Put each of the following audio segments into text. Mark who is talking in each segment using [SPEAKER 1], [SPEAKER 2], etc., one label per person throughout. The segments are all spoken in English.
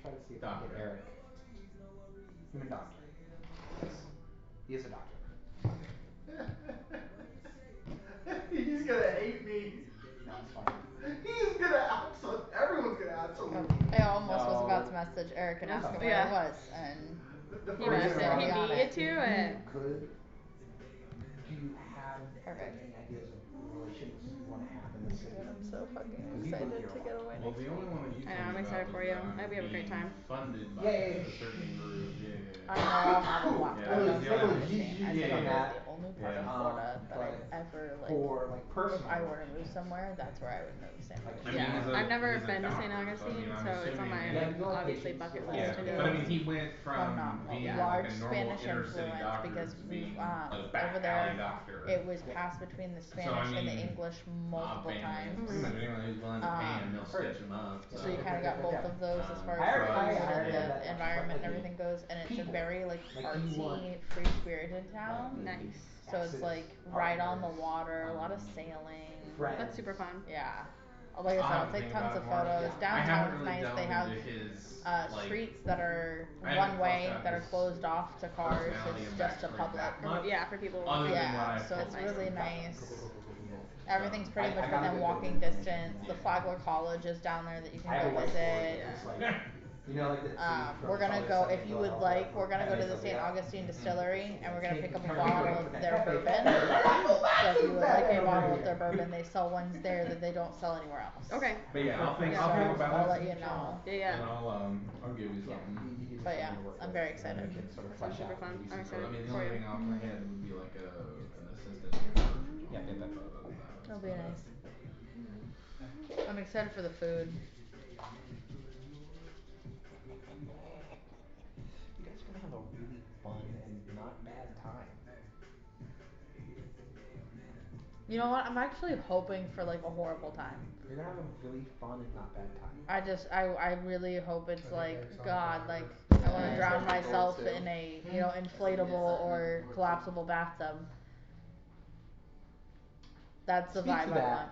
[SPEAKER 1] try to see if I can
[SPEAKER 2] Doctor.
[SPEAKER 1] get Eric. Human doctor. Yes. He is a doctor.
[SPEAKER 3] He's gonna hate me.
[SPEAKER 1] No, it's fine.
[SPEAKER 3] He's gonna everyone's gonna absolutely hate
[SPEAKER 4] I
[SPEAKER 3] me.
[SPEAKER 4] almost was about
[SPEAKER 1] No.
[SPEAKER 4] to message Eric and ask him where
[SPEAKER 5] Yeah.
[SPEAKER 4] he was, and
[SPEAKER 3] The
[SPEAKER 5] He
[SPEAKER 3] first
[SPEAKER 5] must
[SPEAKER 3] thing
[SPEAKER 5] have.
[SPEAKER 3] I
[SPEAKER 5] He
[SPEAKER 3] want.
[SPEAKER 5] beat you to
[SPEAKER 1] If
[SPEAKER 5] it.
[SPEAKER 1] you could, do you have
[SPEAKER 4] perfect.
[SPEAKER 1] any ideas of relations you want to have in the city?
[SPEAKER 4] Dude, I'm so fucking
[SPEAKER 1] Because you've lived
[SPEAKER 4] excited
[SPEAKER 1] here
[SPEAKER 4] to
[SPEAKER 1] a
[SPEAKER 4] get
[SPEAKER 1] while.
[SPEAKER 4] away
[SPEAKER 2] Well,
[SPEAKER 4] next
[SPEAKER 2] the only
[SPEAKER 4] week.
[SPEAKER 2] one that you
[SPEAKER 5] I
[SPEAKER 2] told
[SPEAKER 5] know, I'm
[SPEAKER 2] me
[SPEAKER 5] excited
[SPEAKER 2] about
[SPEAKER 5] for
[SPEAKER 2] was
[SPEAKER 5] you. I hope you have a great
[SPEAKER 2] being
[SPEAKER 5] time.
[SPEAKER 2] funded by
[SPEAKER 1] Yeah.
[SPEAKER 2] a certain group.
[SPEAKER 4] I know I'll have a lot.
[SPEAKER 2] Yeah,
[SPEAKER 4] I
[SPEAKER 2] that
[SPEAKER 4] don't
[SPEAKER 2] was the
[SPEAKER 4] know
[SPEAKER 2] only
[SPEAKER 4] I
[SPEAKER 2] one.
[SPEAKER 4] said
[SPEAKER 2] Yeah.
[SPEAKER 4] that was the only part of
[SPEAKER 2] Yeah.
[SPEAKER 4] Florida that
[SPEAKER 1] But
[SPEAKER 4] I'd ever
[SPEAKER 1] for like personal,
[SPEAKER 4] if I were to move somewhere, that's where I would move San
[SPEAKER 1] like,
[SPEAKER 2] I
[SPEAKER 5] Yeah.
[SPEAKER 2] mean, he's a,
[SPEAKER 5] I've never
[SPEAKER 2] he's a
[SPEAKER 5] been to St.
[SPEAKER 2] doctor,
[SPEAKER 5] Augustine,
[SPEAKER 2] so,
[SPEAKER 5] so it's on my
[SPEAKER 1] Yeah, you like
[SPEAKER 5] obviously
[SPEAKER 1] patients,
[SPEAKER 5] bucket
[SPEAKER 1] so
[SPEAKER 5] list
[SPEAKER 2] yeah,
[SPEAKER 5] to go.
[SPEAKER 2] but I mean, he went
[SPEAKER 4] Well, not
[SPEAKER 2] from being
[SPEAKER 4] large
[SPEAKER 2] like a normal
[SPEAKER 4] Spanish
[SPEAKER 2] inner city
[SPEAKER 4] influence
[SPEAKER 2] doctor
[SPEAKER 4] because
[SPEAKER 2] to
[SPEAKER 4] we
[SPEAKER 2] being a back
[SPEAKER 4] over
[SPEAKER 2] alley
[SPEAKER 4] there
[SPEAKER 2] doctor.
[SPEAKER 4] it was passed between the
[SPEAKER 2] So, I
[SPEAKER 4] Spanish and the
[SPEAKER 2] mean,
[SPEAKER 4] English multiple times.
[SPEAKER 2] Pretty much anyone who's willing to pay him, they'll
[SPEAKER 4] Um,
[SPEAKER 2] stitch him up.
[SPEAKER 4] So you kind of got both of those as far
[SPEAKER 1] I
[SPEAKER 4] as
[SPEAKER 1] already-
[SPEAKER 4] the
[SPEAKER 1] I already have
[SPEAKER 4] the
[SPEAKER 1] that,
[SPEAKER 4] environment
[SPEAKER 1] but,
[SPEAKER 4] and
[SPEAKER 1] like,
[SPEAKER 4] everything goes, and it's a
[SPEAKER 1] people.
[SPEAKER 4] very like
[SPEAKER 1] Like, you want,
[SPEAKER 4] artsy, free-spirited town.
[SPEAKER 5] Nice.
[SPEAKER 4] So it's like right on the water, a lot of sailing.
[SPEAKER 1] Friends.
[SPEAKER 5] That's super fun.
[SPEAKER 4] Yeah. Like I said,
[SPEAKER 2] I'll
[SPEAKER 4] I'll take
[SPEAKER 2] think
[SPEAKER 4] tons
[SPEAKER 2] about
[SPEAKER 4] of
[SPEAKER 2] it more.
[SPEAKER 4] photos.
[SPEAKER 1] Yeah.
[SPEAKER 2] I haven't
[SPEAKER 4] Downtown's
[SPEAKER 2] really
[SPEAKER 4] nice.
[SPEAKER 2] delved
[SPEAKER 4] They have
[SPEAKER 2] into his, like,
[SPEAKER 4] streets that are
[SPEAKER 2] I haven't
[SPEAKER 4] one way
[SPEAKER 2] fleshed out
[SPEAKER 4] that are
[SPEAKER 2] his
[SPEAKER 4] closed off to cars.
[SPEAKER 2] personality
[SPEAKER 4] It's
[SPEAKER 2] and
[SPEAKER 4] just a
[SPEAKER 2] backstory
[SPEAKER 4] public.
[SPEAKER 2] that much.
[SPEAKER 5] Yeah, for people.
[SPEAKER 2] Other than what
[SPEAKER 4] Yeah,
[SPEAKER 2] I've
[SPEAKER 4] so it's
[SPEAKER 2] told
[SPEAKER 4] really
[SPEAKER 2] myself.
[SPEAKER 4] nice. Everything's pretty
[SPEAKER 1] I
[SPEAKER 4] much
[SPEAKER 1] got a
[SPEAKER 4] within
[SPEAKER 1] good
[SPEAKER 4] walking
[SPEAKER 1] bit of
[SPEAKER 4] distance.
[SPEAKER 1] information
[SPEAKER 4] The
[SPEAKER 1] on
[SPEAKER 4] Flagler College is down there that you
[SPEAKER 1] I
[SPEAKER 4] can
[SPEAKER 1] have a
[SPEAKER 4] go
[SPEAKER 1] whiteboard
[SPEAKER 4] visit.
[SPEAKER 1] that's like, you know, like the
[SPEAKER 4] We're gonna go, if you would like, we're gonna go to the St. Augustine Distillery and we're gonna pick up a bottle of their bourbon. So if you would like a bottle of their bourbon, they sell ones there that they don't sell anywhere else.
[SPEAKER 5] Okay.
[SPEAKER 2] But yeah, I'll think
[SPEAKER 4] So
[SPEAKER 2] about
[SPEAKER 4] I'll
[SPEAKER 2] it.
[SPEAKER 4] let you know.
[SPEAKER 5] Yeah.
[SPEAKER 2] And I'll give you something.
[SPEAKER 4] But yeah, I'm very excited.
[SPEAKER 5] Sounds super fun. I'm
[SPEAKER 2] I
[SPEAKER 5] excited
[SPEAKER 2] mean, the
[SPEAKER 5] for
[SPEAKER 2] only
[SPEAKER 5] you.
[SPEAKER 2] thing off my head would be like an assistant.
[SPEAKER 1] Yeah,
[SPEAKER 4] It'll be nice. I'm excited for the food.
[SPEAKER 1] You guys are gonna have a really fun and not bad time.
[SPEAKER 4] You know what? I'm actually hoping for like a horrible time.
[SPEAKER 1] You're gonna have a really fun and not bad time.
[SPEAKER 4] I really hope it's like, God, like, I wanna
[SPEAKER 1] Yeah.
[SPEAKER 4] drown myself in a, you know, inflatable or collapsible bathtub. That's the
[SPEAKER 1] Speak
[SPEAKER 4] vibe
[SPEAKER 1] to
[SPEAKER 4] I
[SPEAKER 1] that.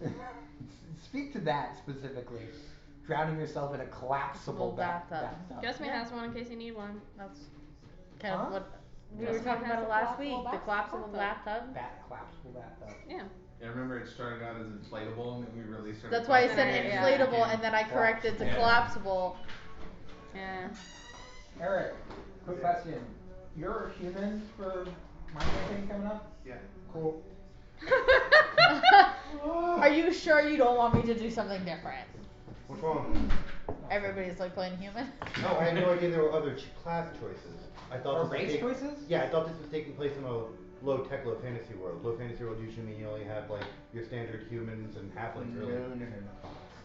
[SPEAKER 4] want.
[SPEAKER 1] Speak to that specifically. Drowning yourself in a collapsible bathtub.
[SPEAKER 5] Justine has one in case you need one.
[SPEAKER 4] That's kind of what we were
[SPEAKER 5] Justine
[SPEAKER 4] talking
[SPEAKER 5] has
[SPEAKER 4] about it
[SPEAKER 5] a
[SPEAKER 4] last week.
[SPEAKER 5] collapsible
[SPEAKER 4] The collapsible bathtub.
[SPEAKER 1] Collapsible bathtub.
[SPEAKER 5] Yeah.
[SPEAKER 2] Yeah, I remember it started out as inflatable and then we really started.
[SPEAKER 4] That's why I said
[SPEAKER 5] Yeah.
[SPEAKER 4] inflatable and then I corrected to
[SPEAKER 2] Yeah.
[SPEAKER 4] collapsible.
[SPEAKER 5] Yeah.
[SPEAKER 1] Eric, quick question. You're human for my campaign coming up?
[SPEAKER 3] Yeah.
[SPEAKER 1] Cool.
[SPEAKER 4] Are you sure you don't want me to do something different?
[SPEAKER 3] What's wrong?
[SPEAKER 4] Everybody's like playing human.
[SPEAKER 3] No, I had no idea there were other class choices. I thought
[SPEAKER 1] Or
[SPEAKER 3] this was
[SPEAKER 1] race choices?
[SPEAKER 3] Yeah, I thought this was taking place in a low tech, low fantasy world. Low fantasy world usually mean you only have like your standard humans and halflings, really.
[SPEAKER 1] No.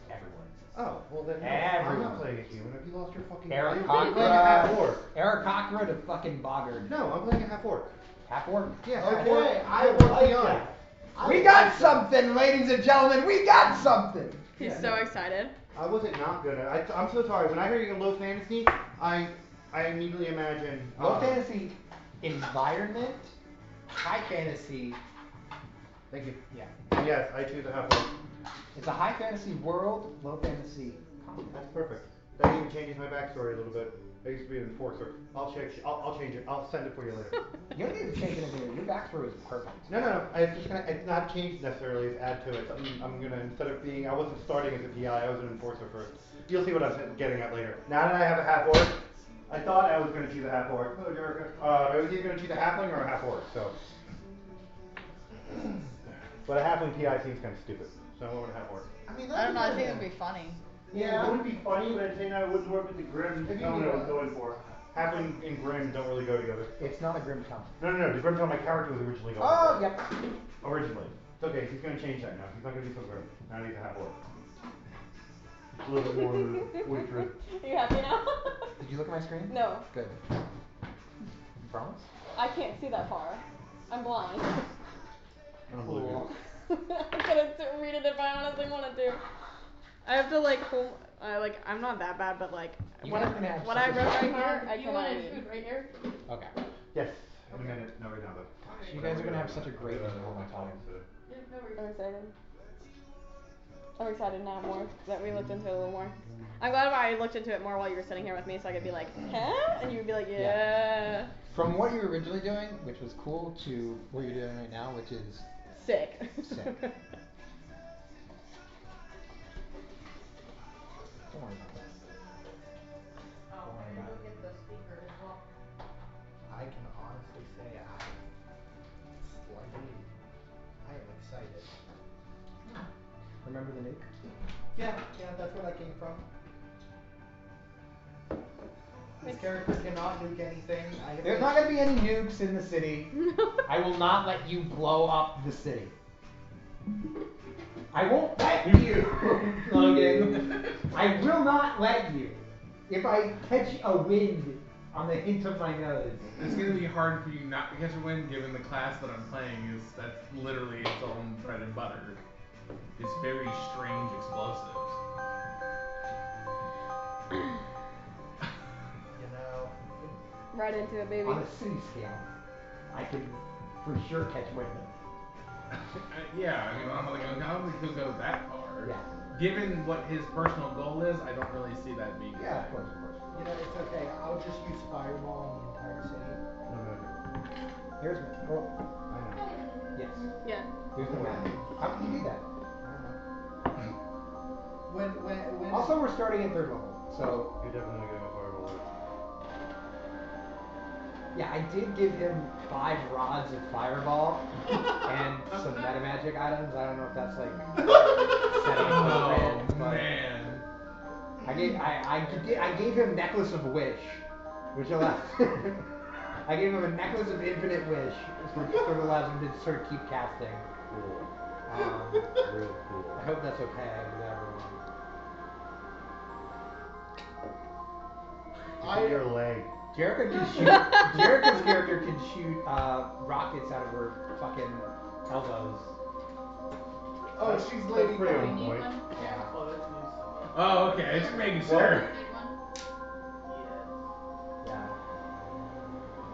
[SPEAKER 1] Everyone.
[SPEAKER 3] Oh, well then, no, I'm
[SPEAKER 1] Everyone.
[SPEAKER 3] not playing a human. Have you lost your fucking
[SPEAKER 1] Eric
[SPEAKER 3] mind? I'm playing a half
[SPEAKER 1] Cockra.
[SPEAKER 3] orc.
[SPEAKER 1] Eric Cockra to fucking Boggard.
[SPEAKER 3] No, I'm playing a half orc.
[SPEAKER 1] Half orc?
[SPEAKER 3] Yeah,
[SPEAKER 1] Okay,
[SPEAKER 3] half orc.
[SPEAKER 1] I
[SPEAKER 3] Half orc
[SPEAKER 1] like
[SPEAKER 3] beyond.
[SPEAKER 1] that. We got something, ladies and gentlemen. We got something.
[SPEAKER 5] He's
[SPEAKER 3] Yeah,
[SPEAKER 5] so
[SPEAKER 3] no.
[SPEAKER 5] excited.
[SPEAKER 3] I wasn't not gonna. I'm so sorry. When I hear you go low fantasy, I immediately imagine
[SPEAKER 1] Low fantasy environment, high fantasy.
[SPEAKER 3] Thank you.
[SPEAKER 1] Yeah.
[SPEAKER 3] Yes, I choose a half orc.
[SPEAKER 1] It's a high fantasy world, low fantasy combat.
[SPEAKER 3] That's perfect. That even changes my backstory a little bit. I used to be an enforcer. I'll change it. I'll send it for you later.
[SPEAKER 1] You don't need to change anything. Your backstory is perfect.
[SPEAKER 3] No. It's not changed necessarily. It's add to it. I'm gonna, instead of being, I wasn't starting as a PI. I was an enforcer first. You'll see what I'm getting at later. Now that I have a half orc, I thought I was gonna choose a half orc. Oh, Jericho. I was either gonna choose a halfling or a half orc. So, but a halfling PI seems kind of stupid. So I went with a half orc.
[SPEAKER 1] I mean,
[SPEAKER 4] I don't know, I think it'd be funny.
[SPEAKER 3] Yeah, it would be funny, but at the same time, it wouldn't work with the grim
[SPEAKER 1] If you
[SPEAKER 3] tone
[SPEAKER 1] do
[SPEAKER 3] I was
[SPEAKER 1] that.
[SPEAKER 3] going for. Halfling and grim don't really go together.
[SPEAKER 1] It's not a grim tone.
[SPEAKER 3] No. The grim tone my character was originally going
[SPEAKER 1] Oh,
[SPEAKER 3] for.
[SPEAKER 1] yep.
[SPEAKER 3] Originally. It's okay, he's gonna change that now. He's not gonna be so grim. Now he's a half orc. A little bit more boisterous.
[SPEAKER 5] Are you happy now?
[SPEAKER 1] Did you look at my screen?
[SPEAKER 5] No.
[SPEAKER 1] Good. You promise?
[SPEAKER 5] I can't see that far. I'm blind.
[SPEAKER 1] Cool.
[SPEAKER 5] I couldn't read it if I honestly wanted to. I have to like hold. I'm not that bad, but like
[SPEAKER 1] You
[SPEAKER 5] what
[SPEAKER 1] guys are gonna have
[SPEAKER 5] what I
[SPEAKER 1] such a-
[SPEAKER 5] wrote right here, I
[SPEAKER 4] You
[SPEAKER 5] cannot
[SPEAKER 4] wanted
[SPEAKER 5] read.
[SPEAKER 4] food right here?
[SPEAKER 1] Okay.
[SPEAKER 3] Yes. In a minute. No, right now though.
[SPEAKER 1] You guys are gonna have such a great time.
[SPEAKER 5] I'm excited. I'm excited now more that we looked into it a little more. I'm glad I looked into it more while you were sitting here with me, so I could be like, huh? And you would be like, yeah.
[SPEAKER 1] From what you were originally doing, which was cool, to what you're doing right now, which is
[SPEAKER 5] Sick.
[SPEAKER 1] sick. Don't worry about that.
[SPEAKER 4] Oh, I need to look at the speaker as well.
[SPEAKER 6] I can honestly say I am excited.
[SPEAKER 1] Remember the nuke?
[SPEAKER 6] Yeah, that's where that came from. This character cannot nuke anything.
[SPEAKER 1] There's not gonna be any nukes in the city. I will not let you blow up the city. I won't let you, Logan. I will not let you. If I catch a wind on the hint of my nose.
[SPEAKER 2] It's gonna be hard for you not to catch a wind, given the class that I'm playing that's literally its own bread and butter. It's very strange explosives.
[SPEAKER 6] You know.
[SPEAKER 5] Right into it, baby.
[SPEAKER 1] On a city scale, I can for sure catch wind of it.
[SPEAKER 2] Yeah, I mean, I don't think he'll go that far.
[SPEAKER 1] Yeah.
[SPEAKER 2] Given what his personal goal is, I don't really see that being.
[SPEAKER 1] Yeah, of course.
[SPEAKER 6] You know, it's okay. I'll just use fireball on the entire city.
[SPEAKER 1] Here's my. Oh,
[SPEAKER 6] I know.
[SPEAKER 1] yes.
[SPEAKER 5] Yeah.
[SPEAKER 1] Here's the map. How can you do that?
[SPEAKER 6] I don't know. When
[SPEAKER 1] Also, we're starting at 3rd level, so.
[SPEAKER 3] You're definitely not getting a fireball.
[SPEAKER 1] Yeah, I did give him 5 rods of fireball and some meta magic items. I don't know if that's like setting
[SPEAKER 2] Oh
[SPEAKER 1] but
[SPEAKER 2] man.
[SPEAKER 1] I gave him Necklace of Wish, which allows. I gave him a Necklace of Infinite Wish, which sort of allows him to sort of keep casting.
[SPEAKER 3] Cool. Real cool.
[SPEAKER 1] I hope that's okay with everyone.
[SPEAKER 3] Your leg.
[SPEAKER 1] Jerica's character can shoot rockets out of her fucking elbows.
[SPEAKER 6] Oh, she's Lady
[SPEAKER 3] pretty on
[SPEAKER 6] Bunny.
[SPEAKER 3] point.
[SPEAKER 1] Yeah.
[SPEAKER 6] Oh, that's news.
[SPEAKER 2] Oh, okay. Just making sure.
[SPEAKER 1] Yeah.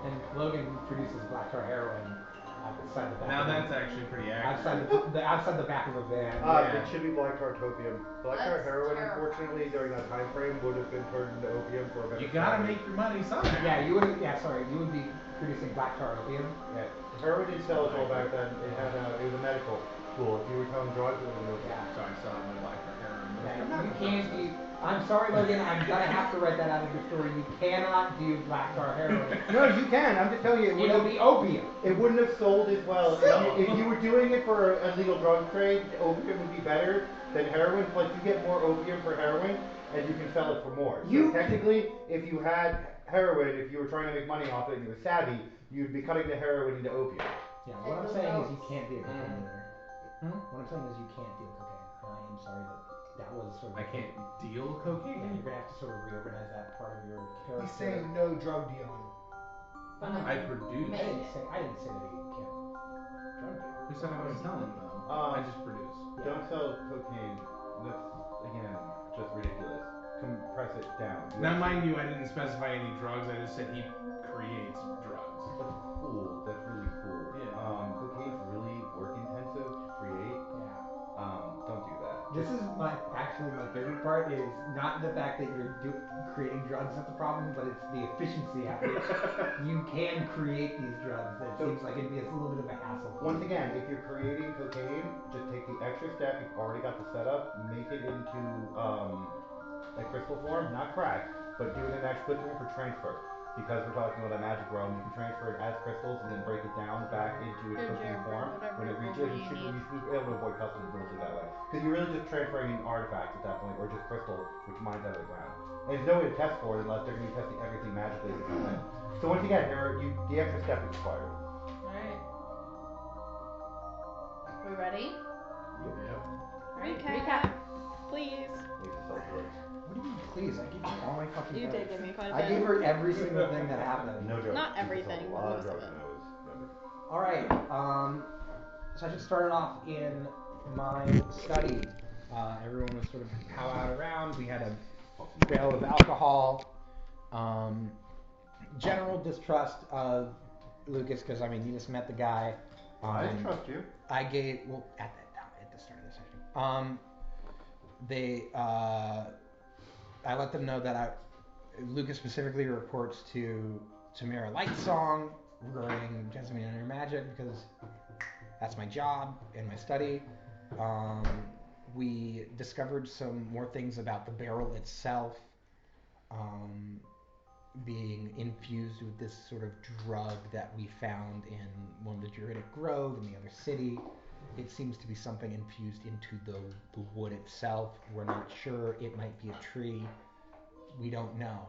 [SPEAKER 1] And Logan produces black tar heroin outside the back.
[SPEAKER 2] Now that's actually pretty accurate.
[SPEAKER 1] Outside the back of a van.
[SPEAKER 3] It should be black tar topium. Black tar heroin, unfortunately, during that time frame, would have been turned into opium for a better.
[SPEAKER 2] You gotta make your money somehow.
[SPEAKER 1] Yeah, you would. Yeah, sorry, you would be producing black tar opium.
[SPEAKER 3] Yeah, heroin didn't sell at all back then. It was a medical tool. If you were selling drugs, it was an opium.
[SPEAKER 1] Yeah.
[SPEAKER 2] So I still have my black tar heroin.
[SPEAKER 1] Yeah, you can't be. I'm sorry, Logan. I'm gonna have to write that out of your story. You cannot do black tar heroin.
[SPEAKER 3] No, you can. I'm just telling you,
[SPEAKER 1] It will be opium.
[SPEAKER 3] It wouldn't have sold as well. If you were doing it for a illegal drug trade, opium would be better than heroin. Plus, you get more opium for heroin, and you can sell it for more. So technically, if you had heroin, if you were trying to make money off it and you were savvy, you'd be cutting the heroin into opium.
[SPEAKER 1] Yeah, what I'm saying is you can't deal cocaine either. What I'm saying is you can't deal cocaine. I am sorry that was sort of.
[SPEAKER 2] I can't deal
[SPEAKER 1] Yeah,
[SPEAKER 2] cocaine.
[SPEAKER 1] you're gonna have to sort of reorganize that part of your character.
[SPEAKER 6] He's saying no drug dealing.
[SPEAKER 2] I produce.
[SPEAKER 1] I didn't say that he can't drug deal.
[SPEAKER 2] Who said I was selling though? I just produce.
[SPEAKER 3] Don't sell cocaine. That's, again, just ridiculous. Compress it down.
[SPEAKER 2] Now, mind you, I didn't specify any drugs. I just said he creates drugs.
[SPEAKER 3] That's cool. That's really cool.
[SPEAKER 2] Yeah.
[SPEAKER 3] Cocaine's really work intensive to create.
[SPEAKER 1] Yeah.
[SPEAKER 3] Don't do that.
[SPEAKER 1] This is my favorite part is not the fact that you're creating drugs that's the problem, but it's the efficiency at which you can create these drugs. That seems like it'd be a little bit of a hassle.
[SPEAKER 3] Once again, if you're creating cocaine, just take the extra step. You've already got the setup. Make it into a crystal form, not crack, but do it in that split form for transfer. Because we're talking about a magic realm, you can transfer it as crystals and then break it down back into its cocaine form. When it reaches, you should be able to avoid customs mostly that way. Because you're really just transferring an artifact at that point, or just crystal, which mines out of the ground. And there's no way to test for it unless they're going to be testing everything magically. So once again, the extra step is required.
[SPEAKER 4] Alright. We ready?
[SPEAKER 2] Yep.
[SPEAKER 4] Alright,
[SPEAKER 5] Recap. Please.
[SPEAKER 1] What do you mean, please? I gave you all my fucking.
[SPEAKER 5] You did
[SPEAKER 1] notes.
[SPEAKER 5] give me quite a
[SPEAKER 1] I
[SPEAKER 5] bit.
[SPEAKER 1] gave her every single thing that happened.
[SPEAKER 3] No joke.
[SPEAKER 5] Not everything,
[SPEAKER 3] A lot of
[SPEAKER 5] most of
[SPEAKER 3] drugs
[SPEAKER 5] it.
[SPEAKER 3] when I was younger.
[SPEAKER 1] All right. So I just started off in my study. Everyone was sort of powwowed around. We had a trail of alcohol. General distrust of Lucas because I mean you just met the guy.
[SPEAKER 3] I trust you.
[SPEAKER 1] I gave at the start of the session.
[SPEAKER 7] I let them know that Lucas specifically reports to Tamara Lightsong regarding Jasmine and her magic because that's my job and my study. We discovered some more things about the barrel itself being infused with this sort of drug that we found in one of the Druidic Grove in the other city. It seems to be something infused into the wood itself. We're not sure. It might be a tree. We don't know.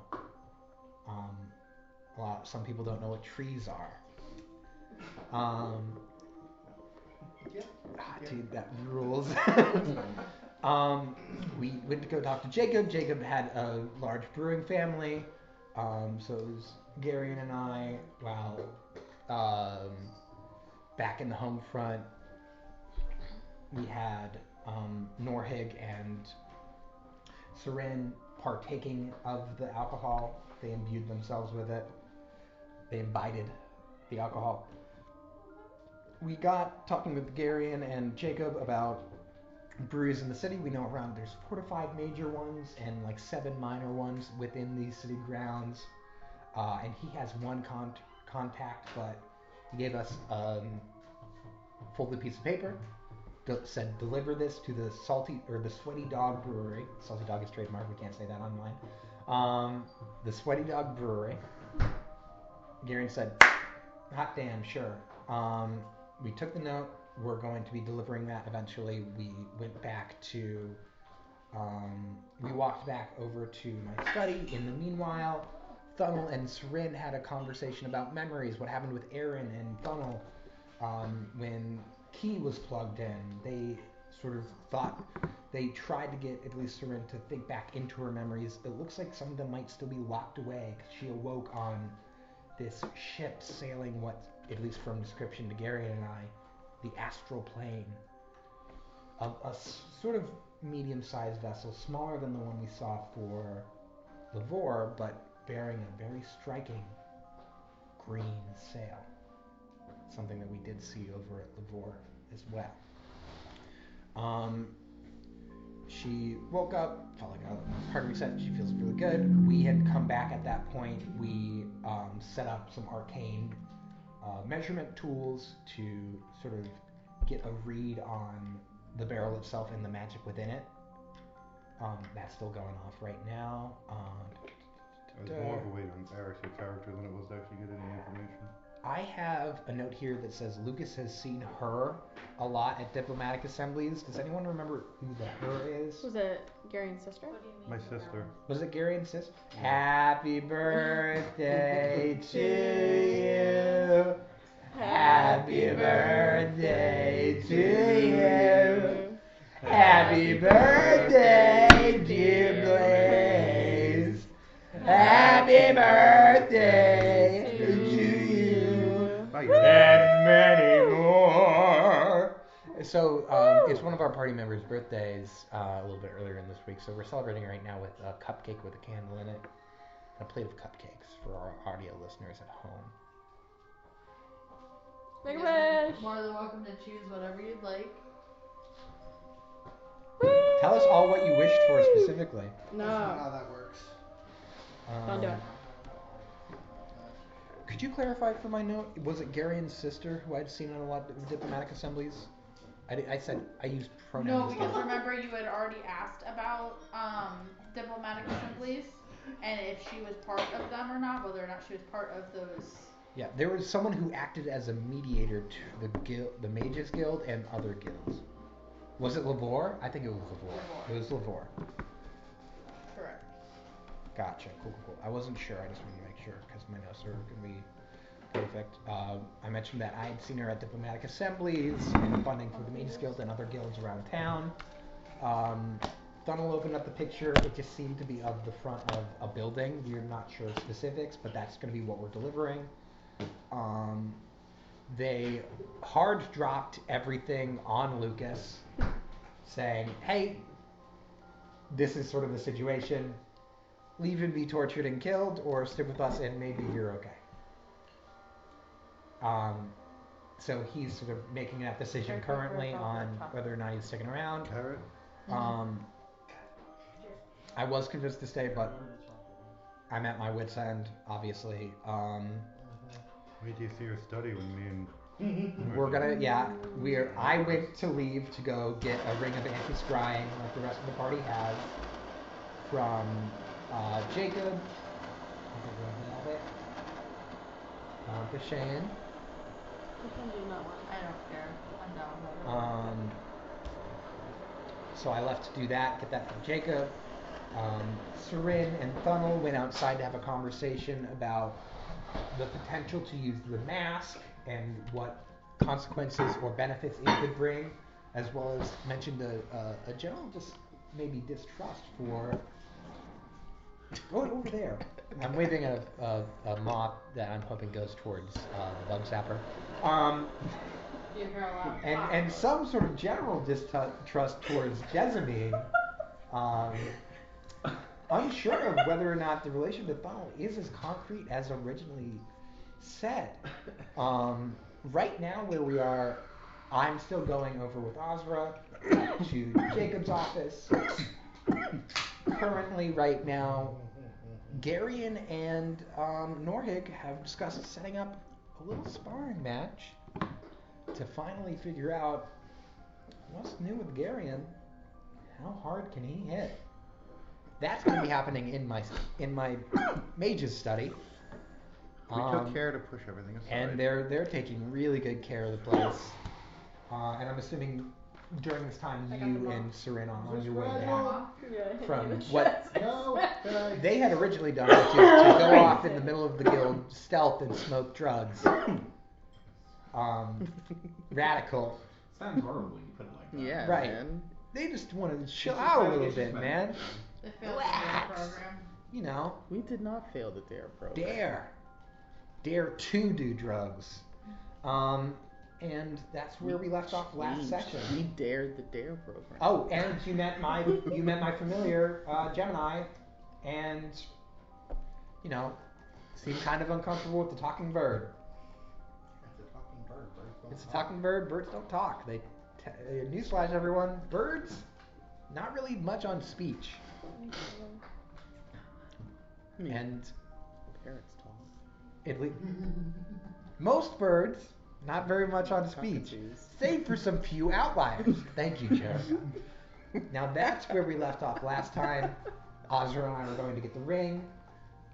[SPEAKER 7] Some people don't know what trees are. Dude, that rules. We went to go talk to Jacob. Jacob had a large brewing family. So it was Garion and I, while back in the home front, we had Norhig and Seren partaking of the alcohol. They imbued themselves with it. They imbibed the alcohol. We got talking with Garion and Jacob about breweries in the city. We know around there's 4 to 5 major ones and like 7 minor ones within these city grounds. And he has one contact, but he gave us a folded piece of paper. Said deliver this to the Sweaty Dog Brewery. Salty Dog is trademarked. We can't say that online. The Sweaty Dog Brewery. Garion said, hot damn, sure. We took the note. We're going to be delivering that eventually. We went back to, we walked back over to my study. In the meanwhile, Thunnel and Seren had a conversation about memories, what happened with Aaron and Thunnel when Key was plugged in. They sort of thought, they tried to get at least Seren to think back into her memories. It looks like some of them might still be locked away because she awoke on this ship sailing what, at least from description to Gary and I, the astral plane. A sort of medium-sized vessel, smaller than the one we saw for Lavore, but bearing a very striking green sail. Something that we did see over at Lavore as well. She woke up, felt like a heart reset. She feels really good. We had come back at that point. We set up some arcane measurement tools to sort of get a read on the barrel itself and the magic within it. That's still going off right now.
[SPEAKER 3] It was more of a weight on Eric's character than it was to actually get any information.
[SPEAKER 7] I have a note here that says Lucas has seen her a lot at diplomatic assemblies. Does anyone remember who the her is?
[SPEAKER 5] Was it Gary's sister?
[SPEAKER 4] What do you mean?
[SPEAKER 3] My sister.
[SPEAKER 7] Was it Gary and Sis? Happy birthday to you. Happy birthday to you. Happy birthday, dear Blaze. Happy birthday to you. And many more. So it's one of our party members' birthdays a little bit earlier in this week. So we're celebrating right now with a cupcake with a candle in it. And a plate of cupcakes for our audio listeners at home.
[SPEAKER 5] Make a wish.
[SPEAKER 4] More than welcome to choose whatever you'd like.
[SPEAKER 7] Tell us all what you wished for specifically.
[SPEAKER 6] That's not how that works.
[SPEAKER 5] Don't do it.
[SPEAKER 7] Could you clarify for my note? Was it Garyon's sister who I'd seen in a lot of diplomatic assemblies? I said I used pronouns.
[SPEAKER 4] No, because remember you had already asked about diplomatic assemblies and if she was part of them or not, whether or not she was part of those.
[SPEAKER 7] Yeah, there was someone who acted as a mediator to the Mages Guild and other guilds. Was it Lavore? I think it was Lavore. It was Lavore.
[SPEAKER 4] Correct.
[SPEAKER 7] Gotcha. Cool. I wasn't sure. I just wanted to make sure because my notes are going to be perfect. I mentioned that I had seen her at diplomatic assemblies and funding for the Mages Guild and other guilds around town. Donald opened up the picture. It just seemed to be of the front of a building. We're not sure specifics, but that's going to be what we're delivering. They hard dropped everything on Lucas, saying, hey, this is sort of the situation. Leave and be tortured and killed, or stick with us and maybe you're okay. So he's sort of making that decision currently on whether or not he's sticking around.
[SPEAKER 3] Carrot?
[SPEAKER 7] I was convinced to stay, but I'm at my wit's end, obviously.
[SPEAKER 3] Wait till you see your study with me and.
[SPEAKER 7] We're gonna, I went to leave to go get a ring of anti-scrying like the rest of the party has from Jacob. To Shane.
[SPEAKER 5] Which one do you not want?
[SPEAKER 4] I don't care. I'm down.
[SPEAKER 7] So I left to do that, get that from Jacob. Sarin and Thunnel went outside to have a conversation about the potential to use the mask and what consequences or benefits it could bring, as well as mentioned a general maybe distrust for. Oh, over there. I'm waving a mop that I'm hoping goes towards the bug zapper.
[SPEAKER 4] You hear a lot.
[SPEAKER 7] And some sort of general distrust towards Jessamine. Unsure of whether or not the relation to Thunnel is as concrete as originally said. Right now, where we are, I'm still going over with Azra to Jacob's office. Currently, right now, Garion and Norhig have discussed setting up a little sparring match to finally figure out what's new with Garion. How hard can he hit? That's going to be happening in my mage's study.
[SPEAKER 3] We took care to push everything aside.
[SPEAKER 7] And they're taking really good care of the place. And I'm assuming during this time you and Sarin are on your way back from what they had originally done, which is to go off in the middle of the guild, stealth and smoke drugs. Radical.
[SPEAKER 2] Sounds horrible when you put it like that.
[SPEAKER 8] Yeah,
[SPEAKER 7] Right.
[SPEAKER 8] man.
[SPEAKER 7] They just wanted to chill out a little bit, man.
[SPEAKER 4] They failed the DARE program.
[SPEAKER 7] You know.
[SPEAKER 8] We did not fail the DARE program.
[SPEAKER 7] Dare to do drugs. And that's where we left off last session.
[SPEAKER 8] We dared the DARE program.
[SPEAKER 7] Oh, and you met my familiar Gemini, and seemed kind of uncomfortable with the talking bird.
[SPEAKER 6] It's a talking bird. Birds don't
[SPEAKER 7] It's a
[SPEAKER 6] talk.
[SPEAKER 7] talking bird. Birds don't talk. Newsflash, everyone. Birds, not really much on speech. And
[SPEAKER 8] Parrots talk.
[SPEAKER 7] Most birds, not very much on speech, save for some few outliers. Thank you, Jerica. Now that's where we left off last time. Azra and I were going to get the ring.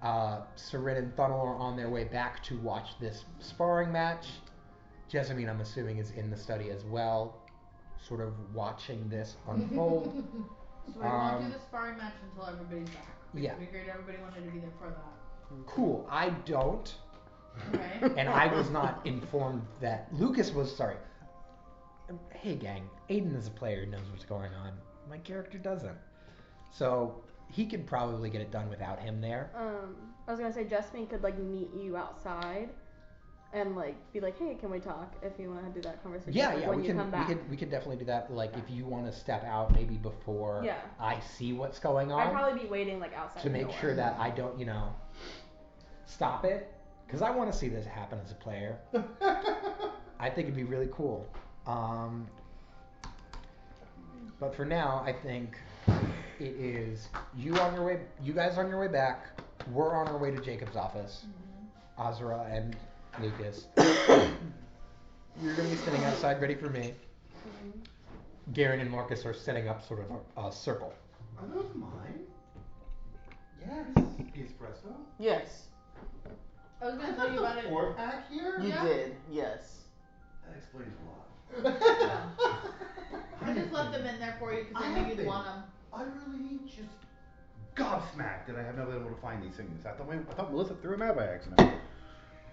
[SPEAKER 7] Sarin and Thunnel are on their way back to watch this sparring match. Jessamine, I'm assuming, is in the study as well, sort of watching this unfold.
[SPEAKER 4] So we won't do the sparring match until everybody's back. We
[SPEAKER 7] Yeah.
[SPEAKER 4] figured everybody wanted to be there for that.
[SPEAKER 7] Cool. I don't.
[SPEAKER 4] Okay.
[SPEAKER 7] And I was not informed that Lucas was. Sorry. Hey, gang. Aiden is a player who knows what's going on. My character doesn't. So he could probably get it done without him there.
[SPEAKER 5] I was gonna say Jasmine could meet you outside, and be like, hey, can we talk? If you want to do that conversation.
[SPEAKER 7] Yeah,
[SPEAKER 5] when
[SPEAKER 7] we
[SPEAKER 5] you come back.
[SPEAKER 7] we can definitely do that. If you want to step out maybe before
[SPEAKER 5] Yeah.
[SPEAKER 7] I see what's going on.
[SPEAKER 5] I'd probably be waiting outside
[SPEAKER 7] to
[SPEAKER 5] the
[SPEAKER 7] make
[SPEAKER 5] door.
[SPEAKER 7] sure that I don't, stop it. Because I want to see this happen as a player. I think it'd be really cool. But for now, I think it is you guys on your way back. We're on our way to Jacob's office. Azra and Lucas. You're going to be sitting outside ready for me. Garen and Marcus are setting up sort of a circle.
[SPEAKER 3] Are those mine? Yes. Espresso?
[SPEAKER 8] Yes,
[SPEAKER 4] I was gonna tell you about it.
[SPEAKER 3] 4-pack here?
[SPEAKER 8] you
[SPEAKER 4] Yeah.
[SPEAKER 8] did. Yes.
[SPEAKER 3] That explains a lot.
[SPEAKER 4] I just left them in there for you because I knew you'd want them.
[SPEAKER 3] I really just gobsmacked that I have not been able to find these things. I thought Melissa threw them out by accident.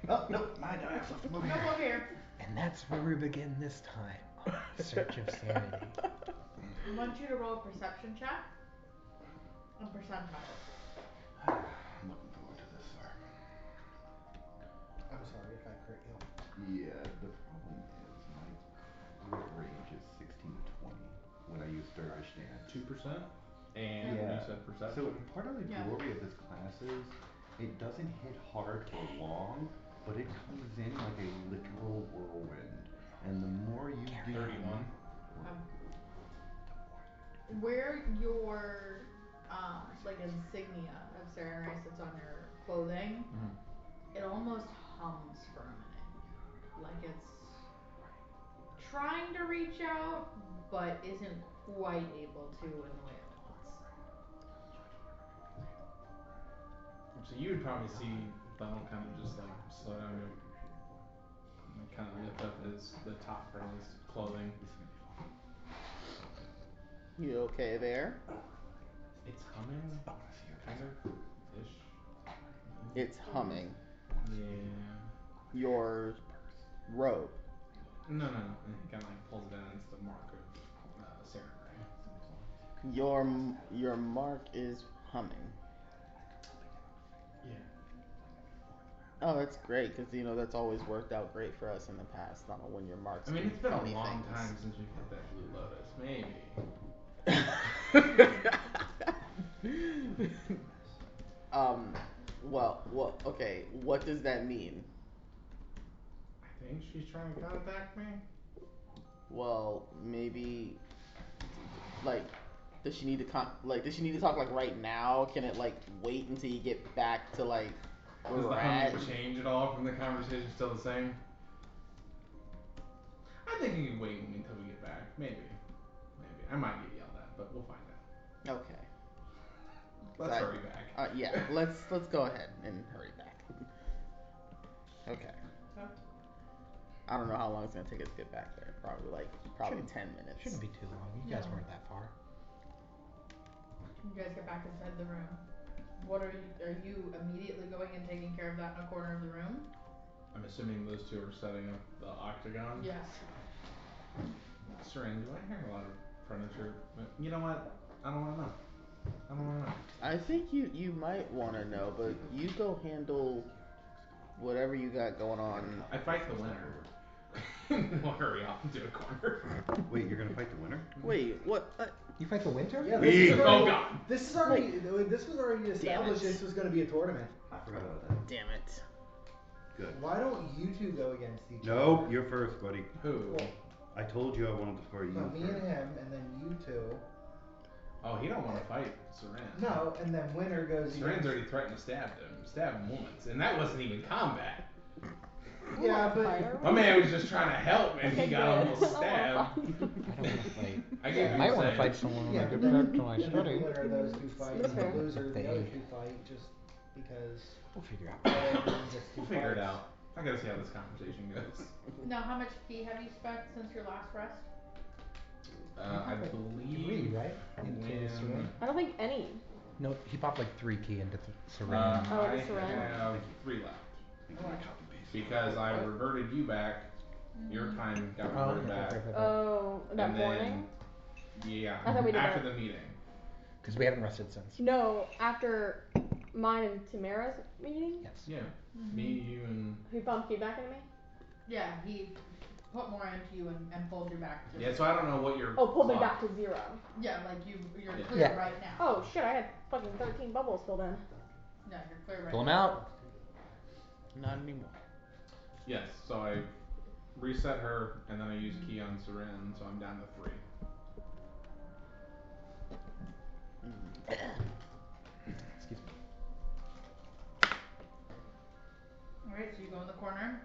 [SPEAKER 3] Oh, no, mine. I have left them over
[SPEAKER 4] Come
[SPEAKER 3] here.
[SPEAKER 4] over here.
[SPEAKER 7] And that's where we begin this time. Search of sanity.
[SPEAKER 4] I want you to roll a perception check. On percentile.
[SPEAKER 3] I'm looking forward to this, sir.
[SPEAKER 6] I'm sorry if I hurt you.
[SPEAKER 9] Yeah, the problem is my crit range is 16 to 20 when I use Dervish Dance.
[SPEAKER 2] 2%? And
[SPEAKER 9] Yeah.
[SPEAKER 2] you said perception?
[SPEAKER 9] So part of the
[SPEAKER 4] Yeah.
[SPEAKER 9] glory of this class is it doesn't hit hard for long, but it comes in like a literal whirlwind. And the more you do,
[SPEAKER 2] 31.
[SPEAKER 4] Where your like insignia of Sarenrae sits on your clothing, it almost hums for a minute. Like it's trying to reach out, but isn't quite able to in the way it wants.
[SPEAKER 2] So you would probably see Bone kind of just like slow down and go, and kind of lift up the top part of his clothing.
[SPEAKER 8] You okay there?
[SPEAKER 2] It's humming, kind of, ish.
[SPEAKER 8] It's humming.
[SPEAKER 2] Yeah.
[SPEAKER 8] Your robe.
[SPEAKER 2] No. And he kind of like pulls it down. It's the mark of Sarenrae.
[SPEAKER 8] Your mark is humming.
[SPEAKER 2] Yeah.
[SPEAKER 8] Oh, that's great, because you know that's always worked out great for us in the past. Not when your marks.
[SPEAKER 2] I mean, it's been a
[SPEAKER 8] funny
[SPEAKER 2] long
[SPEAKER 8] things.
[SPEAKER 2] time since we've hit that Blue Lotus. Maybe.
[SPEAKER 8] Well, okay. What does that mean?
[SPEAKER 2] I think she's trying to contact me.
[SPEAKER 8] Well, maybe, like, does she need to does she need to talk like right now? Can it like wait until you get back to like where
[SPEAKER 2] Does
[SPEAKER 8] we're
[SPEAKER 2] the
[SPEAKER 8] at?
[SPEAKER 2] humming change at all from the conversation? Still the same? I think you can wait until we get back. Maybe. I might get yelled at, but we'll find out.
[SPEAKER 8] Okay.
[SPEAKER 2] Let's hurry back.
[SPEAKER 8] Yeah, let's go ahead and hurry back. Okay.
[SPEAKER 4] Okay.
[SPEAKER 8] I don't know how long it's gonna take us to get back there. Probably 10 minutes.
[SPEAKER 7] Shouldn't be too long. You guys
[SPEAKER 4] No.
[SPEAKER 7] weren't that far.
[SPEAKER 4] You guys get back inside the room. What are you immediately going and taking care of that in a corner of the room?
[SPEAKER 2] I'm assuming those two are setting up the octagon.
[SPEAKER 4] Yes.
[SPEAKER 2] Seren, do I hear a lot of furniture? You know what? I don't want to know.
[SPEAKER 8] I think you might want to know, but you go handle whatever you got going on.
[SPEAKER 2] I fight the winner. We'll hurry off into a corner.
[SPEAKER 9] Wait, you're gonna fight the winner?
[SPEAKER 8] Wait, what?
[SPEAKER 7] You fight the winter?
[SPEAKER 6] Yeah,
[SPEAKER 2] Oh God.
[SPEAKER 6] This was already established. This was going to be a tournament.
[SPEAKER 9] I forgot about that.
[SPEAKER 8] Damn it.
[SPEAKER 9] Good.
[SPEAKER 6] Why don't you two go against each other?
[SPEAKER 9] Nope, you're first, buddy.
[SPEAKER 2] Who?
[SPEAKER 6] Well,
[SPEAKER 9] I told you I wanted to fight you
[SPEAKER 6] no, me and
[SPEAKER 9] first.
[SPEAKER 6] him, and then you two.
[SPEAKER 2] Oh, he don't want to fight Seren.
[SPEAKER 6] No, and then winner goes
[SPEAKER 2] Seren's
[SPEAKER 6] against.
[SPEAKER 2] already threatened to stab him once, and that wasn't even combat.
[SPEAKER 6] Yeah, but
[SPEAKER 2] My man was just trying to help, and he got almost stabbed.
[SPEAKER 7] I don't want to fight.
[SPEAKER 2] I get
[SPEAKER 7] I
[SPEAKER 2] what
[SPEAKER 7] might
[SPEAKER 2] you're
[SPEAKER 7] want to
[SPEAKER 2] saying.
[SPEAKER 7] fight someone when
[SPEAKER 6] yeah,
[SPEAKER 7] I
[SPEAKER 6] but
[SPEAKER 7] get
[SPEAKER 6] then,
[SPEAKER 7] back to my
[SPEAKER 6] and then
[SPEAKER 7] study.
[SPEAKER 6] the winner of those two fights,
[SPEAKER 8] That's
[SPEAKER 6] and
[SPEAKER 8] fair.
[SPEAKER 6] the loser of the
[SPEAKER 7] They-
[SPEAKER 6] other two fight, just because.
[SPEAKER 7] We'll figure out.
[SPEAKER 2] We'll figure it out. I gotta see how this conversation goes.
[SPEAKER 4] Now, how much key have you spent since your last rest?
[SPEAKER 2] I believe
[SPEAKER 7] 3, right? Into
[SPEAKER 2] when
[SPEAKER 7] Seren?
[SPEAKER 5] I don't think any.
[SPEAKER 7] No, he popped like 3 key into Seren.
[SPEAKER 5] Oh,
[SPEAKER 2] I
[SPEAKER 5] the Seren?
[SPEAKER 2] have 3 left.
[SPEAKER 6] Oh.
[SPEAKER 2] Because I reverted you back. Your time got
[SPEAKER 7] Oh,
[SPEAKER 2] reverted back.
[SPEAKER 5] Oh, that
[SPEAKER 2] And
[SPEAKER 5] morning?
[SPEAKER 2] then, yeah,
[SPEAKER 5] I thought we did
[SPEAKER 2] after
[SPEAKER 5] that.
[SPEAKER 2] the meeting.
[SPEAKER 7] Because we haven't rested since.
[SPEAKER 5] No, after mine and Tamara's meeting?
[SPEAKER 7] Yes.
[SPEAKER 2] Yeah,
[SPEAKER 4] Mhm.
[SPEAKER 2] me, you, and
[SPEAKER 5] Who bumped you back into me?
[SPEAKER 4] Yeah, he put more into you and pulled you back to.
[SPEAKER 2] yeah. So I don't know what your
[SPEAKER 5] Oh, pulled me
[SPEAKER 2] clock-
[SPEAKER 5] back to 0.
[SPEAKER 4] Yeah, like you're
[SPEAKER 2] Yeah.
[SPEAKER 4] clear
[SPEAKER 7] Yeah.
[SPEAKER 4] right now.
[SPEAKER 5] Oh shit, I had fucking 13 bubbles filled in.
[SPEAKER 4] Yeah, you're clear right
[SPEAKER 7] Pull him
[SPEAKER 4] now.
[SPEAKER 7] out.
[SPEAKER 8] Not anymore.
[SPEAKER 2] Yes, so I reset her, and then I used key on Seren, so I'm down to 3.
[SPEAKER 7] Excuse me.
[SPEAKER 4] Alright, so you go in the corner.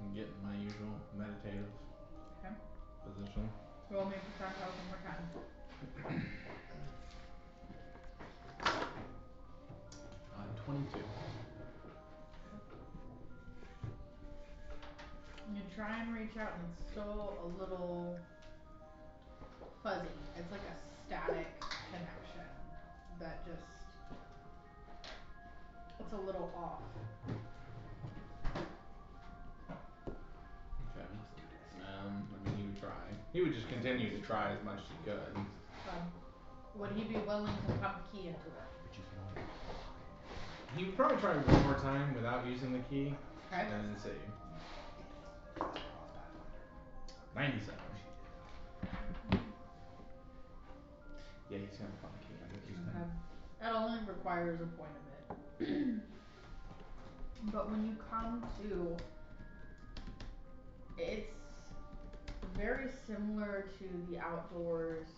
[SPEAKER 2] I'm getting my usual meditative
[SPEAKER 4] Okay.
[SPEAKER 2] position.
[SPEAKER 4] Roll me percentiles one more time.
[SPEAKER 2] 22.
[SPEAKER 4] You try and reach out and it's still a little fuzzy. It's like a static connection that just, it's a little off.
[SPEAKER 2] Okay. I mean, he would try. He would just continue to try as much as he could.
[SPEAKER 4] Would he be willing to pump key into it?
[SPEAKER 2] He would probably try one more time without using the key,
[SPEAKER 4] Okay.
[SPEAKER 2] and then see. 97. Yeah, he's gonna pump key into this
[SPEAKER 4] Okay.
[SPEAKER 2] thing.
[SPEAKER 4] That only requires a point of it. But when you come to, it's very similar to the outdoors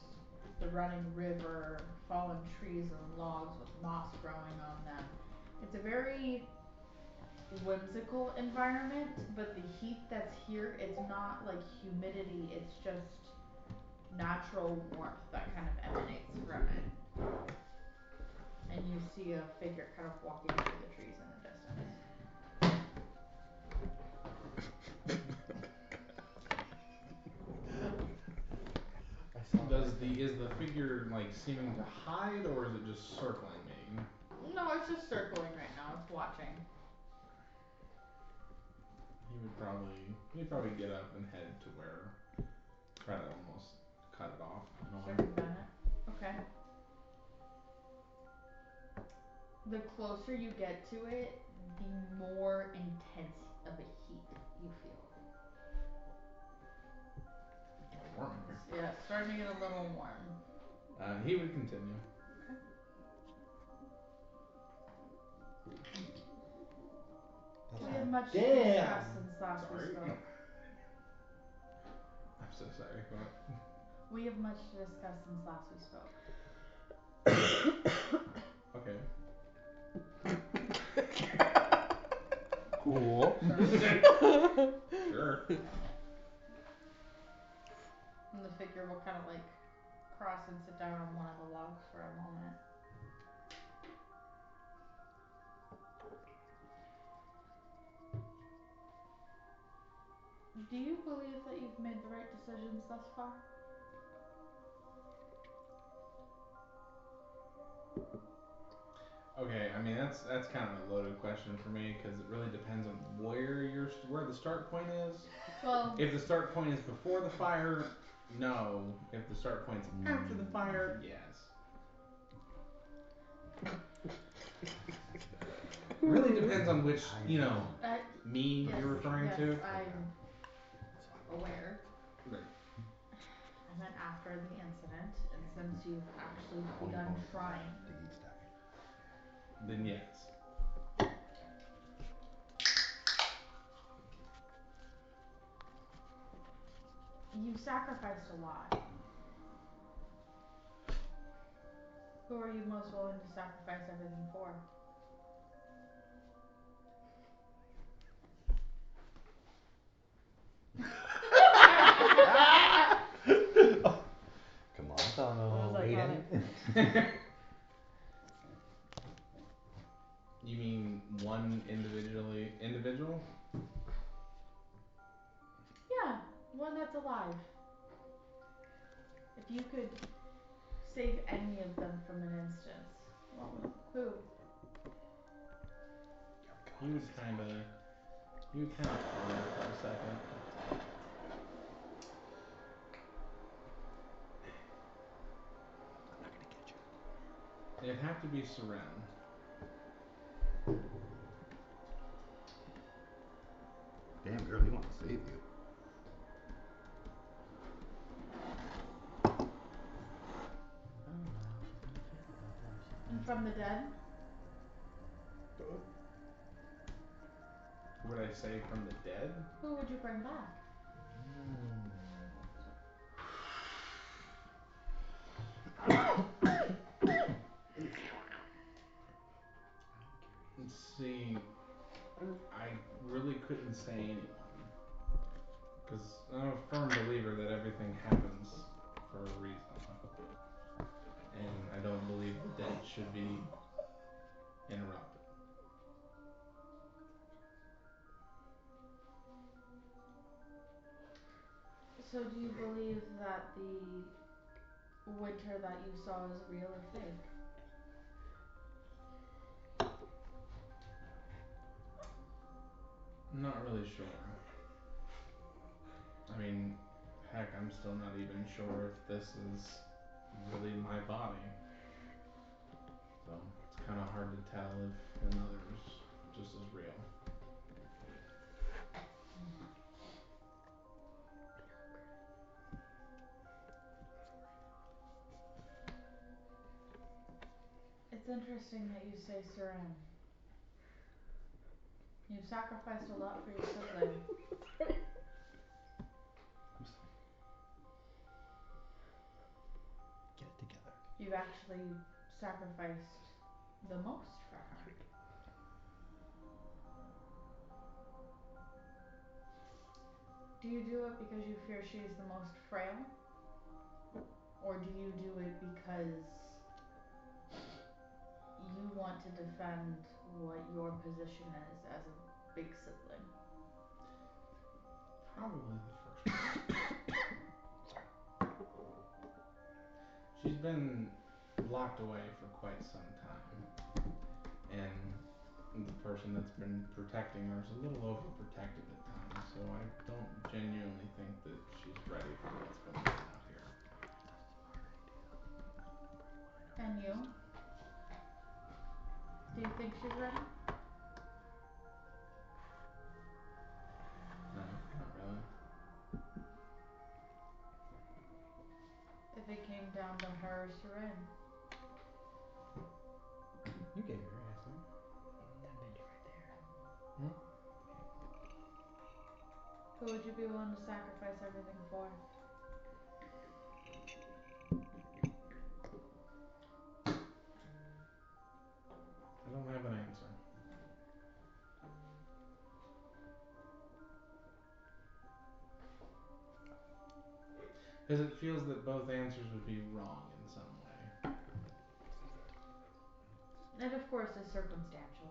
[SPEAKER 4] the running river, fallen trees and logs with moss growing on them. It's a very whimsical environment, but the heat that's here, it's not like humidity, it's just natural warmth that kind of emanates from it. And you see a figure kind of walking through the trees in the distance.
[SPEAKER 2] Is the figure like seeming to hide, or is it just circling me?
[SPEAKER 4] No, it's just circling right now, it's watching.
[SPEAKER 2] He'd probably get up and head to where, try to almost cut it off in a way.
[SPEAKER 4] Circumvent it. Okay. The closer you get to it, the more intense of a heat you feel.
[SPEAKER 2] Warm in here.
[SPEAKER 4] Yeah, it's starting to get a little warm.
[SPEAKER 2] He would continue.
[SPEAKER 4] Okay. We have much to
[SPEAKER 7] Damn.
[SPEAKER 4] discuss since last we
[SPEAKER 2] Sorry.
[SPEAKER 4] spoke.
[SPEAKER 2] I'm so sorry. What?
[SPEAKER 4] We have much to discuss since last we spoke.
[SPEAKER 2] Okay.
[SPEAKER 7] Cool.
[SPEAKER 2] Sure.
[SPEAKER 4] And the figure will kind of like cross and sit down on one of the logs for a moment. Do you believe that you've made the right decisions thus far?
[SPEAKER 2] Okay, I mean that's kind of a loaded question for me because it really depends on where the start point is.
[SPEAKER 4] Well,
[SPEAKER 2] If the start point is before the fire, no. If the start point's after the fire, yes. Really depends on which, me
[SPEAKER 4] yes,
[SPEAKER 2] you're referring
[SPEAKER 4] yes,
[SPEAKER 2] to.
[SPEAKER 4] I'm aware.
[SPEAKER 2] Right.
[SPEAKER 4] I meant after the incident, and since you've actually begun trying.
[SPEAKER 2] Then yes.
[SPEAKER 4] You sacrificed a lot. Who are you most willing to sacrifice everything for?
[SPEAKER 9] Come on, Donald.
[SPEAKER 5] What was
[SPEAKER 7] Aiden.
[SPEAKER 2] You mean one individual?
[SPEAKER 4] Yeah, one that's alive. If you could save any of them from an instance, who?
[SPEAKER 2] He would kinda ponder for a second. It'd have to be Seren.
[SPEAKER 9] Damn girl, he wants to save you.
[SPEAKER 4] And from the dead?
[SPEAKER 2] Who would I say from the dead?
[SPEAKER 4] Who would you bring back?
[SPEAKER 2] Let's see. I really couldn't say anyone. Because I'm a firm believer that everything happens for a reason. And I don't believe the dead should be interrupted.
[SPEAKER 4] So do you believe that the winter that you saw is real or fake?
[SPEAKER 2] I'm not really sure. I mean, heck, I'm still not even sure if this is really my body. So it's kind of hard to tell if another's just as real.
[SPEAKER 4] It's interesting that you say Seren. You've sacrificed a lot for your sibling. You've actually sacrificed the most for her. Do you do it because you fear she's the most frail? Or do you do it because you want to defend what your position is as a big sibling?
[SPEAKER 2] Probably the first one. She's been locked away for quite some time, and the person that's been protecting her is a little overprotective at times, so I don't genuinely think that she's ready for what's going on out here.
[SPEAKER 4] And you? Do you think she's ready?
[SPEAKER 2] No, not really.
[SPEAKER 4] If it came down to her or Seren?
[SPEAKER 7] You gave your answer. Hmm?
[SPEAKER 4] Who would you be willing to sacrifice everything for?
[SPEAKER 2] I don't have an answer. Because it feels that both answers would be wrong in some way.
[SPEAKER 4] It of course is circumstantial.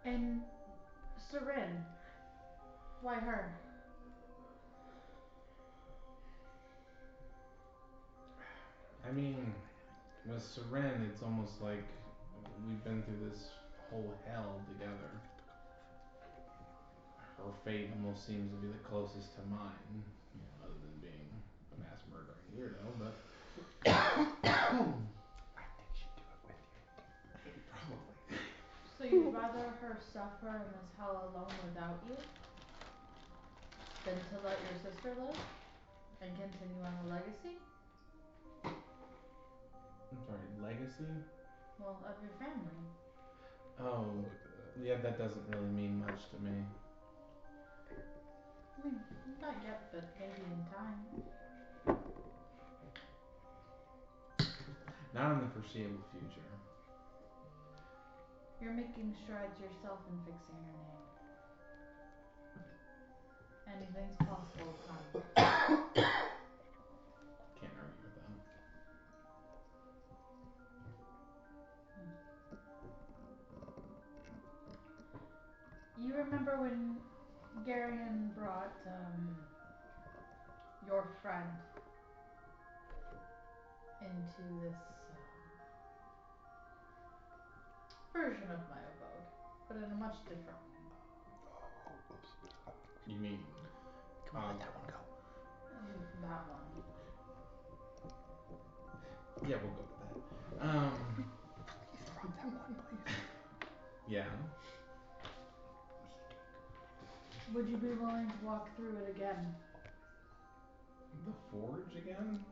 [SPEAKER 4] And Seren, why her?
[SPEAKER 2] I mean, with Seren, it's almost like we've been through this whole hell together. Her fate almost seems to be the closest to mine, you know, other than being a mass murdering weirdo, but
[SPEAKER 7] I think she'd do it with you.
[SPEAKER 2] probably.
[SPEAKER 4] So you'd rather her suffer in this hell alone without you than to let your sister live and continue on the legacy?
[SPEAKER 2] I'm sorry, legacy?
[SPEAKER 4] Well, of your family.
[SPEAKER 2] Oh, yeah, that doesn't really mean much to me.
[SPEAKER 4] I mean, not yet, but maybe in time.
[SPEAKER 2] Not in the foreseeable future.
[SPEAKER 4] You're making strides yourself in fixing your name. Anything's possible with time.
[SPEAKER 2] Can't argue with that.
[SPEAKER 4] You remember when Garion brought your friend into this version of my abode, but in a much different one.
[SPEAKER 2] You mean
[SPEAKER 7] Come on, let that one go.
[SPEAKER 4] That one.
[SPEAKER 2] Yeah, we'll go with that.
[SPEAKER 7] Please drop that one, please.
[SPEAKER 2] Yeah.
[SPEAKER 4] Would you be willing to walk through it again?
[SPEAKER 2] The forge again?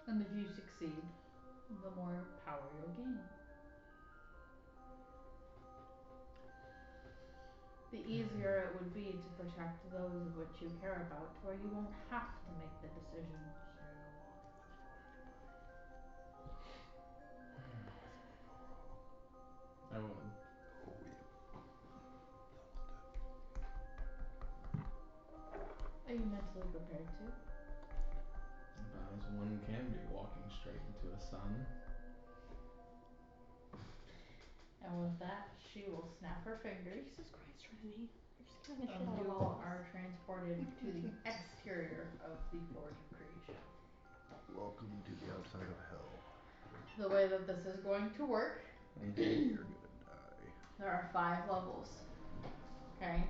[SPEAKER 4] And if you succeed, the more power you'll gain. The easier it would be to protect those of which you care about, to where you won't have to make the decisions.
[SPEAKER 2] I would.
[SPEAKER 4] Are you mentally prepared to?
[SPEAKER 2] About as one can be, walking straight into a sun.
[SPEAKER 4] And with that, she will snap her fingers.
[SPEAKER 5] Jesus Christ, Trinity. You're scaring the shit
[SPEAKER 4] And
[SPEAKER 5] out of
[SPEAKER 4] you
[SPEAKER 5] all of us.
[SPEAKER 4] are transported to the exterior of the Forge of Creation.
[SPEAKER 9] Welcome to the outside of hell.
[SPEAKER 4] The way that this is going to work,
[SPEAKER 9] You're gonna die.
[SPEAKER 4] there are 5 levels. Okay?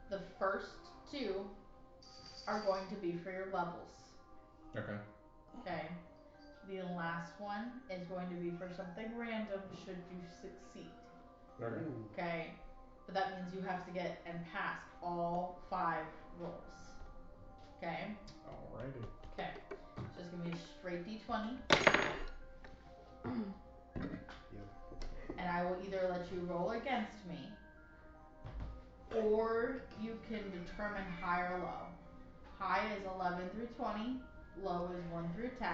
[SPEAKER 4] The first 2 are going to be for your levels.
[SPEAKER 2] Okay.
[SPEAKER 4] Okay? The last one is going to be for something random should you succeed.
[SPEAKER 2] Okay.
[SPEAKER 4] Okay? But that means you have to get and pass all 5 rolls. Okay?
[SPEAKER 2] Alrighty.
[SPEAKER 4] Okay. Just give me a straight D20.
[SPEAKER 3] Yep.
[SPEAKER 4] And I will either let you roll against me or you can determine high or low. High is 11 through 20, low is 1 through 10,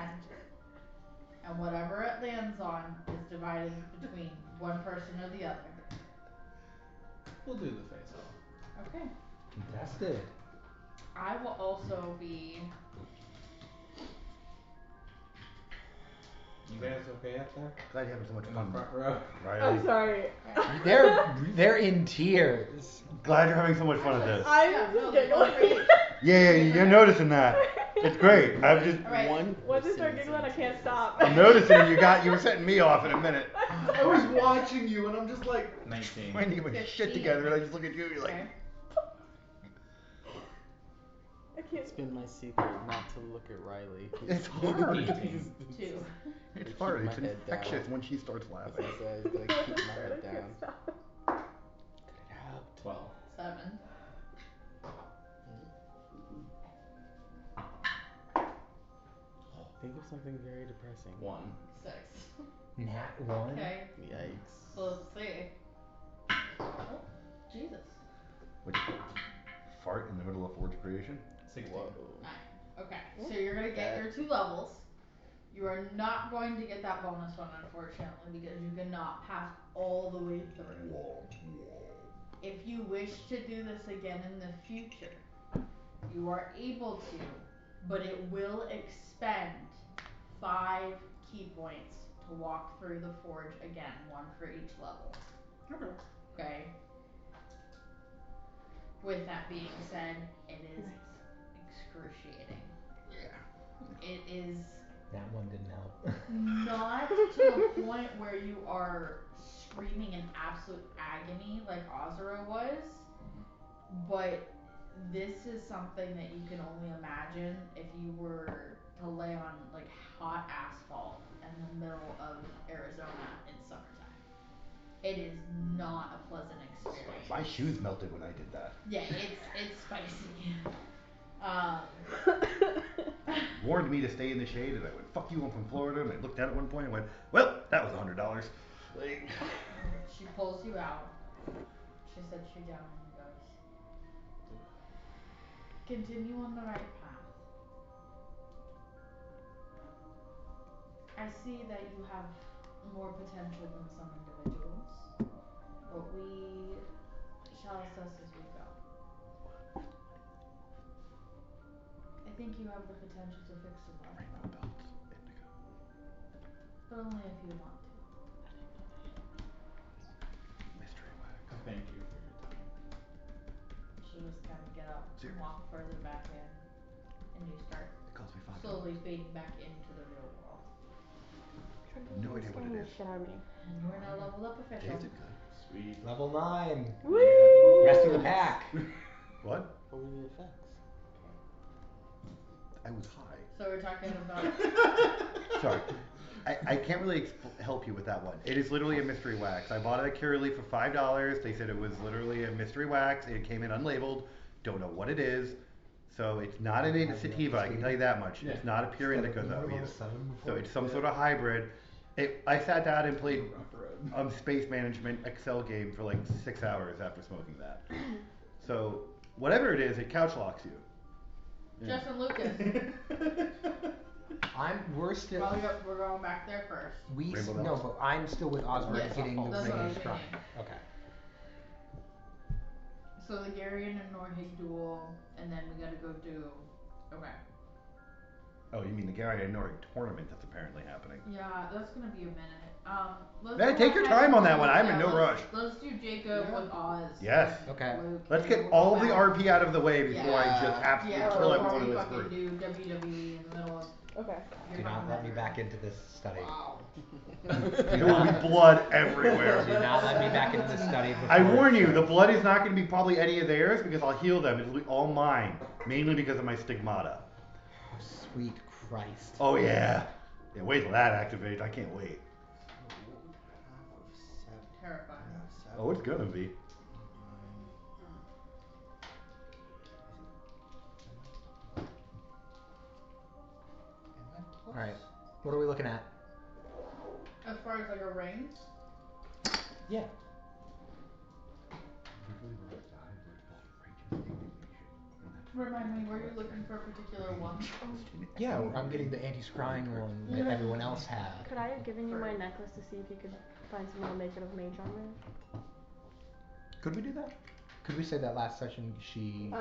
[SPEAKER 4] and whatever it lands on is divided between one person or the other.
[SPEAKER 2] We'll do the face off.
[SPEAKER 4] Okay.
[SPEAKER 7] Contested.
[SPEAKER 4] I will also be.
[SPEAKER 2] You guys okay up there?
[SPEAKER 3] Glad you're having so much
[SPEAKER 2] In the
[SPEAKER 3] fun.
[SPEAKER 2] front row.
[SPEAKER 3] Riley.
[SPEAKER 5] I'm sorry.
[SPEAKER 7] They're in tears.
[SPEAKER 3] Glad you're having so much fun at this.
[SPEAKER 5] I'm
[SPEAKER 4] Yeah, no,
[SPEAKER 5] just
[SPEAKER 4] they're all
[SPEAKER 5] giggling.
[SPEAKER 4] great.
[SPEAKER 3] Yeah, you're noticing that. It's great. I'm just
[SPEAKER 4] Alright.
[SPEAKER 5] Once I start giggling, I can't stop.
[SPEAKER 3] I'm noticing you were setting me off in a minute.
[SPEAKER 2] I was watching you and I'm just like 19.
[SPEAKER 3] Trying to get my shit
[SPEAKER 4] 15.
[SPEAKER 3] together and I just look at you and you're like
[SPEAKER 4] Okay.
[SPEAKER 5] I can't.
[SPEAKER 8] It's been my secret not to look at Riley.
[SPEAKER 3] it's hard.
[SPEAKER 4] 2.
[SPEAKER 3] It's hard.
[SPEAKER 8] Keep
[SPEAKER 3] It's
[SPEAKER 8] my head
[SPEAKER 3] infectious
[SPEAKER 8] down.
[SPEAKER 3] when she starts laughing.
[SPEAKER 8] As I said, I gotta keep my head down.
[SPEAKER 5] Stop.
[SPEAKER 8] Cut it out.
[SPEAKER 2] 12.
[SPEAKER 4] 7.
[SPEAKER 8] Think of something very depressing.
[SPEAKER 2] 1.
[SPEAKER 4] 6.
[SPEAKER 7] Nat 1.
[SPEAKER 4] Okay.
[SPEAKER 8] Yikes.
[SPEAKER 4] So let's see. Oh, Jesus.
[SPEAKER 3] What? Fart in the middle of Forge creation?
[SPEAKER 2] 16.
[SPEAKER 8] Whoa.
[SPEAKER 4] 9. Okay. So you're gonna get your 2 levels. You are not going to get that bonus one, unfortunately, because you cannot pass all the way through. If you wish to do this again in the future, you are able to, but it will expend 5 key points to walk through the forge again, 1 for each level.
[SPEAKER 2] Okay.
[SPEAKER 4] Okay? With that being said, it is excruciating.
[SPEAKER 3] Yeah.
[SPEAKER 4] It is
[SPEAKER 7] That one didn't help.
[SPEAKER 4] not to the point where you are screaming in absolute agony like Ozra was, but this is something that you can only imagine if you were to lay on like hot asphalt in the middle of Arizona in summertime. It is not a pleasant experience.
[SPEAKER 3] My shoes melted when I did that.
[SPEAKER 4] Yeah, it's spicy.
[SPEAKER 3] Warned me to stay in the shade and I went, fuck you, I'm from Florida, and I looked at it one point and went, well, that was $100. Like,
[SPEAKER 4] She pulls you out. She sets you down and goes, continue on the right path. I see that you have more potential than some individuals, but we shall assess as we go. I think you have the potential to fix a lot of problems, but only if you want to.
[SPEAKER 3] mystery wax.
[SPEAKER 2] Thank you for your time.
[SPEAKER 4] She'll just kind of get up and walk further back in, and you start
[SPEAKER 3] It cost me $5.
[SPEAKER 4] slowly fading back into the real world.
[SPEAKER 3] No idea what it is.
[SPEAKER 5] Shit out of me.
[SPEAKER 4] And you are now leveled up official.
[SPEAKER 3] Tasted good.
[SPEAKER 2] Sweet.
[SPEAKER 7] Level 9.
[SPEAKER 5] Whee!
[SPEAKER 7] Rest of the pack.
[SPEAKER 3] What?
[SPEAKER 8] What were the effects?
[SPEAKER 3] I was high.
[SPEAKER 4] So we're talking about.
[SPEAKER 3] Sorry. I can't really help you with that one. It is literally a mystery wax. I bought it at Curaleaf for $5. They said it was literally a mystery wax. It came in unlabeled. Don't know what it is. So it's not a sativa, I can tell you that much. It's not a pure indica though either. So it's some sort of hybrid. I sat down and played space management Excel game for like 6 hours after smoking that. So whatever it is, it couch locks you. Yeah.
[SPEAKER 4] Justin Lucas.
[SPEAKER 7] We're still.
[SPEAKER 4] Well, we're going back there first.
[SPEAKER 7] No, but I'm still with Osborne
[SPEAKER 4] Yes,
[SPEAKER 7] getting the
[SPEAKER 4] that's what I
[SPEAKER 7] ring
[SPEAKER 4] was
[SPEAKER 7] strung.
[SPEAKER 4] saying.
[SPEAKER 7] Okay.
[SPEAKER 4] So the Garion and Norhig duel, and then we gotta go do. Okay.
[SPEAKER 3] Oh, you mean the Gary and Norrie tournament that's apparently happening?
[SPEAKER 4] Yeah, that's gonna be a minute. Let's
[SPEAKER 3] Man,
[SPEAKER 4] go
[SPEAKER 3] take your
[SPEAKER 4] ahead
[SPEAKER 3] time
[SPEAKER 4] and
[SPEAKER 3] on that
[SPEAKER 4] do-
[SPEAKER 3] one. I'm in
[SPEAKER 4] yeah,
[SPEAKER 3] no rush.
[SPEAKER 4] Let's do Jacob with Oz.
[SPEAKER 3] Yes.
[SPEAKER 4] and
[SPEAKER 7] Okay.
[SPEAKER 4] Luke,
[SPEAKER 3] Let's
[SPEAKER 4] and
[SPEAKER 3] get
[SPEAKER 4] we'll
[SPEAKER 3] all
[SPEAKER 4] go
[SPEAKER 3] the
[SPEAKER 4] back.
[SPEAKER 3] RP out of the way before I just absolutely
[SPEAKER 4] Yeah,
[SPEAKER 3] kill
[SPEAKER 4] before
[SPEAKER 3] everyone
[SPEAKER 4] we
[SPEAKER 3] in this
[SPEAKER 4] fucking
[SPEAKER 3] group.
[SPEAKER 4] do WWE in the middle of.
[SPEAKER 5] Okay.
[SPEAKER 7] Do not let me back into this study.
[SPEAKER 4] Wow.
[SPEAKER 3] There will be blood everywhere.
[SPEAKER 7] Do not let me back into this study before.
[SPEAKER 3] I warn you, the blood is not going to be probably any of theirs because I'll heal them. It'll be all mine, mainly because of my stigmata.
[SPEAKER 7] Sweet Christ.
[SPEAKER 3] Oh yeah. Yeah, wait till that activates. I can't wait.
[SPEAKER 4] Terrifying.
[SPEAKER 3] Oh, it's gonna be.
[SPEAKER 7] Alright. What are we looking at?
[SPEAKER 4] As far as like a ring,
[SPEAKER 7] Yeah.
[SPEAKER 4] Remind me, were you looking for a particular one?
[SPEAKER 7] Yeah, I'm getting the anti-scrying one that everyone else had.
[SPEAKER 5] Could I have given you my necklace to see if you could find someone to make it of mage armor?
[SPEAKER 7] Could we do that? Could we say that last session she...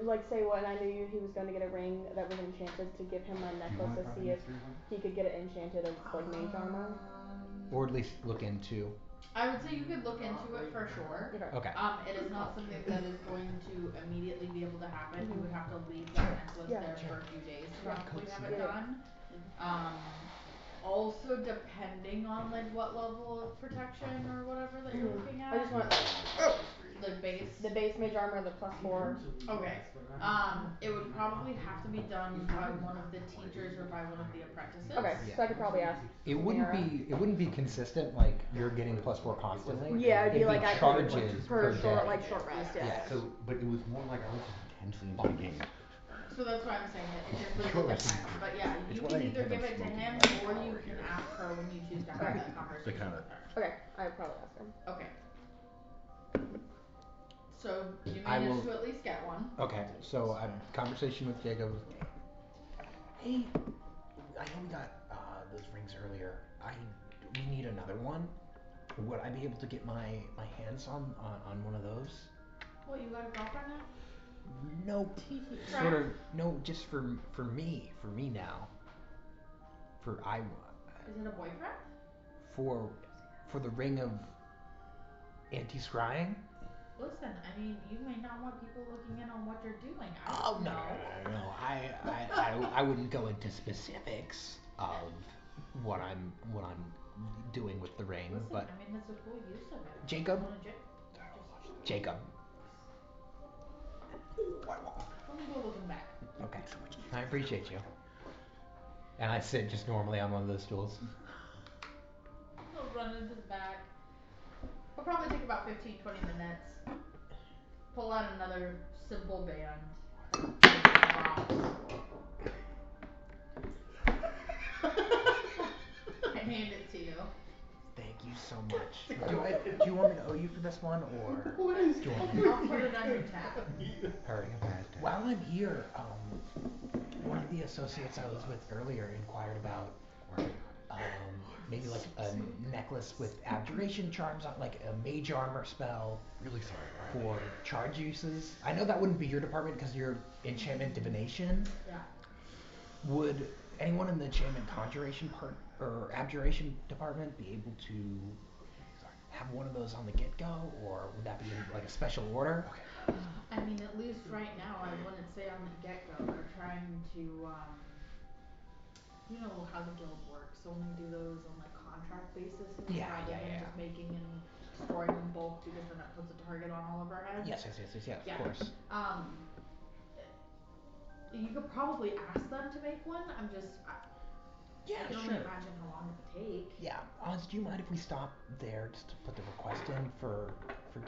[SPEAKER 5] Like say when I knew he was gonna get a ring that was enchanted, to give him my necklace to see if he could get it enchanted of like mage armor?
[SPEAKER 7] Or at least look into...
[SPEAKER 4] I would say you could look into it for sure.
[SPEAKER 7] Okay.
[SPEAKER 4] It is not something that is going to immediately be able to happen. You would have to leave that necklace there for a few days to probably have it done. Also depending on like what level of protection or whatever that you're looking at.
[SPEAKER 5] I just want
[SPEAKER 4] the base.
[SPEAKER 5] The base mage armor, the +4.
[SPEAKER 4] Okay. It would probably have to be done by one of the teachers or by one of the apprentices.
[SPEAKER 5] Okay, so I could probably ask.
[SPEAKER 7] It wouldn't be consistent, like you're getting +4 constantly.
[SPEAKER 5] Yeah, it'd be like
[SPEAKER 7] charges per
[SPEAKER 5] short,
[SPEAKER 7] day.
[SPEAKER 5] like short rest. Yeah.
[SPEAKER 9] So, but it was more like I was intensely into the game.
[SPEAKER 4] So that's why I'm saying it just really depends. But yeah, you can either give it to him or you can ask her when you choose to have that conversation with her.
[SPEAKER 5] Okay, I would probably ask him.
[SPEAKER 4] Okay. So you managed to at least get one.
[SPEAKER 7] Okay, so I conversation with Jacob. Hey, I know we got those rings earlier. We need another one. Would I be able to get my hands on one of those?
[SPEAKER 4] What, you got a girlfriend now?
[SPEAKER 7] No, sort of. No, just for me now.
[SPEAKER 4] Is it a boyfriend?
[SPEAKER 7] For the ring of anti-scrying.
[SPEAKER 4] Listen, I mean, you may not want people looking in on what you're doing.
[SPEAKER 7] Oh no. I wouldn't go into specifics of what I'm doing with the ring.
[SPEAKER 4] Listen,
[SPEAKER 7] but
[SPEAKER 4] I mean, it's a cool use of it.
[SPEAKER 7] Jacob.
[SPEAKER 4] Don't go looking back.
[SPEAKER 7] Okay. I appreciate you. And I sit just normally on one of those stools.
[SPEAKER 4] He'll run into the back. It'll probably take about 15-20 minutes. Pull out another simple band. And hand it to you.
[SPEAKER 7] Thank you so much. Do you want me to owe you for this one, or do you want me
[SPEAKER 4] I'll put it on your tab.
[SPEAKER 7] While I'm here, one of the associates I was with earlier inquired about maybe like a necklace with abjuration charms on, like a mage armor spell.
[SPEAKER 9] Really sorry.
[SPEAKER 7] For charge uses. I know that wouldn't be your department because you're enchantment divination.
[SPEAKER 4] Yeah.
[SPEAKER 7] Would anyone in the enchantment conjuration part or abjuration department be able to have one of those on the get-go, or would that be in like a special order?
[SPEAKER 4] I mean, at least right now, I wouldn't say on the get-go. They're trying to, you know how the guild works. So when we do those on like contract basis, rather than just making and storing in bulk, because then it puts a target on all of our heads.
[SPEAKER 7] Yes, of course.
[SPEAKER 4] You could probably ask them to make one. I can only imagine how long it would take.
[SPEAKER 7] Yeah. Oz, do you mind if we stop there just to put the request in for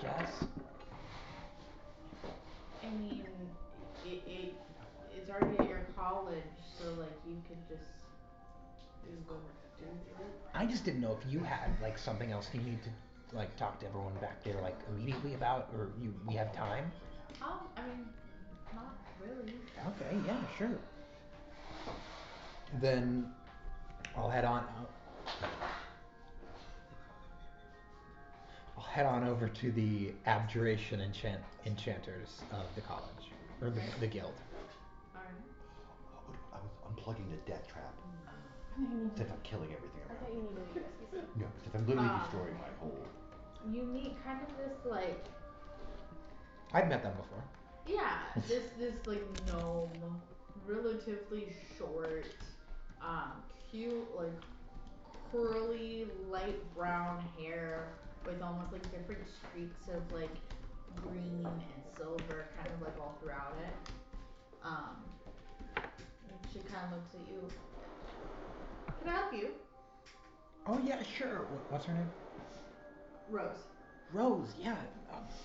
[SPEAKER 7] Jess?
[SPEAKER 4] I mean, it's already at your college, so like you could just do.
[SPEAKER 7] I just didn't know if you had like something else you need to like talk to everyone back there like immediately about, or we have time.
[SPEAKER 4] I mean, not really.
[SPEAKER 7] Okay, yeah, sure. Then I'll head on over to the abjuration enchanters of the college, or the guild.
[SPEAKER 4] Alright.
[SPEAKER 9] I was unplugging the death trap. Instead of killing everything around.
[SPEAKER 5] I thought you needed a USB.
[SPEAKER 9] No, because I'm literally destroying my whole...
[SPEAKER 4] You meet kind of this like...
[SPEAKER 7] I've met them before.
[SPEAKER 4] Yeah, this like gnome, relatively short, cute, like curly, light brown hair with almost like different streaks of like green and silver kind of like all throughout it. She kind of looks at you. Can I help you?
[SPEAKER 7] Oh yeah, sure. What's her name?
[SPEAKER 4] Rose.
[SPEAKER 7] Rose, yeah.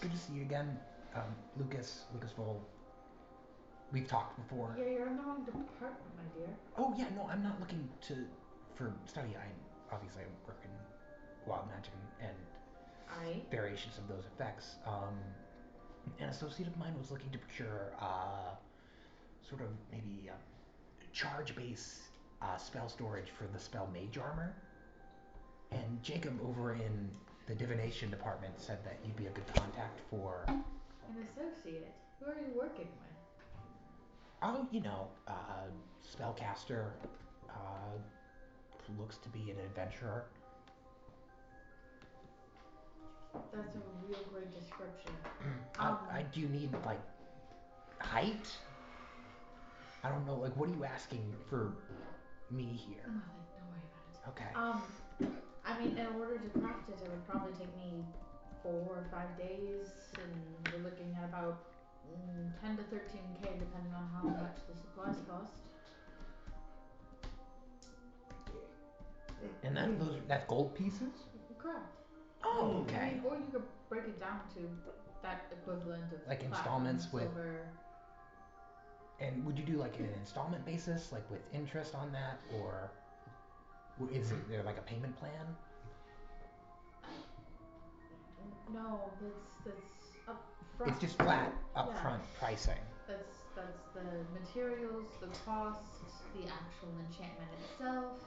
[SPEAKER 7] Good to see you again. Lucas Vol. We've talked before.
[SPEAKER 4] Yeah, you're in the wrong department, my dear.
[SPEAKER 7] Oh yeah, no, I'm not looking for study. I work in wild magic and variations of those effects. An associate of mine was looking to procure sort of maybe charge base spell storage for the spell Mage Armor. And Jacob over in the divination department said that you'd be a good contact for.
[SPEAKER 4] An associate? Who are you working with?
[SPEAKER 7] Oh, spellcaster. Looks to be an adventurer.
[SPEAKER 4] That's a real great description.
[SPEAKER 7] Do you need like height? I don't know. Like, what are you asking for me here?
[SPEAKER 4] Nothing. Don't worry about it.
[SPEAKER 7] Okay.
[SPEAKER 4] I mean, in order to craft it, it would probably take me 4 or 5 days, and we're looking at about 10 to 13K, depending on how much the supplies cost.
[SPEAKER 7] And that's gold pieces?
[SPEAKER 4] Correct.
[SPEAKER 7] Oh, okay.
[SPEAKER 4] I mean, or you could break it down to that equivalent of
[SPEAKER 7] like
[SPEAKER 4] platinum,
[SPEAKER 7] installments with.
[SPEAKER 4] silver.
[SPEAKER 7] And would you do like an installment basis, like with interest on that, or is there like a payment plan?
[SPEAKER 4] No, that's upfront.
[SPEAKER 7] It's just flat upfront pricing.
[SPEAKER 4] That's the materials, the cost, the actual enchantment itself,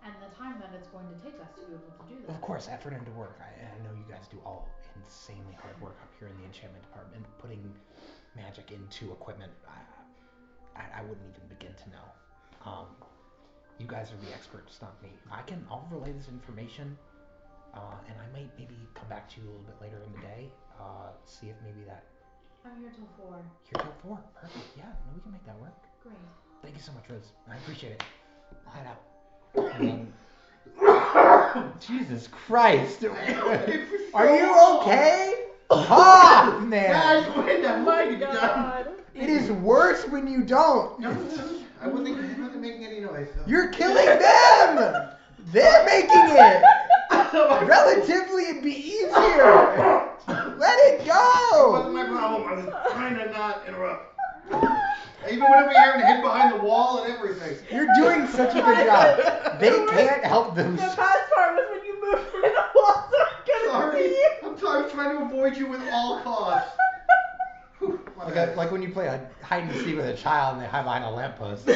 [SPEAKER 4] and the time that it's going to take us to be able to do that.
[SPEAKER 7] Of course, effort into work. I know you guys do all insanely hard work up here in the enchantment department, putting magic into equipment. I wouldn't even begin to know. You guys are the experts, not me. I'll relay this information, and I might maybe come back to you a little bit later in the day, see if maybe that.
[SPEAKER 4] I'm here till 4.
[SPEAKER 7] Here till 4. Perfect. Yeah, no, we can make that work.
[SPEAKER 4] Great.
[SPEAKER 7] Thank you so much, Rose. I appreciate it. I'll head out. Jesus Christ! Are you okay? Ah, man!
[SPEAKER 5] Oh my god!
[SPEAKER 7] It is worse when you don't.
[SPEAKER 3] No, I wasn't making any noise. So.
[SPEAKER 7] You're killing them. They're making it. Relatively, it'd be easier. Let it go.
[SPEAKER 3] It wasn't my problem. I was trying to not interrupt. I even went over here and hid behind the wall and everything.
[SPEAKER 7] You're doing such a good job. They can't help
[SPEAKER 5] The
[SPEAKER 7] themselves.
[SPEAKER 5] best part was when you moved behind the wall so I couldn't see you.
[SPEAKER 3] I'm sorry. I'm trying to avoid you with all costs.
[SPEAKER 7] Like when you play a hide and seek with a child and they hide behind a lamppost.
[SPEAKER 3] I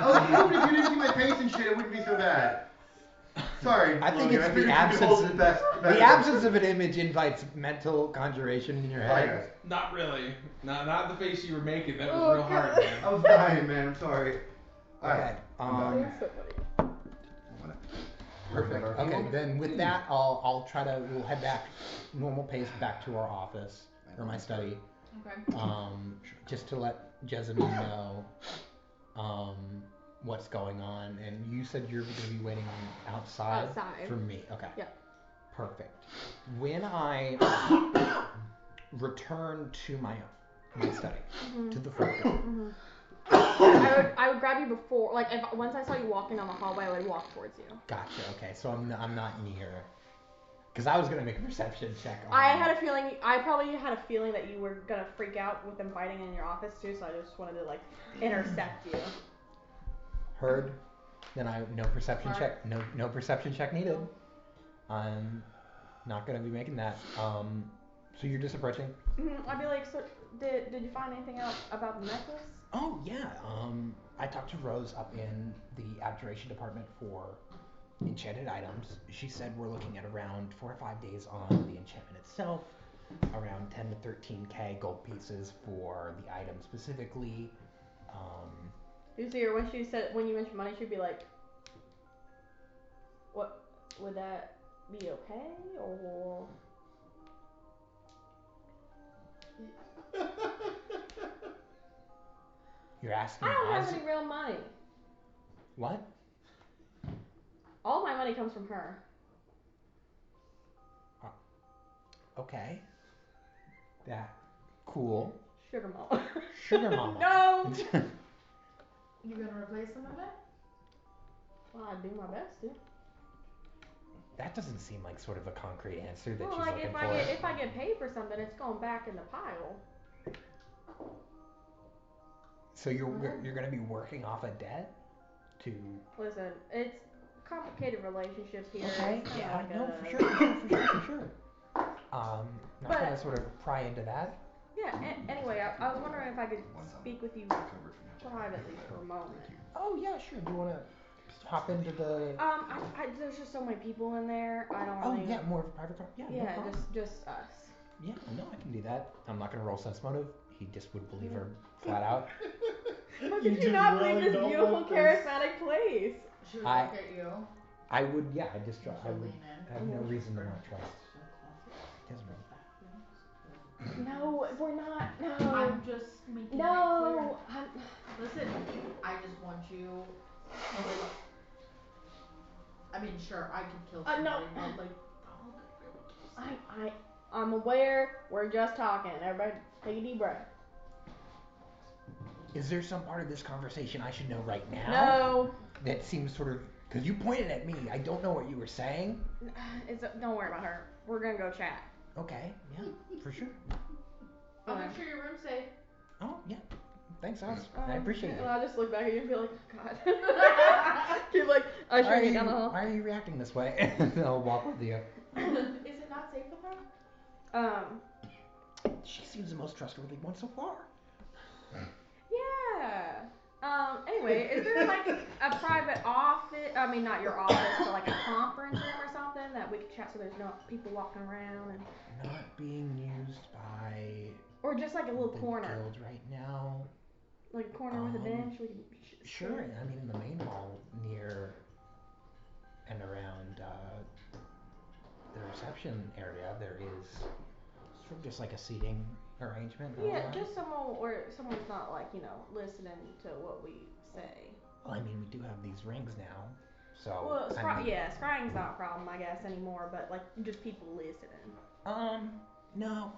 [SPEAKER 3] was hoping if you didn't see my face and shit, it wouldn't be so bad. Sorry.
[SPEAKER 7] I think
[SPEAKER 3] Logan,
[SPEAKER 7] it's
[SPEAKER 3] figured
[SPEAKER 7] the
[SPEAKER 3] you could hold
[SPEAKER 7] absence.
[SPEAKER 3] the best
[SPEAKER 7] The absence of an image invites mental conjuration in your head.
[SPEAKER 3] Okay.
[SPEAKER 2] Not really. Not the face you were making. That was real hard, man.
[SPEAKER 3] I was dying, man. I'm sorry.
[SPEAKER 7] Okay.
[SPEAKER 5] That's so funny.
[SPEAKER 7] Perfect. Okay. Then with that, we'll head back, normal pace, back to our office or my study.
[SPEAKER 4] Okay.
[SPEAKER 7] Just to let Jessamine know, what's going on. And you said you're going to be waiting outside for me. Okay.
[SPEAKER 5] Yeah.
[SPEAKER 7] Perfect. When I return to my study, to the front door.
[SPEAKER 5] I would grab you before, like, once I saw you walking down the hallway, I would walk towards you.
[SPEAKER 7] Gotcha. Okay. So I'm not near. Because I was gonna make a perception check.
[SPEAKER 5] I probably had a feeling that you were gonna freak out with them biting in your office too, so I just wanted to like intercept you.
[SPEAKER 7] Heard. Then no perception check. No perception check needed. I'm not gonna be making that. So you're just approaching.
[SPEAKER 5] I'd be like, so did you find anything else about the necklace?
[SPEAKER 7] Oh yeah. I talked to Rose up in the abjuration department for enchanted items. She said we're looking at around 4 or 5 days on the enchantment itself, around 10 to 13K gold pieces for the item specifically.
[SPEAKER 5] You see her when you mentioned money, she'd be like, "What would that be okay or?"
[SPEAKER 7] You're asking.
[SPEAKER 5] I don't have any real money.
[SPEAKER 7] What?
[SPEAKER 5] All my money comes from her.
[SPEAKER 7] Okay. That cool.
[SPEAKER 5] Sugar mama.
[SPEAKER 7] Sugar mama.
[SPEAKER 5] No.
[SPEAKER 4] You gonna replace some of it?
[SPEAKER 5] Well, I'd do my best to.
[SPEAKER 7] That doesn't seem like sort of a concrete answer that
[SPEAKER 5] Well,
[SPEAKER 7] she's
[SPEAKER 5] like
[SPEAKER 7] looking
[SPEAKER 5] if I get paid for something, it's going back in the pile.
[SPEAKER 7] So you're gonna be working off a debt to.
[SPEAKER 5] Listen, it's complicated relationships here.
[SPEAKER 7] Okay. Yeah.
[SPEAKER 5] Like
[SPEAKER 7] No, for sure. For sure. Not
[SPEAKER 5] But-
[SPEAKER 7] gonna sort of pry into that.
[SPEAKER 5] Yeah. Anyway, I was wondering if I could
[SPEAKER 9] One's on
[SPEAKER 5] speak with you
[SPEAKER 9] covered from each other.
[SPEAKER 5] privately for a moment.
[SPEAKER 9] Thank you.
[SPEAKER 7] Oh yeah, sure. Do you wanna hop into the?
[SPEAKER 5] There's just so many people in there. I don't
[SPEAKER 7] Oh
[SPEAKER 5] really.
[SPEAKER 7] yeah, more of a private car. Yeah, no
[SPEAKER 5] Yeah,
[SPEAKER 7] problem.
[SPEAKER 5] just us.
[SPEAKER 7] Yeah, no, I can do that. I'm not gonna roll sense motive. He just would believe her flat out.
[SPEAKER 5] How could you not believe this beautiful, charismatic place?
[SPEAKER 4] Should we
[SPEAKER 7] I-
[SPEAKER 4] look at you?
[SPEAKER 7] I would, yeah, I just try. I
[SPEAKER 4] She'll
[SPEAKER 7] would
[SPEAKER 4] lean in.
[SPEAKER 7] have no reason to not trust Desmond.
[SPEAKER 5] No, we're not. No.
[SPEAKER 4] I'm just making
[SPEAKER 5] No.
[SPEAKER 4] it clear. Listen, I just want you. Like, I mean, sure, I could kill somebody,
[SPEAKER 5] No.
[SPEAKER 4] but like, Donald could really kill somebody.
[SPEAKER 5] I'm aware. We're just talking. Everybody, take a deep breath.
[SPEAKER 7] Is there some part of this conversation I should know right now?
[SPEAKER 5] No.
[SPEAKER 7] That seems sort of because you pointed at me. I don't know what you were saying.
[SPEAKER 5] Don't worry about her. We're gonna go chat.
[SPEAKER 7] Okay, yeah, for sure.
[SPEAKER 4] I'll make sure your room's safe.
[SPEAKER 7] Oh yeah, thanks, Oz. I appreciate it.
[SPEAKER 5] And I'll just look back at you and be like, oh, God. Keep like ushering me down the hall.
[SPEAKER 7] Why are you reacting this way? And I'll walk with you.
[SPEAKER 4] Is it not safe with her?
[SPEAKER 7] She seems the most trustworthy one so far.
[SPEAKER 5] Yeah. Anyway, is there like a private office? I mean, not your office, but like a conference room or something that we could chat so there's no people walking around and.
[SPEAKER 7] Not being used by.
[SPEAKER 5] Or just like a little
[SPEAKER 7] the
[SPEAKER 5] corner.
[SPEAKER 7] guild right now.
[SPEAKER 5] Like a corner with a bench. We can.
[SPEAKER 7] Sure. I mean, in the main hall near and around the reception area, there is sort of just like a seating arrangement.
[SPEAKER 5] Yeah, just where someone's not like listening to what we say.
[SPEAKER 7] Well, I mean, we do have these rings now, so.
[SPEAKER 5] Well, scrying's not a problem, I guess, anymore. But like just people listening.
[SPEAKER 7] No.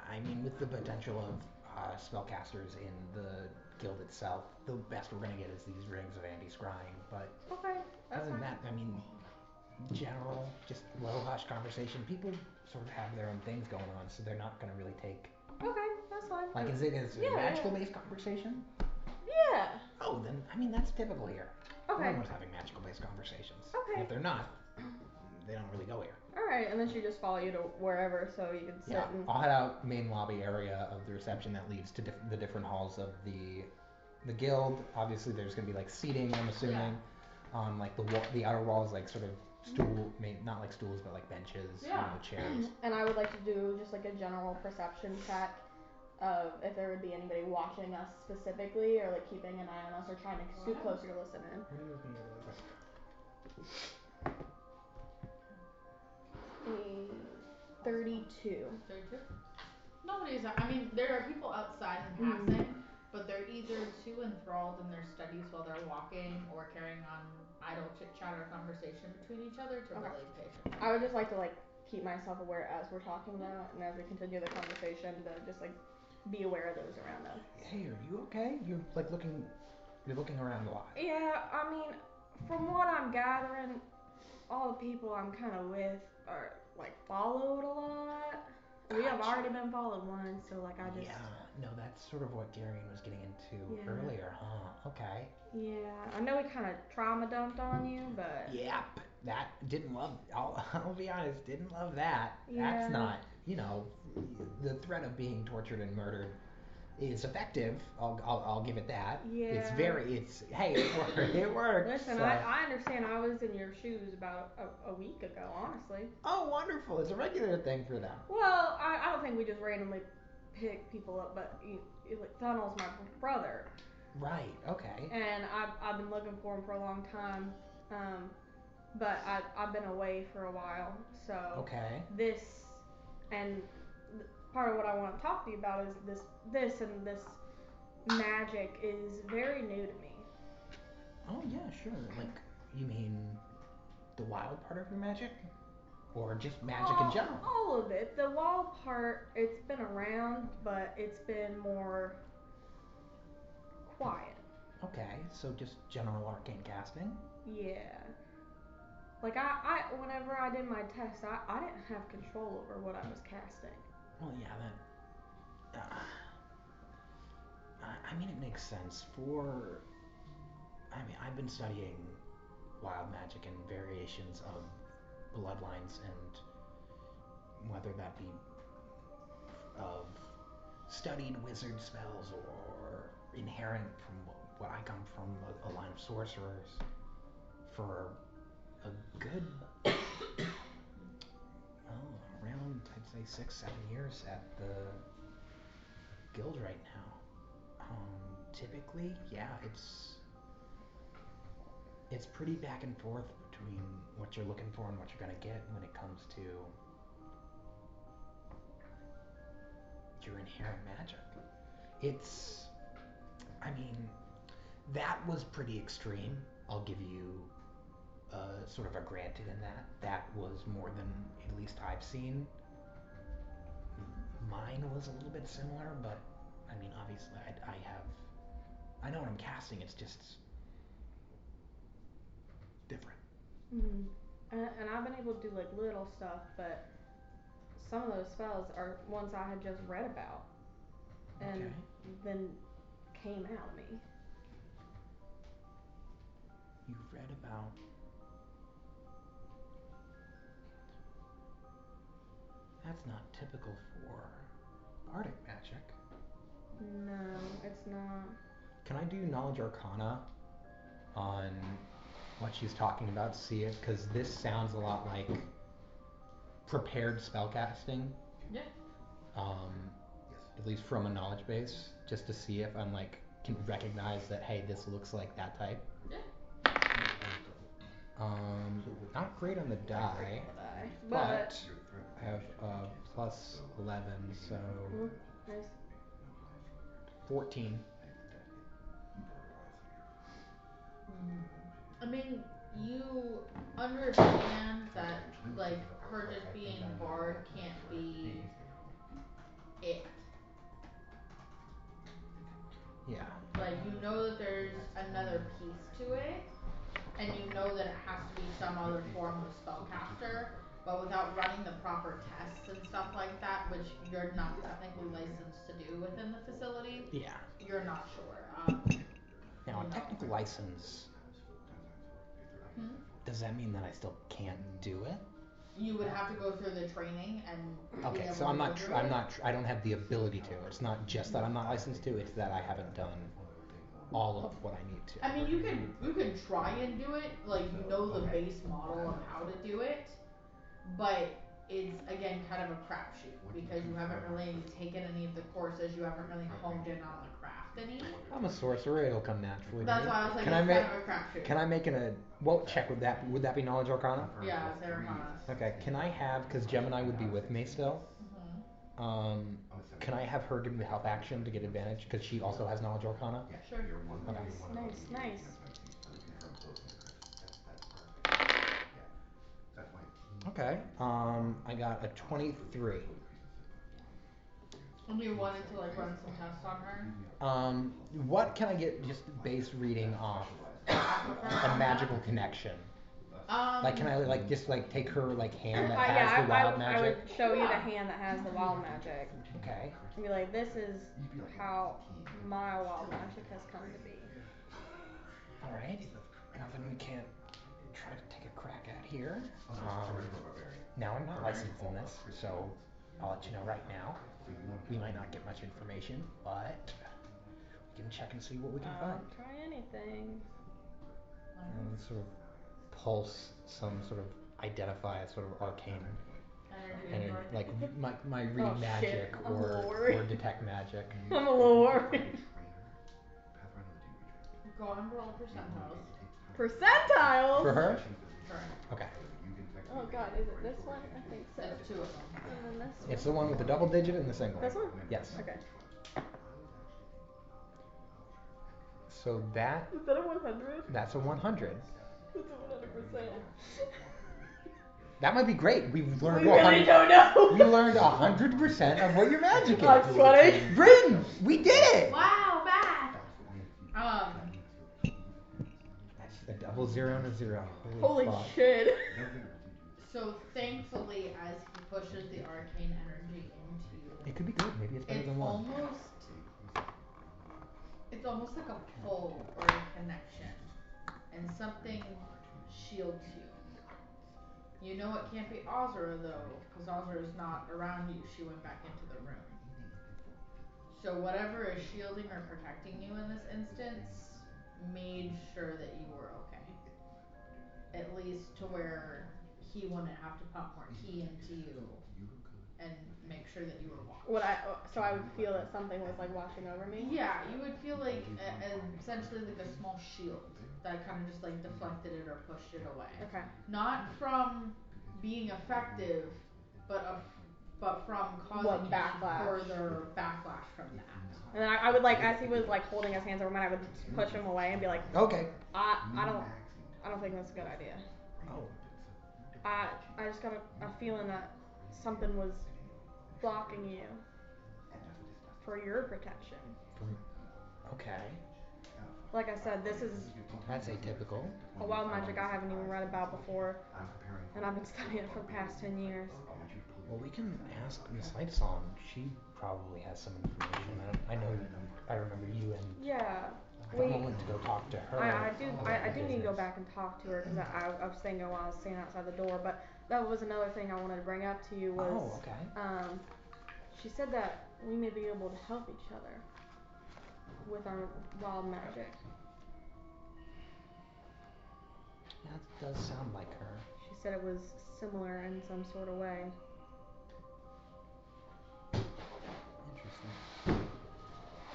[SPEAKER 7] I mean, with the potential of spellcasters in the guild itself, the best we're gonna get is these rings of anti-scrying. But
[SPEAKER 5] Okay, that's
[SPEAKER 7] other than
[SPEAKER 5] fine.
[SPEAKER 7] that, I mean, general, just low hush conversation. People sort of have their own things going on, so they're not gonna really take.
[SPEAKER 5] Okay, that's fine.
[SPEAKER 7] Like, is it a magical-based conversation?
[SPEAKER 5] Yeah.
[SPEAKER 7] Oh, then I mean that's typical here.
[SPEAKER 5] Okay.
[SPEAKER 7] Everyone's having magical-based conversations.
[SPEAKER 5] Okay.
[SPEAKER 7] And if they're not, they don't really go here.
[SPEAKER 5] Alright, and then she just follow you to wherever so you can sit and.
[SPEAKER 7] I'll head out main lobby area of the reception that leads to the different halls of the guild. Obviously, there's gonna be like seating. I'm assuming. Like the outer walls, like sort of not like stools, but like benches, chairs.
[SPEAKER 5] And I would like to do just like a general perception check of if there would be anybody watching us specifically, or like keeping an eye on us, or trying to scoot closer to listen in.
[SPEAKER 7] What are you looking at?
[SPEAKER 5] 32.
[SPEAKER 4] 32? Nobody's. I mean, there are people outside and passing, but they're either too enthralled in their studies while they're walking, or carrying on idle chit chat or conversation between each other to really pay attention.
[SPEAKER 5] I would just like to keep myself aware as we're talking about, and as we continue the conversation, to just be aware of those around us.
[SPEAKER 7] Hey, are you okay? You're looking around a lot.
[SPEAKER 5] Yeah, I mean, from what I'm gathering, all the people I'm kind of with are followed a lot. We have already been followed once, so I just.
[SPEAKER 7] Yeah, no, that's sort of what Darian was getting into earlier, huh? Okay.
[SPEAKER 5] Yeah, I know we kind of trauma dumped on you, but.
[SPEAKER 7] Yep, that didn't love. I'll be honest, didn't love that.
[SPEAKER 5] Yeah.
[SPEAKER 7] That's not, the threat of being tortured and murdered is effective. I'll give it that.
[SPEAKER 5] Yeah.
[SPEAKER 7] Hey, it works.
[SPEAKER 5] Listen,
[SPEAKER 7] so.
[SPEAKER 5] I understand. I was in your shoes about a week ago, honestly.
[SPEAKER 7] Oh, wonderful! It's a regular thing for them.
[SPEAKER 5] Well, I don't think we just randomly pick people up, but Donald's my brother.
[SPEAKER 7] Right. Okay.
[SPEAKER 5] And I've been looking for him for a long time, but I've been away for a while, so.
[SPEAKER 7] Okay.
[SPEAKER 5] This and part of what I want to talk to you about is this magic is very new to me.
[SPEAKER 7] Oh yeah, sure. Like, you mean the wild part of your magic? Or just magic in general?
[SPEAKER 5] All of it. The wild part, it's been around, but it's been more quiet.
[SPEAKER 7] Okay, so just general arcane casting?
[SPEAKER 5] Yeah. I whenever I did my test, I didn't have control over what I was casting.
[SPEAKER 7] Well, yeah, that. I mean, it makes sense. I've been studying wild magic and variations of bloodlines and whether that be of studied wizard spells or inherent from what I come from, a line of sorcerers, for a good, around, I'd say 6-7 years at the guild right now. Typically, yeah, it's pretty back and forth between what you're looking for and what you're gonna get when it comes to your inherent magic. I mean, that was pretty extreme. I'll give you sort of a granted in that. That was more than at least I've seen. Mine was a little bit similar, but I mean, obviously, I know what I'm casting. It's just different.
[SPEAKER 5] Mhm. And I've been able to do like little stuff, but some of those spells are ones I had just read about, and
[SPEAKER 7] Okay.
[SPEAKER 5] then came at me.
[SPEAKER 7] You've read about. That's not typical for bardic magic.
[SPEAKER 5] No, it's not.
[SPEAKER 7] Can I do knowledge arcana on what she's talking about? See it, because this sounds a lot like prepared spellcasting.
[SPEAKER 4] Yeah.
[SPEAKER 7] At least from a knowledge base, just to see if I'm like can recognize that, hey, this looks like that type.
[SPEAKER 4] Yeah.
[SPEAKER 7] Not great on the die, but I have plus 11, so
[SPEAKER 5] Nice.
[SPEAKER 7] 14.
[SPEAKER 4] I mean, you understand that, like, her just being bard can't be it.
[SPEAKER 7] Yeah.
[SPEAKER 4] Like, you know that there's another piece to it, and you know that it has to be some other form of spellcaster, but without running the proper tests and stuff like that, which you're not technically licensed to do within the facility,
[SPEAKER 7] Yeah.
[SPEAKER 4] you're not sure.
[SPEAKER 7] Now, a
[SPEAKER 4] No.
[SPEAKER 7] technical license, does that mean that I still can't do it?
[SPEAKER 4] You would have to go through the training and be
[SPEAKER 7] Okay,
[SPEAKER 4] able
[SPEAKER 7] so
[SPEAKER 4] to
[SPEAKER 7] I'm
[SPEAKER 4] go
[SPEAKER 7] not,
[SPEAKER 4] through it.
[SPEAKER 7] I don't have the ability to. It's not just that I'm not licensed to, it's that I haven't done all of what I need to.
[SPEAKER 4] I mean, you can try and do it, like, you know the base model of how to do it, but it's, again, kind of a crapshoot, because you haven't really taken any of the courses, you haven't really honed in on the craft any.
[SPEAKER 7] I'm a sorcerer, it'll come naturally to
[SPEAKER 4] That's
[SPEAKER 7] me.
[SPEAKER 4] why I was like,
[SPEAKER 7] Can
[SPEAKER 4] it's
[SPEAKER 7] I make,
[SPEAKER 4] kind of a crapshoot.
[SPEAKER 7] can I make well, check, would that be knowledge arcana?
[SPEAKER 4] Yeah, it's Arcana.
[SPEAKER 7] Okay, can I have, because Gemini would be with me still, can I have her give me the help action to get advantage, because she also has knowledge arcana?
[SPEAKER 4] Sure.
[SPEAKER 7] Okay.
[SPEAKER 5] Nice.
[SPEAKER 7] Okay, I got a 23.
[SPEAKER 4] And you wanted to, like, run some tests on her?
[SPEAKER 7] What can I get just base reading off a magical connection? Like, can I like just like take her like hand that has the wild magic?
[SPEAKER 5] I would show you the hand that has the wild magic.
[SPEAKER 7] Okay.
[SPEAKER 5] And be like, this is how my wild magic has come to be.
[SPEAKER 7] All right. Nothing we can't try to take a crack at here. Now I'm not licensed in this, so I'll let you know right now. We might not get much information, but we can check and see what we can find.
[SPEAKER 5] Try anything.
[SPEAKER 7] And sort of pulse some sort of identify a sort of arcane energy, like my read magic or detect magic.
[SPEAKER 5] I'm a little worried.
[SPEAKER 4] Go on and roll percentiles.
[SPEAKER 5] Percentiles?
[SPEAKER 7] For her?
[SPEAKER 4] Sure.
[SPEAKER 7] Okay.
[SPEAKER 5] Oh god, is it this one? I think so.
[SPEAKER 4] There's two of them.
[SPEAKER 5] And then this
[SPEAKER 7] It's the one with the double digit and the single.
[SPEAKER 5] This one?
[SPEAKER 7] Yes.
[SPEAKER 5] Okay.
[SPEAKER 7] So that.
[SPEAKER 5] Is that a 100?
[SPEAKER 7] That's a 100.
[SPEAKER 5] That's a 100%.
[SPEAKER 7] That might be great. We've learned.
[SPEAKER 5] We really don't know.
[SPEAKER 7] We learned 100% of what your magic is.
[SPEAKER 5] I'm sweating.
[SPEAKER 7] Bryn, we did it.
[SPEAKER 4] Wow, math.
[SPEAKER 7] That's a double zero and a zero.
[SPEAKER 5] Holy
[SPEAKER 7] fuck.
[SPEAKER 5] shit.
[SPEAKER 4] So thankfully, as he pushes the arcane energy into you,
[SPEAKER 7] It could be good. Maybe it's better than one.
[SPEAKER 4] It's almost like a pull or a connection, and something shields you. You know it can't be Ozra though, because Ozra is not around you. She went back into the room. So whatever is shielding or protecting you in this instance made sure that you were okay. At least to where he wouldn't have to pump more ki into you and make sure that you were watched.
[SPEAKER 5] So I would feel that something was like watching over me?
[SPEAKER 4] Yeah, you would feel like essentially like a small shield that kind of just like deflected it or pushed it away.
[SPEAKER 5] Okay.
[SPEAKER 4] Not from being effective, but from causing
[SPEAKER 5] backlash?
[SPEAKER 4] further backlash from that.
[SPEAKER 5] And then I would like, as he was like holding his hands over mine, I would push him away and be like,
[SPEAKER 7] Okay.
[SPEAKER 5] I don't think that's a good idea.
[SPEAKER 7] Oh.
[SPEAKER 5] I just got a feeling that something was blocking you for your protection.
[SPEAKER 7] Okay.
[SPEAKER 5] Like I said, this is
[SPEAKER 7] That's atypical.
[SPEAKER 5] a wild magic I haven't even read about before, and I've been studying it for the past 10 years.
[SPEAKER 7] Well, we can ask Miss Lightsong. She probably has some information. I remember you and
[SPEAKER 5] Yeah.
[SPEAKER 7] Thelma went to go talk to her.
[SPEAKER 5] I do need to go back and talk to her because I was thinking while I was standing outside the door. But that was another thing I wanted to bring up to you was.
[SPEAKER 7] Oh, okay.
[SPEAKER 5] She said that we may be able to help each other with our wild magic.
[SPEAKER 7] Yeah, that does sound like her.
[SPEAKER 5] She said it was similar in some sort of way.
[SPEAKER 7] Interesting.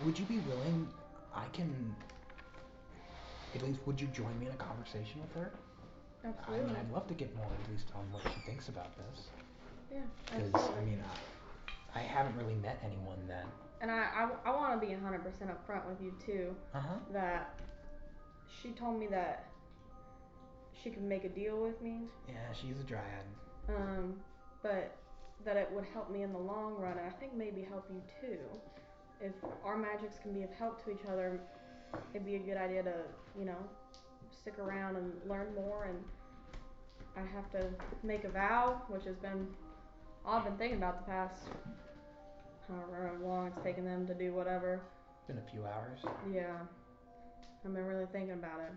[SPEAKER 7] Would you be willing? I can. At least, would you join me in a conversation with her?
[SPEAKER 5] Absolutely.
[SPEAKER 7] I mean, I'd love to get more, at least, on what she thinks about this.
[SPEAKER 5] Yeah.
[SPEAKER 7] Because I mean, I haven't really met anyone that.
[SPEAKER 5] And I want to be 100% upfront with you too. That she told me that she could make a deal with me.
[SPEAKER 7] Yeah, she's a dryad.
[SPEAKER 5] But that it would help me in the long run, and I think maybe help you too. If our magics can be of help to each other, it'd be a good idea to, stick around and learn more. And I have to make a vow, which has been all I've been thinking about the past however long it's taken them to do whatever.
[SPEAKER 7] Been a few hours.
[SPEAKER 5] Yeah. I've been really thinking about it.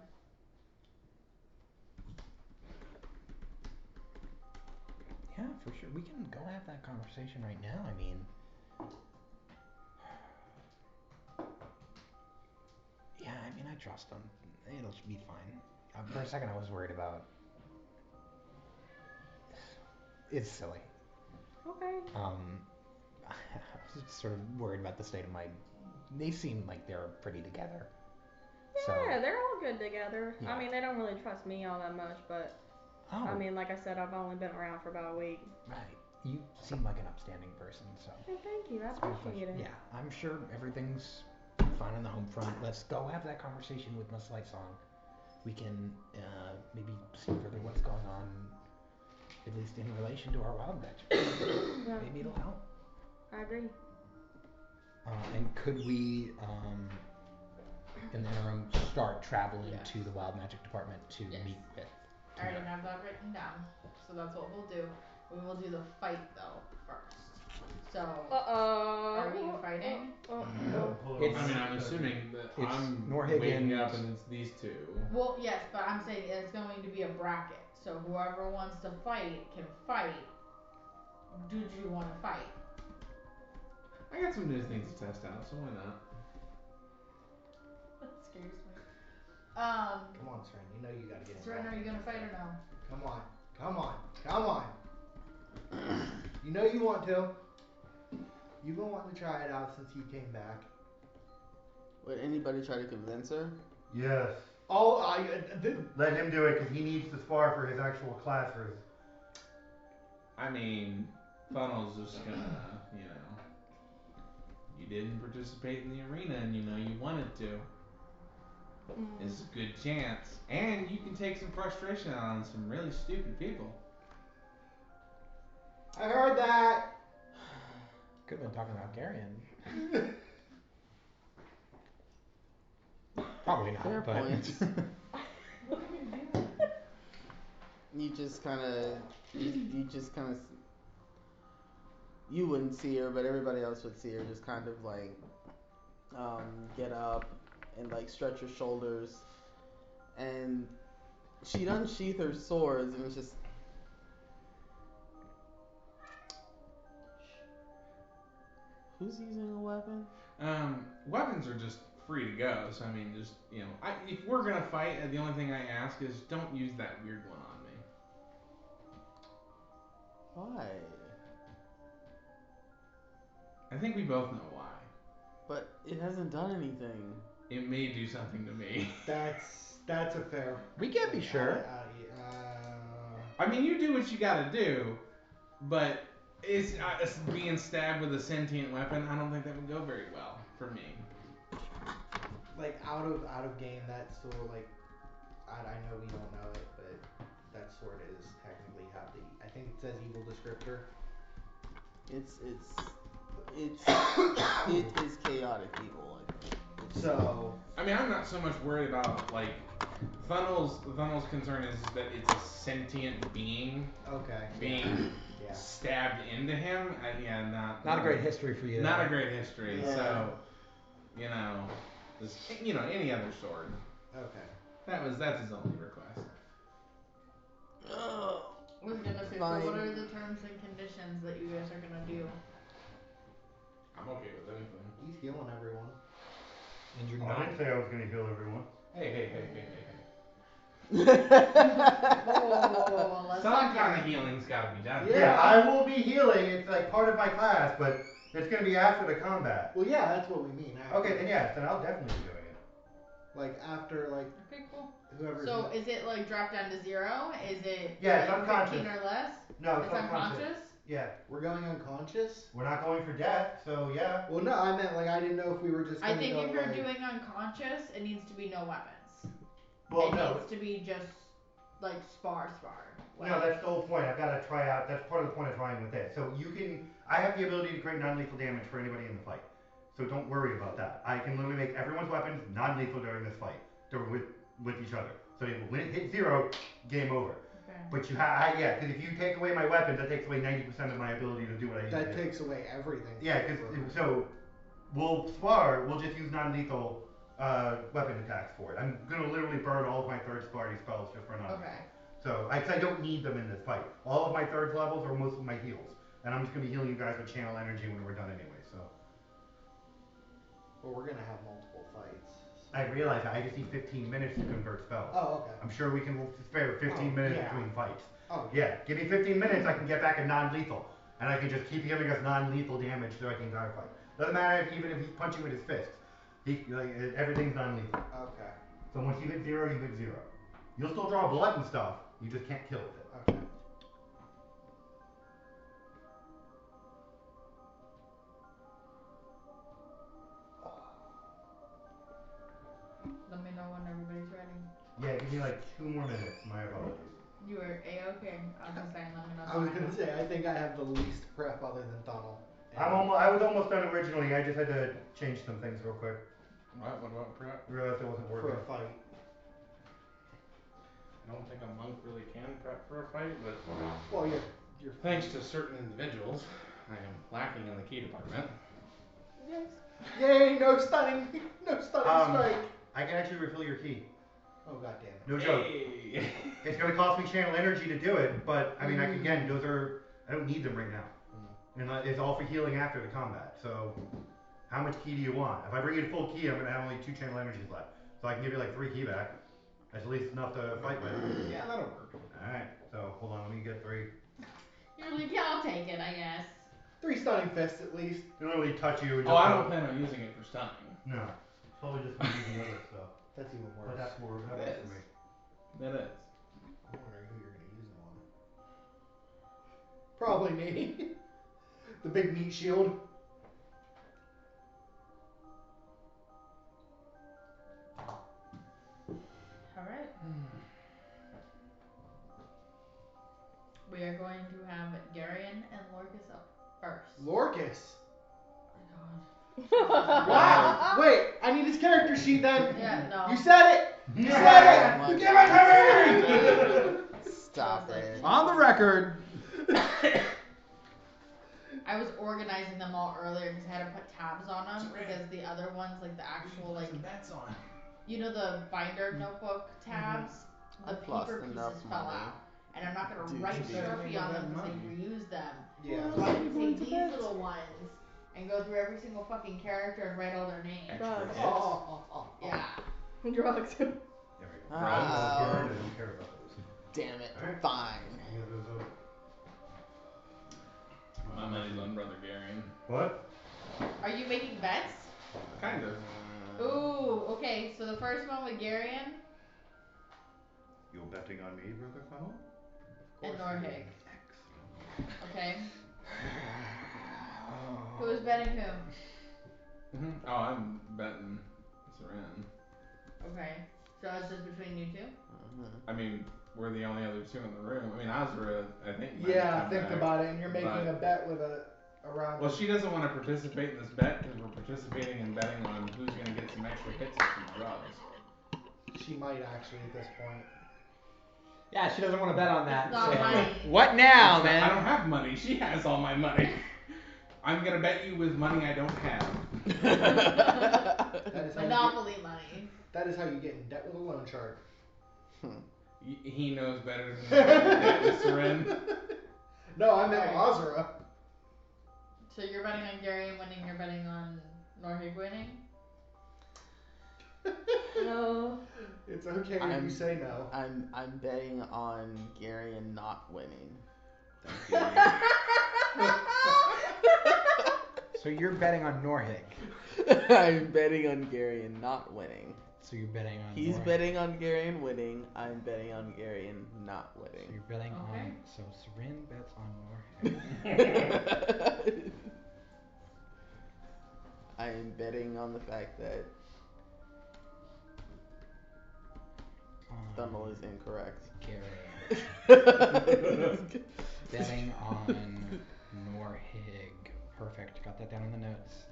[SPEAKER 7] Yeah, for sure. We can go have that conversation right now. I mean, yeah, I trust them. It'll be fine. For a second, I was worried about. It's silly.
[SPEAKER 5] Okay.
[SPEAKER 7] I was sort of worried about the state of my. They seem like they're pretty together.
[SPEAKER 5] Yeah, they're all good together.
[SPEAKER 7] Yeah.
[SPEAKER 5] I mean, they don't really trust me all that much, but I mean, like I said, I've only been around for about a week.
[SPEAKER 7] Right. You seem like an upstanding person, so.
[SPEAKER 5] Well, thank you. I appreciate it.
[SPEAKER 7] Yeah, I'm sure everything's fine on the home front. Let's go have that conversation with Miss Lightsong. We can maybe see further what's going on, at least in relation to our wild magic.
[SPEAKER 5] Yeah.
[SPEAKER 7] Maybe it'll help.
[SPEAKER 5] I agree.
[SPEAKER 7] And could we, in the interim, start traveling to the wild magic department to meet with?
[SPEAKER 4] I already have that written down, so that's what we'll do. We will do the fight though first. So. Are you fighting?
[SPEAKER 2] I'm assuming that I'm waking up and it's these two.
[SPEAKER 4] Well, yes, but I'm saying it's going to be a bracket. So whoever wants to fight can fight. Do you want to fight?
[SPEAKER 2] I got some new things to test out, so why not?
[SPEAKER 4] That scares me.
[SPEAKER 6] Come on, Sren. You know you gotta get.
[SPEAKER 4] Sren, are you gonna fight or no?
[SPEAKER 6] Come on. Come on. Come on. You know you want to. You've been wanting to try it out since you came back.
[SPEAKER 8] Would anybody try to convince her?
[SPEAKER 3] Yes.
[SPEAKER 6] Oh,
[SPEAKER 3] Let him do it because he needs to spar for his actual classes.
[SPEAKER 2] I mean, Funnel's just gonna, you didn't participate in the arena and you wanted to. It's a good chance. And you can take some frustration out on some really stupid people.
[SPEAKER 6] I heard that.
[SPEAKER 7] Could have been talking about Garion. Probably not.
[SPEAKER 8] Fair
[SPEAKER 7] but
[SPEAKER 8] point. You just kind of, you wouldn't see her, but everybody else would see her. Just kind of like, get up and like stretch her shoulders, and she'd unsheath her swords, and it's just Who's using a weapon?
[SPEAKER 2] Weapons are just free to go. So I mean, just if we're gonna fight, the only thing I ask is don't use that weird one on me.
[SPEAKER 8] Why?
[SPEAKER 2] I think we both know why.
[SPEAKER 8] But it hasn't done anything.
[SPEAKER 2] It may do something to me.
[SPEAKER 6] That's a fair.
[SPEAKER 7] We can't be sure.
[SPEAKER 2] I mean, you do what you gotta do, but it's being stabbed with a sentient weapon. I don't think that would go very well for me.
[SPEAKER 6] Like out of game, that sword, like I know we don't know it, but that sword is technically have the. I think it says evil descriptor.
[SPEAKER 8] It is chaotic evil. I think.
[SPEAKER 6] So
[SPEAKER 2] I mean, I'm not so much worried about like Funnel's concern is that it's a sentient being.
[SPEAKER 6] Okay.
[SPEAKER 2] Being
[SPEAKER 6] Yeah.
[SPEAKER 2] stabbed into him.
[SPEAKER 7] Not a great history for you.
[SPEAKER 2] Not a great history.
[SPEAKER 6] Yeah.
[SPEAKER 2] So, just any other sword.
[SPEAKER 6] Okay.
[SPEAKER 2] That's his only request.
[SPEAKER 4] I was gonna say, so what are the terms and conditions that you guys are gonna do?
[SPEAKER 2] I'm okay with anything.
[SPEAKER 6] He's healing everyone.
[SPEAKER 7] And you're
[SPEAKER 3] I
[SPEAKER 7] not.
[SPEAKER 3] didn't say I was going to heal everyone.
[SPEAKER 2] Hey.
[SPEAKER 4] Whoa, let's
[SPEAKER 2] Some
[SPEAKER 4] not
[SPEAKER 2] kind
[SPEAKER 4] get-
[SPEAKER 2] of healing's got to be done.
[SPEAKER 3] Yeah, I will be healing. It's like part of my class, but it's going to be after the combat.
[SPEAKER 6] Well, yeah, that's what we mean. After.
[SPEAKER 3] Okay, then yes, then I'll definitely be doing it.
[SPEAKER 6] Like after, like
[SPEAKER 4] Okay, cool.
[SPEAKER 6] whoever's.
[SPEAKER 4] So is it like drop down to 0? Is it
[SPEAKER 3] Yeah, it's
[SPEAKER 4] like
[SPEAKER 3] unconscious.
[SPEAKER 4] 15 or less?
[SPEAKER 3] No,
[SPEAKER 4] It's unconscious?
[SPEAKER 3] Yeah,
[SPEAKER 6] We're going unconscious.
[SPEAKER 3] we're not going for death, so yeah.
[SPEAKER 6] Well, no, I meant like I didn't know if we were just.
[SPEAKER 4] I
[SPEAKER 6] Gonna
[SPEAKER 4] think
[SPEAKER 6] go,
[SPEAKER 4] if you're
[SPEAKER 6] like,
[SPEAKER 4] doing unconscious, it needs to be no weapons.
[SPEAKER 3] Well,
[SPEAKER 4] it
[SPEAKER 3] no,
[SPEAKER 4] needs to be just like spar.
[SPEAKER 3] no, that's the whole point. I've got to try out. That's part of the point of trying with this. So I have the ability to create non-lethal damage for anybody in the fight. So don't worry about that. I can literally make everyone's weapons non-lethal during this fight, with each other. So when it hits 0, game over.
[SPEAKER 4] Okay.
[SPEAKER 3] But because if you take away my weapons, that takes away 90% of my ability to do what I need to do.
[SPEAKER 6] That takes away everything.
[SPEAKER 3] Yeah, so we'll spar. We'll just use non-lethal weapon attacks for it. I'm gonna literally burn all of my third party spells just for non-lethal.
[SPEAKER 4] Okay.
[SPEAKER 3] So I don't need them in this fight. All of my third levels are most of my heals, and I'm just gonna be healing you guys with channel energy when we're done anyway. So.
[SPEAKER 6] Well, we're gonna have multiple fights.
[SPEAKER 3] I realize that. I just need 15 minutes to convert spells.
[SPEAKER 6] Oh, okay.
[SPEAKER 3] I'm sure we can spare 15 minutes between fights.
[SPEAKER 6] Oh.
[SPEAKER 3] Yeah, give me 15 minutes, I can get back a non-lethal. And I can just keep giving us non-lethal damage throughout the entire fight. Doesn't matter even if he's punching with his fists. Everything's non-lethal.
[SPEAKER 6] Okay.
[SPEAKER 3] So once you hit 0, you hit 0. You'll still draw blood and stuff, you just can't kill with it.
[SPEAKER 6] Okay.
[SPEAKER 4] Let me know when everybody's ready.
[SPEAKER 3] Yeah, give me like 2 more minutes. My apologies.
[SPEAKER 4] You were A-okay. I was just saying, let me know.
[SPEAKER 6] I was gonna say I think I have the least prep other than Tunnel.
[SPEAKER 3] I was almost done originally. I just had to change some things real quick.
[SPEAKER 2] What about prep?
[SPEAKER 3] Realized it wasn't
[SPEAKER 6] For
[SPEAKER 3] working.
[SPEAKER 6] a fight.
[SPEAKER 2] I don't think a monk really can prep for a fight, but
[SPEAKER 6] Well, you're
[SPEAKER 2] thanks to certain individuals, I am lacking in the key department.
[SPEAKER 4] Yes.
[SPEAKER 6] Yay! No stunning! No stunning strike!
[SPEAKER 3] I can actually refill your key.
[SPEAKER 6] Oh god damn it!
[SPEAKER 3] No joke.
[SPEAKER 2] Hey.
[SPEAKER 3] It's gonna cost me channel energy to do it, but I mean, again, I don't need them right now. And it's all for healing after the combat. So, how much key do you want? If I bring you full key, I'm gonna have only 2 channel energies left. So I can give you like 3 key back. That's at least enough to fight with.
[SPEAKER 2] Yeah, that'll work.
[SPEAKER 3] Alright, so hold on, let me get 3.
[SPEAKER 4] You're like, yeah, I'll take it, I guess.
[SPEAKER 6] 3 stunning fists at least.
[SPEAKER 3] They literally touch you and
[SPEAKER 2] Oh, I don't plan on using it for stunning.
[SPEAKER 3] No. It's probably just for using other stuff.
[SPEAKER 6] That's even worse.
[SPEAKER 3] But that works for me.
[SPEAKER 2] That is.
[SPEAKER 6] I'm wondering who you're gonna use them on. Probably me. The big meat shield.
[SPEAKER 4] Alright. We are going to have Garion and Lorcas up first.
[SPEAKER 6] Lorcas.
[SPEAKER 4] Oh my god.
[SPEAKER 6] Wow. Wait, I need his character sheet then.
[SPEAKER 4] Yeah, no.
[SPEAKER 6] You said it. You said it.
[SPEAKER 8] You
[SPEAKER 6] give it to me.
[SPEAKER 8] Stop it.
[SPEAKER 7] On the record.
[SPEAKER 4] I was organizing them all earlier because I had to put tabs on them because the other ones, like the actual, like,
[SPEAKER 2] bets on.
[SPEAKER 4] you know, the binder notebook tabs, the
[SPEAKER 8] I've lost
[SPEAKER 4] paper pieces
[SPEAKER 8] enough
[SPEAKER 4] fell
[SPEAKER 8] money.
[SPEAKER 4] out. And I'm not going to
[SPEAKER 8] Dude,
[SPEAKER 4] write
[SPEAKER 8] you
[SPEAKER 4] Sharpie on them because
[SPEAKER 2] money.
[SPEAKER 4] they reuse them.
[SPEAKER 6] Yeah.
[SPEAKER 4] So I can take these little ones and go through every single fucking character and write all their names.
[SPEAKER 2] Extra hits.
[SPEAKER 4] Yeah.
[SPEAKER 5] Drugs.
[SPEAKER 3] There we go.
[SPEAKER 8] Ah.
[SPEAKER 3] I don't care about those.
[SPEAKER 8] Damn it.
[SPEAKER 3] Alright.
[SPEAKER 8] Fine.
[SPEAKER 3] Any of those over?
[SPEAKER 2] My money's on Brother Garion.
[SPEAKER 3] What?
[SPEAKER 4] Are you making bets?
[SPEAKER 2] Kind of.
[SPEAKER 4] Ooh, okay, so the first one with Garion
[SPEAKER 3] You're betting on me, Brother Funnel?
[SPEAKER 4] and Norhig.
[SPEAKER 3] Excellent.
[SPEAKER 4] Okay. Who is betting whom?
[SPEAKER 2] Oh, I'm betting Seren.
[SPEAKER 4] Okay. So it's just between you two?
[SPEAKER 2] I mean, we're the only other two in the room. I mean, Azra, I think. might
[SPEAKER 6] Yeah,
[SPEAKER 2] come
[SPEAKER 6] think
[SPEAKER 2] back,
[SPEAKER 6] about it, and you're making
[SPEAKER 2] but-
[SPEAKER 6] a bet with a around.
[SPEAKER 2] Well, she doesn't want to participate in this bet because we're participating in betting on who's going to get some extra hits with some drugs.
[SPEAKER 6] She might actually at this point.
[SPEAKER 7] Yeah, she doesn't want to bet on that.
[SPEAKER 4] It's not
[SPEAKER 7] so-
[SPEAKER 4] money.
[SPEAKER 7] What now,
[SPEAKER 2] It's not-
[SPEAKER 7] man?
[SPEAKER 2] I don't have money. She has all my money. I'm going to bet you with money I don't have.
[SPEAKER 6] That is how
[SPEAKER 4] Monopoly money.
[SPEAKER 6] That is how you get in debt with a loan shark.
[SPEAKER 2] He knows better than that, Seren.
[SPEAKER 6] No, I meant
[SPEAKER 4] Alright.
[SPEAKER 6] Azra.
[SPEAKER 4] So you're betting on Garion winning, you're betting on Norhig winning?
[SPEAKER 5] No.
[SPEAKER 6] It's okay if you say no.
[SPEAKER 8] I'm betting on Garion not winning.
[SPEAKER 7] So you're betting on Norhig.
[SPEAKER 8] I'm betting on Garion not winning.
[SPEAKER 7] So you're betting on.
[SPEAKER 8] He's
[SPEAKER 7] Norhig.
[SPEAKER 8] betting on Garion winning. I'm betting on Garion not
[SPEAKER 7] So
[SPEAKER 8] winning.
[SPEAKER 7] you're betting
[SPEAKER 4] Okay.
[SPEAKER 7] on. So Seren bets on Norhig.
[SPEAKER 8] I am betting on the fact that Thummel is incorrect.
[SPEAKER 7] Gary. Betting on Norhig. Perfect. Got that down in the notes.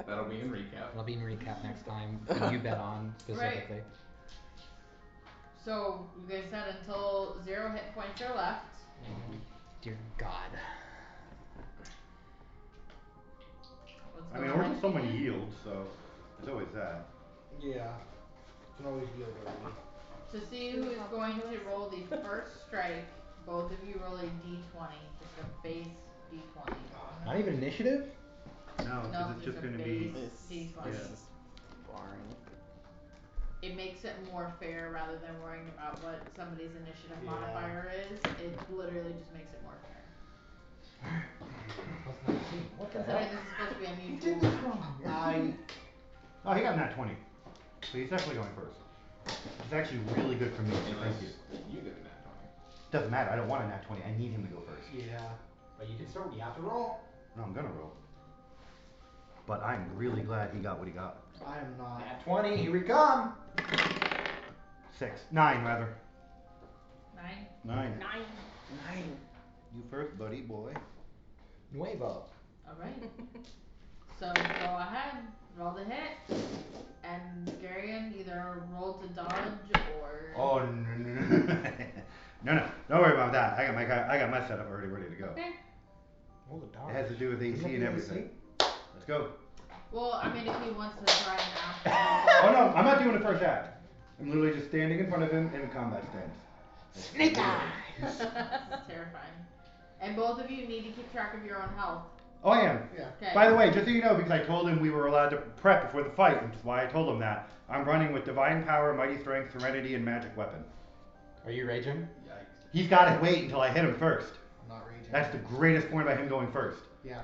[SPEAKER 2] That'll be in recap.
[SPEAKER 7] That'll be in recap next time. Who you bet on specifically.
[SPEAKER 4] So you guys said until 0 hit points are left.
[SPEAKER 7] Dear God.
[SPEAKER 4] What's
[SPEAKER 3] I mean,
[SPEAKER 4] going
[SPEAKER 3] or
[SPEAKER 4] on
[SPEAKER 3] just someone
[SPEAKER 4] here?
[SPEAKER 3] yields, so there's always that.
[SPEAKER 6] Yeah. Can always yield early.
[SPEAKER 4] To see who is going to roll the first strike, both of you roll a d20, just a base d20.
[SPEAKER 7] Not even initiative?
[SPEAKER 3] No, because
[SPEAKER 4] No,
[SPEAKER 3] it's
[SPEAKER 4] just
[SPEAKER 3] just
[SPEAKER 4] a
[SPEAKER 3] gonna
[SPEAKER 4] base
[SPEAKER 3] be.
[SPEAKER 4] d20.
[SPEAKER 3] Yeah.
[SPEAKER 8] Boring.
[SPEAKER 4] It makes it more fair rather than worrying about what somebody's initiative
[SPEAKER 6] Yeah.
[SPEAKER 4] modifier is. It literally just makes it more fair.
[SPEAKER 7] What the
[SPEAKER 4] Considering
[SPEAKER 7] hell?
[SPEAKER 4] this is supposed to be a
[SPEAKER 7] You
[SPEAKER 4] mutual.
[SPEAKER 7] did this wrong.
[SPEAKER 3] Oh, he got nat 20. So he's definitely going first. It's actually really good for me, so thank you.
[SPEAKER 2] You get a nat 20.
[SPEAKER 3] Doesn't matter, I don't want a nat 20. I need him to go first.
[SPEAKER 6] Yeah.
[SPEAKER 1] But you can still, you have to roll.
[SPEAKER 3] No, I'm gonna roll. But I'm really glad he got what he got.
[SPEAKER 6] I am not.
[SPEAKER 1] Nat 20, here we come.
[SPEAKER 3] 9 rather.
[SPEAKER 4] 9?
[SPEAKER 3] 9.
[SPEAKER 8] 9.
[SPEAKER 3] You first, buddy boy.
[SPEAKER 7] Nuevo.
[SPEAKER 4] Alright. So go ahead, roll the hit. And Garion either roll to dodge or.
[SPEAKER 3] Oh no. No, don't worry about that. I got my setup already ready to go.
[SPEAKER 4] Okay.
[SPEAKER 7] Roll the dog.
[SPEAKER 3] It has to do with AC and everything. Let's go.
[SPEAKER 4] Well, I mean, if he wants to try and ask.
[SPEAKER 3] Oh no, I'm not doing the first act. I'm literally just standing in front of him in combat stance.
[SPEAKER 7] Snake eyes.
[SPEAKER 4] That's terrifying. And both of you need to keep track of your own health.
[SPEAKER 3] Oh, I am.
[SPEAKER 6] Yeah.
[SPEAKER 4] Okay.
[SPEAKER 3] By the way, just so you know, because I told him we were allowed to prep before the fight, which is why I told him that, I'm running with Divine Power, Mighty Strength, Serenity, and Magic Weapon.
[SPEAKER 7] Are you raging?
[SPEAKER 2] Yikes.
[SPEAKER 3] He's got to wait until I hit him first.
[SPEAKER 6] I'm not raging.
[SPEAKER 3] That's the greatest point about him going first.
[SPEAKER 6] Yeah.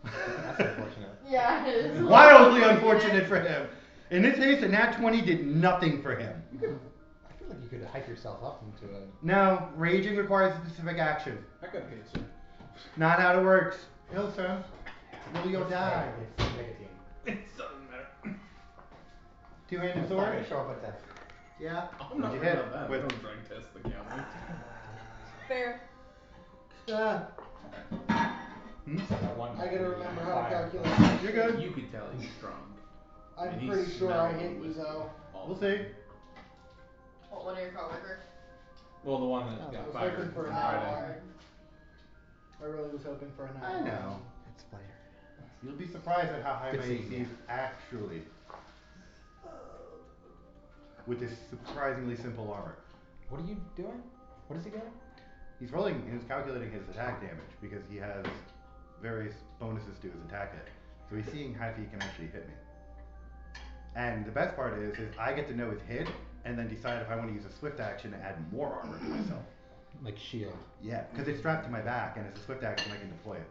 [SPEAKER 7] That's unfortunate.
[SPEAKER 4] Yeah, it is.
[SPEAKER 3] Wildly unfortunate for him. In this case, a nat 20 did nothing for him.
[SPEAKER 7] I feel like you could hype yourself up into a.
[SPEAKER 3] No, raging requires a specific action.
[SPEAKER 2] I could hit you.
[SPEAKER 3] Not how it works. Ill, son. Will you die?
[SPEAKER 1] It's nicotine.
[SPEAKER 2] It doesn't matter.
[SPEAKER 3] Two-handed
[SPEAKER 1] It's not
[SPEAKER 3] sword?
[SPEAKER 1] gonna show up at that.
[SPEAKER 6] Yeah.
[SPEAKER 2] I'm not
[SPEAKER 3] What'd you
[SPEAKER 2] worried
[SPEAKER 3] hit?
[SPEAKER 2] about that.
[SPEAKER 3] With-
[SPEAKER 2] I don't drug test the county.
[SPEAKER 5] Fair.
[SPEAKER 3] Hmm?
[SPEAKER 1] One.
[SPEAKER 6] I gotta remember how to
[SPEAKER 1] Fire.
[SPEAKER 6] calculate.
[SPEAKER 3] You're good.
[SPEAKER 2] You could tell he's drunk.
[SPEAKER 6] I'm
[SPEAKER 2] And he's
[SPEAKER 6] pretty sure I
[SPEAKER 2] smelling
[SPEAKER 6] hit you
[SPEAKER 2] whiskey
[SPEAKER 6] though.
[SPEAKER 2] all
[SPEAKER 3] We'll
[SPEAKER 2] the
[SPEAKER 3] see.
[SPEAKER 2] time.
[SPEAKER 4] What are your coworkers?
[SPEAKER 2] Well, the one that
[SPEAKER 6] I
[SPEAKER 2] got
[SPEAKER 6] was
[SPEAKER 2] fired
[SPEAKER 6] hoping for
[SPEAKER 2] on
[SPEAKER 6] a
[SPEAKER 2] Friday.
[SPEAKER 6] I really was hoping for a 9.
[SPEAKER 3] I know.
[SPEAKER 7] It's later.
[SPEAKER 3] You'll be surprised at how high
[SPEAKER 7] Good
[SPEAKER 3] my
[SPEAKER 7] seeing
[SPEAKER 3] AC
[SPEAKER 7] you.
[SPEAKER 3] is actually. With this surprisingly simple armor.
[SPEAKER 7] What are you doing? What is he doing?
[SPEAKER 3] He's calculating his attack damage because he has various bonuses do is attack it. So he's seeing how he can actually hit me. And the best part is I get to know his hit and then decide if I want to use a swift action to add more armor to myself.
[SPEAKER 7] Like shield.
[SPEAKER 3] Yeah, because it's strapped to my back and it's a swift action I can deploy it.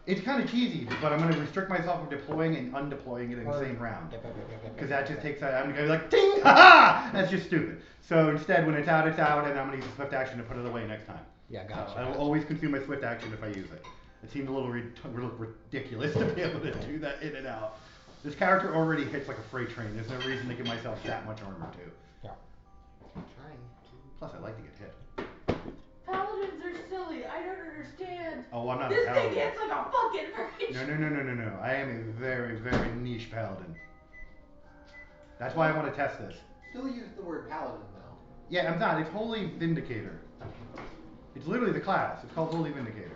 [SPEAKER 3] It's kind of cheesy, but I'm going to restrict myself from deploying and undeploying it in the same round. Because that just takes that, I'm going to be like, ding, ha-ha! That's just stupid. So instead, when it's out, and I'm going to use a swift action to put it away next time.
[SPEAKER 7] Yeah, gotcha.
[SPEAKER 3] I will always consume my swift action if I use it. It seemed a little ridiculous to be able to do that in and out. This character already hits like a freight train. There's no reason to give myself that much armor too.
[SPEAKER 7] Yeah.
[SPEAKER 6] I'm trying to.
[SPEAKER 3] Plus, I like to get hit.
[SPEAKER 5] Paladins are silly. I don't understand.
[SPEAKER 3] Oh, I'm not
[SPEAKER 5] This
[SPEAKER 3] a paladin.
[SPEAKER 5] thing hits like a fucking freight.
[SPEAKER 3] No. I am a very, very niche paladin. That's why I want to test this.
[SPEAKER 1] Still use the word paladin though.
[SPEAKER 3] Yeah, I'm not. It's Holy Vindicator. It's literally the class. It's called Holy Vindicator.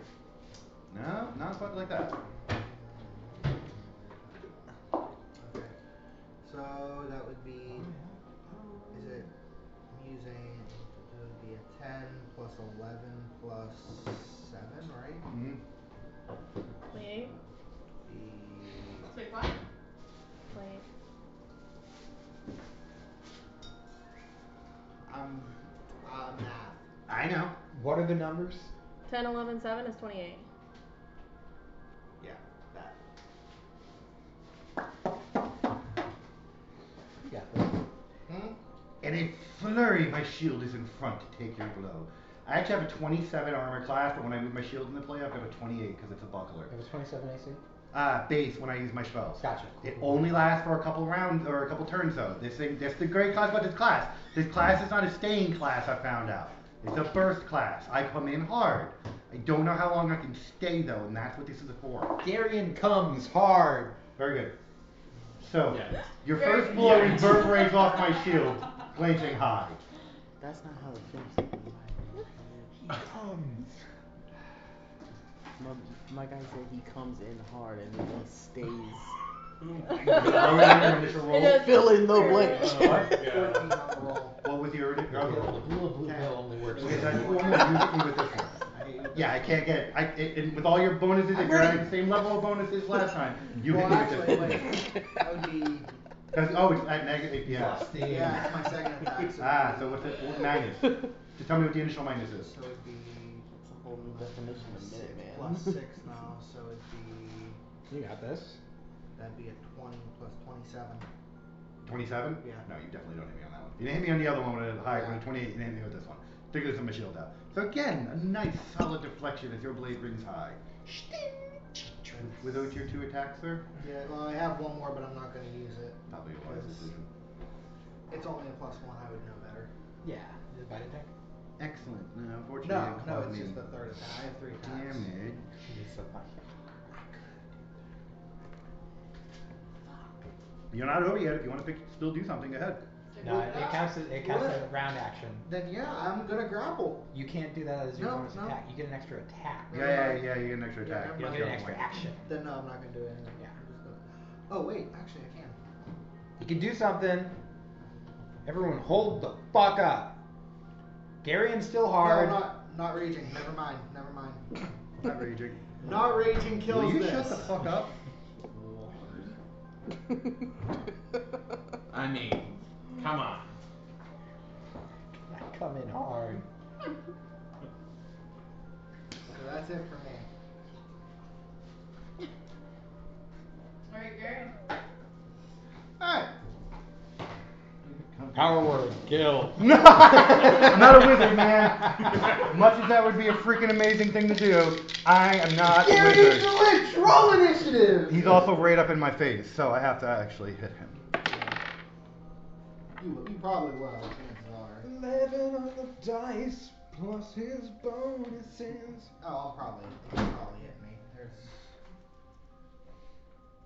[SPEAKER 3] No, not quite like that.
[SPEAKER 6] Okay. So that would be. Is it? I'm using. It would be a 10 plus 11 plus 7, right?
[SPEAKER 3] Mm-hmm.
[SPEAKER 5] 28.
[SPEAKER 4] Wait, what?
[SPEAKER 5] 28.
[SPEAKER 6] Math.
[SPEAKER 3] I know.
[SPEAKER 7] What are the numbers?
[SPEAKER 5] 10, 11, 7 is 28.
[SPEAKER 6] Yeah, that.
[SPEAKER 7] Yeah. This.
[SPEAKER 3] In a flurry, my shield is in front to take your blow. I actually have a 27 armor class, but when I move my shield into play, I've got a 28 because it's a buckler.
[SPEAKER 7] It was 27 AC?
[SPEAKER 3] Base when I use my spells.
[SPEAKER 7] Gotcha.
[SPEAKER 3] It only lasts for a couple rounds or a couple turns though. That's the great class about this class. This class is not a staying class, I found out. It's a burst class. I come in hard. I don't know how long I can stay though, and that's what this is for.
[SPEAKER 7] Darian comes hard.
[SPEAKER 3] Very good. So,
[SPEAKER 2] Yeah.
[SPEAKER 3] your first blow reverberates off my shield, glancing high.
[SPEAKER 8] That's not how it feels.
[SPEAKER 7] He comes.
[SPEAKER 8] My guy said he comes in hard and then he stays. Fill in the blanks.
[SPEAKER 3] What was your
[SPEAKER 1] The blue pill only works.
[SPEAKER 3] Okay, so I need one more. You hit me with this one. Yeah, I can't get it. With all your bonuses, if you're at the same level of bonuses last time, you hit me with this one.
[SPEAKER 6] That would be.
[SPEAKER 3] It's at negative, yeah.
[SPEAKER 6] Yeah, it's my second attack.
[SPEAKER 3] So what's it? What minus? Just tell me what the initial minus is.
[SPEAKER 6] So it'd be.
[SPEAKER 8] It's a whole new definition of minute, man.
[SPEAKER 6] Plus 6 now, so it'd be.
[SPEAKER 7] You got this.
[SPEAKER 6] That'd be a 20 plus 27.
[SPEAKER 3] 27?
[SPEAKER 6] Yeah.
[SPEAKER 3] No, you definitely don't hit me on that one. You didn't hit me on the other one with a high, with a 28. You didn't hit me with this one. Take this on my shield out. So again, a nice solid deflection as your blade rings high. Without your 2 attacks, sir?
[SPEAKER 6] Yeah, well, I have one more, but I'm not going to use it.
[SPEAKER 3] Probably a wise decision.
[SPEAKER 6] It's only a plus 1. I would know better.
[SPEAKER 7] Yeah. Is it bite attack?
[SPEAKER 3] Excellent. No, unfortunately,
[SPEAKER 6] No,
[SPEAKER 3] it
[SPEAKER 6] it's
[SPEAKER 3] me
[SPEAKER 6] just the third attack. I have 3 attacks.
[SPEAKER 3] damage.
[SPEAKER 7] He's so funny.
[SPEAKER 3] You're not over yet. If you want to still do something, go ahead.
[SPEAKER 7] No, it counts as a round action.
[SPEAKER 6] Then yeah, I'm gonna grapple.
[SPEAKER 7] You can't do that as your
[SPEAKER 6] No,
[SPEAKER 7] bonus
[SPEAKER 6] no.
[SPEAKER 7] attack. You get an extra attack.
[SPEAKER 3] Yeah, you get an extra
[SPEAKER 6] Yeah,
[SPEAKER 3] attack.
[SPEAKER 6] never
[SPEAKER 7] You don't
[SPEAKER 6] mind.
[SPEAKER 7] get an extra action.
[SPEAKER 6] Then no, I'm not gonna do it.
[SPEAKER 7] Yeah.
[SPEAKER 6] I'm just gonna. Oh wait, actually I can.
[SPEAKER 7] You can do something. Everyone hold the fuck up. Darian's still hard.
[SPEAKER 6] No, not raging. Never mind.
[SPEAKER 3] Not raging.
[SPEAKER 6] Not raging kills
[SPEAKER 3] Will you
[SPEAKER 6] this.
[SPEAKER 3] shut the fuck up?
[SPEAKER 2] I mean, come on.
[SPEAKER 7] I come in hard.
[SPEAKER 6] So that's it for me.
[SPEAKER 4] Alright, Gary.
[SPEAKER 3] Alright.
[SPEAKER 7] Power word, kill.
[SPEAKER 3] I'm not a wizard, man. Much as that would be a freaking amazing thing to do, I am not a wizard.
[SPEAKER 6] Lich, roll initiative!
[SPEAKER 3] He's also right up in my face, so I have to actually hit him.
[SPEAKER 6] You probably will, chances are.
[SPEAKER 7] 11 on the dice plus his bonuses.
[SPEAKER 6] Oh, he'll probably hit me.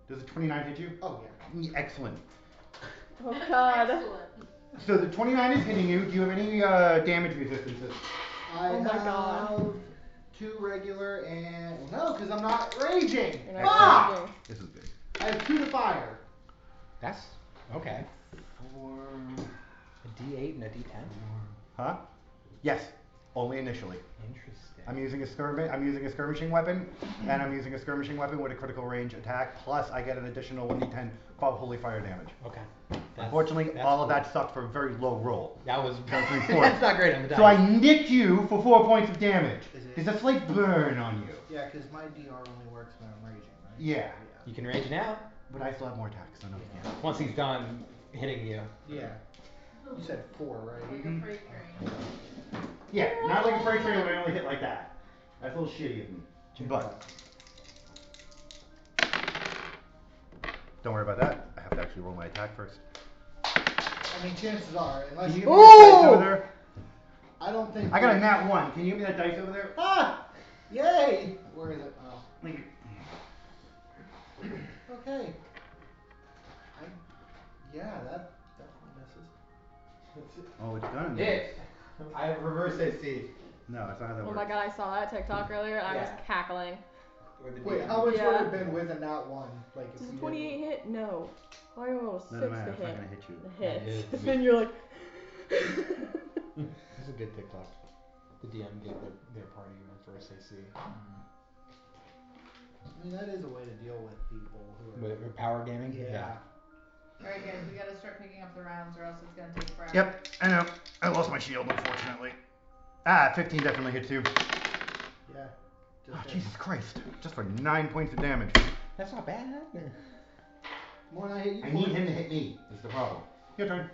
[SPEAKER 3] Does a 29 hit you?
[SPEAKER 6] Oh yeah.
[SPEAKER 3] Excellent.
[SPEAKER 5] Oh god.
[SPEAKER 4] Excellent.
[SPEAKER 3] So the 29 is hitting you. Do you have any damage resistances?
[SPEAKER 6] I
[SPEAKER 5] my
[SPEAKER 6] have
[SPEAKER 5] God.
[SPEAKER 6] 2 regular and no, because I'm not raging.
[SPEAKER 5] You're not raging.
[SPEAKER 3] This is big.
[SPEAKER 6] I have 2 to fire.
[SPEAKER 7] That's okay.
[SPEAKER 3] 4.
[SPEAKER 7] A D8 and a D10.
[SPEAKER 3] Huh? Yes. Only initially.
[SPEAKER 7] Interesting.
[SPEAKER 3] I'm using a skirmishing weapon, and I'm using a skirmishing weapon with a critical range attack. Plus, I get an additional 1d10 holy fire damage.
[SPEAKER 7] Okay.
[SPEAKER 3] Unfortunately,
[SPEAKER 7] that's
[SPEAKER 3] all of
[SPEAKER 7] cool.
[SPEAKER 3] that sucked for a very low roll.
[SPEAKER 7] That was
[SPEAKER 3] four.
[SPEAKER 7] that's not great on the dice.
[SPEAKER 3] So I nicked you for 4 points of damage.
[SPEAKER 6] Is it-
[SPEAKER 3] There's a slight burn on you.
[SPEAKER 6] Yeah, because my DR only works when I'm raging, right?
[SPEAKER 3] Yeah.
[SPEAKER 7] You can rage now.
[SPEAKER 3] But I still have more attacks, so no, you can't.
[SPEAKER 7] Once he's done hitting you.
[SPEAKER 6] Yeah. You said 4, right?
[SPEAKER 4] Like a freight train.
[SPEAKER 3] Yeah, not like a freight train when I only hit like that. That's a little shitty of me. But don't worry about that. I have to actually roll my attack first.
[SPEAKER 6] I mean, chances are, unless
[SPEAKER 3] Can you
[SPEAKER 6] you...
[SPEAKER 3] give me that dice over there?
[SPEAKER 6] I don't think...
[SPEAKER 3] I got a nat 1. Can you give me that dice over there?
[SPEAKER 6] Ah! Yay! Where is it? Oh.
[SPEAKER 3] Thank you.
[SPEAKER 6] Okay. Yeah, that definitely misses.
[SPEAKER 3] Oh, it's done.
[SPEAKER 1] Hit. I have reverse AC.
[SPEAKER 3] No, that's not how that
[SPEAKER 5] Oh
[SPEAKER 3] works.
[SPEAKER 5] my god, I saw that TikTok earlier and I was
[SPEAKER 1] Yeah.
[SPEAKER 5] cackling.
[SPEAKER 6] Wait, how much would
[SPEAKER 5] Yeah.
[SPEAKER 6] it have been with a nat 1? Like, if
[SPEAKER 5] Does
[SPEAKER 6] you
[SPEAKER 5] a 28
[SPEAKER 6] didn't...
[SPEAKER 5] hit? No. Why was 6
[SPEAKER 3] Doesn't matter,
[SPEAKER 5] to
[SPEAKER 3] it's not
[SPEAKER 5] hit?
[SPEAKER 3] gonna hit you.
[SPEAKER 5] The hit.
[SPEAKER 7] Yeah,
[SPEAKER 5] And then you're like...
[SPEAKER 7] This is a good TikTok. The DM gave their party reverse AC.
[SPEAKER 6] I mean, that is a way to deal with people who are...
[SPEAKER 7] With power gaming?
[SPEAKER 6] Yeah.
[SPEAKER 4] Alright guys, we gotta start picking up the rounds or else it's gonna take forever.
[SPEAKER 3] Yep, I know. I lost my shield, unfortunately. Ah, 15 definitely hits you.
[SPEAKER 6] Yeah.
[SPEAKER 3] Oh,
[SPEAKER 6] Just
[SPEAKER 3] Jesus Christ. Just for 9 points of damage.
[SPEAKER 7] That's not bad.
[SPEAKER 6] more than I hit you
[SPEAKER 3] I
[SPEAKER 6] for.
[SPEAKER 3] need him to hit me. That's the problem. Your turn.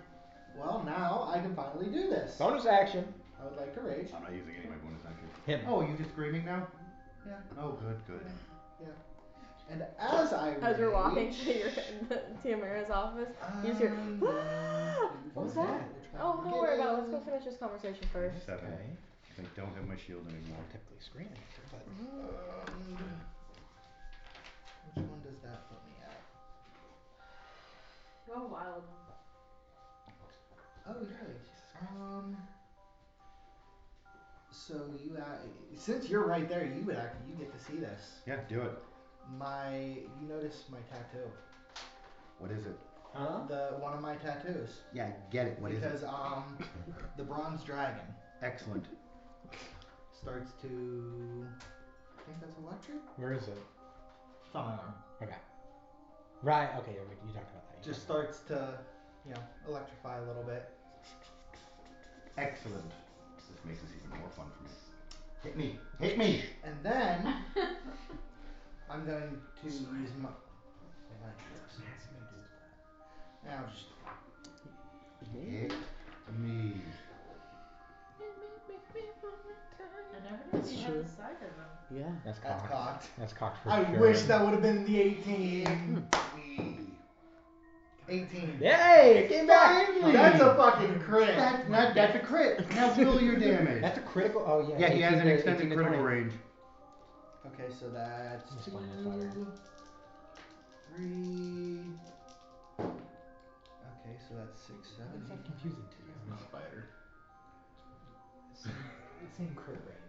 [SPEAKER 6] Well, now I can finally do this.
[SPEAKER 7] Bonus action.
[SPEAKER 6] I would like to rage.
[SPEAKER 3] I'm not using any of my bonus action.
[SPEAKER 7] Him.
[SPEAKER 3] Oh, are you just screaming now?
[SPEAKER 6] Yeah.
[SPEAKER 3] Oh, good, good.
[SPEAKER 6] Yeah. And as I
[SPEAKER 5] As you're walking
[SPEAKER 6] rage,
[SPEAKER 5] to your Tiamara's office, you just hear, "Ah!"
[SPEAKER 7] What was
[SPEAKER 5] that?
[SPEAKER 7] that?
[SPEAKER 5] Oh, don't worry about it. Let's go finish this conversation first.
[SPEAKER 3] 7.
[SPEAKER 7] Okay.
[SPEAKER 3] I don't have my shield anymore.
[SPEAKER 7] I typically scream after, but
[SPEAKER 6] which one does that put me at?
[SPEAKER 4] Go wild.
[SPEAKER 6] Oh, yay. So you, since you're right there, you get to see this.
[SPEAKER 3] Yeah, do it.
[SPEAKER 6] You notice my tattoo.
[SPEAKER 3] What is it?
[SPEAKER 7] huh?
[SPEAKER 6] One of my tattoos.
[SPEAKER 3] Yeah, get it. What is
[SPEAKER 6] Because,
[SPEAKER 3] it?
[SPEAKER 6] the bronze dragon
[SPEAKER 3] Excellent.
[SPEAKER 6] starts to, I think that's electric?
[SPEAKER 7] Where is it?
[SPEAKER 6] It's on my arm.
[SPEAKER 7] Okay. Right. Okay. You talked about that.
[SPEAKER 6] Just starts to, electrify a little bit.
[SPEAKER 3] Excellent. This makes this even more fun for me. Hit me. Hit me.
[SPEAKER 6] And then I'm going to use my. Now just.
[SPEAKER 3] Hit me.
[SPEAKER 4] I never knew you had the side of them.
[SPEAKER 8] Yeah.
[SPEAKER 7] That's
[SPEAKER 6] That's
[SPEAKER 7] cocked.
[SPEAKER 6] cocked.
[SPEAKER 7] That's cocked for
[SPEAKER 6] I
[SPEAKER 7] sure.
[SPEAKER 6] wish that would have been the 18. 18.
[SPEAKER 7] Yay! It came back.
[SPEAKER 3] Finally!
[SPEAKER 6] That's a fucking crit.
[SPEAKER 3] That's a crit. Now fill your damage.
[SPEAKER 7] That's a critical. Oh yeah.
[SPEAKER 3] Yeah, he has
[SPEAKER 7] 18
[SPEAKER 3] an
[SPEAKER 7] to-
[SPEAKER 3] extended
[SPEAKER 7] 18 to
[SPEAKER 3] critical
[SPEAKER 7] 20.
[SPEAKER 3] range.
[SPEAKER 6] Okay, so that's
[SPEAKER 7] That's
[SPEAKER 6] 2,
[SPEAKER 7] fine, that's fine.
[SPEAKER 6] 3. Okay, so that's 6, 7,
[SPEAKER 7] It's
[SPEAKER 6] 8.
[SPEAKER 7] not confusing to you.
[SPEAKER 2] I'm a spider.
[SPEAKER 7] Same crit range.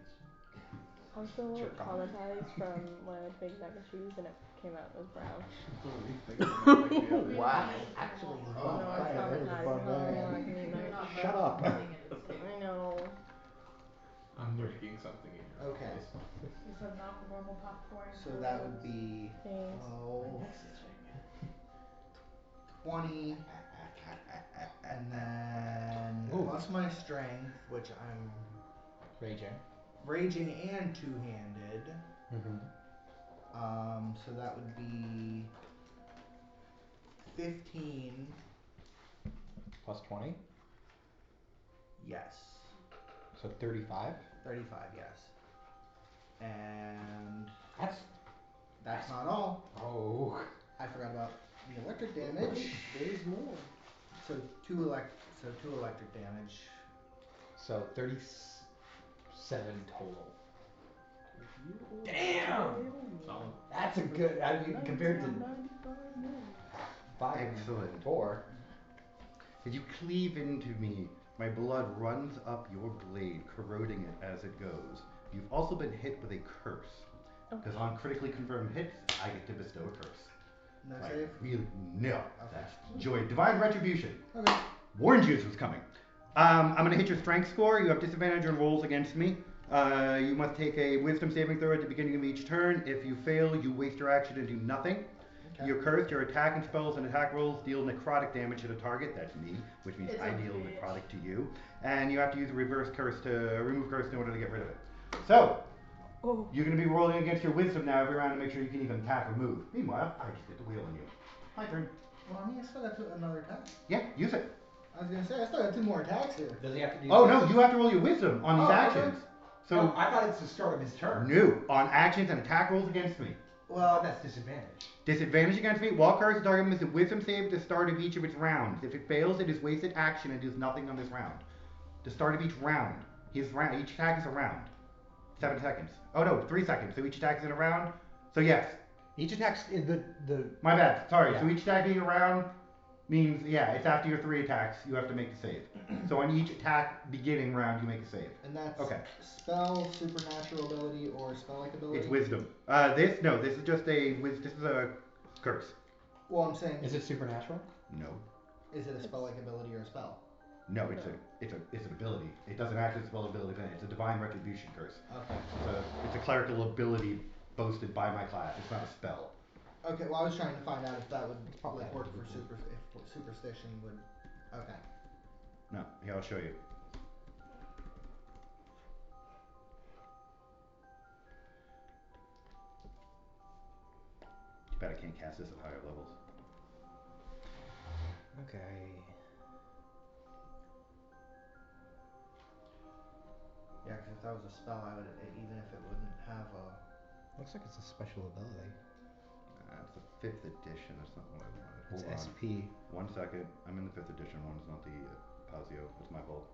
[SPEAKER 5] I'm still
[SPEAKER 7] Jerk off.
[SPEAKER 5] traumatized from when I baked mac and cheese and it came out as brown.
[SPEAKER 8] Wow.
[SPEAKER 7] Actually,
[SPEAKER 5] Oh, no, I'm traumatized. Oh, I can eat
[SPEAKER 4] You're
[SPEAKER 5] mac.
[SPEAKER 4] not
[SPEAKER 7] Shut
[SPEAKER 4] brown
[SPEAKER 7] up.
[SPEAKER 4] nothing and it's still-
[SPEAKER 5] I know.
[SPEAKER 2] I'm breaking something in your
[SPEAKER 6] Okay.
[SPEAKER 2] face.
[SPEAKER 4] This is not normal popcorn.
[SPEAKER 6] So that would be
[SPEAKER 5] Thanks.
[SPEAKER 6] 12, 20, and then
[SPEAKER 7] Ooh.
[SPEAKER 6] plus my strength, which I'm
[SPEAKER 7] Raging.
[SPEAKER 6] raging and two-handed.
[SPEAKER 7] Mm-hmm.
[SPEAKER 6] So that would be 15.
[SPEAKER 7] Plus 20.
[SPEAKER 6] Yes.
[SPEAKER 7] So 35.
[SPEAKER 6] 35, yes. And
[SPEAKER 7] That's
[SPEAKER 6] not all.
[SPEAKER 7] Oh.
[SPEAKER 6] I forgot about the electric damage.
[SPEAKER 8] There's more.
[SPEAKER 6] So two electric damage.
[SPEAKER 7] So 37 total. Damn.
[SPEAKER 2] Solid.
[SPEAKER 7] That's a good. I mean, compared to 5 and
[SPEAKER 3] Excellent.
[SPEAKER 7] 4.
[SPEAKER 3] As you cleave into me, my blood runs up your blade, corroding it as it goes. You've also been hit with a curse. Because on critically confirmed hits, I get to bestow a curse.
[SPEAKER 6] No
[SPEAKER 3] Like,
[SPEAKER 6] save?
[SPEAKER 3] really? No.
[SPEAKER 6] Okay.
[SPEAKER 3] That's joy. Divine Retribution.
[SPEAKER 6] Okay.
[SPEAKER 3] Warned you this was coming. I'm gonna hit your strength score. You have disadvantage on rolls against me. You must take a wisdom saving throw at the beginning of each turn. If you fail, you waste your action and do nothing.
[SPEAKER 6] Okay.
[SPEAKER 3] You're cursed. Your attack and spells and attack rolls deal necrotic damage to the target. That's me, which means
[SPEAKER 4] It's
[SPEAKER 3] I
[SPEAKER 4] a
[SPEAKER 3] deal
[SPEAKER 4] bitch.
[SPEAKER 3] necrotic to you. And you have to use a reverse curse to remove curse in order to get rid of it. So,
[SPEAKER 5] Oh.
[SPEAKER 3] you're going to be rolling against your wisdom now every round to make sure you can even attack or move. Meanwhile, I just get the wheel on you. My turn.
[SPEAKER 6] Well, I mean, I still got another attack.
[SPEAKER 3] Yeah, use it.
[SPEAKER 6] I was gonna say, I still got 2 more attacks here.
[SPEAKER 1] Does he have to do
[SPEAKER 3] Oh
[SPEAKER 1] this?
[SPEAKER 3] no, you have to roll your wisdom on these
[SPEAKER 6] Oh, okay.
[SPEAKER 3] actions. So,
[SPEAKER 1] No, I thought it's the start of his turn.
[SPEAKER 3] no, on actions and attack rolls against me.
[SPEAKER 1] Well, that's disadvantage.
[SPEAKER 3] Disadvantage against me. While cursed, the target makes a wisdom save at the start of each of its rounds. If it fails, it is wasted action and does nothing on this round. The start of each round. Each attack is a round. 7 seconds. Oh no, 3 seconds. So each attack is in a round. So yes.
[SPEAKER 7] Each attack's the
[SPEAKER 3] My bad. Sorry.
[SPEAKER 7] Yeah.
[SPEAKER 3] So each attack being a round means, yeah, it's after your 3 attacks, you have to make a save. So on each attack beginning round, you make a save.
[SPEAKER 6] And that's
[SPEAKER 3] Okay.
[SPEAKER 6] spell, supernatural ability, or spell-like ability?
[SPEAKER 3] It's wisdom. This is just this is a curse.
[SPEAKER 6] Well, I'm saying,
[SPEAKER 7] Is it supernatural?
[SPEAKER 3] No.
[SPEAKER 6] is it a spell-like ability or a spell?
[SPEAKER 3] No, it's an ability. It doesn't act as a spell ability. It's a divine retribution curse.
[SPEAKER 6] Okay.
[SPEAKER 3] It's a clerical ability boasted by my class. It's not a spell.
[SPEAKER 6] Okay, well, I was trying to find out if that would
[SPEAKER 7] probably
[SPEAKER 6] like work
[SPEAKER 7] have
[SPEAKER 6] for
[SPEAKER 7] to do
[SPEAKER 6] if superstition would. Okay.
[SPEAKER 3] No, here I'll show you. Too bad I can't cast this at higher levels.
[SPEAKER 7] Okay.
[SPEAKER 6] Yeah, because if that was a spell, I would, even if it wouldn't have a.
[SPEAKER 7] Looks like it's a special ability.
[SPEAKER 3] It's the 5th edition. That's not what I wanted.
[SPEAKER 7] It's
[SPEAKER 3] Hold on.
[SPEAKER 7] SP.
[SPEAKER 3] 1 second. I'm in the 5th edition one. It's not the Pazio. It's my fault.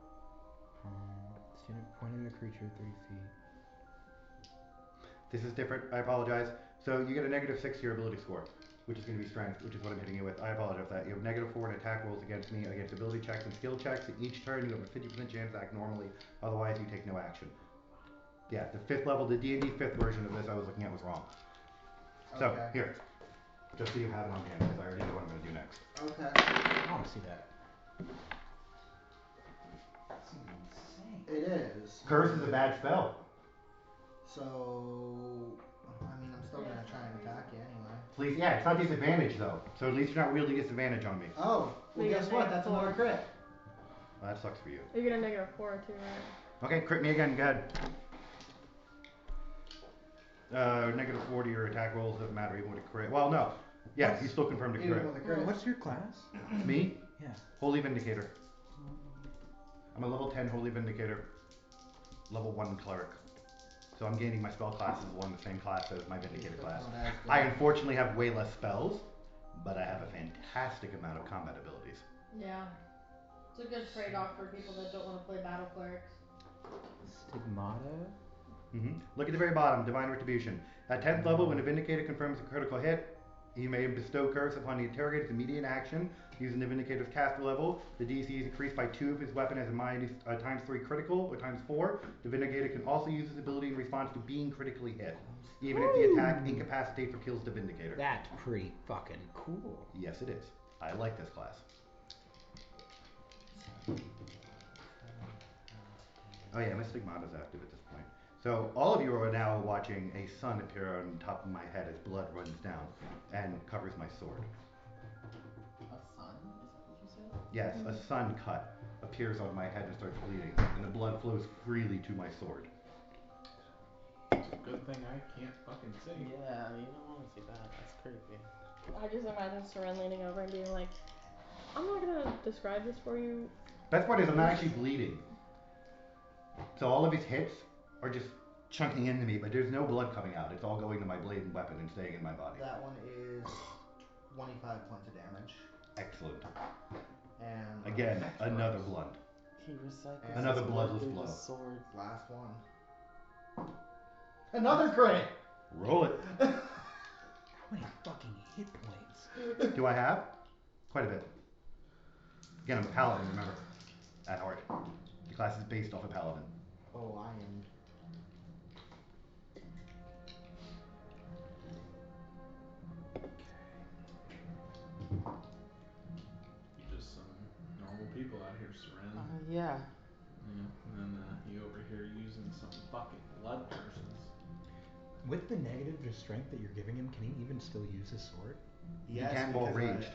[SPEAKER 7] Student pointing at a creature 30 feet.
[SPEAKER 3] This is different. I apologize. So you get a -6 to your ability score, which is going to be strength, which is what I'm hitting you with. I apologize for that. You have -4 in attack rolls against me, against ability checks and skill checks. At each turn, you have a 50% chance to act normally. Otherwise, you take no action. Yeah, the 5th level, the D&D 5th version of this I was looking at was wrong. So,
[SPEAKER 6] Okay.
[SPEAKER 3] here. Just so you have it on hand, because I already know what I'm going to do next.
[SPEAKER 6] Okay.
[SPEAKER 7] I want to see that.
[SPEAKER 1] That seems insane.
[SPEAKER 6] It is.
[SPEAKER 3] Curse is a bad spell.
[SPEAKER 6] So, I mean, I'm still gonna try and attack you anyway.
[SPEAKER 3] Please, yeah, it's not disadvantage though. So at least you're not wielding disadvantage on me.
[SPEAKER 6] Oh, well,
[SPEAKER 5] You
[SPEAKER 6] guess
[SPEAKER 5] get
[SPEAKER 6] what? That's
[SPEAKER 5] -4.
[SPEAKER 6] another crit.
[SPEAKER 3] Well, that sucks for you.
[SPEAKER 5] You get a -4 too, right?
[SPEAKER 3] Okay, crit me again, go ahead. -4 to your attack rolls, doesn't matter even with a crit. Well, no. Yeah, you still confirmed a
[SPEAKER 6] Even
[SPEAKER 3] crit.
[SPEAKER 6] with a crit.
[SPEAKER 7] What's your class?
[SPEAKER 3] Me?
[SPEAKER 7] Yeah.
[SPEAKER 3] Holy Vindicator. I'm a level 10 Holy Vindicator. Level 1 Cleric. So I'm gaining my spell classes along the same class as my Vindicator class.
[SPEAKER 6] Not as good.
[SPEAKER 3] I unfortunately have way less spells, but I have a fantastic amount of combat abilities.
[SPEAKER 4] Yeah. It's a good trade-off for people that don't want to play battle clerics.
[SPEAKER 7] Stigmata?
[SPEAKER 3] Look at the very bottom, Divine Retribution. At 10th level, when a Vindicator confirms a critical hit, he may bestow curse upon the interrogator's immediate action using the Vindicator's caster level. The DC is increased by 2 if his weapon has a -3 critical or ×4. The Vindicator can also use his ability in response to being critically hit, even if the attack incapacitates or kills the Vindicator.
[SPEAKER 7] That's pretty fucking cool.
[SPEAKER 3] Yes, it is. I like this class. Oh yeah, my Stigmata's active at this point. So all of you are now watching a sun appear on top of my head as blood runs down and covers my sword.
[SPEAKER 8] A sun? Is that what you said?
[SPEAKER 3] Yes, a sun cut appears on my head and starts bleeding, and the blood flows freely to my sword.
[SPEAKER 2] Good thing I can't fucking see.
[SPEAKER 8] Yeah, you don't want to see that. That's creepy.
[SPEAKER 5] I just imagine Seren leaning over and being like, I'm not gonna describe this for you.
[SPEAKER 3] Best part is I'm not actually bleeding. So all of his hits are just chunking into me, but there's no blood coming out. It's all going to my blade and weapon and staying in my body.
[SPEAKER 6] That one is 25 points of damage.
[SPEAKER 3] Excellent.
[SPEAKER 6] And
[SPEAKER 3] Again, another blunt.
[SPEAKER 8] He recycles
[SPEAKER 3] Another
[SPEAKER 8] his
[SPEAKER 3] bloodless
[SPEAKER 8] work
[SPEAKER 3] blow.
[SPEAKER 8] into sword.
[SPEAKER 6] last one. Another crit!
[SPEAKER 3] Roll it.
[SPEAKER 7] How many fucking hit points?
[SPEAKER 3] Do I have? Quite a bit. Again, I'm a paladin, remember. At heart. The class is based off a paladin.
[SPEAKER 6] Oh, I am.
[SPEAKER 2] You just some normal people out here, Seren.
[SPEAKER 8] Yeah.
[SPEAKER 2] Yeah, and then you over here using some fucking blood curses.
[SPEAKER 7] With the negative to strength that you're giving him, can he even still use his sword?
[SPEAKER 6] Yes,
[SPEAKER 3] you can't roll
[SPEAKER 6] because
[SPEAKER 3] ranged.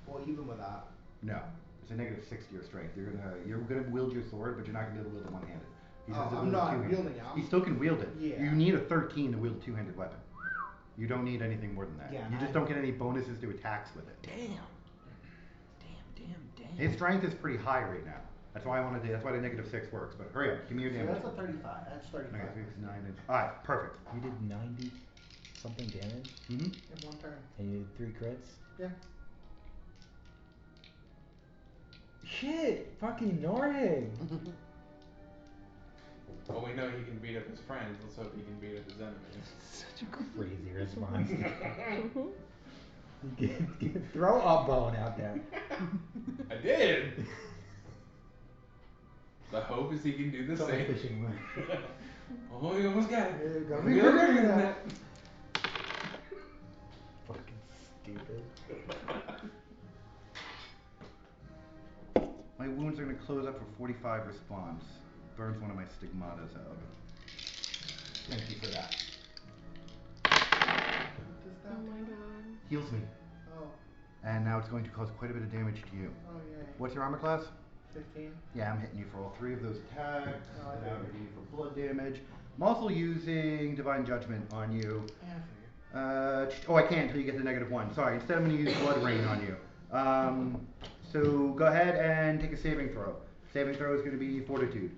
[SPEAKER 6] well, even with that.
[SPEAKER 3] No. It's a negative 6 to your strength. You're gonna wield your sword, but you're not gonna be able to wield it one-handed. He says to
[SPEAKER 6] I'm
[SPEAKER 3] wield it
[SPEAKER 6] not
[SPEAKER 3] two-handed.
[SPEAKER 6] wielding it.
[SPEAKER 3] He still can wield it.
[SPEAKER 6] Yeah.
[SPEAKER 3] You need a 13 to wield a two-handed weapon. You don't need anything more than that.
[SPEAKER 6] Yeah,
[SPEAKER 3] you just don't get any bonuses to attacks with it.
[SPEAKER 7] Damn.
[SPEAKER 3] His strength is pretty high right now. That's why that's why the negative 6 works. But hurry up, give me your
[SPEAKER 6] So
[SPEAKER 3] damage.
[SPEAKER 6] that's a 35. That's 35.
[SPEAKER 3] Okay, 6, 9, and... Alright, perfect.
[SPEAKER 7] You did 90 something damage,
[SPEAKER 3] Mm-hmm.
[SPEAKER 6] In one turn.
[SPEAKER 7] and you did 3 crits.
[SPEAKER 6] Yeah.
[SPEAKER 7] Shit, fucking Norhig.
[SPEAKER 2] Well, we know he can beat up his friends. Let's hope he can beat up his enemies.
[SPEAKER 7] Such a crazy response. Throw a bone out there.
[SPEAKER 2] I did. The hope is he can do the
[SPEAKER 7] It's only
[SPEAKER 2] same.
[SPEAKER 7] fishing line.
[SPEAKER 2] Oh, you almost got it.
[SPEAKER 6] There you go.
[SPEAKER 2] We are doing that.
[SPEAKER 7] Fucking stupid.
[SPEAKER 3] My wounds are gonna close up for 45 response. Burns one of my stigmatas out. Thank you for that.
[SPEAKER 5] Oh my god.
[SPEAKER 3] Heals me.
[SPEAKER 6] Oh.
[SPEAKER 3] And now it's going to cause quite a bit of damage to you.
[SPEAKER 6] Oh yay.
[SPEAKER 3] What's your armor class?
[SPEAKER 6] 15.
[SPEAKER 3] Yeah, I'm hitting you for all 3 of those attacks.
[SPEAKER 6] Oh, I
[SPEAKER 3] And
[SPEAKER 6] figured.
[SPEAKER 3] I'm hitting you for blood damage. I'm also using Divine Judgment on you.
[SPEAKER 6] Yeah, I figured.
[SPEAKER 3] I can't until you get the -1. Sorry, instead I'm going to use Blood Rain on you. So go ahead and take a saving throw. Saving throw is going to be Fortitude.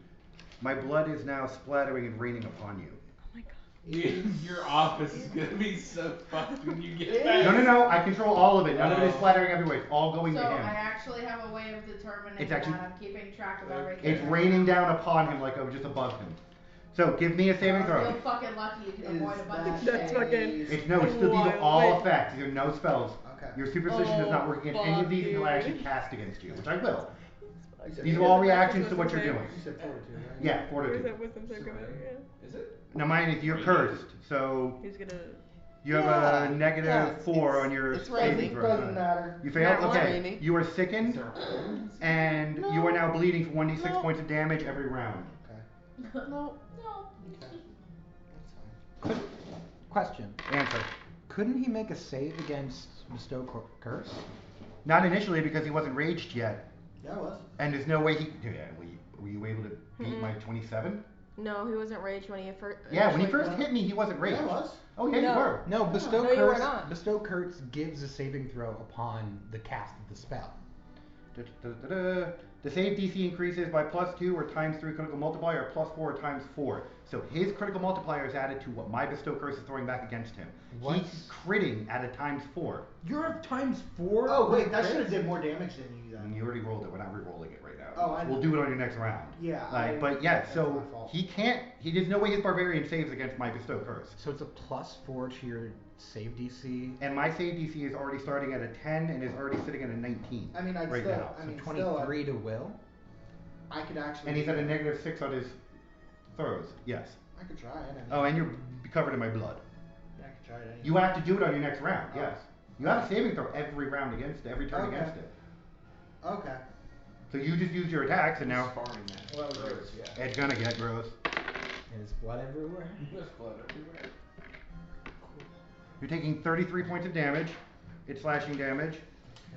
[SPEAKER 3] My blood is now splattering and raining upon you.
[SPEAKER 5] Oh my god.
[SPEAKER 2] Your office is gonna be so fucked when you get back.
[SPEAKER 3] No, I control all of it. None of it is splattering everywhere. It's all going
[SPEAKER 4] So
[SPEAKER 3] to him.
[SPEAKER 4] I actually have a way of determining
[SPEAKER 3] It's
[SPEAKER 4] that.
[SPEAKER 3] actually-
[SPEAKER 4] I'm keeping track of everything.
[SPEAKER 3] It's raining down upon him like just above him. So give me a saving throw.
[SPEAKER 4] You're fucking lucky you can avoid a bunch of
[SPEAKER 5] That's
[SPEAKER 4] shit.
[SPEAKER 5] fucking-
[SPEAKER 3] It's still these are all effects. These are no spells.
[SPEAKER 6] Okay.
[SPEAKER 3] Your superstition is not working against any of these until I
[SPEAKER 5] fuck,
[SPEAKER 3] actually cast against you, which I will.
[SPEAKER 6] You said
[SPEAKER 3] These are
[SPEAKER 6] fortitude.
[SPEAKER 3] all reactions to what you're doing.
[SPEAKER 6] You said fortitude, right?
[SPEAKER 3] Yeah,
[SPEAKER 5] Where's
[SPEAKER 3] Fortitude.
[SPEAKER 5] that wisdom save coming out? Yeah.
[SPEAKER 2] Is it?
[SPEAKER 3] Now mine is you're cursed, so
[SPEAKER 5] He's gonna.
[SPEAKER 3] you have
[SPEAKER 8] Yeah,
[SPEAKER 3] a negative
[SPEAKER 8] yeah, it's-
[SPEAKER 3] 4 on your
[SPEAKER 8] it's
[SPEAKER 3] saving
[SPEAKER 8] raining.
[SPEAKER 3] throw.
[SPEAKER 6] Doesn't matter.
[SPEAKER 3] You failed?
[SPEAKER 8] Not
[SPEAKER 3] Okay.
[SPEAKER 8] raining.
[SPEAKER 3] You are
[SPEAKER 2] Is
[SPEAKER 3] sickened,
[SPEAKER 2] there a hole?
[SPEAKER 3] and
[SPEAKER 8] No.
[SPEAKER 3] you are now bleeding for 1d6
[SPEAKER 8] No.
[SPEAKER 3] points of damage every round.
[SPEAKER 6] Okay.
[SPEAKER 8] No.
[SPEAKER 6] Okay. That's fine.
[SPEAKER 7] Question.
[SPEAKER 3] Answer.
[SPEAKER 7] Couldn't he make a save against Bestow Curse?
[SPEAKER 3] Not initially because he wasn't raged yet,
[SPEAKER 6] Yeah, it was.
[SPEAKER 3] and there's no way he. Yeah, were you able to beat my 27?
[SPEAKER 5] No, he wasn't raged when he first.
[SPEAKER 3] Yeah, when he first hit me, he wasn't
[SPEAKER 6] Yeah,
[SPEAKER 3] raged.
[SPEAKER 6] it was.
[SPEAKER 3] Oh yeah, you
[SPEAKER 5] No.
[SPEAKER 3] were.
[SPEAKER 7] No, Bestow
[SPEAKER 5] No, you were
[SPEAKER 7] Curse.
[SPEAKER 5] not.
[SPEAKER 7] Bestow Curse gives a saving throw upon the cast of the spell.
[SPEAKER 3] Da-da-da-da-da. The save DC increases by +2 or ×3 critical multiplier, or +4 or ×4. So his critical multiplier is added to what my Bestow Curse is throwing back against him.
[SPEAKER 7] What?
[SPEAKER 3] He's critting at a ×4.
[SPEAKER 7] You're ×4.
[SPEAKER 6] Oh wait, that should have did more damage than you
[SPEAKER 3] And
[SPEAKER 6] then.
[SPEAKER 3] you already rolled it. We're not re-rolling it right now.
[SPEAKER 6] Oh, I know.
[SPEAKER 3] We'll do it on your next round.
[SPEAKER 6] Yeah,
[SPEAKER 3] But yeah,
[SPEAKER 6] that's
[SPEAKER 3] so
[SPEAKER 6] my fault.
[SPEAKER 3] he can't. There's no way his barbarian saves against my Bestow Curse.
[SPEAKER 7] So it's a +4 to your save DC.
[SPEAKER 3] And my save DC is already starting at a 10 and is already sitting at a 19
[SPEAKER 6] I mean, I'd
[SPEAKER 3] right
[SPEAKER 6] still.
[SPEAKER 3] now.
[SPEAKER 6] I
[SPEAKER 7] So
[SPEAKER 6] mean,
[SPEAKER 7] 23
[SPEAKER 6] still,
[SPEAKER 7] to will.
[SPEAKER 6] I could actually.
[SPEAKER 3] And he's at a -6 on his throws. Yes.
[SPEAKER 6] I could try it. I mean,
[SPEAKER 3] Oh, and you're covered in my blood.
[SPEAKER 6] yeah, I could try it. Anyway.
[SPEAKER 3] You have to do it on your next round.
[SPEAKER 6] Oh.
[SPEAKER 3] Yes. You have a saving throw every round against it, every turn
[SPEAKER 6] Okay.
[SPEAKER 3] against it.
[SPEAKER 6] Okay.
[SPEAKER 3] So you just use your attacks and now
[SPEAKER 2] Sparring match.
[SPEAKER 6] Well, that was
[SPEAKER 2] Gross.
[SPEAKER 6] yours, yeah.
[SPEAKER 3] it's gonna get gross.
[SPEAKER 7] And there's blood everywhere.
[SPEAKER 2] There's blood everywhere.
[SPEAKER 3] You're taking 33 points of damage. It's slashing damage.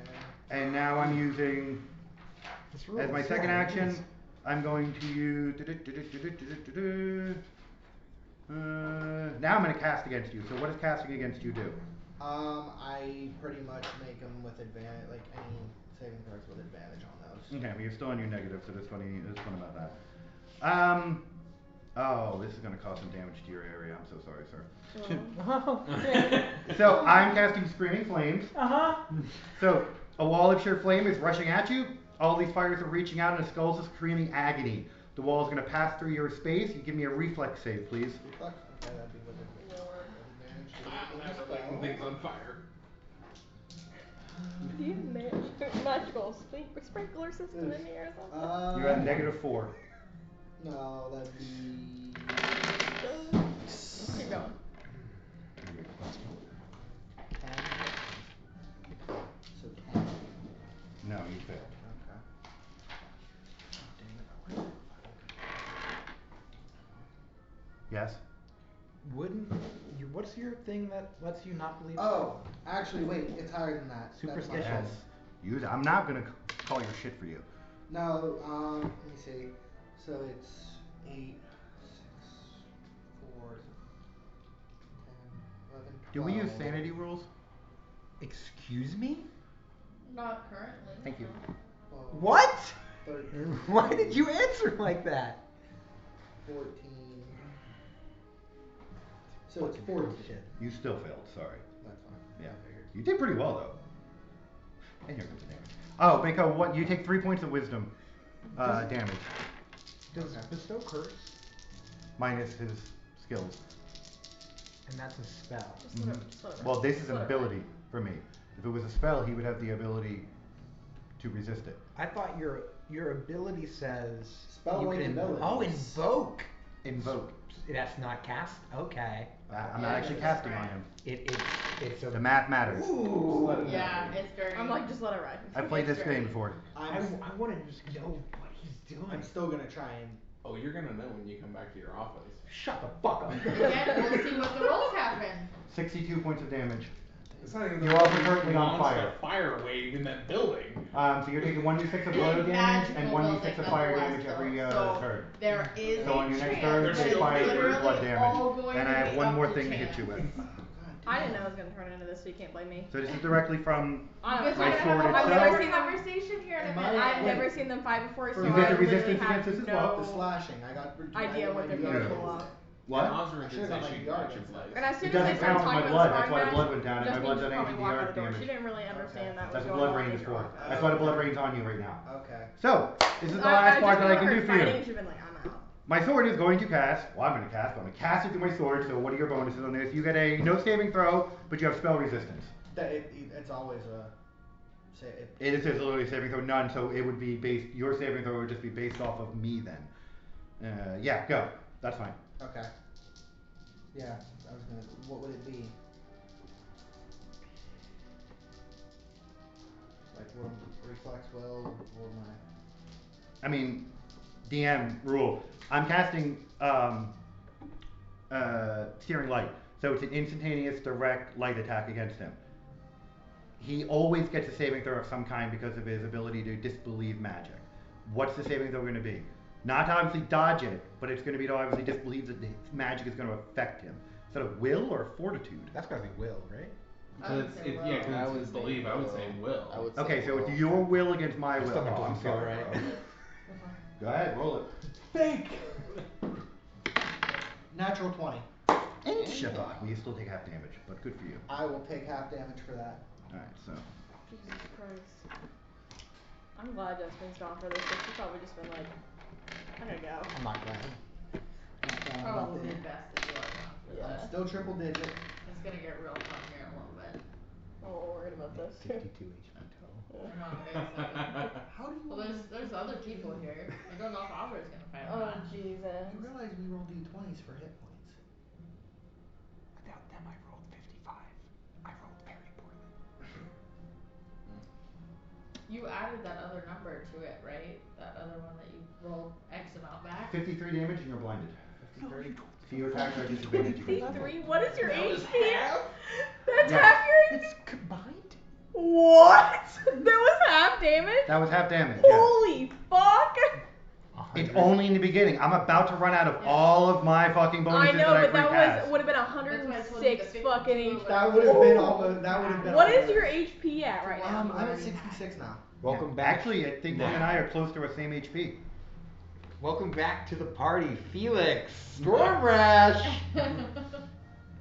[SPEAKER 6] Okay.
[SPEAKER 3] And now I'm using,
[SPEAKER 7] This roll
[SPEAKER 3] as my
[SPEAKER 7] is
[SPEAKER 3] second
[SPEAKER 7] so
[SPEAKER 3] action,
[SPEAKER 7] nice.
[SPEAKER 3] I'm going to use. Now I'm going to cast against you. So what does casting against you do?
[SPEAKER 6] I pretty much make them with advantage, like any saving throws with advantage on those.
[SPEAKER 3] Okay, but you're still on your negative, so there's funny about that. Oh, this is going to cause some damage to your area. I'm so sorry, sir.
[SPEAKER 7] Oh,
[SPEAKER 3] So I'm casting Screaming Flames.
[SPEAKER 7] uh-huh.
[SPEAKER 3] So a wall of sheer flame is rushing at you. All these fires are reaching out, and the skulls are screaming agony. The wall is going to pass through your space. You give me a reflex save, please.
[SPEAKER 6] Reflex? Okay, that'd be with advantage.
[SPEAKER 2] Lighting things on fire.
[SPEAKER 5] Do you have magical sprinkler system in here or something?
[SPEAKER 3] You're at -4.
[SPEAKER 6] No, that'd be.
[SPEAKER 5] Keep going.
[SPEAKER 6] 10. So 10.
[SPEAKER 3] No, you failed.
[SPEAKER 6] Okay.
[SPEAKER 3] guess?
[SPEAKER 7] Wouldn't you? What's your thing that lets you not believe?
[SPEAKER 6] Oh, actually, wait, it's higher than that. That's my
[SPEAKER 7] Superstition.
[SPEAKER 6] fault.
[SPEAKER 3] Yes. I'm not gonna call your shit for you.
[SPEAKER 6] No, let me see. So it's 8, 6, 4, 10, 11, 12.
[SPEAKER 3] Do we use sanity rules?
[SPEAKER 7] Excuse me?
[SPEAKER 4] Not currently.
[SPEAKER 3] Thank you.
[SPEAKER 6] 12,
[SPEAKER 7] What?
[SPEAKER 6] 13,
[SPEAKER 7] Why did you answer like that?
[SPEAKER 6] 14. So it's 14.
[SPEAKER 7] Shit.
[SPEAKER 3] You still failed. Sorry.
[SPEAKER 6] That's fine.
[SPEAKER 3] Yeah.
[SPEAKER 6] I figured.
[SPEAKER 3] You did pretty well though. And here comes the damage. Oh, Mako, what? You take 3 points of wisdom damage.
[SPEAKER 7] Does bestow curse?
[SPEAKER 3] Minus his skills.
[SPEAKER 7] And that's a spell.
[SPEAKER 5] Just let it- just let it
[SPEAKER 3] Well,
[SPEAKER 5] ride.
[SPEAKER 3] this
[SPEAKER 5] Just
[SPEAKER 3] is an
[SPEAKER 5] let it
[SPEAKER 3] ability
[SPEAKER 5] ride.
[SPEAKER 3] for me. If it was a spell, he would have the ability to resist it.
[SPEAKER 7] I thought your ability says
[SPEAKER 6] Spell
[SPEAKER 7] you
[SPEAKER 6] like
[SPEAKER 7] can
[SPEAKER 6] abilities.
[SPEAKER 7] Oh, invoke.
[SPEAKER 3] Invoke.
[SPEAKER 7] That's not cast. Okay.
[SPEAKER 3] I'm not actually casting on him.
[SPEAKER 7] It's a
[SPEAKER 3] The math matters.
[SPEAKER 7] Ooh.
[SPEAKER 4] Yeah, it's very.
[SPEAKER 5] I'm like, just let it ride.
[SPEAKER 3] I've played this
[SPEAKER 4] It's
[SPEAKER 3] game
[SPEAKER 4] very-
[SPEAKER 3] before.
[SPEAKER 7] I want to just know what he's doing.
[SPEAKER 6] I'm still gonna try and.
[SPEAKER 2] Oh, you're gonna know when you come back to your office.
[SPEAKER 7] Shut the fuck up.
[SPEAKER 4] Again, we'll see what the rolls happen.
[SPEAKER 3] 62 points of damage.
[SPEAKER 2] It's not even
[SPEAKER 3] You're
[SPEAKER 2] the
[SPEAKER 3] also currently on
[SPEAKER 2] monster
[SPEAKER 3] fire.
[SPEAKER 2] fire wave in that building.
[SPEAKER 3] So you're taking 1d6 of blow damage and 1d6 of fire damage every turn.
[SPEAKER 4] There is
[SPEAKER 3] So on your
[SPEAKER 4] a
[SPEAKER 3] next
[SPEAKER 4] chance
[SPEAKER 3] turn,
[SPEAKER 2] There's
[SPEAKER 3] take
[SPEAKER 2] still
[SPEAKER 3] fire
[SPEAKER 2] literally
[SPEAKER 3] blood
[SPEAKER 4] all
[SPEAKER 3] damage.
[SPEAKER 4] going
[SPEAKER 3] And
[SPEAKER 4] to
[SPEAKER 3] I have
[SPEAKER 4] be
[SPEAKER 3] one
[SPEAKER 4] up
[SPEAKER 3] more
[SPEAKER 4] to
[SPEAKER 3] thing to hit you
[SPEAKER 4] chance.
[SPEAKER 3] with.
[SPEAKER 5] I didn't know it was gonna turn into this, so you can't blame me.
[SPEAKER 3] So this is directly from
[SPEAKER 5] I
[SPEAKER 4] Because
[SPEAKER 5] don't
[SPEAKER 3] my
[SPEAKER 4] we're
[SPEAKER 5] know.
[SPEAKER 3] sword
[SPEAKER 4] gonna have a
[SPEAKER 5] I've
[SPEAKER 3] itself.
[SPEAKER 5] never
[SPEAKER 4] whole
[SPEAKER 5] seen them.
[SPEAKER 4] conversation here in a
[SPEAKER 6] Am I-
[SPEAKER 4] minute.
[SPEAKER 5] I've
[SPEAKER 6] Wait.
[SPEAKER 5] never seen them fight before, so
[SPEAKER 6] You
[SPEAKER 3] get
[SPEAKER 5] I
[SPEAKER 3] the
[SPEAKER 5] literally
[SPEAKER 3] resistance
[SPEAKER 5] have
[SPEAKER 3] against this as
[SPEAKER 5] no
[SPEAKER 3] well?
[SPEAKER 6] The slashing. I got.
[SPEAKER 5] idea what they're
[SPEAKER 3] Yeah.
[SPEAKER 5] gonna pull off.
[SPEAKER 3] What?
[SPEAKER 2] Ozra
[SPEAKER 6] I
[SPEAKER 2] did
[SPEAKER 6] should've
[SPEAKER 2] say
[SPEAKER 6] got my
[SPEAKER 2] she'd
[SPEAKER 6] yard
[SPEAKER 2] watch your
[SPEAKER 6] against
[SPEAKER 2] plays.
[SPEAKER 5] And as soon
[SPEAKER 3] It
[SPEAKER 5] as
[SPEAKER 3] doesn't
[SPEAKER 5] they started
[SPEAKER 3] count my
[SPEAKER 5] talking
[SPEAKER 3] blood.
[SPEAKER 5] about
[SPEAKER 3] That's
[SPEAKER 5] the
[SPEAKER 3] why the
[SPEAKER 5] spark
[SPEAKER 3] blood went down, and
[SPEAKER 5] just
[SPEAKER 3] my
[SPEAKER 5] means
[SPEAKER 3] blood's
[SPEAKER 5] you
[SPEAKER 3] at
[SPEAKER 5] probably
[SPEAKER 3] 80
[SPEAKER 5] walk out
[SPEAKER 3] arc
[SPEAKER 5] the door.
[SPEAKER 3] damage.
[SPEAKER 5] She didn't really understand that was
[SPEAKER 3] That's what
[SPEAKER 5] going
[SPEAKER 3] blood
[SPEAKER 5] on
[SPEAKER 3] rain
[SPEAKER 5] in
[SPEAKER 3] is
[SPEAKER 5] your
[SPEAKER 3] for.
[SPEAKER 5] office.
[SPEAKER 3] That's why the blood rain's on you right now.
[SPEAKER 6] Okay.
[SPEAKER 3] So, this is the
[SPEAKER 5] I
[SPEAKER 3] last part
[SPEAKER 5] just
[SPEAKER 3] that I
[SPEAKER 5] remember
[SPEAKER 3] can
[SPEAKER 5] her
[SPEAKER 3] do for you.
[SPEAKER 5] fighting, she'd been like, I'm out.
[SPEAKER 3] My sword is going to cast. Well, I'm going to cast. But I'm going to cast it through my sword. So what are your bonuses on this? You get a no saving throw, but you have spell resistance.
[SPEAKER 6] It's always a. Say it.
[SPEAKER 3] It is literally a saving throw, none. So it would be based. Your saving throw would just be based off of me then. Yeah, go. That's fine.
[SPEAKER 6] Okay. Yeah, I was gonna. What would it be? Like, what reflex will or my.
[SPEAKER 3] I mean, DM rule. I'm casting Searing Light, so it's an instantaneous direct light attack against him. He always gets a saving throw of some kind because of his ability to disbelieve magic. What's the saving throw going to be? Not to obviously dodge it, but it's going to be to obviously disbelieve that the magic is going to affect him. Is that a will or fortitude?
[SPEAKER 7] That's gotta be will, right?
[SPEAKER 4] I would
[SPEAKER 2] Because
[SPEAKER 4] say
[SPEAKER 2] it's,
[SPEAKER 4] will.
[SPEAKER 2] yeah, 'cause
[SPEAKER 8] I
[SPEAKER 2] it's
[SPEAKER 8] would
[SPEAKER 2] his
[SPEAKER 8] say
[SPEAKER 2] belief. I would say will.
[SPEAKER 8] I would say
[SPEAKER 3] Okay, so
[SPEAKER 8] will.
[SPEAKER 3] it's your will against my will.
[SPEAKER 7] Still
[SPEAKER 3] Oh, I'm
[SPEAKER 7] don't feel
[SPEAKER 3] sorry,
[SPEAKER 7] right.
[SPEAKER 3] bro. Go ahead, roll it.
[SPEAKER 7] Fake.
[SPEAKER 6] Natural 20.
[SPEAKER 3] And shut off. You still take half damage, but good for you.
[SPEAKER 6] I will take half damage for that.
[SPEAKER 3] Alright, so.
[SPEAKER 5] Jesus Christ. I'm glad Justin's gone for this, because she's probably just been like, I'm gonna go.
[SPEAKER 7] I'm not glad.
[SPEAKER 4] Probably best that you are gone for
[SPEAKER 5] Yeah.
[SPEAKER 4] that.
[SPEAKER 6] Still triple digit.
[SPEAKER 4] It's gonna get real fun here in a little bit.
[SPEAKER 5] I'm a little worried about this.
[SPEAKER 7] 52 HP total.
[SPEAKER 4] We're not gonna get
[SPEAKER 6] How do you?
[SPEAKER 4] Well, there's other people here. I don't know if Aubrey's gonna fight or
[SPEAKER 5] Oh,
[SPEAKER 4] not.
[SPEAKER 5] Jesus.
[SPEAKER 6] You realize we roll d20s for hit points.
[SPEAKER 7] Without them, I rolled 55. I rolled very poorly.
[SPEAKER 4] You added that other number to it, right? That other one that you rolled X amount back?
[SPEAKER 3] 53 damage and you're blinded.
[SPEAKER 6] 53.
[SPEAKER 3] So your attacks are disadvantaged.
[SPEAKER 5] 53? What is your
[SPEAKER 4] That was
[SPEAKER 5] HP?
[SPEAKER 4] half?
[SPEAKER 5] That's
[SPEAKER 3] Yeah.
[SPEAKER 5] half your
[SPEAKER 7] It's combined?
[SPEAKER 5] What? That was half damage?
[SPEAKER 3] That was half damage, yeah.
[SPEAKER 5] Holy fuck!
[SPEAKER 3] It's only in the beginning. I'm about to run out of all of my fucking bonuses
[SPEAKER 5] I know,
[SPEAKER 3] that
[SPEAKER 5] but
[SPEAKER 3] I
[SPEAKER 5] that
[SPEAKER 3] recast.
[SPEAKER 5] would have been
[SPEAKER 4] That's why I told you
[SPEAKER 5] 106
[SPEAKER 4] the
[SPEAKER 5] fucking
[SPEAKER 4] 52
[SPEAKER 5] HP.
[SPEAKER 6] That would have been almost. That would have been.
[SPEAKER 5] What
[SPEAKER 6] almost-
[SPEAKER 5] is your HP at right now?
[SPEAKER 6] I'm at 66 now.
[SPEAKER 7] Welcome
[SPEAKER 3] Yeah.
[SPEAKER 7] back.
[SPEAKER 3] Actually, I think him and I are close to our same HP.
[SPEAKER 7] Welcome back to the party, Felix. Storm Rash.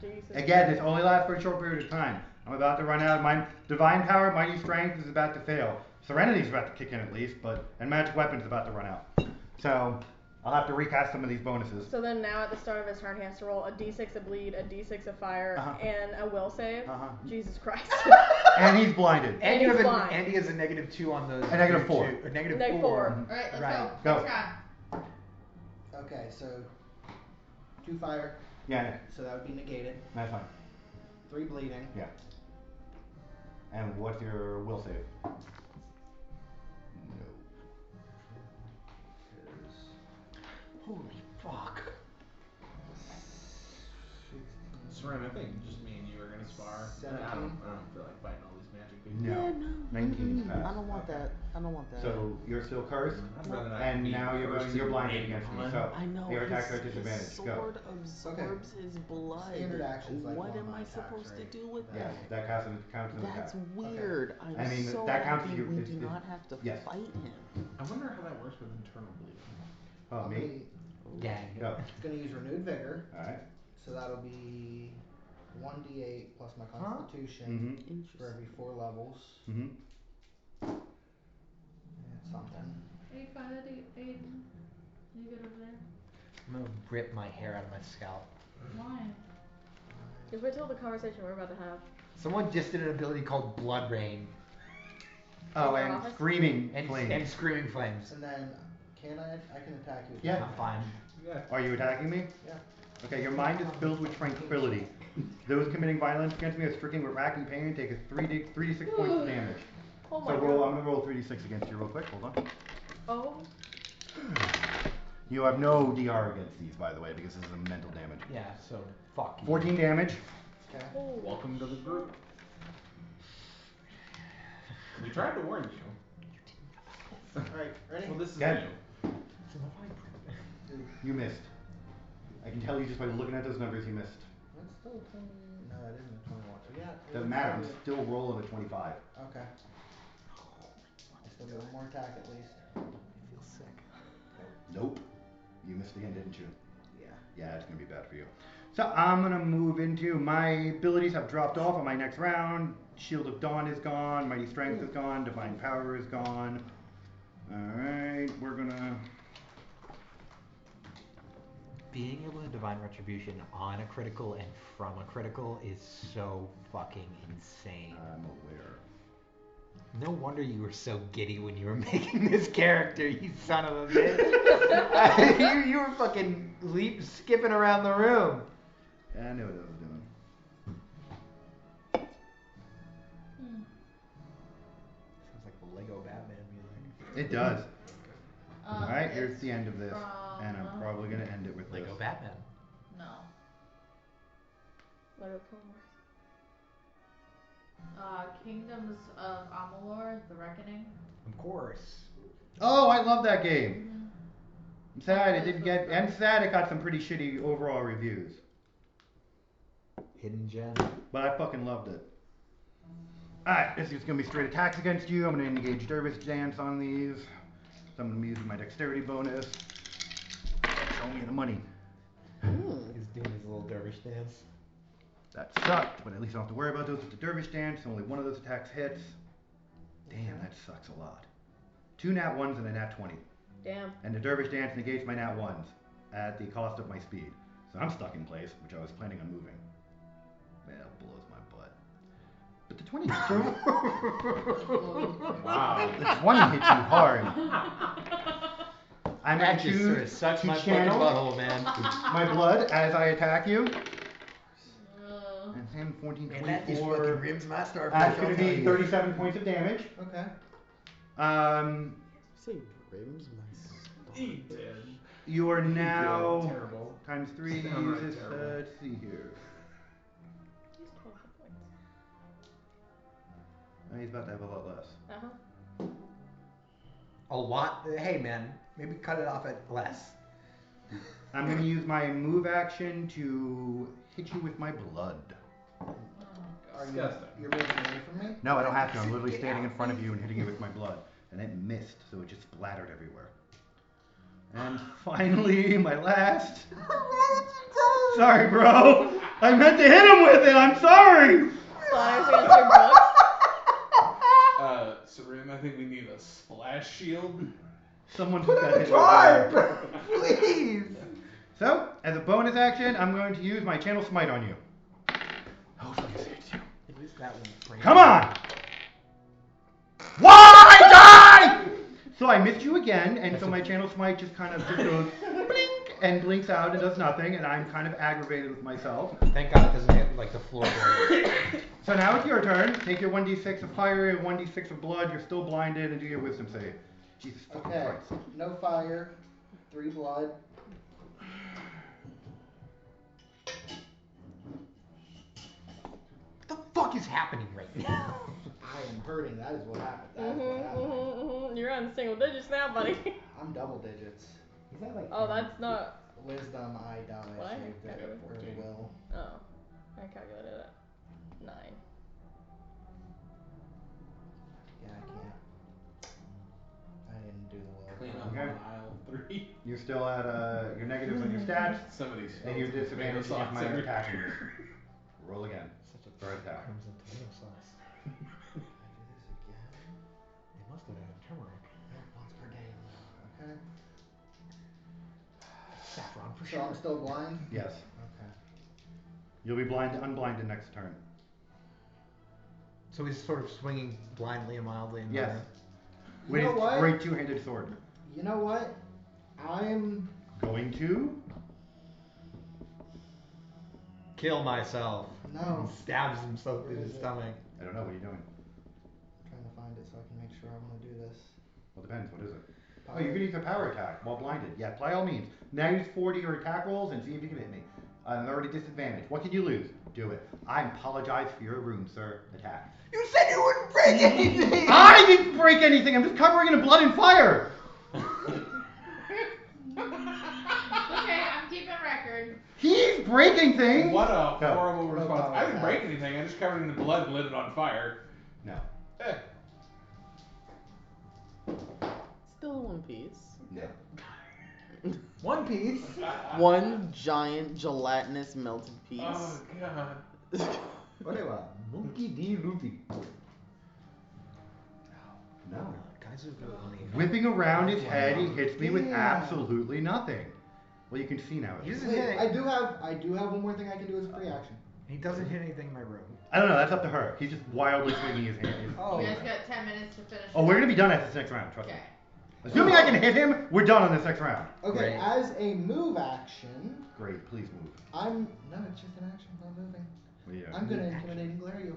[SPEAKER 5] Jesus.
[SPEAKER 3] Again, this only lasts for a short period of time. I'm about to run out. My divine power, mighty strength is about to fail. Serenity's about to kick in at least, and magic weapon's about to run out. So I'll have to recast some of these bonuses.
[SPEAKER 5] So then now at the start of his turn he has to roll a d6 of bleed, a d6 of fire,
[SPEAKER 3] Uh-huh.
[SPEAKER 5] and a will save.
[SPEAKER 3] Uh-huh.
[SPEAKER 5] Jesus Christ.
[SPEAKER 3] And he's blinded.
[SPEAKER 7] And you have
[SPEAKER 5] blind.
[SPEAKER 7] Andy has a -2 on those.
[SPEAKER 3] A -4.
[SPEAKER 7] A negative
[SPEAKER 5] Negative
[SPEAKER 7] 4.
[SPEAKER 5] 4.
[SPEAKER 4] Alright, let's
[SPEAKER 7] Right.
[SPEAKER 4] go.
[SPEAKER 3] Go.
[SPEAKER 4] Next round.
[SPEAKER 6] Okay, so 2 fire,
[SPEAKER 3] Yeah,
[SPEAKER 6] so that would be negated.
[SPEAKER 3] that's fine.
[SPEAKER 6] 3 bleeding.
[SPEAKER 3] Yeah. And what's your will save? No.
[SPEAKER 7] Holy fuck.
[SPEAKER 2] Seren, I think just me and you are gonna spar. I don't feel like fighting all these magic people.
[SPEAKER 3] No.
[SPEAKER 8] Yeah, no.
[SPEAKER 3] 19 is
[SPEAKER 8] I
[SPEAKER 3] passed.
[SPEAKER 8] don't want
[SPEAKER 3] Okay.
[SPEAKER 8] that. I don't want that.
[SPEAKER 3] So you're still cursed,
[SPEAKER 2] I'd rather not
[SPEAKER 3] and
[SPEAKER 2] be
[SPEAKER 3] now
[SPEAKER 2] cursed
[SPEAKER 3] you're
[SPEAKER 2] and
[SPEAKER 3] blinded
[SPEAKER 2] made
[SPEAKER 3] against me.
[SPEAKER 2] one.
[SPEAKER 3] So
[SPEAKER 8] I know.
[SPEAKER 3] your attacks are at
[SPEAKER 8] His
[SPEAKER 3] disadvantage. Go.
[SPEAKER 8] sword absorbs his blood.
[SPEAKER 6] Standard actions like
[SPEAKER 8] What
[SPEAKER 6] one of
[SPEAKER 8] am
[SPEAKER 6] my
[SPEAKER 8] I
[SPEAKER 6] attacks,
[SPEAKER 8] supposed
[SPEAKER 6] right?
[SPEAKER 8] to do with
[SPEAKER 3] Yes,
[SPEAKER 8] that?
[SPEAKER 3] that counts as an
[SPEAKER 8] That's
[SPEAKER 3] attack.
[SPEAKER 8] weird. I'm
[SPEAKER 3] I mean,
[SPEAKER 8] so
[SPEAKER 3] that counts
[SPEAKER 8] happy
[SPEAKER 3] as you-
[SPEAKER 8] we
[SPEAKER 3] it's-
[SPEAKER 8] do
[SPEAKER 3] it's-
[SPEAKER 8] not have to
[SPEAKER 3] yes.
[SPEAKER 8] fight him.
[SPEAKER 2] I wonder how that works with internal bleeding.
[SPEAKER 3] Oh,
[SPEAKER 6] I'm
[SPEAKER 3] me?
[SPEAKER 7] Gang.
[SPEAKER 3] Go.
[SPEAKER 6] gonna use renewed vigor,
[SPEAKER 3] Alright.
[SPEAKER 6] so that'll be 1d8 plus my
[SPEAKER 7] Huh?
[SPEAKER 6] constitution
[SPEAKER 3] Mm-hmm.
[SPEAKER 6] for every 4 levels.
[SPEAKER 3] Mm-hmm.
[SPEAKER 6] It's something.
[SPEAKER 4] Aiden. You good over there?
[SPEAKER 7] I'm gonna rip my hair out of my scalp.
[SPEAKER 4] Why?
[SPEAKER 5] If we tell the conversation we're about to have.
[SPEAKER 7] Someone just did an ability called Blood Rain
[SPEAKER 3] Oh,
[SPEAKER 5] your
[SPEAKER 3] and
[SPEAKER 5] office?
[SPEAKER 3] screaming
[SPEAKER 7] and
[SPEAKER 3] flames.
[SPEAKER 7] Screaming Flames.
[SPEAKER 6] And then, I can attack you.
[SPEAKER 3] Yeah.
[SPEAKER 7] I'm fine.
[SPEAKER 2] Yeah.
[SPEAKER 3] Are you attacking me?
[SPEAKER 6] Yeah.
[SPEAKER 3] Okay, your mind is filled with tranquility. Those committing violence against me are stricken with racking pain and take a 3d6 points of damage.
[SPEAKER 5] Oh my
[SPEAKER 3] So
[SPEAKER 5] god.
[SPEAKER 3] I'm gonna roll 3d6 against you real quick. Hold on.
[SPEAKER 5] Oh.
[SPEAKER 3] You have no DR against these, by the way, because this is a mental damage.
[SPEAKER 7] Yeah, so fuck you.
[SPEAKER 3] 14 damage.
[SPEAKER 6] Okay.
[SPEAKER 5] Oh.
[SPEAKER 2] Welcome to the group. We tried to warn you.
[SPEAKER 6] Alright, ready?
[SPEAKER 2] Well, this is
[SPEAKER 3] Okay.
[SPEAKER 2] new.
[SPEAKER 3] You missed. I can tell you just by looking at those numbers you missed.
[SPEAKER 6] That's still 20. No, it isn't a 21. Yeah.
[SPEAKER 3] Doesn't matter, I'm still rolling a 25.
[SPEAKER 6] Okay. I still get one more attack at least.
[SPEAKER 7] I feel sick.
[SPEAKER 3] Nope. You missed again, didn't you?
[SPEAKER 6] Yeah.
[SPEAKER 3] Yeah, it's gonna be bad for you. So I'm gonna move into my abilities have dropped off on my next round. Shield of Dawn is gone, Mighty Strength is gone, Divine Power is gone. Alright, we're gonna
[SPEAKER 7] Being able to Divine Retribution on a critical and from a critical is so fucking insane.
[SPEAKER 3] I'm aware.
[SPEAKER 7] No wonder you were so giddy when you were making this character, you son of a bitch. you were fucking skipping around the room.
[SPEAKER 3] I knew what I was doing.
[SPEAKER 7] Sounds like the Lego Batman music.
[SPEAKER 3] It does. Alright, here's the end of this. And I'm probably gonna end it with
[SPEAKER 7] Lego
[SPEAKER 3] this.
[SPEAKER 7] Batman.
[SPEAKER 4] No.
[SPEAKER 5] Lego Clone Wars.
[SPEAKER 4] Kingdoms of Amalur: The Reckoning.
[SPEAKER 7] Of course.
[SPEAKER 3] Oh, I love that game.
[SPEAKER 4] Mhm.
[SPEAKER 3] I'm sad it didn't get. I'm sad it got some pretty shitty overall reviews.
[SPEAKER 7] Hidden gem.
[SPEAKER 3] But I fucking loved it. Alright, this is gonna be straight attacks against you. I'm gonna engage Dervish Dance on these. So I'm gonna be using my dexterity bonus. Show me the money.
[SPEAKER 7] He's doing his little dervish dance.
[SPEAKER 3] That sucked, but at least I don't have to worry about those with the Dervish Dance. Only one of those attacks hits. Damn, that sucks a lot. 2 nat 1s and a nat 20.
[SPEAKER 5] Damn.
[SPEAKER 3] And the Dervish Dance negates my nat 1s at the cost of my speed. So I'm stuck in place, which I was planning on moving. Man, that blows my butt. But the 20 hits you.
[SPEAKER 2] Wow.
[SPEAKER 3] The 20 hits you hard. I'm going
[SPEAKER 7] That
[SPEAKER 3] to
[SPEAKER 7] just sort of
[SPEAKER 3] choose
[SPEAKER 7] sucks
[SPEAKER 3] to
[SPEAKER 7] my fucking
[SPEAKER 3] channel
[SPEAKER 7] butthole, man.
[SPEAKER 3] my blood as I attack you.
[SPEAKER 4] Uh,
[SPEAKER 3] And Sam, 14,
[SPEAKER 7] And that just
[SPEAKER 3] 24.
[SPEAKER 7] fucking rims my starfish.
[SPEAKER 3] That's going to be 37 points of damage.
[SPEAKER 6] Okay.
[SPEAKER 8] Say rims my
[SPEAKER 2] He did.
[SPEAKER 3] You are now
[SPEAKER 2] Terrible.
[SPEAKER 3] times 3.
[SPEAKER 2] Downright
[SPEAKER 3] This,
[SPEAKER 2] terrible.
[SPEAKER 3] let's see here.
[SPEAKER 5] He's 12 hit points.
[SPEAKER 3] He's about to have a lot less.
[SPEAKER 5] Uh-huh.
[SPEAKER 7] A lot? Hey, man. Maybe cut it off at less.
[SPEAKER 3] I'm going to use my move action to hit you with my blood.
[SPEAKER 6] Are you,
[SPEAKER 2] Disgusting.
[SPEAKER 6] you're moving away from me?
[SPEAKER 3] No, I don't have to. I'm literally standing in front of you and hitting you with my blood. And it missed, so it just splattered everywhere. And finally, my last. Sorry, bro. I meant to hit him with it. I'm sorry.
[SPEAKER 5] Splatters against your books.
[SPEAKER 2] Serene, I think we need a splash shield.
[SPEAKER 3] Someone
[SPEAKER 7] Put
[SPEAKER 3] put
[SPEAKER 7] it
[SPEAKER 3] that
[SPEAKER 7] in
[SPEAKER 3] hit
[SPEAKER 7] the
[SPEAKER 3] over
[SPEAKER 7] jar,
[SPEAKER 3] there.
[SPEAKER 7] please.
[SPEAKER 3] So, as a bonus action, I'm going to use my Channel Smite on you. Hopefully this hits you.
[SPEAKER 7] At least that one.
[SPEAKER 3] Come on! Why die? So I missed you again, and so my Channel Smite just kind of just goes blink and blinks out and does nothing, and I'm kind of aggravated with myself.
[SPEAKER 7] Thank God it doesn't hit like the floor.
[SPEAKER 3] So now it's your turn. Take your 1d6 of fire and 1d6 of blood. You're still blinded, and do your wisdom save. Jesus fucking
[SPEAKER 6] Okay.
[SPEAKER 3] Christ.
[SPEAKER 6] No fire. 3 blood.
[SPEAKER 7] is happening right now?
[SPEAKER 6] I am hurting. That is what happened. That's what happened.
[SPEAKER 5] You're on single digits now, buddy.
[SPEAKER 6] I'm double digits.
[SPEAKER 1] Is that like?
[SPEAKER 5] Oh, that's not.
[SPEAKER 6] Wisdom, I die.
[SPEAKER 5] What?
[SPEAKER 6] Saved
[SPEAKER 2] I
[SPEAKER 6] it.
[SPEAKER 2] got
[SPEAKER 6] Or
[SPEAKER 2] 14.
[SPEAKER 6] the will.
[SPEAKER 5] Oh, I calculated it. 9.
[SPEAKER 6] Yeah, I can't. I didn't do the will.
[SPEAKER 2] Clean up
[SPEAKER 3] Okay.
[SPEAKER 2] on aisle 3.
[SPEAKER 3] You're still at your negatives on your stats,
[SPEAKER 2] Somebody's
[SPEAKER 3] and your disadvantage is
[SPEAKER 2] sauce
[SPEAKER 3] my
[SPEAKER 2] everywhere.
[SPEAKER 3] attacking. Roll again.
[SPEAKER 7] Such a
[SPEAKER 3] For attack.
[SPEAKER 7] crimson tomato sauce.
[SPEAKER 6] Can I do this again?
[SPEAKER 7] They must have had turmeric.
[SPEAKER 6] Nope, once per day. Okay.
[SPEAKER 7] Saffron for
[SPEAKER 6] So
[SPEAKER 7] sure.
[SPEAKER 6] I'm still blind?
[SPEAKER 3] Yes.
[SPEAKER 6] Okay.
[SPEAKER 3] You'll be unblinded next turn.
[SPEAKER 7] So he's sort of swinging blindly and mildly. And
[SPEAKER 3] Yes.
[SPEAKER 6] You
[SPEAKER 3] With
[SPEAKER 6] know
[SPEAKER 3] his
[SPEAKER 6] what?
[SPEAKER 3] great two-handed sword.
[SPEAKER 6] You know what? I'm
[SPEAKER 3] Going to?
[SPEAKER 7] Kill myself.
[SPEAKER 6] No.
[SPEAKER 7] He stabs himself in his stomach.
[SPEAKER 3] I don't know. What are you doing?
[SPEAKER 6] trying to find it so I can make sure I want to do this.
[SPEAKER 3] Well, depends. What is it? Oh, you can use a power attack while blinded. Yeah, by all means. Now use 40 your attack rolls and see if you can hit me. I'm already disadvantaged. What can you lose? Do it. I apologize for your wound, sir. Attack.
[SPEAKER 7] You said you wouldn't break anything!
[SPEAKER 3] I didn't break anything. I'm just covering it in blood and fire.
[SPEAKER 4] Okay, I'm keeping record.
[SPEAKER 3] He's breaking things.
[SPEAKER 2] What a
[SPEAKER 3] Go.
[SPEAKER 2] horrible response.
[SPEAKER 6] power
[SPEAKER 2] I didn't
[SPEAKER 6] attack.
[SPEAKER 2] break anything. I just covered it in the blood and lit it on fire.
[SPEAKER 3] No.
[SPEAKER 2] Eh.
[SPEAKER 8] Still one piece.
[SPEAKER 3] No.
[SPEAKER 7] One piece.
[SPEAKER 8] One giant gelatinous melted piece.
[SPEAKER 2] Oh, God.
[SPEAKER 7] Whatever. Monkey D. Loopy.
[SPEAKER 3] No.
[SPEAKER 7] Guys are really
[SPEAKER 3] Whipping around his head, he hits me with
[SPEAKER 6] Damn.
[SPEAKER 3] absolutely nothing. Well, you can see now.
[SPEAKER 7] He doesn't
[SPEAKER 6] Wait,
[SPEAKER 7] hit.
[SPEAKER 6] I do have one more thing I can do as a free action.
[SPEAKER 7] He doesn't hit anything in my room.
[SPEAKER 3] I don't know. That's up to her. He's just wildly swinging his hand.
[SPEAKER 7] Oh.
[SPEAKER 4] You guys got 10 minutes to finish.
[SPEAKER 3] Oh, we're gonna be done after this next round. Trust
[SPEAKER 4] Okay.
[SPEAKER 3] me. Assuming I can hit him, we're done on this next round.
[SPEAKER 6] Okay,
[SPEAKER 7] Great.
[SPEAKER 6] as a move action,
[SPEAKER 3] Great. Please move.
[SPEAKER 6] no, it's just an action, not moving.
[SPEAKER 3] Well, yeah.
[SPEAKER 6] I'm gonna intimidate and glare you.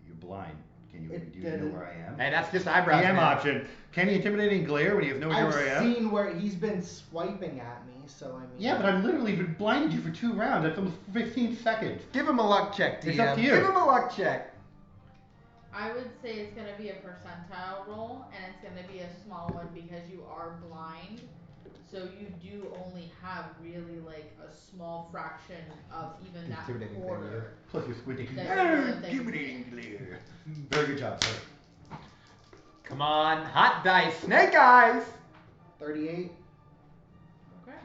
[SPEAKER 3] You're blind. Can you?
[SPEAKER 6] It
[SPEAKER 3] Do you know
[SPEAKER 6] didn't.
[SPEAKER 3] where I am?
[SPEAKER 7] Hey, that's just eyebrows.
[SPEAKER 3] PM
[SPEAKER 7] man.
[SPEAKER 3] option. Can he intimidate and glare when he has no idea
[SPEAKER 6] I've
[SPEAKER 3] where I am?
[SPEAKER 6] seen where he's been swiping at me, so I mean.
[SPEAKER 3] Yeah, but I've literally been blinded you for 2 rounds. That's almost 15 seconds.
[SPEAKER 7] Give him a luck check, DM.
[SPEAKER 3] It's up to you.
[SPEAKER 7] Give him a luck check.
[SPEAKER 4] I would say it's gonna be a percentile roll, and it's gonna be a small one because you are blind. So you do only have really like a small fraction of even that
[SPEAKER 7] Intimidating
[SPEAKER 4] quarter.
[SPEAKER 7] glare.
[SPEAKER 3] Plus you're squinting.
[SPEAKER 4] That's the other thing.
[SPEAKER 3] Intimidating glare. Very good job, sir.
[SPEAKER 7] Come on, hot dice, snake eyes.
[SPEAKER 6] 38.
[SPEAKER 4] Okay.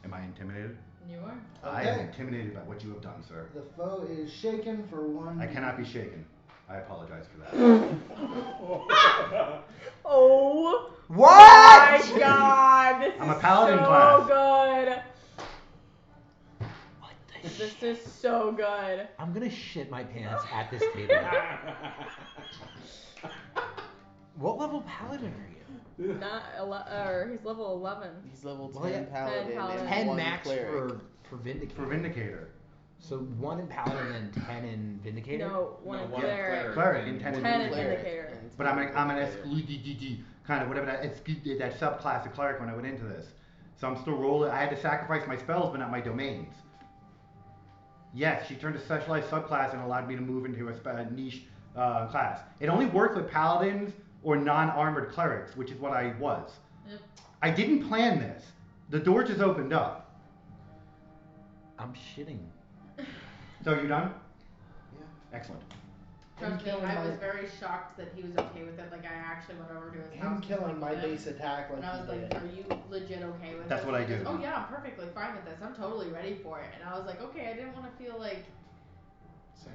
[SPEAKER 3] Am I intimidated?
[SPEAKER 4] You are.
[SPEAKER 3] I am
[SPEAKER 6] Okay.
[SPEAKER 3] intimidated by what you have done, sir.
[SPEAKER 6] The foe is shaken for 1.
[SPEAKER 3] I cannot be shaken. I apologize for that.
[SPEAKER 5] Oh
[SPEAKER 7] What?
[SPEAKER 5] my God! This
[SPEAKER 3] I'm a
[SPEAKER 5] is
[SPEAKER 3] paladin
[SPEAKER 5] so
[SPEAKER 3] class.
[SPEAKER 5] good.
[SPEAKER 7] What the
[SPEAKER 5] This is so good.
[SPEAKER 7] I'm gonna shit my pants at this table. What level paladin are you?
[SPEAKER 5] Not he's level 11.
[SPEAKER 8] He's level 10
[SPEAKER 7] Well, yeah,
[SPEAKER 8] paladin
[SPEAKER 5] 10 paladin.
[SPEAKER 8] and
[SPEAKER 7] 10
[SPEAKER 8] 1
[SPEAKER 7] max
[SPEAKER 8] cleric.
[SPEAKER 7] for Vindicator.
[SPEAKER 3] For Vindicator.
[SPEAKER 7] So 1 in paladin and 10 in Vindicator?
[SPEAKER 5] No, one
[SPEAKER 2] No,
[SPEAKER 5] in
[SPEAKER 2] one
[SPEAKER 5] cleric.
[SPEAKER 3] Cleric and 10 in
[SPEAKER 5] 10 in
[SPEAKER 3] Vindicator.
[SPEAKER 5] Vindicator.
[SPEAKER 3] But I'm an exclude kind of whatever that subclass of cleric when I went into this. So I'm still rolling. I had to sacrifice my spells, but not my domains. Yes, she turned a specialized subclass and allowed me to move into a niche class. It only worked with paladins or non-armored clerics, which is what I was.
[SPEAKER 4] Yep.
[SPEAKER 3] I didn't plan this. The door just opened up.
[SPEAKER 7] I'm shitting.
[SPEAKER 3] So you done?
[SPEAKER 6] Yeah.
[SPEAKER 3] Excellent.
[SPEAKER 4] Trust me,
[SPEAKER 6] killing
[SPEAKER 4] I
[SPEAKER 6] my-
[SPEAKER 4] was very shocked that he was okay with it. Like I actually went over to his house.
[SPEAKER 6] Him
[SPEAKER 4] and
[SPEAKER 6] killing
[SPEAKER 4] looked
[SPEAKER 6] my
[SPEAKER 4] at him,
[SPEAKER 6] base attack like
[SPEAKER 4] And I was
[SPEAKER 6] he
[SPEAKER 4] like,
[SPEAKER 6] did.
[SPEAKER 4] "Are you legit okay with
[SPEAKER 3] That's
[SPEAKER 4] this?"
[SPEAKER 3] what I
[SPEAKER 4] He goes,
[SPEAKER 3] do.
[SPEAKER 4] "Oh yeah, I'm perfectly fine with this. I'm totally ready for it." And I was like, "Okay, I didn't want to feel like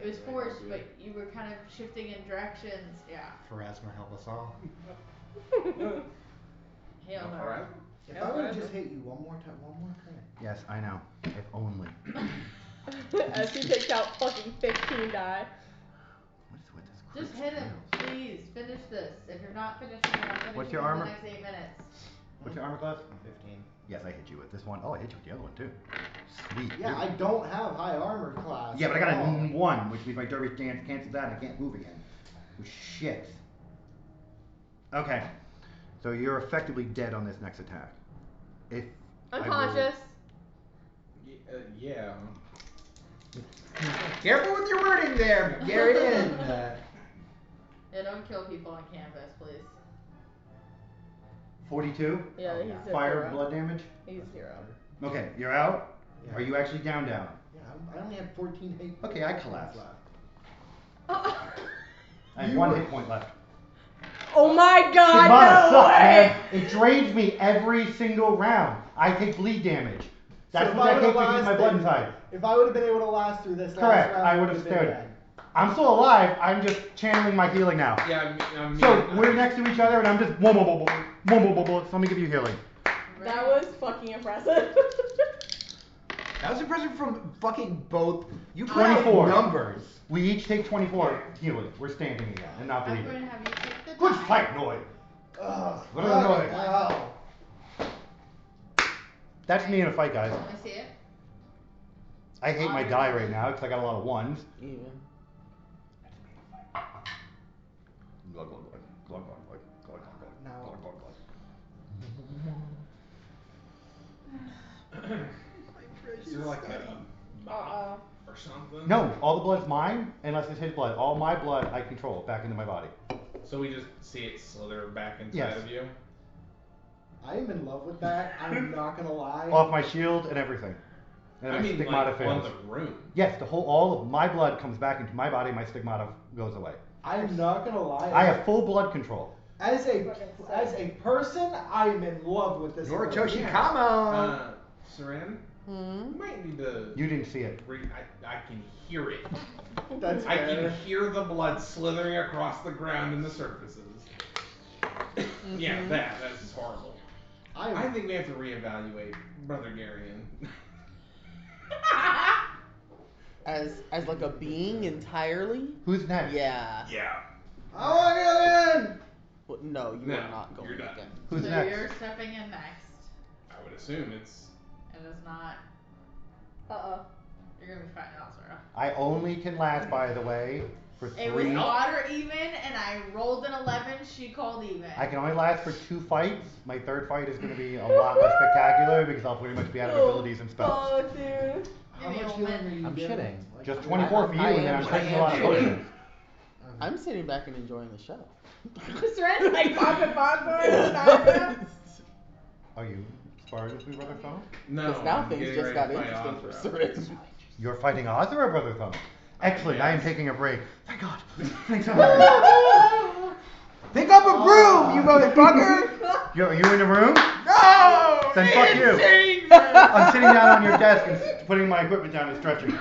[SPEAKER 4] it was forced, but you were kind of shifting in directions." Yeah.
[SPEAKER 7] Pharasma, help us all.
[SPEAKER 4] Hail
[SPEAKER 2] All
[SPEAKER 4] her.
[SPEAKER 2] right.
[SPEAKER 6] If I would have just hit you one more time.
[SPEAKER 3] Yes, I know. If only.
[SPEAKER 5] As he takes out fucking 15 die.
[SPEAKER 3] What is with this
[SPEAKER 4] Just
[SPEAKER 3] crit
[SPEAKER 4] hit him,
[SPEAKER 3] fails?
[SPEAKER 4] please. Finish this. If you're not finishing it, I'm finishing
[SPEAKER 3] What's your
[SPEAKER 4] it in
[SPEAKER 3] armor?
[SPEAKER 4] the next 8 minutes.
[SPEAKER 3] What's your armor class?
[SPEAKER 6] 15.
[SPEAKER 3] Yes, I hit you with this one. Oh, I hit you with the other one too. Sweet.
[SPEAKER 6] Yeah, I don't have high armor class.
[SPEAKER 3] Yeah, but I got
[SPEAKER 6] at all.
[SPEAKER 3] a 1, which means my dervish dance cancels that and I can't move again. Which shit. Okay. So you're effectively dead on this next attack. If I roll-
[SPEAKER 5] Unconscious.
[SPEAKER 2] Yeah.
[SPEAKER 1] Careful with your wording there, Garrett.
[SPEAKER 4] Yeah, don't kill people on canvas, please.
[SPEAKER 3] 42?
[SPEAKER 5] Yeah, he's at
[SPEAKER 3] Fire
[SPEAKER 5] 0.
[SPEAKER 3] blood damage?
[SPEAKER 5] He's 0.
[SPEAKER 3] Okay, you're out?
[SPEAKER 6] Yeah.
[SPEAKER 3] Are you actually down?
[SPEAKER 6] Yeah, I only have 14 hit
[SPEAKER 3] Okay, I
[SPEAKER 6] points
[SPEAKER 3] collapse.
[SPEAKER 6] left.
[SPEAKER 3] I have 1 hit point left.
[SPEAKER 5] Oh my god,
[SPEAKER 3] Stigmata
[SPEAKER 5] no
[SPEAKER 3] sucks,
[SPEAKER 5] way!
[SPEAKER 3] man. It drains me every single round. I take bleed damage. That's
[SPEAKER 6] So
[SPEAKER 3] what I
[SPEAKER 6] if
[SPEAKER 3] take to
[SPEAKER 6] would've
[SPEAKER 3] keep my blood
[SPEAKER 6] lasted-
[SPEAKER 3] inside.
[SPEAKER 6] If I would have been able to last through this
[SPEAKER 3] Correct,
[SPEAKER 6] last round,
[SPEAKER 3] I would have
[SPEAKER 6] been
[SPEAKER 3] stood.
[SPEAKER 6] dead.
[SPEAKER 3] I'm still alive, I'm just channeling my healing now.
[SPEAKER 2] Yeah,
[SPEAKER 3] So, we're next to each other and I'm just whoa, whoa, whoa, whoa, whoa, whoa, whoa, whoa. So let me give you healing.
[SPEAKER 5] That was fucking impressive.
[SPEAKER 1] That was impressive from fucking both. You put
[SPEAKER 3] 24
[SPEAKER 1] out numbers.
[SPEAKER 3] We each take 24 healing. We're standing again and not
[SPEAKER 4] I'm
[SPEAKER 3] bleeding.
[SPEAKER 4] going to have you take the
[SPEAKER 3] Good
[SPEAKER 4] die.
[SPEAKER 3] fight, Noid.
[SPEAKER 6] Ugh.
[SPEAKER 3] What are Noid?
[SPEAKER 6] Wow.
[SPEAKER 3] That's me in a fight, guys.
[SPEAKER 4] Let me see it.
[SPEAKER 3] I hate my die right now because I got a lot of 1s.
[SPEAKER 8] Even.
[SPEAKER 3] Glug, glug, glug. Glug, glug, glug. Glug, glug, glug.
[SPEAKER 6] Now-
[SPEAKER 3] Glug, glug, glug.
[SPEAKER 2] Is there like a mop or something?
[SPEAKER 3] No, all the blood's mine unless it's his blood. All my blood I control back into my body.
[SPEAKER 2] So we just see it slither back inside
[SPEAKER 3] Yes.
[SPEAKER 2] of you?
[SPEAKER 6] I am in love with that. I'm not gonna lie.
[SPEAKER 3] Off my shield and everything. And
[SPEAKER 2] I
[SPEAKER 3] my
[SPEAKER 2] mean,
[SPEAKER 3] stigmata
[SPEAKER 2] like,
[SPEAKER 3] fails.
[SPEAKER 2] on the room.
[SPEAKER 3] Yes, all of my blood comes back into my body, my stigmata goes away.
[SPEAKER 6] I'm not gonna lie.
[SPEAKER 3] I have full blood control.
[SPEAKER 6] As a person, I am in love with this.
[SPEAKER 1] Noritoshi,
[SPEAKER 6] ability.
[SPEAKER 1] come on.
[SPEAKER 2] Seren? You might need to.
[SPEAKER 3] You didn't see it.
[SPEAKER 2] I can hear it.
[SPEAKER 6] That's
[SPEAKER 2] I
[SPEAKER 6] fair.
[SPEAKER 2] can hear the blood slithering across the ground and the surfaces. Yeah, that's horrible. I think we have to reevaluate Brother Garion.
[SPEAKER 8] As like a being entirely?
[SPEAKER 3] Who's next?
[SPEAKER 8] Yeah.
[SPEAKER 2] Yeah.
[SPEAKER 6] I want to get in.
[SPEAKER 8] Well, no, you
[SPEAKER 2] No,
[SPEAKER 8] are not going
[SPEAKER 2] you're done.
[SPEAKER 8] again.
[SPEAKER 3] Who's
[SPEAKER 4] So
[SPEAKER 3] next?
[SPEAKER 4] you're stepping in next.
[SPEAKER 2] I would assume it's.
[SPEAKER 4] It is not. You're gonna be fighting Alzara.
[SPEAKER 3] I only can last, by the way, for 3.
[SPEAKER 4] It was odd or even, and I rolled an 11. She called even.
[SPEAKER 3] I can only last for 2 fights. My 3rd fight is going to be a lot less spectacular because I'll pretty much be out of abilities and spells.
[SPEAKER 5] Oh, dude.
[SPEAKER 6] How
[SPEAKER 4] Give me
[SPEAKER 6] much
[SPEAKER 4] a
[SPEAKER 6] healing
[SPEAKER 4] moment.
[SPEAKER 6] are you
[SPEAKER 7] I'm
[SPEAKER 6] giving?
[SPEAKER 7] shitting.
[SPEAKER 6] Like,
[SPEAKER 3] Just 24 for you,
[SPEAKER 8] I
[SPEAKER 3] and then
[SPEAKER 8] am
[SPEAKER 3] I'm taking a
[SPEAKER 8] shitting.
[SPEAKER 3] lot of potions.
[SPEAKER 8] I'm sitting back and enjoying the show.
[SPEAKER 5] Seren's like popping popcorn in the background.
[SPEAKER 3] Are you sparring with me, Brother Thumb?
[SPEAKER 2] No.
[SPEAKER 8] Because now
[SPEAKER 2] I'm
[SPEAKER 8] things
[SPEAKER 2] getting
[SPEAKER 8] just
[SPEAKER 2] ready
[SPEAKER 8] got
[SPEAKER 2] to fight
[SPEAKER 8] interesting for
[SPEAKER 2] Alzara.
[SPEAKER 8] Seren.
[SPEAKER 3] You're fighting Arthur or Brother Thumb? Excellent, I am
[SPEAKER 2] Yes.
[SPEAKER 3] taking a break. Thank God. Thanks so much.
[SPEAKER 1] Pick up a broom, you motherfucker!
[SPEAKER 3] Are you in the room?
[SPEAKER 1] No!
[SPEAKER 3] Then fuck you.
[SPEAKER 1] Insane!
[SPEAKER 3] I'm sitting down on your desk and putting my equipment down and stretching.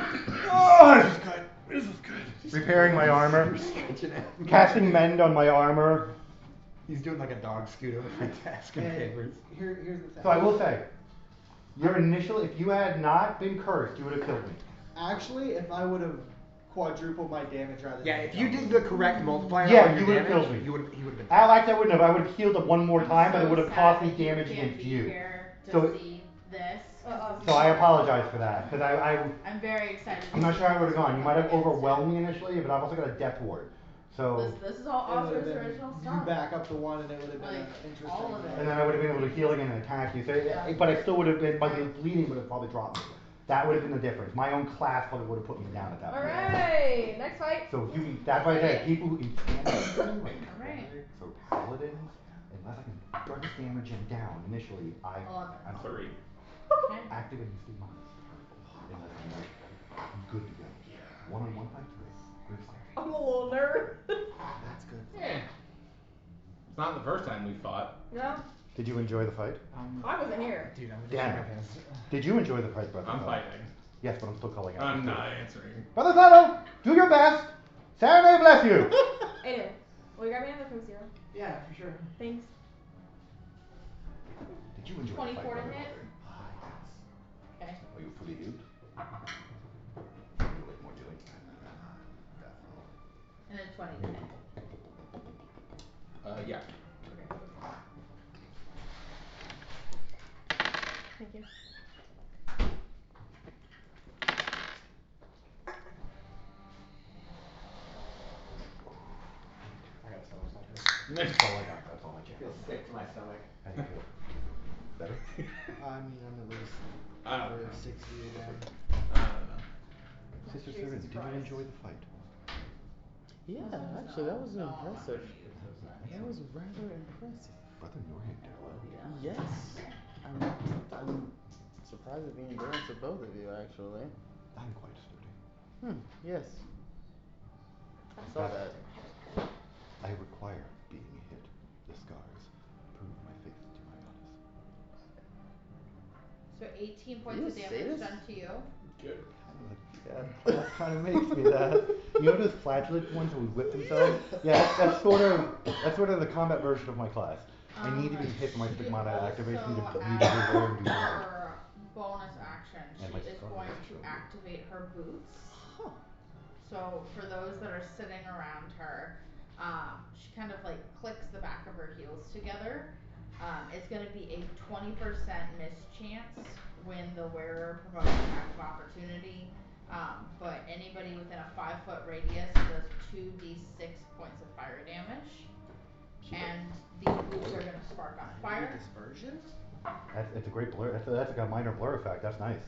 [SPEAKER 1] Oh, this is good. This is good.
[SPEAKER 3] Repairing my armor.
[SPEAKER 1] Stretching it.
[SPEAKER 3] Casting mend on my armor.
[SPEAKER 1] He's doing like a dog scooter with my desk and papers.
[SPEAKER 6] Here's the thing.
[SPEAKER 3] So I will say, your initial, if you had not been cursed, you would have killed me.
[SPEAKER 6] Actually, if I would have quadrupled my damage rather than
[SPEAKER 1] Yeah, if you did the correct multiplier
[SPEAKER 3] Yeah,
[SPEAKER 1] on
[SPEAKER 3] you
[SPEAKER 1] your
[SPEAKER 3] would've
[SPEAKER 1] damage,
[SPEAKER 3] killed me.
[SPEAKER 1] he would have been.
[SPEAKER 3] Alex, I wouldn't have. I would have healed up one more time, but it
[SPEAKER 4] So
[SPEAKER 3] would have
[SPEAKER 4] sad
[SPEAKER 3] cost me
[SPEAKER 4] that you
[SPEAKER 3] damage
[SPEAKER 4] can't
[SPEAKER 3] against
[SPEAKER 4] be
[SPEAKER 3] you.
[SPEAKER 4] here to
[SPEAKER 3] So-
[SPEAKER 4] see this.
[SPEAKER 3] So I apologize for that, because
[SPEAKER 4] I'm very excited.
[SPEAKER 3] I'm not sure I would have gone. You might have overwhelmed me initially, but I've also got a death ward. So,
[SPEAKER 4] This is all
[SPEAKER 6] It would've
[SPEAKER 4] Oscar's
[SPEAKER 6] been-
[SPEAKER 4] original
[SPEAKER 6] you
[SPEAKER 4] stuff.
[SPEAKER 6] back up to 1 and it would have been
[SPEAKER 4] Like,
[SPEAKER 6] an interesting.
[SPEAKER 4] all of it.
[SPEAKER 3] and then I would have been able to heal again and attack you. So, but I still would have been, my bleeding would have probably dropped me. That would have been the difference. My own class probably would have put me down at that point.
[SPEAKER 5] Alright, next fight.
[SPEAKER 3] So that's why I said people who enchant like
[SPEAKER 4] Alright.
[SPEAKER 3] so paladins, unless I can drug damage them down initially, I'm
[SPEAKER 2] 3.
[SPEAKER 4] Okay.
[SPEAKER 3] activating stigma. Unless I'm like good to go. One-on-one fight, good stuff.
[SPEAKER 5] I'm a little nerd.
[SPEAKER 6] That's good.
[SPEAKER 2] Yeah. It's not the first time we fought.
[SPEAKER 5] No,
[SPEAKER 3] Did you enjoy the fight?
[SPEAKER 5] I wasn't here.
[SPEAKER 1] Dude, I'm
[SPEAKER 3] Damn. Did you enjoy the fight, brother?
[SPEAKER 2] I'm fighting.
[SPEAKER 3] Yes, but I'm still calling out.
[SPEAKER 2] I'm not answering.
[SPEAKER 3] Brother Fellow, do your best. Sarah may bless you.
[SPEAKER 5] Anyway, will you grab me another Coke Zero?
[SPEAKER 6] Yeah, for sure.
[SPEAKER 5] Thanks.
[SPEAKER 3] Did you enjoy
[SPEAKER 4] 24
[SPEAKER 3] the fight,
[SPEAKER 4] to
[SPEAKER 3] brother?
[SPEAKER 4] hit. Okay.
[SPEAKER 3] Are you fully healed? Would you like more healing?
[SPEAKER 4] And then 20 to hit.
[SPEAKER 2] Yeah.
[SPEAKER 5] Thank you.
[SPEAKER 1] I got so much.
[SPEAKER 3] That's all I got. That's all I checked.
[SPEAKER 1] Feels sick to my stomach.
[SPEAKER 3] How do you feel? Better?
[SPEAKER 6] I mean, I'm at least
[SPEAKER 2] I don't
[SPEAKER 6] over
[SPEAKER 2] know.
[SPEAKER 6] 60 again.
[SPEAKER 2] I don't know.
[SPEAKER 3] Sister
[SPEAKER 4] Jesus
[SPEAKER 3] Seren, did you
[SPEAKER 4] Christ.
[SPEAKER 3] enjoy the fight?
[SPEAKER 8] Yeah, actually, that was
[SPEAKER 4] No, I'm
[SPEAKER 8] impressive.
[SPEAKER 4] gonna use those knives.
[SPEAKER 8] That was rather impressive.
[SPEAKER 3] Brother Norhig did well.
[SPEAKER 8] Yes. I'm surprised at the endurance of both of you, actually.
[SPEAKER 3] I'm quite sturdy.
[SPEAKER 8] Yes. I saw that.
[SPEAKER 3] I require being hit. The scars prove my faith to my goddess.
[SPEAKER 4] So 18 points
[SPEAKER 8] You
[SPEAKER 4] of damage
[SPEAKER 8] sadist?
[SPEAKER 4] done to you.
[SPEAKER 2] Good.
[SPEAKER 3] Yeah, that kind of makes me that. You know those flatulent ones who whip themselves? Yeah, that's sort of the combat version of my class. I need to be hit for my
[SPEAKER 4] She
[SPEAKER 3] stigmata activation to
[SPEAKER 4] also,
[SPEAKER 3] read
[SPEAKER 4] as
[SPEAKER 3] everywhere and do damage.
[SPEAKER 4] her bonus action,
[SPEAKER 3] And
[SPEAKER 4] she
[SPEAKER 3] my
[SPEAKER 4] is
[SPEAKER 3] scar
[SPEAKER 4] going
[SPEAKER 3] is
[SPEAKER 4] to
[SPEAKER 3] so good.
[SPEAKER 4] activate her boots. So for those that are sitting around her, she kind of like clicks the back of her heels together. It's going to be a 20% miss chance when the wearer provokes attack of opportunity. But anybody within a 5-foot radius does 2d6 points of fire damage. And these boots are going to spark on fire.
[SPEAKER 6] Dispersion?
[SPEAKER 3] It's a great blur. That's like a minor blur effect. That's nice.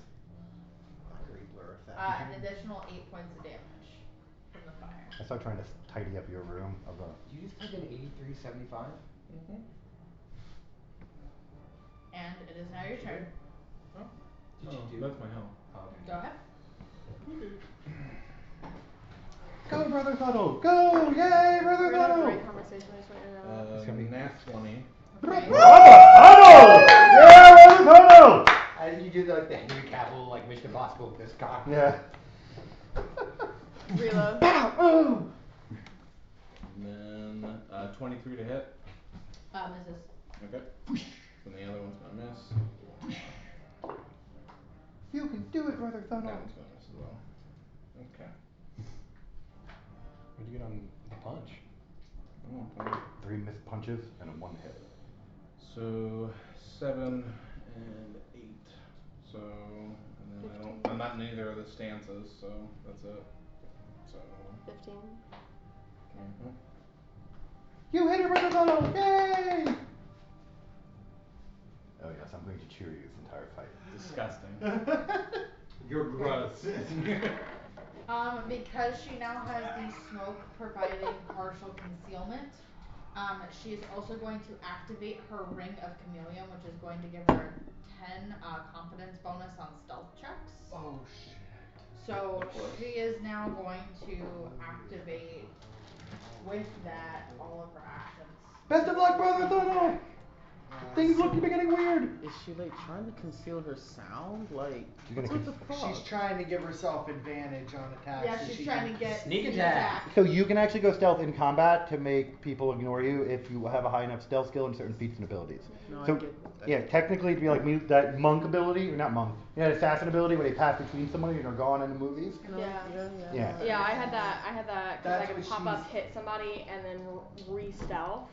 [SPEAKER 6] Fiery blur effect.
[SPEAKER 4] An additional 8 points of damage from the fire.
[SPEAKER 3] I start trying to tidy up your room of the.
[SPEAKER 7] Did you just type in 8375?
[SPEAKER 2] Mm-hmm.
[SPEAKER 4] And it is now your turn.
[SPEAKER 2] Oh.
[SPEAKER 7] Did you do?
[SPEAKER 2] That's my health.
[SPEAKER 7] Oh, okay.
[SPEAKER 4] Go ahead.
[SPEAKER 3] Go, Brother Fuddle! Go! Yay, Brother
[SPEAKER 5] We're gonna have a
[SPEAKER 3] Fuddle!
[SPEAKER 5] great conversation. I just want you to know.
[SPEAKER 7] It's gonna be
[SPEAKER 2] Nat 20.
[SPEAKER 4] Okay.
[SPEAKER 3] Brother Fuddle! Yeah, Brother Fuddle!
[SPEAKER 7] You do like the Henry Cavill, like Mission Impossible with this cock.
[SPEAKER 3] Yeah.
[SPEAKER 5] Reload.
[SPEAKER 3] Bow!
[SPEAKER 2] And then 23 to hit.
[SPEAKER 4] Misses.
[SPEAKER 2] Okay. Then the other one's gonna miss.
[SPEAKER 3] You can do it, Brother
[SPEAKER 2] That
[SPEAKER 3] Fuddle!
[SPEAKER 2] one's gonna miss as well. Okay.
[SPEAKER 7] What'd you get on the punch?
[SPEAKER 2] Oh,
[SPEAKER 3] 3 missed punches and a 1 hit.
[SPEAKER 2] so 7 and 8. So and then I'm not in either of the stances, so that's it. So
[SPEAKER 5] 15.
[SPEAKER 2] mhm.
[SPEAKER 3] You hit it, Brother Fuddle! Yay! Oh yes, I'm going to cheer you this entire fight.
[SPEAKER 2] Disgusting. You're gross.
[SPEAKER 4] Because she now has the smoke providing partial concealment, she is also going to activate her Ring of Chameleon, which is going to give her a 10 confidence bonus on stealth checks.
[SPEAKER 7] Oh shit.
[SPEAKER 4] So she is now going to activate with that all of her actions.
[SPEAKER 3] Best of luck, Brother Fuddle! Things look to be getting weird!
[SPEAKER 8] Is she like trying to conceal her sound? Like,
[SPEAKER 3] She's
[SPEAKER 8] what's
[SPEAKER 3] gonna
[SPEAKER 8] with the frog?
[SPEAKER 6] She's trying to give herself advantage on attacks.
[SPEAKER 4] Yeah,
[SPEAKER 6] so
[SPEAKER 4] she's
[SPEAKER 6] she
[SPEAKER 4] trying
[SPEAKER 6] can
[SPEAKER 4] to get
[SPEAKER 7] Sneak attack.
[SPEAKER 3] So you can actually go stealth in combat to make people ignore you if you have a high enough stealth skill and certain feats and abilities.
[SPEAKER 8] No, I
[SPEAKER 3] So
[SPEAKER 8] get
[SPEAKER 3] yeah, technically it'd be like that monk ability, or not monk, assassin ability where they pass between somebody and are gone in the movies.
[SPEAKER 8] no,
[SPEAKER 5] Yeah.
[SPEAKER 3] Yeah.
[SPEAKER 5] Yeah, I had that because I
[SPEAKER 6] That's
[SPEAKER 5] could
[SPEAKER 6] what
[SPEAKER 5] pop up,
[SPEAKER 6] she's-
[SPEAKER 5] hit somebody, and then re-stealth,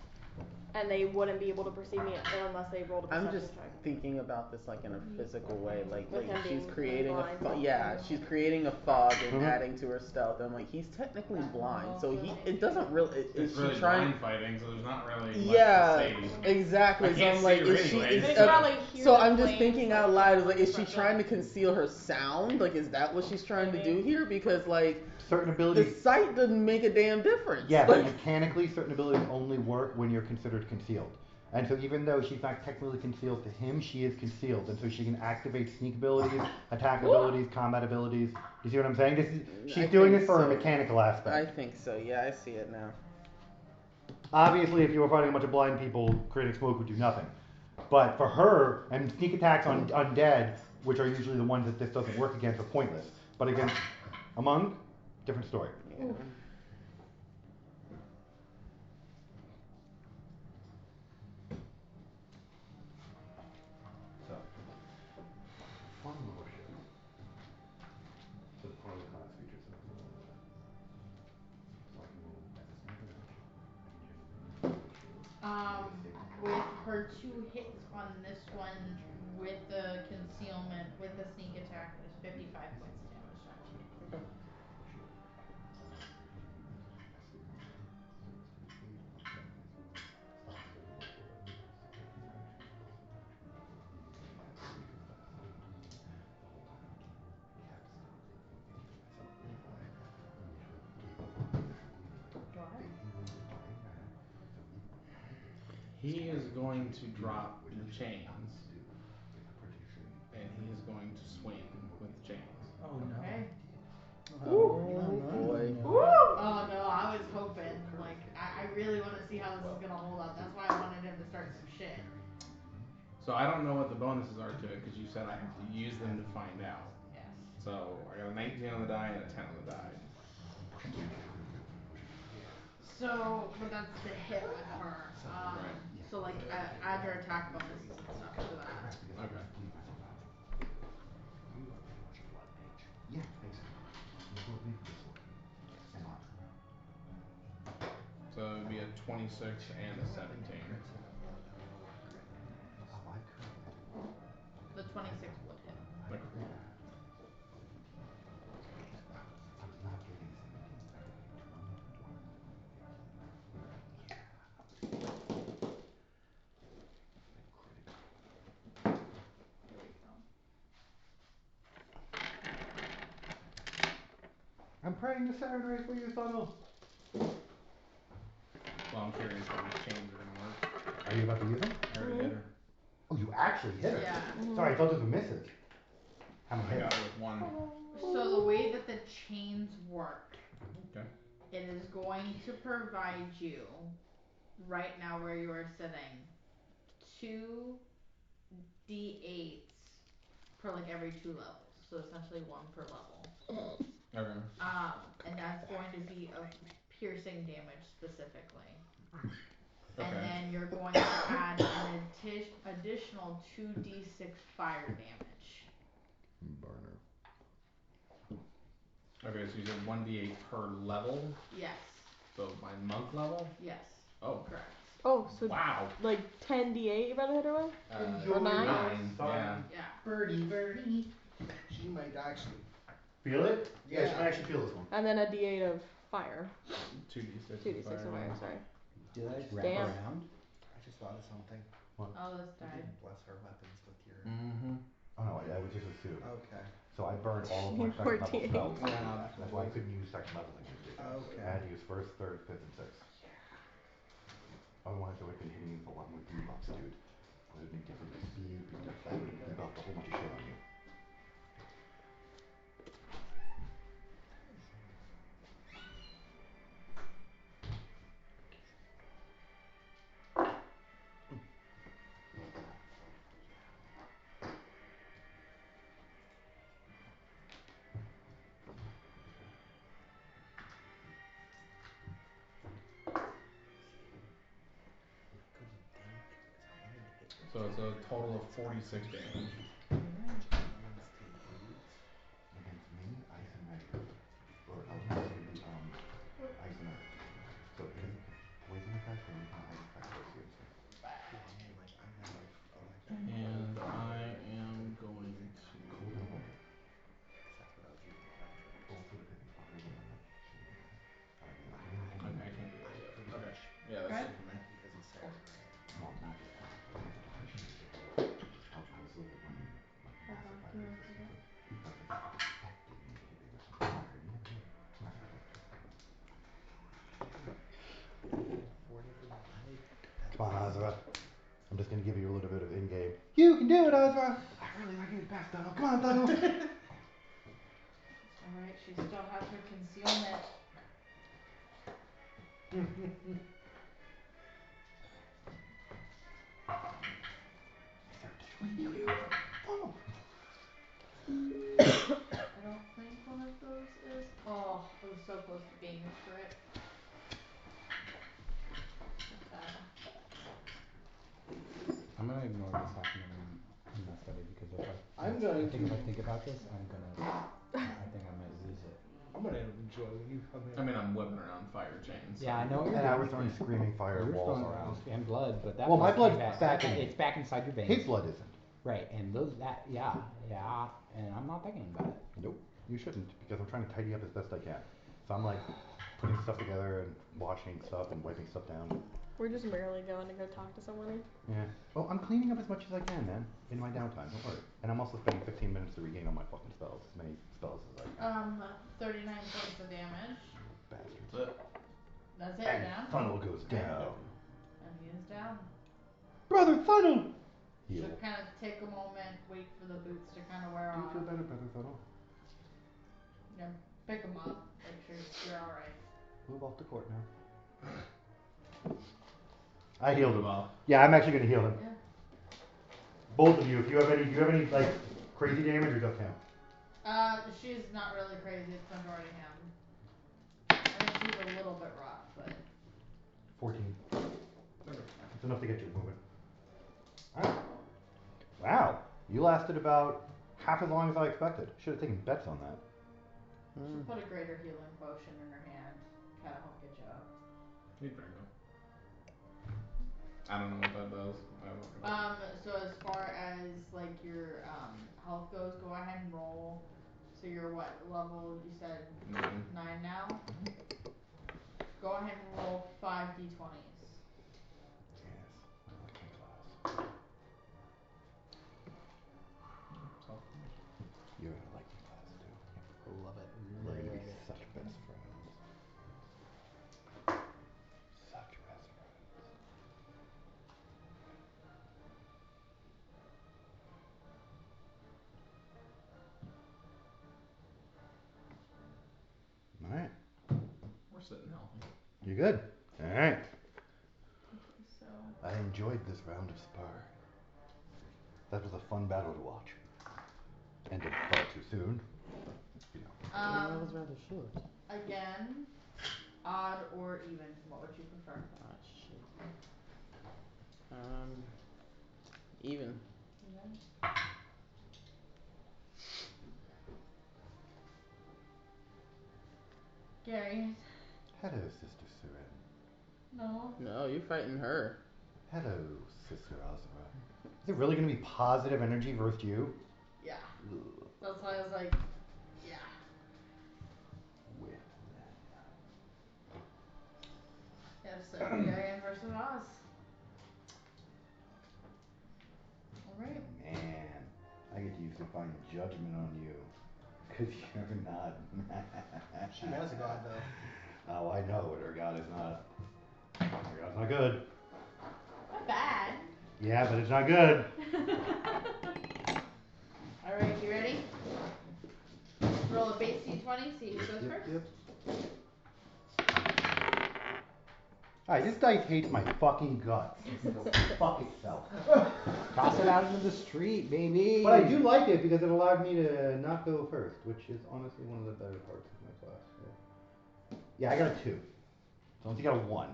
[SPEAKER 5] and they wouldn't be able to perceive me unless they rolled a
[SPEAKER 8] I'm
[SPEAKER 5] perception
[SPEAKER 8] just
[SPEAKER 5] check.
[SPEAKER 8] thinking about this like in a physical way, like
[SPEAKER 5] With him
[SPEAKER 8] she's
[SPEAKER 5] being
[SPEAKER 8] creating a
[SPEAKER 5] blind.
[SPEAKER 8] she's creating a fog and
[SPEAKER 3] Mhm.
[SPEAKER 8] adding to her stealth. I'm like, he's technically blind, so it doesn't really. Is
[SPEAKER 2] It's
[SPEAKER 8] she
[SPEAKER 2] really
[SPEAKER 8] trying?
[SPEAKER 2] blind fighting, so there's not really much
[SPEAKER 8] Yeah,
[SPEAKER 2] to see.
[SPEAKER 8] exactly.
[SPEAKER 2] I
[SPEAKER 8] So
[SPEAKER 2] can't
[SPEAKER 8] I'm like,
[SPEAKER 2] see her
[SPEAKER 8] is she?
[SPEAKER 2] anyways.
[SPEAKER 8] Is,
[SPEAKER 5] They probably hear
[SPEAKER 8] so
[SPEAKER 5] the
[SPEAKER 8] I'm just
[SPEAKER 5] flames,
[SPEAKER 8] thinking
[SPEAKER 5] like,
[SPEAKER 8] out loud. Is like, is she
[SPEAKER 5] from the-
[SPEAKER 8] trying to conceal her sound? Like, is that what she's trying to do here? Because like,
[SPEAKER 3] Certain
[SPEAKER 8] the
[SPEAKER 3] abilities.
[SPEAKER 8] sight doesn't make a damn difference.
[SPEAKER 3] Yeah, but
[SPEAKER 8] Like,
[SPEAKER 3] mechanically certain abilities only work when you're considered concealed. And so even though she's not technically concealed to him, she is concealed, and so she can activate sneak abilities, attack abilities, combat abilities. You see what I'm saying? She's
[SPEAKER 8] I
[SPEAKER 3] doing
[SPEAKER 8] think
[SPEAKER 3] it for a
[SPEAKER 8] so.
[SPEAKER 3] mechanical aspect.
[SPEAKER 8] I think so. Yeah, I see it now.
[SPEAKER 3] Obviously, if you were fighting a bunch of blind people, creating smoke would do nothing. But for her, and sneak attacks on undead, which are usually the ones that this doesn't work against, are pointless. But against a monk, different story.
[SPEAKER 8] Yeah.
[SPEAKER 3] So, fun motion. So the part of the class features some of the so I can roll as a sniper action. I can change the
[SPEAKER 4] With her 2 hits on this one, with the concealment, with the sneak attack, is 55 points of damage done.
[SPEAKER 2] He is going to drop the chains, and he is going to swing with the chains.
[SPEAKER 7] Oh no.
[SPEAKER 4] Okay.
[SPEAKER 8] Oh boy.
[SPEAKER 4] Oh no, I was hoping. Like, I really want to see how this is gonna hold up. That's why I wanted him to start some shit.
[SPEAKER 2] So I don't know what the bonuses are to it because you said I have to use them to find out.
[SPEAKER 4] Yes.
[SPEAKER 2] So I got a 19 on the die and a 10 on the die.
[SPEAKER 4] So, but that's the hit with her.
[SPEAKER 2] Right.
[SPEAKER 4] So like, add your attack bonuses and stuff to that.
[SPEAKER 2] Okay. So it would be a 26 and a 17.
[SPEAKER 4] The 26 would hit.
[SPEAKER 2] Okay.
[SPEAKER 4] Here we go.
[SPEAKER 3] I'm praying the Saturn race for you, Funnel.
[SPEAKER 2] Well, I'm curious how these chains are gonna work.
[SPEAKER 3] Are you about to use them?
[SPEAKER 2] I already hit her.
[SPEAKER 3] Oh, you actually hit her?
[SPEAKER 4] Yeah.
[SPEAKER 3] Sorry, I thought those were misses. How many
[SPEAKER 2] I got
[SPEAKER 3] hits?
[SPEAKER 2] her with one.
[SPEAKER 4] So the way that the chains work,
[SPEAKER 2] Okay.
[SPEAKER 4] it is going to provide you, right now where you are sitting, 2d8s for like every 2 levels. So essentially 1 per level.
[SPEAKER 2] Okay.
[SPEAKER 4] And that's going to be of piercing damage specifically.
[SPEAKER 2] Okay.
[SPEAKER 4] And then you're going to add an additional 2d6 fire damage.
[SPEAKER 3] Burner.
[SPEAKER 2] Okay, so you said 1d8 per level?
[SPEAKER 4] Yes.
[SPEAKER 2] So my monk level?
[SPEAKER 4] Yes.
[SPEAKER 2] Oh.
[SPEAKER 4] Correct.
[SPEAKER 5] Oh, so
[SPEAKER 2] Wow.
[SPEAKER 5] like 10d8 you better hit her with?
[SPEAKER 3] Enjoy
[SPEAKER 5] Or 9?
[SPEAKER 2] Nine. Yeah.
[SPEAKER 4] Yeah.
[SPEAKER 6] Birdie. She might actually.
[SPEAKER 3] Feel it? Yeah,
[SPEAKER 6] Yeah.
[SPEAKER 3] she might actually feel this one.
[SPEAKER 5] And then a d8 of fire.
[SPEAKER 2] 2d6
[SPEAKER 5] 2d6
[SPEAKER 2] fire
[SPEAKER 5] of fire,
[SPEAKER 2] damage.
[SPEAKER 5] sorry.
[SPEAKER 7] Did I wrap
[SPEAKER 5] Damn.
[SPEAKER 7] around?
[SPEAKER 6] I just thought of something.
[SPEAKER 4] Oh, this
[SPEAKER 6] You
[SPEAKER 4] died.
[SPEAKER 6] didn't bless our weapons with your.
[SPEAKER 2] Mm-hmm.
[SPEAKER 3] Oh no, I was just a suit.
[SPEAKER 6] Okay.
[SPEAKER 3] So I burned all of my
[SPEAKER 5] Need
[SPEAKER 3] second level
[SPEAKER 5] 14.
[SPEAKER 3] spells.
[SPEAKER 2] Yeah.
[SPEAKER 3] That's why I couldn't use second level against it.
[SPEAKER 6] Okay.
[SPEAKER 3] I had to use first, third, fifth, and sixth. Otherwise I would have been hitting you with a lot more debuffs, dude. I would have been giving you speed, I would have debuffed a whole bunch of shit on you.
[SPEAKER 6] Couldn't think because I wanted to hit her.
[SPEAKER 2] So it's a total of 46 damage.
[SPEAKER 4] Alright.
[SPEAKER 6] Elements to use.
[SPEAKER 3] Against me, ice and magic. Or elements would be ice and earth. So any poison effects or any kind of ice effects goes against me.
[SPEAKER 6] Yeah, I mean like I have electric
[SPEAKER 2] And
[SPEAKER 6] cold,
[SPEAKER 2] I
[SPEAKER 6] fire,
[SPEAKER 2] am going
[SPEAKER 6] freezing.
[SPEAKER 3] Cold and
[SPEAKER 2] to...
[SPEAKER 3] water.
[SPEAKER 6] Cause that's what I was using electric.
[SPEAKER 3] Also if it's fire then I'm like shooting it.
[SPEAKER 2] Okay, I can't do that
[SPEAKER 6] I
[SPEAKER 2] yet.
[SPEAKER 6] pretty
[SPEAKER 2] Okay.
[SPEAKER 6] much
[SPEAKER 2] Yeah, that's
[SPEAKER 4] Okay.
[SPEAKER 2] good for me.
[SPEAKER 6] because of Saturn, right?
[SPEAKER 3] Well, not just that. I was a little bit running massive fire resistance. But it's affected me hitting with some fire. You never did. Come on, Ezra.
[SPEAKER 6] Four different types.
[SPEAKER 3] Come on, Ezra. I'm just gonna give you a little bit of in-game. You can do it, Ezra! I really like you past Donald. Come on, Donald!
[SPEAKER 4] Alright, she still has her concealment.
[SPEAKER 3] Oh.
[SPEAKER 4] I don't think one of those is. Oh, it was so close to being a crit. That's sad.
[SPEAKER 7] I'm gonna ignore this happening in my study because if
[SPEAKER 6] I'm going
[SPEAKER 7] if I
[SPEAKER 6] to.
[SPEAKER 7] think about this, I think I might lose it.
[SPEAKER 6] I'm gonna enjoy when you come in.
[SPEAKER 2] I mean, I'm whipping around fire chains.
[SPEAKER 7] Yeah, I know what you're
[SPEAKER 3] And I
[SPEAKER 7] doing.
[SPEAKER 3] was throwing screaming
[SPEAKER 7] You're
[SPEAKER 3] fireballs
[SPEAKER 7] throwing
[SPEAKER 3] around.
[SPEAKER 7] and blood, but that
[SPEAKER 3] Well, my
[SPEAKER 7] blood's
[SPEAKER 3] blood's
[SPEAKER 7] back.
[SPEAKER 3] back in-
[SPEAKER 7] It's back inside your veins.
[SPEAKER 3] His blood isn't.
[SPEAKER 7] Right, and those that yeah, and I'm not thinking about it.
[SPEAKER 3] Nope. You shouldn't, because I'm trying to tidy up as best I can. So I'm like putting stuff together and washing stuff and wiping stuff down.
[SPEAKER 5] We're just merely going to go talk to someone.
[SPEAKER 3] Yeah. Well, I'm cleaning up as much as I can, man, in my downtime. Don't worry. And I'm also spending 15 minutes to regain all my fucking spells. As many spells as I can.
[SPEAKER 4] 39 points of damage.
[SPEAKER 3] Bastards.
[SPEAKER 2] That's it.
[SPEAKER 4] That's it,
[SPEAKER 3] And
[SPEAKER 4] down?
[SPEAKER 3] funnel goes down.
[SPEAKER 4] And he is down.
[SPEAKER 3] Brother Funnel! Heal.
[SPEAKER 4] Should kind of take a moment, wait for the boots to kind of wear
[SPEAKER 3] Do you
[SPEAKER 4] off.
[SPEAKER 3] feel better, Brother Funnel?
[SPEAKER 4] Yeah, pick them up. Make sure you're alright.
[SPEAKER 3] Move off the court now. I healed him.
[SPEAKER 2] Well,
[SPEAKER 3] Yeah, I'm actually gonna heal him.
[SPEAKER 4] Yeah.
[SPEAKER 3] Both of you, if you have any, do you have any like crazy damage or just him?
[SPEAKER 4] She's not really crazy. It's majority him. I think she's a little bit rough, but
[SPEAKER 3] 14.
[SPEAKER 2] okay.
[SPEAKER 3] It's enough to get you moving. Alright. Wow. You lasted about half as long as I expected. Should have taken bets on that.
[SPEAKER 4] she'll put a greater healing potion in her hand. Kind of help get you up.
[SPEAKER 2] You drink them. I don't know what that does. I don't know.
[SPEAKER 4] So as far as like your health goes, go ahead and roll. So you're what level? You said
[SPEAKER 2] 9.
[SPEAKER 4] 9 now. Go ahead and roll 5d20s.
[SPEAKER 3] Yes. I like my class.
[SPEAKER 2] Self-promotion.
[SPEAKER 3] You're gonna like my class too.
[SPEAKER 7] Love it.
[SPEAKER 3] We're gonna be
[SPEAKER 7] Love it.
[SPEAKER 3] such best friends. Such best friends. Alright.
[SPEAKER 2] We're sitting healthy.
[SPEAKER 3] You good? Alright.
[SPEAKER 4] So
[SPEAKER 3] I enjoyed this round of spar. That was a fun battle to watch. Ended far too soon. You know.
[SPEAKER 8] That was rather short.
[SPEAKER 4] again, odd or even. What would you prefer?
[SPEAKER 8] Ah, shit. Even.
[SPEAKER 4] Even. Gary.
[SPEAKER 3] Hello, Sister Seren.
[SPEAKER 4] No.
[SPEAKER 8] No, you're fighting her.
[SPEAKER 3] Hello, Sister Azura. Is it really gonna be positive energy versus you?
[SPEAKER 4] Yeah.
[SPEAKER 3] Ugh.
[SPEAKER 4] That's why I was like, yeah.
[SPEAKER 3] Well
[SPEAKER 4] Yeah, so Gary versus Oz. Alright.
[SPEAKER 3] then. Man, I get to use divine judgment on you. Cause you're not.
[SPEAKER 6] She was a god though.
[SPEAKER 3] Oh, I know, but her god is not. Her god's not good.
[SPEAKER 4] Not bad.
[SPEAKER 3] Yeah, but it's not good.
[SPEAKER 4] Alright, you ready? Roll a base d20, see who goes first.
[SPEAKER 3] Yep. Alright, this dice hates my fucking guts. It can go fuck itself.
[SPEAKER 7] Toss it out into the street, baby.
[SPEAKER 3] But I do like it because it allowed me to not go first, which is honestly one of the better parts of my class. So. Yeah, I got a 2. So once you got a 1.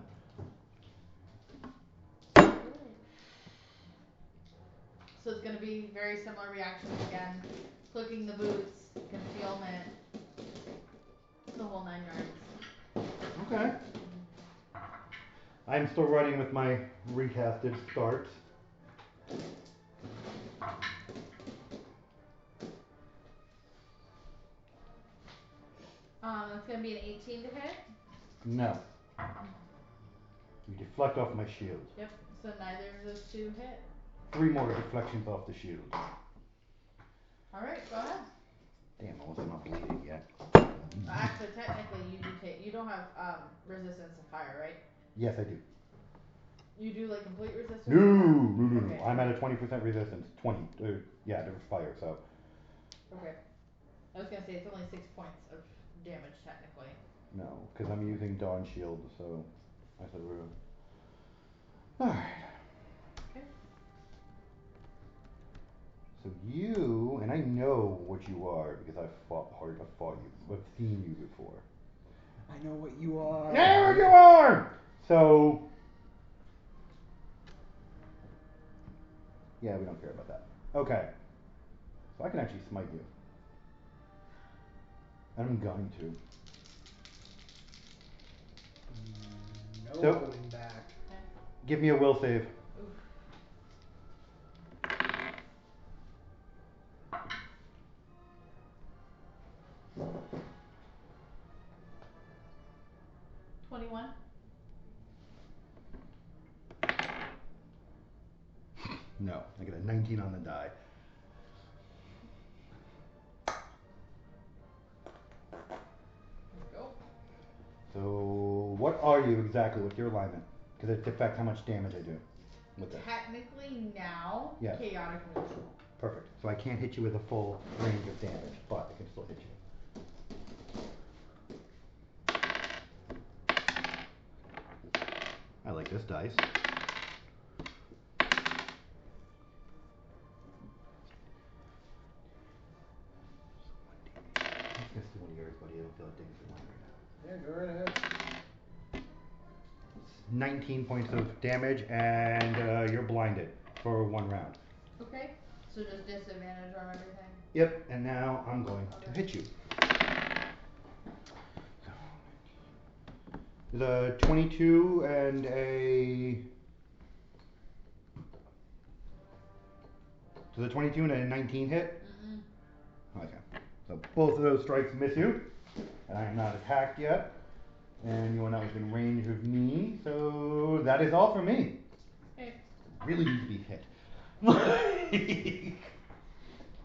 [SPEAKER 4] So it's gonna be very similar reactions again. Clicking the boots, concealment, the whole 9 yards.
[SPEAKER 3] Okay. I'm still running with my recasted starts.
[SPEAKER 4] That's gonna be an 18 to hit.
[SPEAKER 3] No. You deflect off my shield.
[SPEAKER 4] Yep. So neither of those two hit.
[SPEAKER 3] 3 more deflections off the shield.
[SPEAKER 4] Alright, go ahead.
[SPEAKER 3] Damn, I wasn't not bleeding yet.
[SPEAKER 4] Actually, technically, you do take. You don't have resistance to fire, right?
[SPEAKER 3] Yes, I do.
[SPEAKER 4] You do like complete resistance.
[SPEAKER 3] No.
[SPEAKER 4] Okay.
[SPEAKER 3] I'm at a 20% resistance. 20. Yeah, to fire. So.
[SPEAKER 4] Okay. I was gonna say it's only 6 points of damage technically.
[SPEAKER 3] No, because I'm using Dawn Shield. So I said we're. All right.
[SPEAKER 4] Okay.
[SPEAKER 3] So you and I know what you are because I've fought you. I've seen you before.
[SPEAKER 7] I know what you are.
[SPEAKER 3] There you are! So, yeah, we don't care about that. Okay. So I can actually smite you. And I'm going to.
[SPEAKER 6] No
[SPEAKER 3] So-
[SPEAKER 6] holding back.
[SPEAKER 4] Okay.
[SPEAKER 3] Give me a will save.
[SPEAKER 4] Oof. 21.
[SPEAKER 3] No, I get a 19 on the die.
[SPEAKER 4] Let's go.
[SPEAKER 3] So, what are you exactly? What's your alignment? Because it affects how much damage I do. with this.
[SPEAKER 4] Technically now,
[SPEAKER 3] Yes.
[SPEAKER 4] chaotic neutral.
[SPEAKER 3] Perfect. So I can't hit you with a full range of damage, but I can still hit you. I like this dice. Let's get to one of yours, buddy. I don't feel like digging through mine right now.
[SPEAKER 2] Yeah, go right ahead.
[SPEAKER 3] 19 points of damage, and you're blinded for 1 round.
[SPEAKER 4] Okay. So just disadvantage on everything.
[SPEAKER 3] Yep, and now I'm going to hit you. The 22 and a... So the 22 and a 19 hit?
[SPEAKER 4] Mm-mm.
[SPEAKER 3] Okay. So both of those strikes miss you. And I am not attacked yet. And you are not within range of me. So that is all for me.
[SPEAKER 4] Okay.
[SPEAKER 3] Really need to be hit.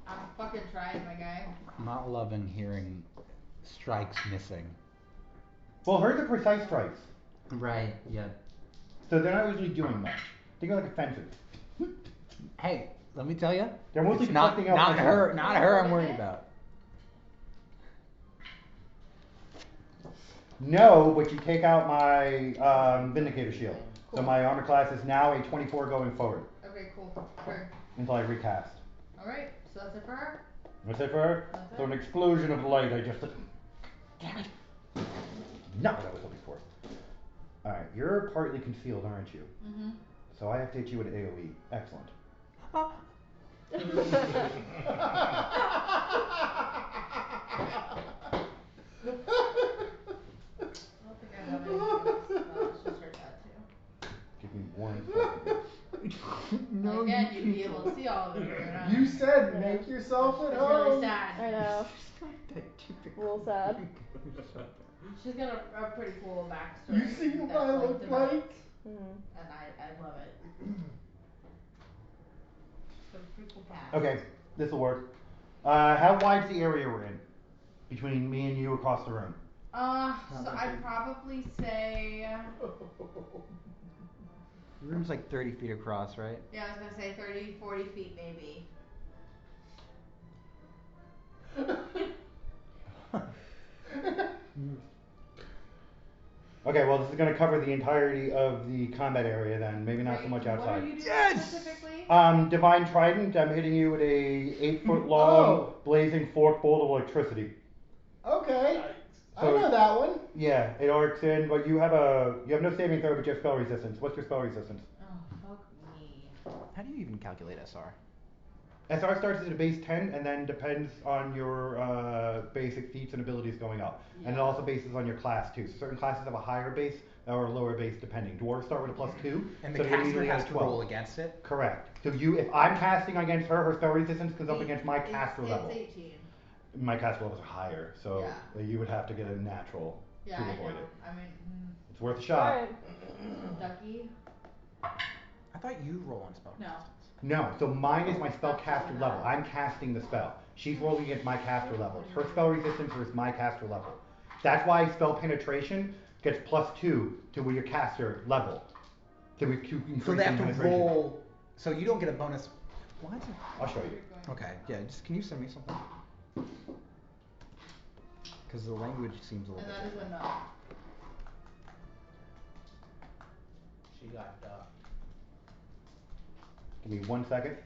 [SPEAKER 4] I'm fucking trying, my guy.
[SPEAKER 7] Not loving hearing strikes missing.
[SPEAKER 3] Well, hers are precise strikes.
[SPEAKER 7] Right, yeah.
[SPEAKER 3] So they're not usually doing much. Think of like offensive.
[SPEAKER 7] Hey, let me tell you.
[SPEAKER 3] They're mostly
[SPEAKER 7] It's not
[SPEAKER 3] deflecting out my
[SPEAKER 7] her.
[SPEAKER 3] sword.
[SPEAKER 7] Not her. I'm worried about.
[SPEAKER 3] No, but you take out my Vindicator shield. So
[SPEAKER 4] Cool.
[SPEAKER 3] my armor class is now a 24 going forward.
[SPEAKER 4] Okay, cool. Sure.
[SPEAKER 3] Until I recast.
[SPEAKER 4] Alright, so that's it for her?
[SPEAKER 3] That's it for her?
[SPEAKER 4] That's
[SPEAKER 3] So
[SPEAKER 4] it.
[SPEAKER 3] an explosion of light, I just... Damn it! Not what I was looking for. Alright, you're partly concealed, aren't you?
[SPEAKER 4] Mm-hmm.
[SPEAKER 3] So I have to hit you with AoE. Excellent.
[SPEAKER 4] I don't think I've done anything else. It's just her tattoo.
[SPEAKER 3] Give me 1 second.
[SPEAKER 7] No,
[SPEAKER 4] Again, you'd be able to see all of it, but you're not.
[SPEAKER 2] You said make yourself at
[SPEAKER 4] It's
[SPEAKER 2] home.
[SPEAKER 4] really sad.
[SPEAKER 5] I know. A little sad.
[SPEAKER 4] She's got a pretty cool backstory.
[SPEAKER 2] You see what
[SPEAKER 4] that's,
[SPEAKER 2] I look
[SPEAKER 4] developed,
[SPEAKER 2] like?
[SPEAKER 4] And I love it. So pretty cool past.
[SPEAKER 3] Okay, this'll work. How wide's the area we're in? Between me and you across the room?
[SPEAKER 4] So I'd probably say,
[SPEAKER 7] The room's like 30 feet across, right?
[SPEAKER 4] yeah, I was gonna say 30, 40 feet maybe.
[SPEAKER 3] Okay, well this is gonna cover the entirety of the combat area then, maybe not so much
[SPEAKER 4] What
[SPEAKER 3] outside.
[SPEAKER 4] are you doing specifically?
[SPEAKER 3] Divine Trident, I'm hitting you with a 8-foot long blazing fork bolt of electricity.
[SPEAKER 2] Okay.
[SPEAKER 3] So-
[SPEAKER 2] I know that one.
[SPEAKER 3] Yeah, it arcs in, but you have no saving throw, but you have spell resistance. What's your spell resistance?
[SPEAKER 4] Oh, fuck me.
[SPEAKER 7] How do you even calculate SR?
[SPEAKER 3] SR starts at a base 10 and then depends on your basic feats and abilities going up. And it
[SPEAKER 4] Yeah.
[SPEAKER 3] also bases on your class too. So certain classes have a higher base or a lower base depending. Dwarves start with a +2.
[SPEAKER 7] And
[SPEAKER 3] so
[SPEAKER 7] the
[SPEAKER 3] you
[SPEAKER 7] caster
[SPEAKER 3] immediately
[SPEAKER 7] has
[SPEAKER 3] get a
[SPEAKER 7] to
[SPEAKER 3] 12.
[SPEAKER 7] roll against it?
[SPEAKER 3] Correct. So if I'm casting against her, her spell resistance comes up against my caster level.
[SPEAKER 4] It's 18.
[SPEAKER 3] My caster levels are higher, so
[SPEAKER 4] Yeah.
[SPEAKER 3] you would have to get a natural
[SPEAKER 4] Yeah,
[SPEAKER 3] to
[SPEAKER 4] I
[SPEAKER 3] avoid
[SPEAKER 4] know.
[SPEAKER 3] it.
[SPEAKER 4] I mean,
[SPEAKER 3] It's worth a shot.
[SPEAKER 5] Alright.
[SPEAKER 4] Ducky?
[SPEAKER 7] I thought you roll on spell
[SPEAKER 4] No.
[SPEAKER 7] resistance.
[SPEAKER 3] No, so mine is my spell caster level. I'm casting the spell. She's rolling against my caster level. Her spell resistance versus my caster level. That's why spell penetration gets +2 to your caster level. To increase
[SPEAKER 7] So they have to
[SPEAKER 3] penetration.
[SPEAKER 7] roll. So you don't get a bonus. What?
[SPEAKER 3] I'll show you.
[SPEAKER 7] Okay, yeah. Just can you send me something? Because the language seems a little
[SPEAKER 4] And
[SPEAKER 7] bit
[SPEAKER 4] that is
[SPEAKER 7] different.
[SPEAKER 4] enough.
[SPEAKER 7] She got
[SPEAKER 3] Give me 1 second.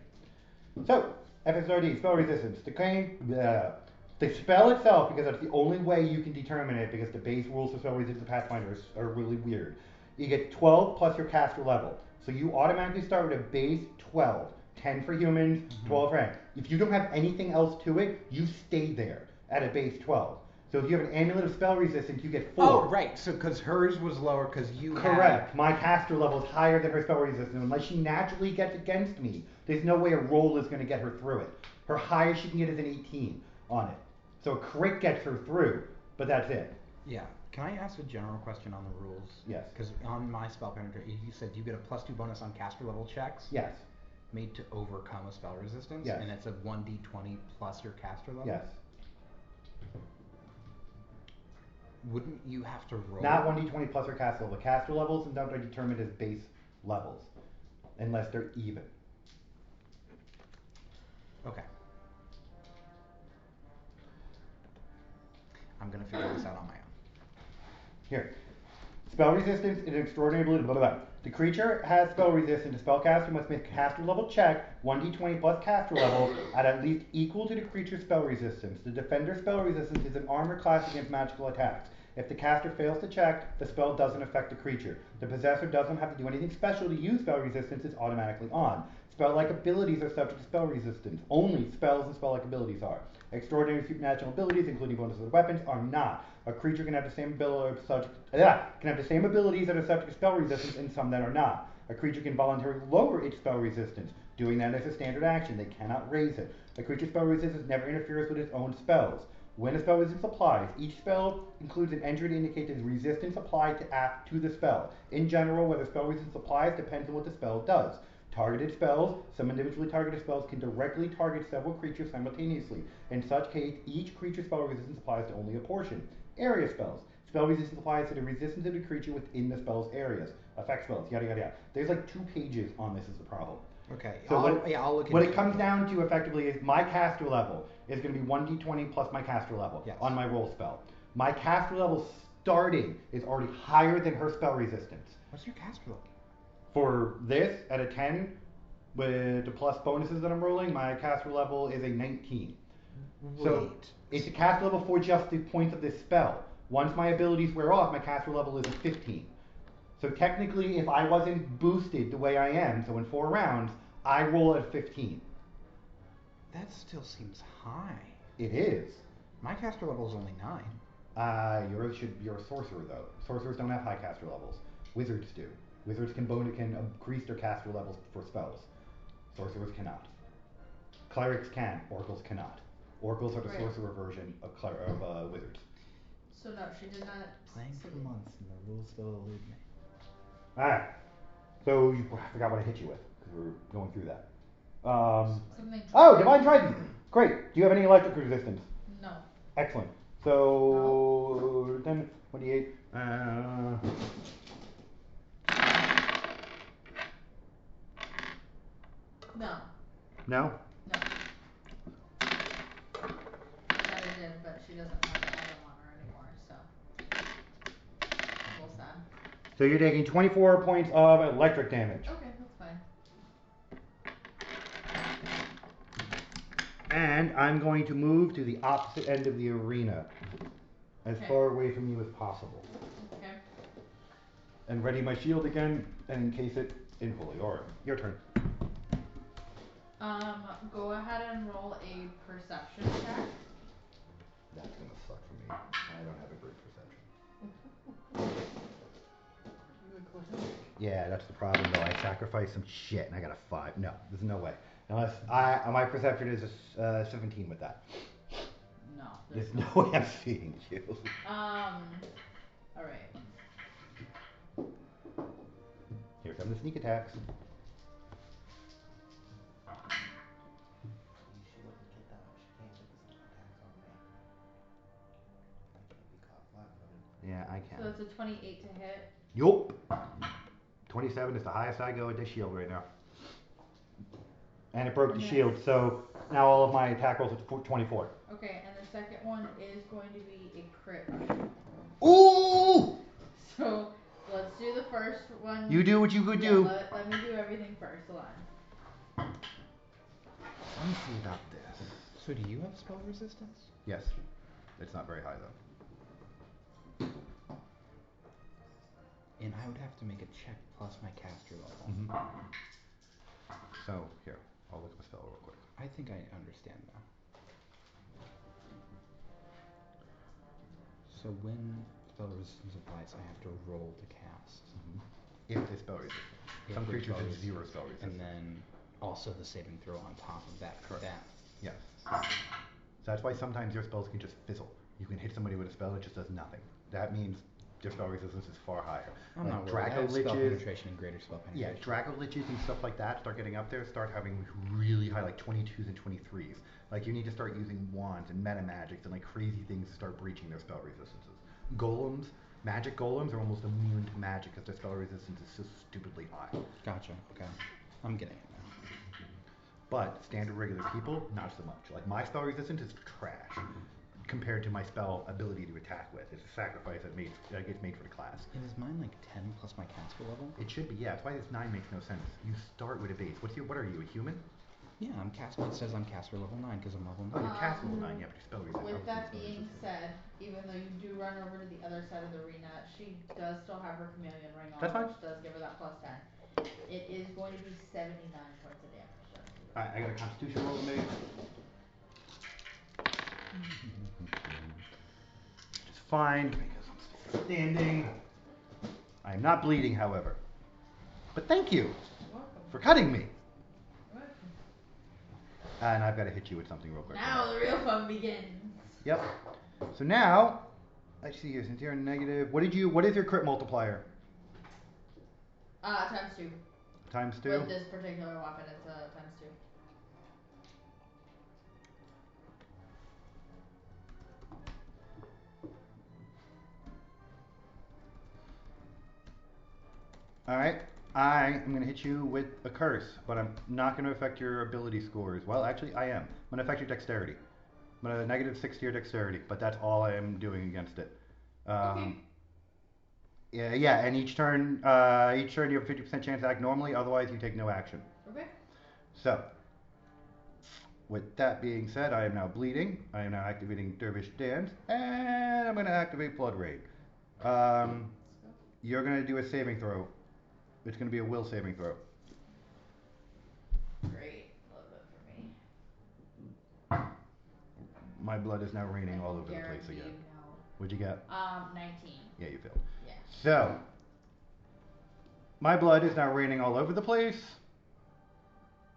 [SPEAKER 3] So, FSRD, spell resistance. The spell itself, because that's the only way you can determine it, because the base rules for spell resistance Pathfinders are really weird. You get 12 plus your caster level. So you automatically start with a base 12. 10 for humans, 12 for ants. If you don't have anything else to it, you stay there at a base 12. So if you have an amulet of spell resistance, you get 4.
[SPEAKER 7] Oh, right. So because hers was lower because you
[SPEAKER 3] Correct. My caster level is higher than her spell resistance. Unless she naturally gets against me, there's no way a roll is going to get her through it. Her highest she can get is an 18 on it. So a crit gets her through, but that's it.
[SPEAKER 7] Yeah. Can I ask a general question on the rules?
[SPEAKER 3] Yes.
[SPEAKER 7] Because on my spell penetration, you said you get a +2 bonus on caster level checks.
[SPEAKER 3] Yes.
[SPEAKER 7] Made to overcome a spell resistance.
[SPEAKER 3] Yes.
[SPEAKER 7] And it's a 1d20 plus your caster level.
[SPEAKER 3] Yes.
[SPEAKER 7] Wouldn't you have to roll?
[SPEAKER 3] Not 1d20 plus her caster level. Caster levels and are determined as base levels. unless they're even.
[SPEAKER 7] Okay. I'm gonna figure this out on my own.
[SPEAKER 3] Here. Spell resistance is an extraordinary ability. Blah, blah, blah. The creature has spell resistance. The spellcaster must make a caster level check, 1d20 plus caster level, at least equal to the creature's spell resistance. The defender's spell resistance is an armor class against magical attacks. If the caster fails to check, the spell doesn't affect the creature. The possessor doesn't have to do anything special to use spell resistance, it's automatically on. Spell-like abilities are subject to spell resistance. Only spells and spell-like abilities are. Extraordinary supernatural abilities, including bonuses of weapons, are not. A creature can have the same abilities that are subject to spell resistance and some that are not. A creature can voluntarily lower its spell resistance. Doing that is a standard action. They cannot raise it. A creature's spell resistance never interferes with its own spells. When a spell resistance applies, each spell includes an entry to indicate the resistance applied to the spell. In general, whether spell resistance applies depends on what the spell does. Targeted spells, some individually targeted spells can directly target several creatures simultaneously. In such case, each creature's spell resistance applies to only a portion. Area spells. Spell resistance applies to the resistance of the creature within the spell's areas. Effect spells, yada yada yada. There's like 2 pages on this is the problem.
[SPEAKER 7] Okay.
[SPEAKER 3] So
[SPEAKER 7] I'll look
[SPEAKER 3] what
[SPEAKER 7] into
[SPEAKER 3] it comes down to effectively is my caster level is going to be 1d20 plus my caster level on my roll spell. My caster level starting is already higher than her spell resistance.
[SPEAKER 7] What's your caster level?
[SPEAKER 3] For this, at a 10, with the plus bonuses that I'm rolling, my caster level is a 19. So it's a caster level for just the points of this spell. Once my abilities wear off, my caster level is a 15. So technically, if I wasn't boosted the way I am, so in 4 rounds, I roll at 15.
[SPEAKER 7] That still seems high.
[SPEAKER 3] It is.
[SPEAKER 7] My caster level is only 9.
[SPEAKER 3] You're a sorcerer though. Sorcerers don't have high caster levels. Wizards do. Wizards can increase their caster levels for spells. Sorcerers cannot. Clerics can. Oracles cannot. Oracles are the sorcerer version of wizards.
[SPEAKER 4] So no, she did not.
[SPEAKER 7] Playing for months and the rules still elude me.
[SPEAKER 3] Alright. So I forgot what I hit you with because we were going through that. Divine Trident. Great. Do you have any electric resistance?
[SPEAKER 4] No.
[SPEAKER 3] Excellent. So 10, 28.
[SPEAKER 4] No.
[SPEAKER 3] No?
[SPEAKER 4] No. That I did, but she doesn't have the item on her anymore, so. A little sad.
[SPEAKER 3] So you're taking 24 points of electric damage.
[SPEAKER 4] Okay, that's fine.
[SPEAKER 3] And I'm going to move to the opposite end of the arena. As far away from you as possible.
[SPEAKER 4] Okay.
[SPEAKER 3] And ready my shield again, and encase it in holy aura. Your turn.
[SPEAKER 4] Go ahead and roll a perception check.
[SPEAKER 3] That's gonna suck for me. I don't have a great perception. Yeah, that's the problem though. I sacrificed some shit and I got a 5. No, there's no way. Unless my perception is a 17 with that.
[SPEAKER 4] No.
[SPEAKER 3] There's no way I'm seeing you.
[SPEAKER 4] Alright.
[SPEAKER 3] Here come the sneak attacks.
[SPEAKER 6] She wouldn't get that. She can't get the sneak attacks on me. I can't be caught flat-footed.
[SPEAKER 3] Yeah, I can.
[SPEAKER 4] So that's a 28 to hit.
[SPEAKER 3] Yup. 27 is the highest I go with this shield right now. And it broke the shield, so now all of my attack rolls are 24.
[SPEAKER 4] Okay, and the second one is going to be a crit.
[SPEAKER 3] Ooh!
[SPEAKER 4] So let's do the first one.
[SPEAKER 3] You do what you could do.
[SPEAKER 4] Let me do everything first. Hold on.
[SPEAKER 3] Let me see about this.
[SPEAKER 7] So do you have spell resistance?
[SPEAKER 3] Yes. It's not very high though.
[SPEAKER 7] And I would have to make a check plus my caster level.
[SPEAKER 3] Mm-hmm. So, here. I'll look at the spell real quick.
[SPEAKER 7] I think I understand now. So when spell resistance applies, I have to roll to cast.
[SPEAKER 3] Mm-hmm. If they spell resistance. Some creatures have 0 spell resistance.
[SPEAKER 7] And then also the saving throw on top of that.
[SPEAKER 3] Correct. Yes. So that's why sometimes your spells can just fizzle. You can hit somebody with a spell that just does nothing. That means their spell resistance is far higher.
[SPEAKER 7] I'm
[SPEAKER 3] like
[SPEAKER 7] not worried.
[SPEAKER 3] Draco
[SPEAKER 7] I have spell
[SPEAKER 3] Liches,
[SPEAKER 7] penetration and greater spell penetration.
[SPEAKER 3] yeah, Draco Liches and stuff like that start getting up there, start having really high, like 22s and 23s. Like you need to start using wands and meta magics and like crazy things to start breaching their spell resistances. Golems, magic golems are almost immune to magic because their spell resistance is so stupidly high.
[SPEAKER 7] Gotcha. Okay.
[SPEAKER 3] I'm getting it now. But standard regular people, not so much. Like my spell resistance is trash compared to my spell ability to attack with. It's a sacrifice that gets made for the class.
[SPEAKER 10] And is mine like 10 plus my caster level?
[SPEAKER 3] It should be, yeah. That's why this 9 makes no sense. You start with a base. What are you, a human?
[SPEAKER 10] Yeah, I'm caster. It says I'm caster level 9 because I'm level 9.
[SPEAKER 3] Oh, you're caster level 9, yeah, but your spell resistance.
[SPEAKER 4] With that being said, even though you do run over to the other side of the arena, she does still have her chameleon ring on,
[SPEAKER 3] That's fine.
[SPEAKER 4] which does give her that plus 10. It is going to be 79 points of damage done to her.
[SPEAKER 3] Alright, I got a constitution roll to make. It's fine because I'm still standing. I am not bleeding, however. But thank you for cutting me. And I've got to hit you with something real quick.
[SPEAKER 4] Now the real fun begins.
[SPEAKER 3] Yep. So now, I see here, since you're negative, what is your crit multiplier?
[SPEAKER 4] Times 2.
[SPEAKER 3] Times 2?
[SPEAKER 4] With this particular weapon, it's times 2.
[SPEAKER 3] Alright, I am going to hit you with a curse, but I'm not going to affect your ability scores. Well, actually, I am. I'm going to affect your dexterity. I'm going to negative 6 to your dexterity, but that's all I am doing against it.
[SPEAKER 4] Okay.
[SPEAKER 3] Yeah, and each turn you have a 50% chance to act normally, otherwise you take no action.
[SPEAKER 4] Okay.
[SPEAKER 3] So, with that being said, I am now bleeding. I am now activating Dervish Dance, and I'm going to activate Blood Rain. You're going to do a saving throw. It's going to be a will saving throw.
[SPEAKER 4] Great. Love it for me.
[SPEAKER 3] My blood is now raining all over the place again.
[SPEAKER 4] No.
[SPEAKER 3] What'd you get?
[SPEAKER 4] 19.
[SPEAKER 3] Yeah, you failed.
[SPEAKER 4] Yeah.
[SPEAKER 3] So, my blood is now raining all over the place,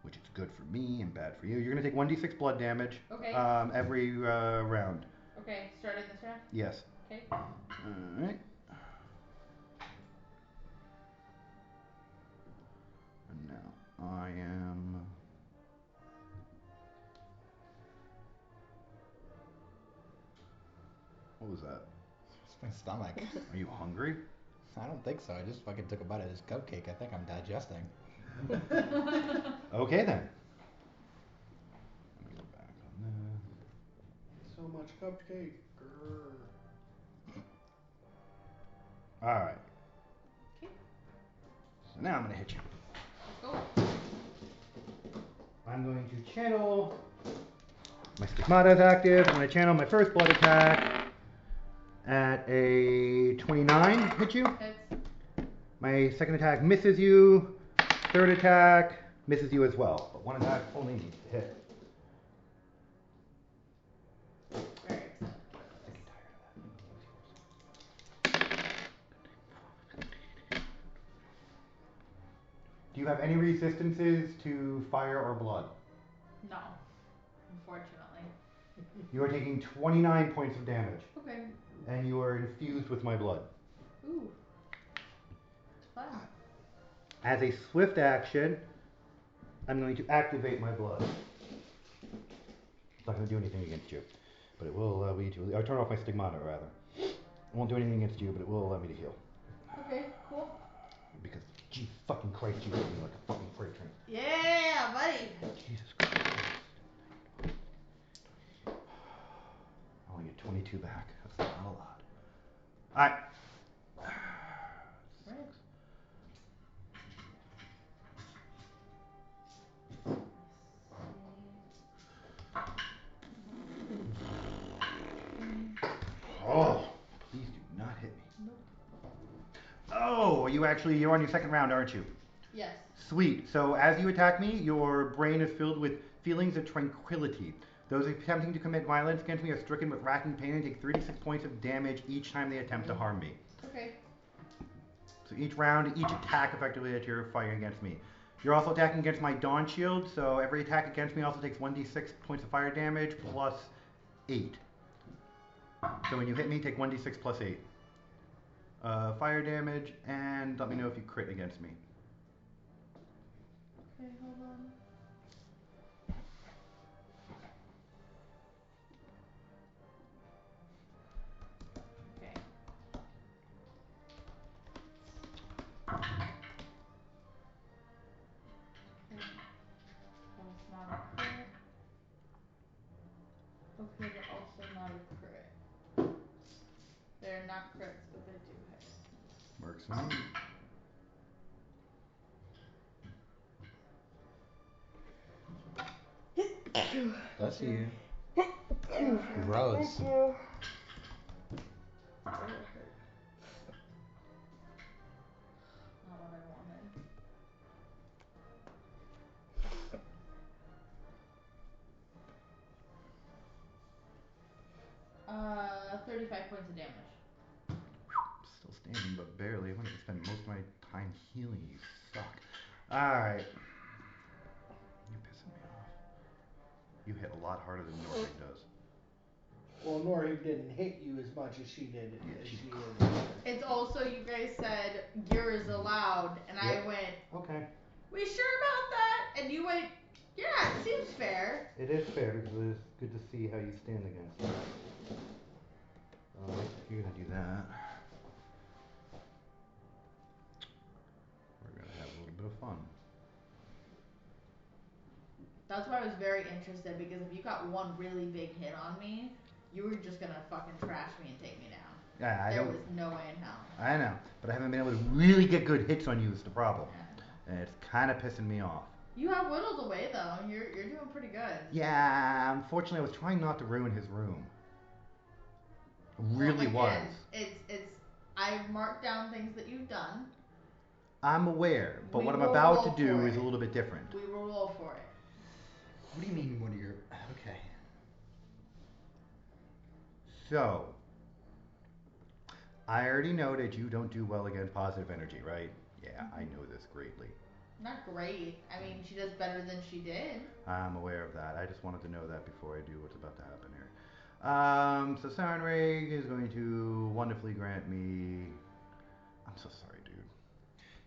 [SPEAKER 3] which is good for me and bad for you. You're going to take 1d6 blood damage.
[SPEAKER 4] Okay.
[SPEAKER 3] Every round.
[SPEAKER 4] Okay, starting this round?
[SPEAKER 3] Yes.
[SPEAKER 4] Okay.
[SPEAKER 3] Alright. And now I am... What was that?
[SPEAKER 10] It's my stomach.
[SPEAKER 3] Are you hungry?
[SPEAKER 10] I don't think so. I just fucking took a bite of this cupcake. I think I'm digesting.
[SPEAKER 3] Okay then. Let me go back on that.
[SPEAKER 2] So much cupcake. Grr.
[SPEAKER 3] Alright.
[SPEAKER 4] Okay.
[SPEAKER 3] So now I'm going to hit you.
[SPEAKER 4] Let's go.
[SPEAKER 3] I'm going to channel. My stigmata is active. I'm going to channel my first blood attack at a 29. Hit you.
[SPEAKER 4] Hits.
[SPEAKER 3] My second attack misses you. Third attack misses you as well. But one attack only needs to hit.
[SPEAKER 4] Very excited.
[SPEAKER 3] Do you have any resistances to fire or blood?
[SPEAKER 4] No. Unfortunately.
[SPEAKER 3] You are taking 29 points of damage.
[SPEAKER 4] Okay.
[SPEAKER 3] And you are infused with my blood.
[SPEAKER 4] Ooh. Fun.
[SPEAKER 3] As a swift action, I'm going to activate my blood. It's not going to do anything against you, but it will allow me to... I'll turn off my stigmata, rather. It won't do anything against you, but it will allow me to heal.
[SPEAKER 4] Okay, cool.
[SPEAKER 3] Because, gee fucking Christ, you hit me like a fucking freight train.
[SPEAKER 4] Yeah, buddy.
[SPEAKER 3] Jesus Christ. I only get 22 back. That's not a lot. Alright.
[SPEAKER 4] Right.
[SPEAKER 3] Oh, please do not hit me.
[SPEAKER 4] Nope.
[SPEAKER 3] Oh, you're on your second round, aren't you?
[SPEAKER 4] Yes.
[SPEAKER 3] Sweet. So as you attack me, your brain is filled with feelings of tranquility. Those attempting to commit violence against me are stricken with racking pain and take 36 points of damage each time they attempt to harm me.
[SPEAKER 4] Okay.
[SPEAKER 3] So each round, each attack effectively that you're fighting against me. You're also attacking against my Dawn Shield, so every attack against me also takes 1d6 points of fire damage plus 8. So when you hit me, take 1d6 plus 8. Fire damage, and let me know if you crit against me.
[SPEAKER 4] Okay, hold on. Okay. These are also not a crit. They're not crits, but they do hit.
[SPEAKER 3] Works for me.
[SPEAKER 10] Bless you. Gross.
[SPEAKER 4] Not what I wanted. 35 points of damage.
[SPEAKER 3] Still standing, but barely. I'm gonna spend most of my time healing you. Suck. Alright. You're pissing me off. You hit a lot harder than Northig does.
[SPEAKER 6] Well, Northig didn't hit you as much as she did.
[SPEAKER 3] Yeah,
[SPEAKER 6] As
[SPEAKER 3] she's
[SPEAKER 6] she is.
[SPEAKER 4] It's also, you guys said gear is allowed, and I
[SPEAKER 3] Yep.
[SPEAKER 4] went,
[SPEAKER 3] Okay.
[SPEAKER 4] we sure about that? And you went, yeah, it seems fair.
[SPEAKER 3] It is fair because it is good to see how you stand against it. You're gonna do that. We're gonna have a little bit of fun.
[SPEAKER 4] That's why I was very interested, because if you got one really big hit on me, you were just gonna fucking trash me and take me down.
[SPEAKER 3] Yeah,
[SPEAKER 4] There was no way in hell.
[SPEAKER 3] I know, but I haven't been able to really get good hits on you is the problem.
[SPEAKER 4] Yeah.
[SPEAKER 3] And it's kinda pissing me off.
[SPEAKER 4] You have whittled away though. You're doing pretty good.
[SPEAKER 3] Yeah, unfortunately I was trying not to ruin his room. Really
[SPEAKER 4] Again,
[SPEAKER 3] was.
[SPEAKER 4] It's I've marked down things that you've done.
[SPEAKER 3] I'm aware, but
[SPEAKER 4] We
[SPEAKER 3] what I'm
[SPEAKER 4] will
[SPEAKER 3] about
[SPEAKER 4] roll
[SPEAKER 3] to do
[SPEAKER 4] for
[SPEAKER 3] is a
[SPEAKER 4] it.
[SPEAKER 3] little bit different.
[SPEAKER 4] We will roll for it.
[SPEAKER 10] What do you mean one of your... Okay.
[SPEAKER 3] So, I already know that you don't do well against positive energy, right? Yeah, I know this greatly.
[SPEAKER 4] Not great. I mean, she does better than she did.
[SPEAKER 3] I'm aware of that. I just wanted to know that before I do what's about to happen here. So Sarenrae is going to wonderfully grant me... I'm so sorry, dude.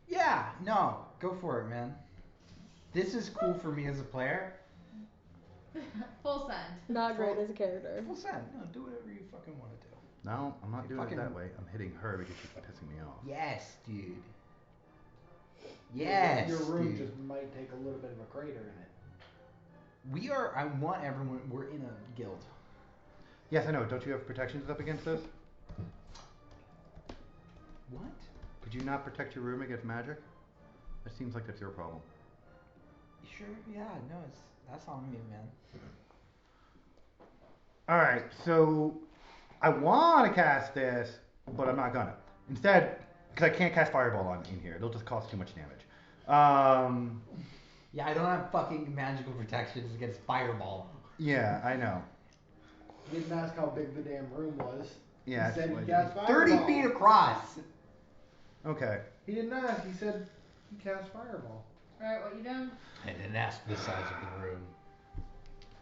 [SPEAKER 10] Yeah, no, go for it, man. This is cool for me as a player.
[SPEAKER 4] Full send.
[SPEAKER 5] Not great as a character.
[SPEAKER 10] Full send. No, do whatever you fucking want to do.
[SPEAKER 3] No, I'm not doing
[SPEAKER 10] fucking-
[SPEAKER 3] it that way. I'm hitting her because she's pissing me off.
[SPEAKER 10] Yes, dude. Yes,
[SPEAKER 6] Your room
[SPEAKER 10] dude.
[SPEAKER 6] just might take a little bit of a crater in it.
[SPEAKER 10] We are, I want everyone, we're in a guild.
[SPEAKER 3] Yes, I know. Don't you have protections up against this?
[SPEAKER 10] What?
[SPEAKER 3] Could you not protect your room against magic? It seems like that's your problem.
[SPEAKER 10] Sure, yeah, no, that's on me, man.
[SPEAKER 3] Alright, so I want to cast this, but I'm not gonna. Instead, because I can't cast Fireball in here. It'll just cost too much damage.
[SPEAKER 10] Yeah, I don't have fucking magical protections against Fireball.
[SPEAKER 3] Yeah, I know.
[SPEAKER 6] He didn't ask how big the damn room was.
[SPEAKER 3] Yeah,
[SPEAKER 6] He said
[SPEAKER 3] it's
[SPEAKER 6] he
[SPEAKER 3] like-
[SPEAKER 6] cast
[SPEAKER 10] 30
[SPEAKER 6] Fireball.
[SPEAKER 10] feet across.
[SPEAKER 3] Okay.
[SPEAKER 6] He didn't ask. He said he cast Fireball.
[SPEAKER 4] Alright, what you doing?
[SPEAKER 10] I didn't ask the size of the room.
[SPEAKER 3] I'm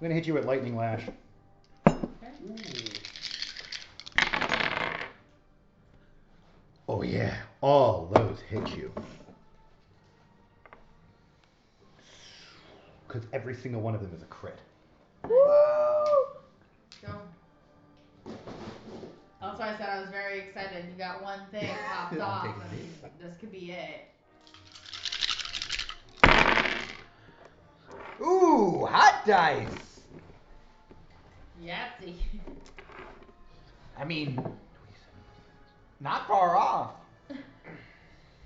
[SPEAKER 3] gonna hit you with Lightning Lash.
[SPEAKER 4] Okay.
[SPEAKER 6] Ooh.
[SPEAKER 3] Oh yeah, all those hit you. Because every single one of them is a crit.
[SPEAKER 10] Wow.
[SPEAKER 4] Go. That's why I said I was very excited. You got one thing popped off, and this could be it.
[SPEAKER 10] Ooh, hot dice.
[SPEAKER 4] Yahtzee.
[SPEAKER 10] I mean, not far off.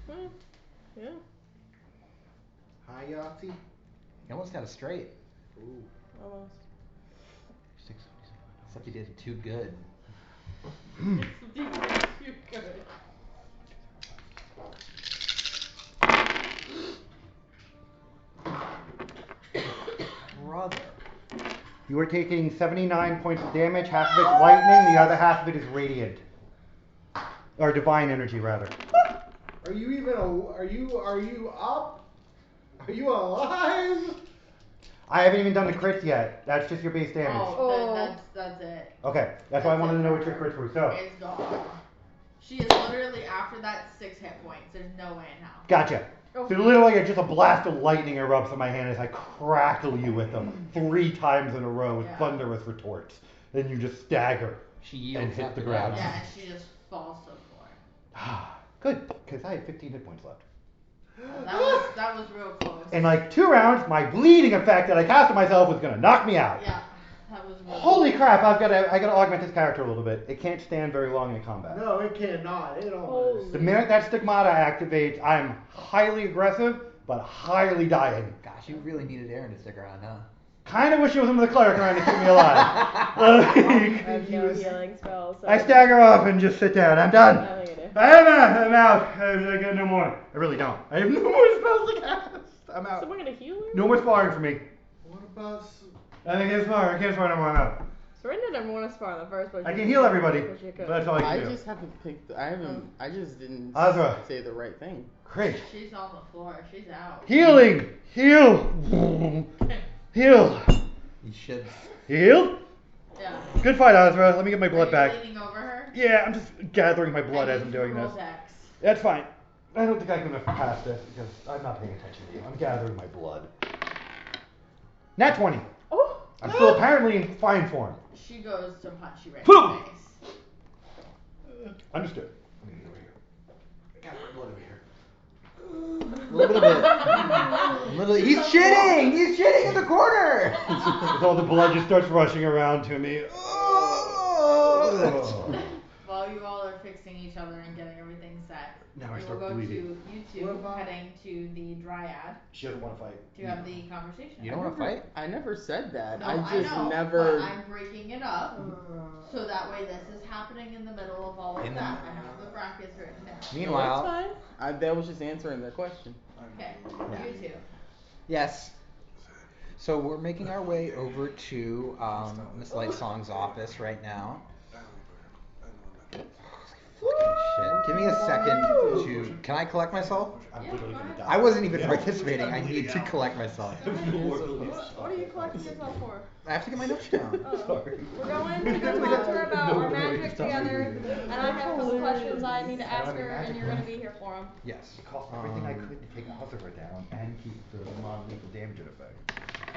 [SPEAKER 5] Yeah.
[SPEAKER 6] Hi, Yahtzee.
[SPEAKER 10] He almost had a straight.
[SPEAKER 6] Ooh.
[SPEAKER 5] Almost.
[SPEAKER 10] Except he did too good.
[SPEAKER 4] You're good.
[SPEAKER 10] Brother.
[SPEAKER 3] You are taking 79 points of damage. Half of it's lightning, the other half of it is radiant. Or divine energy, rather.
[SPEAKER 6] Are you even? Are you up? Are you alive?
[SPEAKER 3] I haven't even done the crits yet. That's just your base damage.
[SPEAKER 4] Oh, that's it.
[SPEAKER 3] Okay, that's why I wanted to know what your crits were. So,
[SPEAKER 4] It's gone. She is literally, after that, 6 hit points. There's no way in hell.
[SPEAKER 3] gotcha. So literally, just a blast of lightning erupts in my hand as I crackle you with them 3 times in a row with
[SPEAKER 4] Yeah.
[SPEAKER 3] thunderous retorts. Then you just stagger
[SPEAKER 10] She yields
[SPEAKER 3] and hit
[SPEAKER 10] up
[SPEAKER 3] the
[SPEAKER 10] to
[SPEAKER 3] ground.
[SPEAKER 10] that.
[SPEAKER 4] Yeah, and she just falls to the floor.
[SPEAKER 3] Good, because I had 15 hit points left.
[SPEAKER 4] That was real close.
[SPEAKER 3] In like 2 rounds, my bleeding effect that I cast on myself was gonna knock me out.
[SPEAKER 4] Yeah, that was
[SPEAKER 3] Holy crap! I gotta augment this character a little bit. It can't stand very long in combat.
[SPEAKER 6] No, it cannot. It almost.
[SPEAKER 3] The minute that stigmata activates, I'm highly aggressive, but highly dying.
[SPEAKER 10] Gosh, you really needed Aaron to stick around, huh?
[SPEAKER 3] Kind of wish it was him the cleric around to keep me alive.
[SPEAKER 5] I have no healing spells. So
[SPEAKER 3] I stagger off and just sit down. I'm done.
[SPEAKER 5] I think I do.
[SPEAKER 3] I'm out. I got no more. I really don't. I have no more spells to cast. I'm out.
[SPEAKER 5] Someone gonna heal her?
[SPEAKER 3] No more sparring for me.
[SPEAKER 6] What about?
[SPEAKER 3] I can't spar. I can't spar no more. I'm out.
[SPEAKER 5] Surrender didn't want to spar in the first place.
[SPEAKER 3] I can heal everybody.
[SPEAKER 5] But you could.
[SPEAKER 3] But that's all I
[SPEAKER 8] I
[SPEAKER 3] can do.
[SPEAKER 8] just haven't picked. I just didn't
[SPEAKER 3] Azra.
[SPEAKER 8] say the right thing.
[SPEAKER 3] Great.
[SPEAKER 4] She's on the floor. She's out.
[SPEAKER 3] Healing. Heal. Heal.
[SPEAKER 10] You should.
[SPEAKER 3] You healed?
[SPEAKER 4] Yeah.
[SPEAKER 3] Good fight, Azra. Let me get my
[SPEAKER 4] Are
[SPEAKER 3] blood
[SPEAKER 4] you
[SPEAKER 3] back.
[SPEAKER 4] leaning over her?
[SPEAKER 3] Yeah, I'm just gathering my blood
[SPEAKER 4] I
[SPEAKER 3] as
[SPEAKER 4] need
[SPEAKER 3] I'm
[SPEAKER 4] you to
[SPEAKER 3] doing
[SPEAKER 4] roll
[SPEAKER 3] this.
[SPEAKER 4] Dex.
[SPEAKER 3] That's fine. I don't think I can pass this because I'm not paying attention to you. I'm gathering my blood. Nat 20.
[SPEAKER 5] Oh.
[SPEAKER 3] I'm still apparently in fine form.
[SPEAKER 4] She goes to punch you right
[SPEAKER 3] Boom!
[SPEAKER 4] in the face.
[SPEAKER 3] Understood. Let me get over here. I got my blood over here.
[SPEAKER 10] A little bit. He's shitting! He's shitting in the corner!
[SPEAKER 3] As all the blood just starts rushing around to me.
[SPEAKER 4] While you all are fixing each other and getting everything set,
[SPEAKER 3] Now I
[SPEAKER 4] we will
[SPEAKER 3] start
[SPEAKER 4] go
[SPEAKER 3] bleeding.
[SPEAKER 4] to you two heading to the Dryad
[SPEAKER 3] She doesn't want to fight.
[SPEAKER 4] to have the conversation.
[SPEAKER 10] You don't want to fight?
[SPEAKER 8] I never said that.
[SPEAKER 4] No,
[SPEAKER 8] I just
[SPEAKER 4] know,
[SPEAKER 8] never.
[SPEAKER 4] But I'm breaking it up so that way this is happening in the middle of all of that. I have the brackets written down.
[SPEAKER 10] Meanwhile,
[SPEAKER 8] That's fine. That was just answering their question.
[SPEAKER 4] Okay,
[SPEAKER 10] Yeah.
[SPEAKER 4] you two.
[SPEAKER 10] yes. So we're making our way over to Miss Lightsong's office right now. Fucking shit. Give me a second to. Can I collect myself?
[SPEAKER 3] I'm literally gonna die.
[SPEAKER 10] I wasn't even participating. I need to collect myself.
[SPEAKER 5] What are you collecting yourself for?
[SPEAKER 10] I have to get my notes down.
[SPEAKER 3] Sorry.
[SPEAKER 5] We're going to go talk to her about our magic together, and I have some questions I need to ask her, and you're gonna be here for them.
[SPEAKER 10] Yes.
[SPEAKER 3] It cost everything I could to take Azra down and keep the non-lethal damage in effect.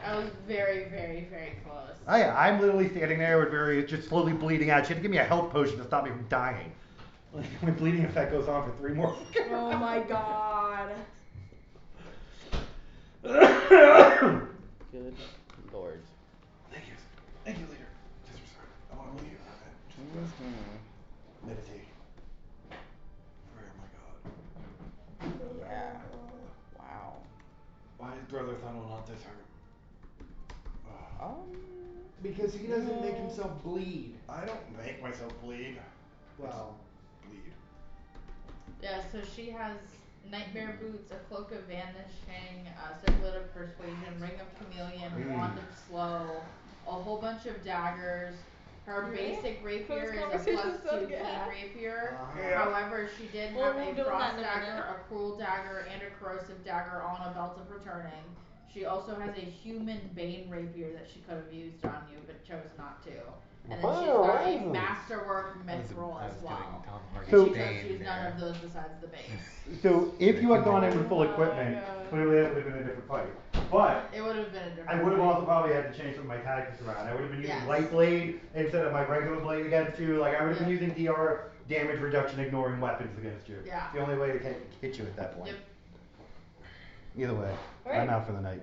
[SPEAKER 4] I was very, very, very close.
[SPEAKER 3] Oh yeah, I'm literally standing there with just slowly bleeding out. She had to give me a health potion to stop me from dying. My bleeding effect goes on for 3 more.
[SPEAKER 5] Oh my god.
[SPEAKER 8] Good lord.
[SPEAKER 9] Thank you. Thank you, leader. Disregard. I want to leave. Meditate. Prayer, my God.
[SPEAKER 10] Yeah.
[SPEAKER 8] Wow.
[SPEAKER 9] Why is Brother Thunnel not this hurt?
[SPEAKER 6] Because he doesn't make himself bleed.
[SPEAKER 9] I don't make myself bleed.
[SPEAKER 6] Well.
[SPEAKER 9] Bleed.
[SPEAKER 4] Yeah, so she has nightmare boots, a cloak of vanishing, a circlet of persuasion, ring of chameleon, wand of slow, a whole bunch of daggers. Her basic rapier is a +2 clean rapier. However, she did have a frost dagger, a cruel dagger, and a corrosive dagger on a belt of returning. She also has a human bane rapier that she could have used on you, but chose not to. And then she's got a masterwork mithril as well.
[SPEAKER 3] So-
[SPEAKER 4] And she chose to use none of those besides the base.
[SPEAKER 3] So if you had gone in with full equipment, clearly that would have been a different fight. But
[SPEAKER 4] It would have been a different
[SPEAKER 3] I would have
[SPEAKER 4] fight.
[SPEAKER 3] also probably had to change some of my tactics around. I would have been using
[SPEAKER 4] Yes.
[SPEAKER 3] light blade instead of my regular blade against you. Like I would have been using DR damage reduction, ignoring weapons against you.
[SPEAKER 4] Yeah.
[SPEAKER 3] It's the only way to hit you at that point.
[SPEAKER 4] Yep.
[SPEAKER 3] Either way,
[SPEAKER 4] Alright.
[SPEAKER 3] I'm out for the night.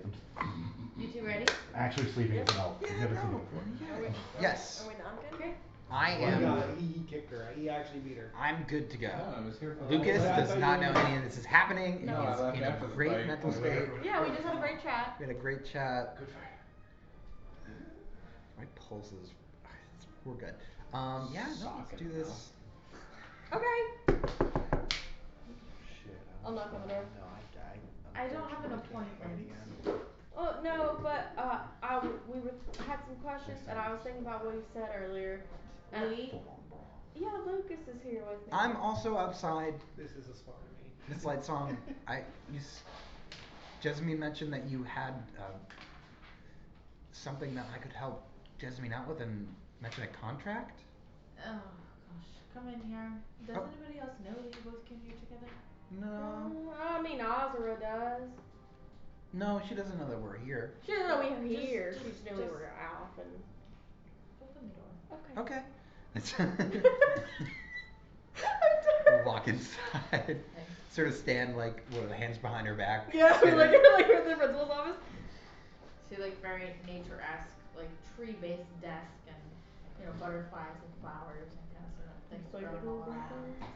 [SPEAKER 4] You two ready?
[SPEAKER 3] I'm actually sleeping as an elf. I've never seen it before.
[SPEAKER 10] Yes.
[SPEAKER 5] Are we not good?
[SPEAKER 4] Okay.
[SPEAKER 10] I
[SPEAKER 1] He
[SPEAKER 10] am.
[SPEAKER 1] he kicked her. He actually beat her.
[SPEAKER 10] I'm good to go.
[SPEAKER 2] I was here for the
[SPEAKER 10] Lucas
[SPEAKER 2] whole
[SPEAKER 10] does
[SPEAKER 2] thing.
[SPEAKER 10] not know any of this is happening.
[SPEAKER 2] No,
[SPEAKER 10] He
[SPEAKER 2] I
[SPEAKER 10] is
[SPEAKER 2] left
[SPEAKER 10] in a
[SPEAKER 2] after the
[SPEAKER 10] great
[SPEAKER 2] fight.
[SPEAKER 10] mental state.
[SPEAKER 5] Yeah, we just had a great chat.
[SPEAKER 10] We had a great chat.
[SPEAKER 9] Good fight.
[SPEAKER 10] My pulse is. We're good. Yeah, no, let's do this.
[SPEAKER 5] Okay.
[SPEAKER 6] Shit.
[SPEAKER 5] I'll knock on the door.
[SPEAKER 6] No,
[SPEAKER 4] I don't have an appointment.
[SPEAKER 5] Oh no, but we had some questions, and I was thinking about what you said earlier. And yeah, Lucas is here with me.
[SPEAKER 10] I'm also outside.
[SPEAKER 1] This is a smart me.
[SPEAKER 10] Miss Lightsong, Jessamine mentioned that you had something that I could help Jessamine out with and mention a contract?
[SPEAKER 4] Oh gosh, come in here. Does anybody else know that you both came here together?
[SPEAKER 10] No.
[SPEAKER 5] I mean, Azra does.
[SPEAKER 10] No, she doesn't know that we're here.
[SPEAKER 5] She doesn't know we were here. She just knew we
[SPEAKER 4] just-
[SPEAKER 5] were off and.
[SPEAKER 4] Open the door.
[SPEAKER 5] Okay.
[SPEAKER 10] Okay. Walk inside. Sort of stand like with the hands behind her back.
[SPEAKER 5] Yeah,
[SPEAKER 10] stand-
[SPEAKER 5] like we're at the principal's office.
[SPEAKER 4] See, like very nature-esque, like tree-based desk and butterflies and flowers and kind of some things
[SPEAKER 5] So you
[SPEAKER 4] growing
[SPEAKER 5] could
[SPEAKER 4] all
[SPEAKER 5] move right
[SPEAKER 4] around.
[SPEAKER 5] there.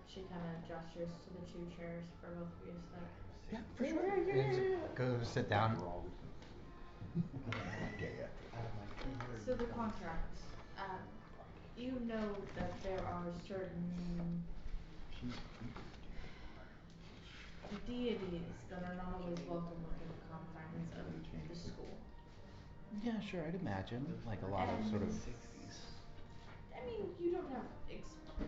[SPEAKER 4] She kind of gestures to the 2 chairs for both of you to sit.
[SPEAKER 10] Yeah, for
[SPEAKER 5] Yeah,
[SPEAKER 10] sure.
[SPEAKER 5] yeah,
[SPEAKER 10] And
[SPEAKER 5] yeah, yeah.
[SPEAKER 10] go sit down.
[SPEAKER 9] We're always
[SPEAKER 6] Out of my 200
[SPEAKER 4] So the
[SPEAKER 6] points.
[SPEAKER 4] contract, you know that there are certain deities that are not always welcome within the confines of the school.
[SPEAKER 10] Yeah, sure. I'd imagine like a lot of
[SPEAKER 4] And
[SPEAKER 10] sort of.
[SPEAKER 4] I mean, you don't have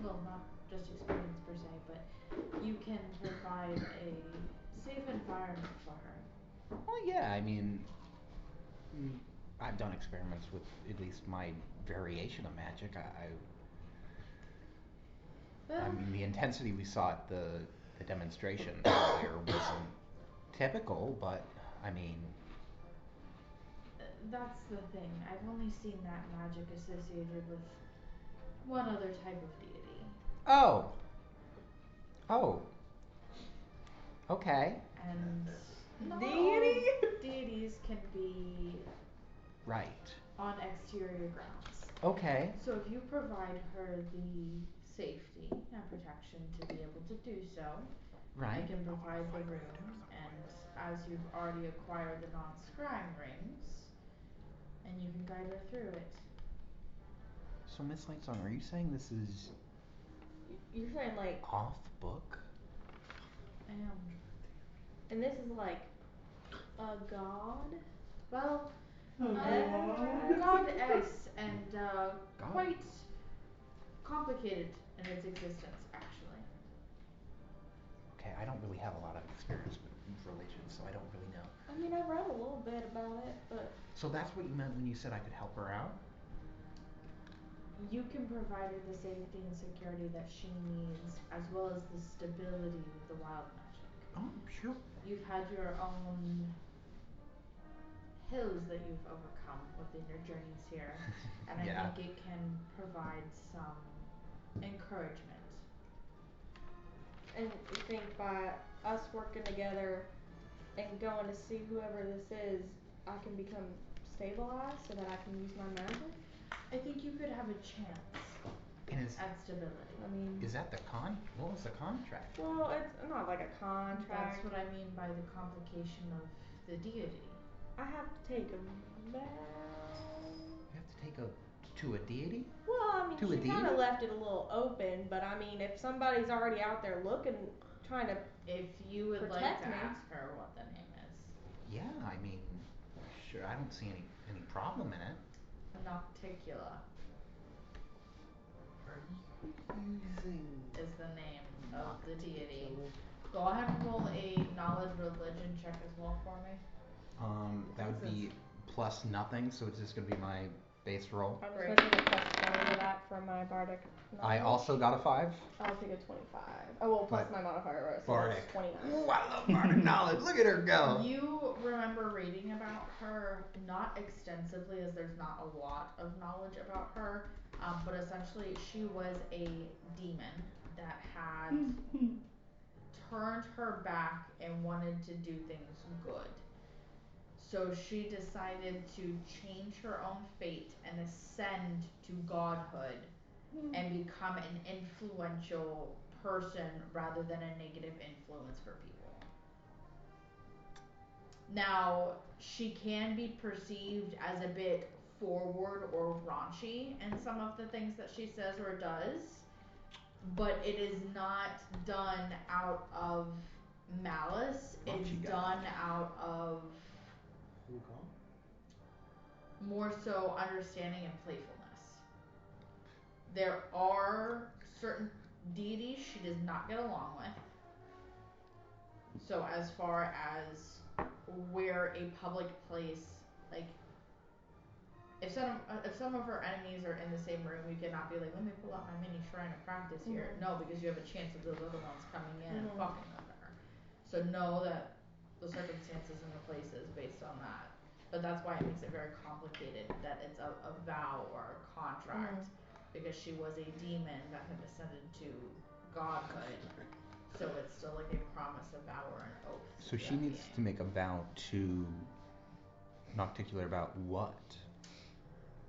[SPEAKER 4] well, not just experience per se, but you can provide a safe environment for her.
[SPEAKER 10] Well, yeah. I mean, I've done experiments with at least my variation of magic. I
[SPEAKER 4] Well,
[SPEAKER 10] mean, the intensity we saw at the demonstration earlier wasn't typical, but I mean.
[SPEAKER 4] that's the thing. I've only seen that magic associated with one other type of deity.
[SPEAKER 10] Oh. Oh. Okay.
[SPEAKER 4] And not all
[SPEAKER 5] Deity?
[SPEAKER 4] deities can be
[SPEAKER 10] Right.
[SPEAKER 4] on exterior grounds.
[SPEAKER 10] Okay.
[SPEAKER 4] So if you provide her the safety and protection to be able to do so, I
[SPEAKER 10] Right.
[SPEAKER 4] can provide the room, and as you've already acquired the non-scrying rings, and you can guide her through it.
[SPEAKER 10] So, Miss Lightsong, are you saying this is
[SPEAKER 5] You're saying like,
[SPEAKER 10] off book?
[SPEAKER 4] I am.
[SPEAKER 5] and this is like a god?
[SPEAKER 4] Well,
[SPEAKER 5] God?
[SPEAKER 4] goddess and
[SPEAKER 10] God.
[SPEAKER 4] quite complicated in its existence, actually.
[SPEAKER 10] Okay, I don't really have a lot of experience with religion, so I don't really know.
[SPEAKER 5] I mean, I read a little bit about it, but
[SPEAKER 10] So that's what you meant when you said I could help her out?
[SPEAKER 4] You can provide her the safety and security that she needs, as well as the stability with the wild magic.
[SPEAKER 10] Oh, sure.
[SPEAKER 4] You've had your own hills that you've overcome within your journeys here, and I
[SPEAKER 10] Yeah.
[SPEAKER 4] think it can provide some encouragement.
[SPEAKER 5] and you think by us working together and going to see whoever this is, I can become stabilized so that I can use my magic?
[SPEAKER 4] I think you could have a chance
[SPEAKER 10] And is
[SPEAKER 4] at stability.
[SPEAKER 5] I mean,
[SPEAKER 10] that the what was the contract?
[SPEAKER 5] well, it's not like a contract.
[SPEAKER 4] That's what I mean by the complication of the deity.
[SPEAKER 5] I have to take a vow.
[SPEAKER 10] You have to take to a deity?
[SPEAKER 5] Well, I mean,
[SPEAKER 10] To a
[SPEAKER 5] she kind
[SPEAKER 10] deity?
[SPEAKER 5] of left it a little open, but I mean, if somebody's already out there looking, trying to,
[SPEAKER 4] If you would like
[SPEAKER 5] Protect
[SPEAKER 4] to
[SPEAKER 5] me.
[SPEAKER 4] ask her what the name is.
[SPEAKER 10] Yeah, I mean, sure. I don't see any problem in it.
[SPEAKER 4] Nocticula
[SPEAKER 6] Are you using
[SPEAKER 4] is the name of the deity. Go ahead and roll a knowledge religion check as well for me.
[SPEAKER 10] That would be plus nothing, so it's just gonna be my base roll.
[SPEAKER 5] I'm
[SPEAKER 4] Great.
[SPEAKER 5] supposed to get plus 20 to that for my bardic
[SPEAKER 10] I
[SPEAKER 5] knowledge.
[SPEAKER 10] also got a 5.
[SPEAKER 5] I'll take a 25. Oh, well, plus
[SPEAKER 10] But-
[SPEAKER 5] my modifier, right? So
[SPEAKER 10] Bardic.
[SPEAKER 5] that's 29.
[SPEAKER 10] Ooh, I love bardic knowledge. Look at her go.
[SPEAKER 4] You remember reading about her, not extensively as there's not a lot of knowledge about her, but essentially she was a demon that had turned her back and wanted to do things good. So she decided to change her own fate and ascend to godhood and become an influential person rather than a negative influence for people. Now, she can be perceived as a bit forward or raunchy in some of the things that she says or does, but it is not done out of malice. It's
[SPEAKER 10] Raunchy guy.
[SPEAKER 4] done out of more so understanding and playfulness. There are certain deities she does not get along with. So as far as where a public place, like if some of her enemies are in the same room, you cannot be like, let me pull out my mini shrine of practice here. No, because you have a chance of those other ones coming in and fucking with her. So know that the circumstances and the places based on that. But that's why it makes it very complicated that it's a vow or a contract, because she was a demon that had ascended to godhood. So it's still like a promise, a vow, or an oath.
[SPEAKER 10] So
[SPEAKER 4] to
[SPEAKER 10] she
[SPEAKER 4] that
[SPEAKER 10] needs
[SPEAKER 4] being.
[SPEAKER 10] to make a vow to nocticular about what?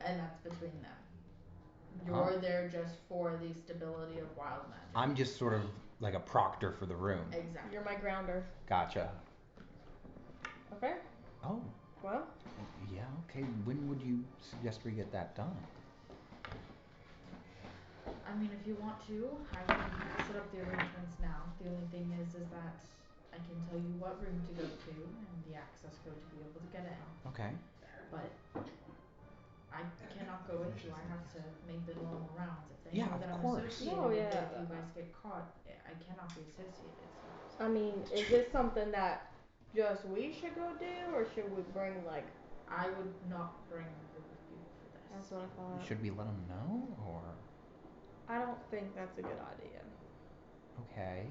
[SPEAKER 4] And that's between them.
[SPEAKER 10] Oh.
[SPEAKER 4] You're there just for the stability of wild magic.
[SPEAKER 10] I'm just sort of like a proctor for the room.
[SPEAKER 4] Exactly.
[SPEAKER 5] You're my grounder.
[SPEAKER 10] Gotcha.
[SPEAKER 5] Okay.
[SPEAKER 10] Oh.
[SPEAKER 5] Well.
[SPEAKER 10] Yeah, okay. When would you suggest we get that done?
[SPEAKER 4] I mean, if you want to, I can set up the arrangements now. The only thing is that I can tell you what room to go to and the access code to be able to get in.
[SPEAKER 10] Okay.
[SPEAKER 4] But I cannot go with you. I have to make the normal rounds. If they
[SPEAKER 10] Yeah,
[SPEAKER 4] know
[SPEAKER 10] of
[SPEAKER 4] that I'm
[SPEAKER 10] course.
[SPEAKER 4] associated
[SPEAKER 5] Oh,
[SPEAKER 4] with
[SPEAKER 5] yeah.
[SPEAKER 4] it, if you guys get caught, I cannot be associated.
[SPEAKER 5] I mean, is this something that just we should go do, or should we bring like?
[SPEAKER 4] I would not bring a group of people for this.
[SPEAKER 5] That's what I thought.
[SPEAKER 10] Should we let them know, or?
[SPEAKER 5] I don't think that's a good idea.
[SPEAKER 10] Okay.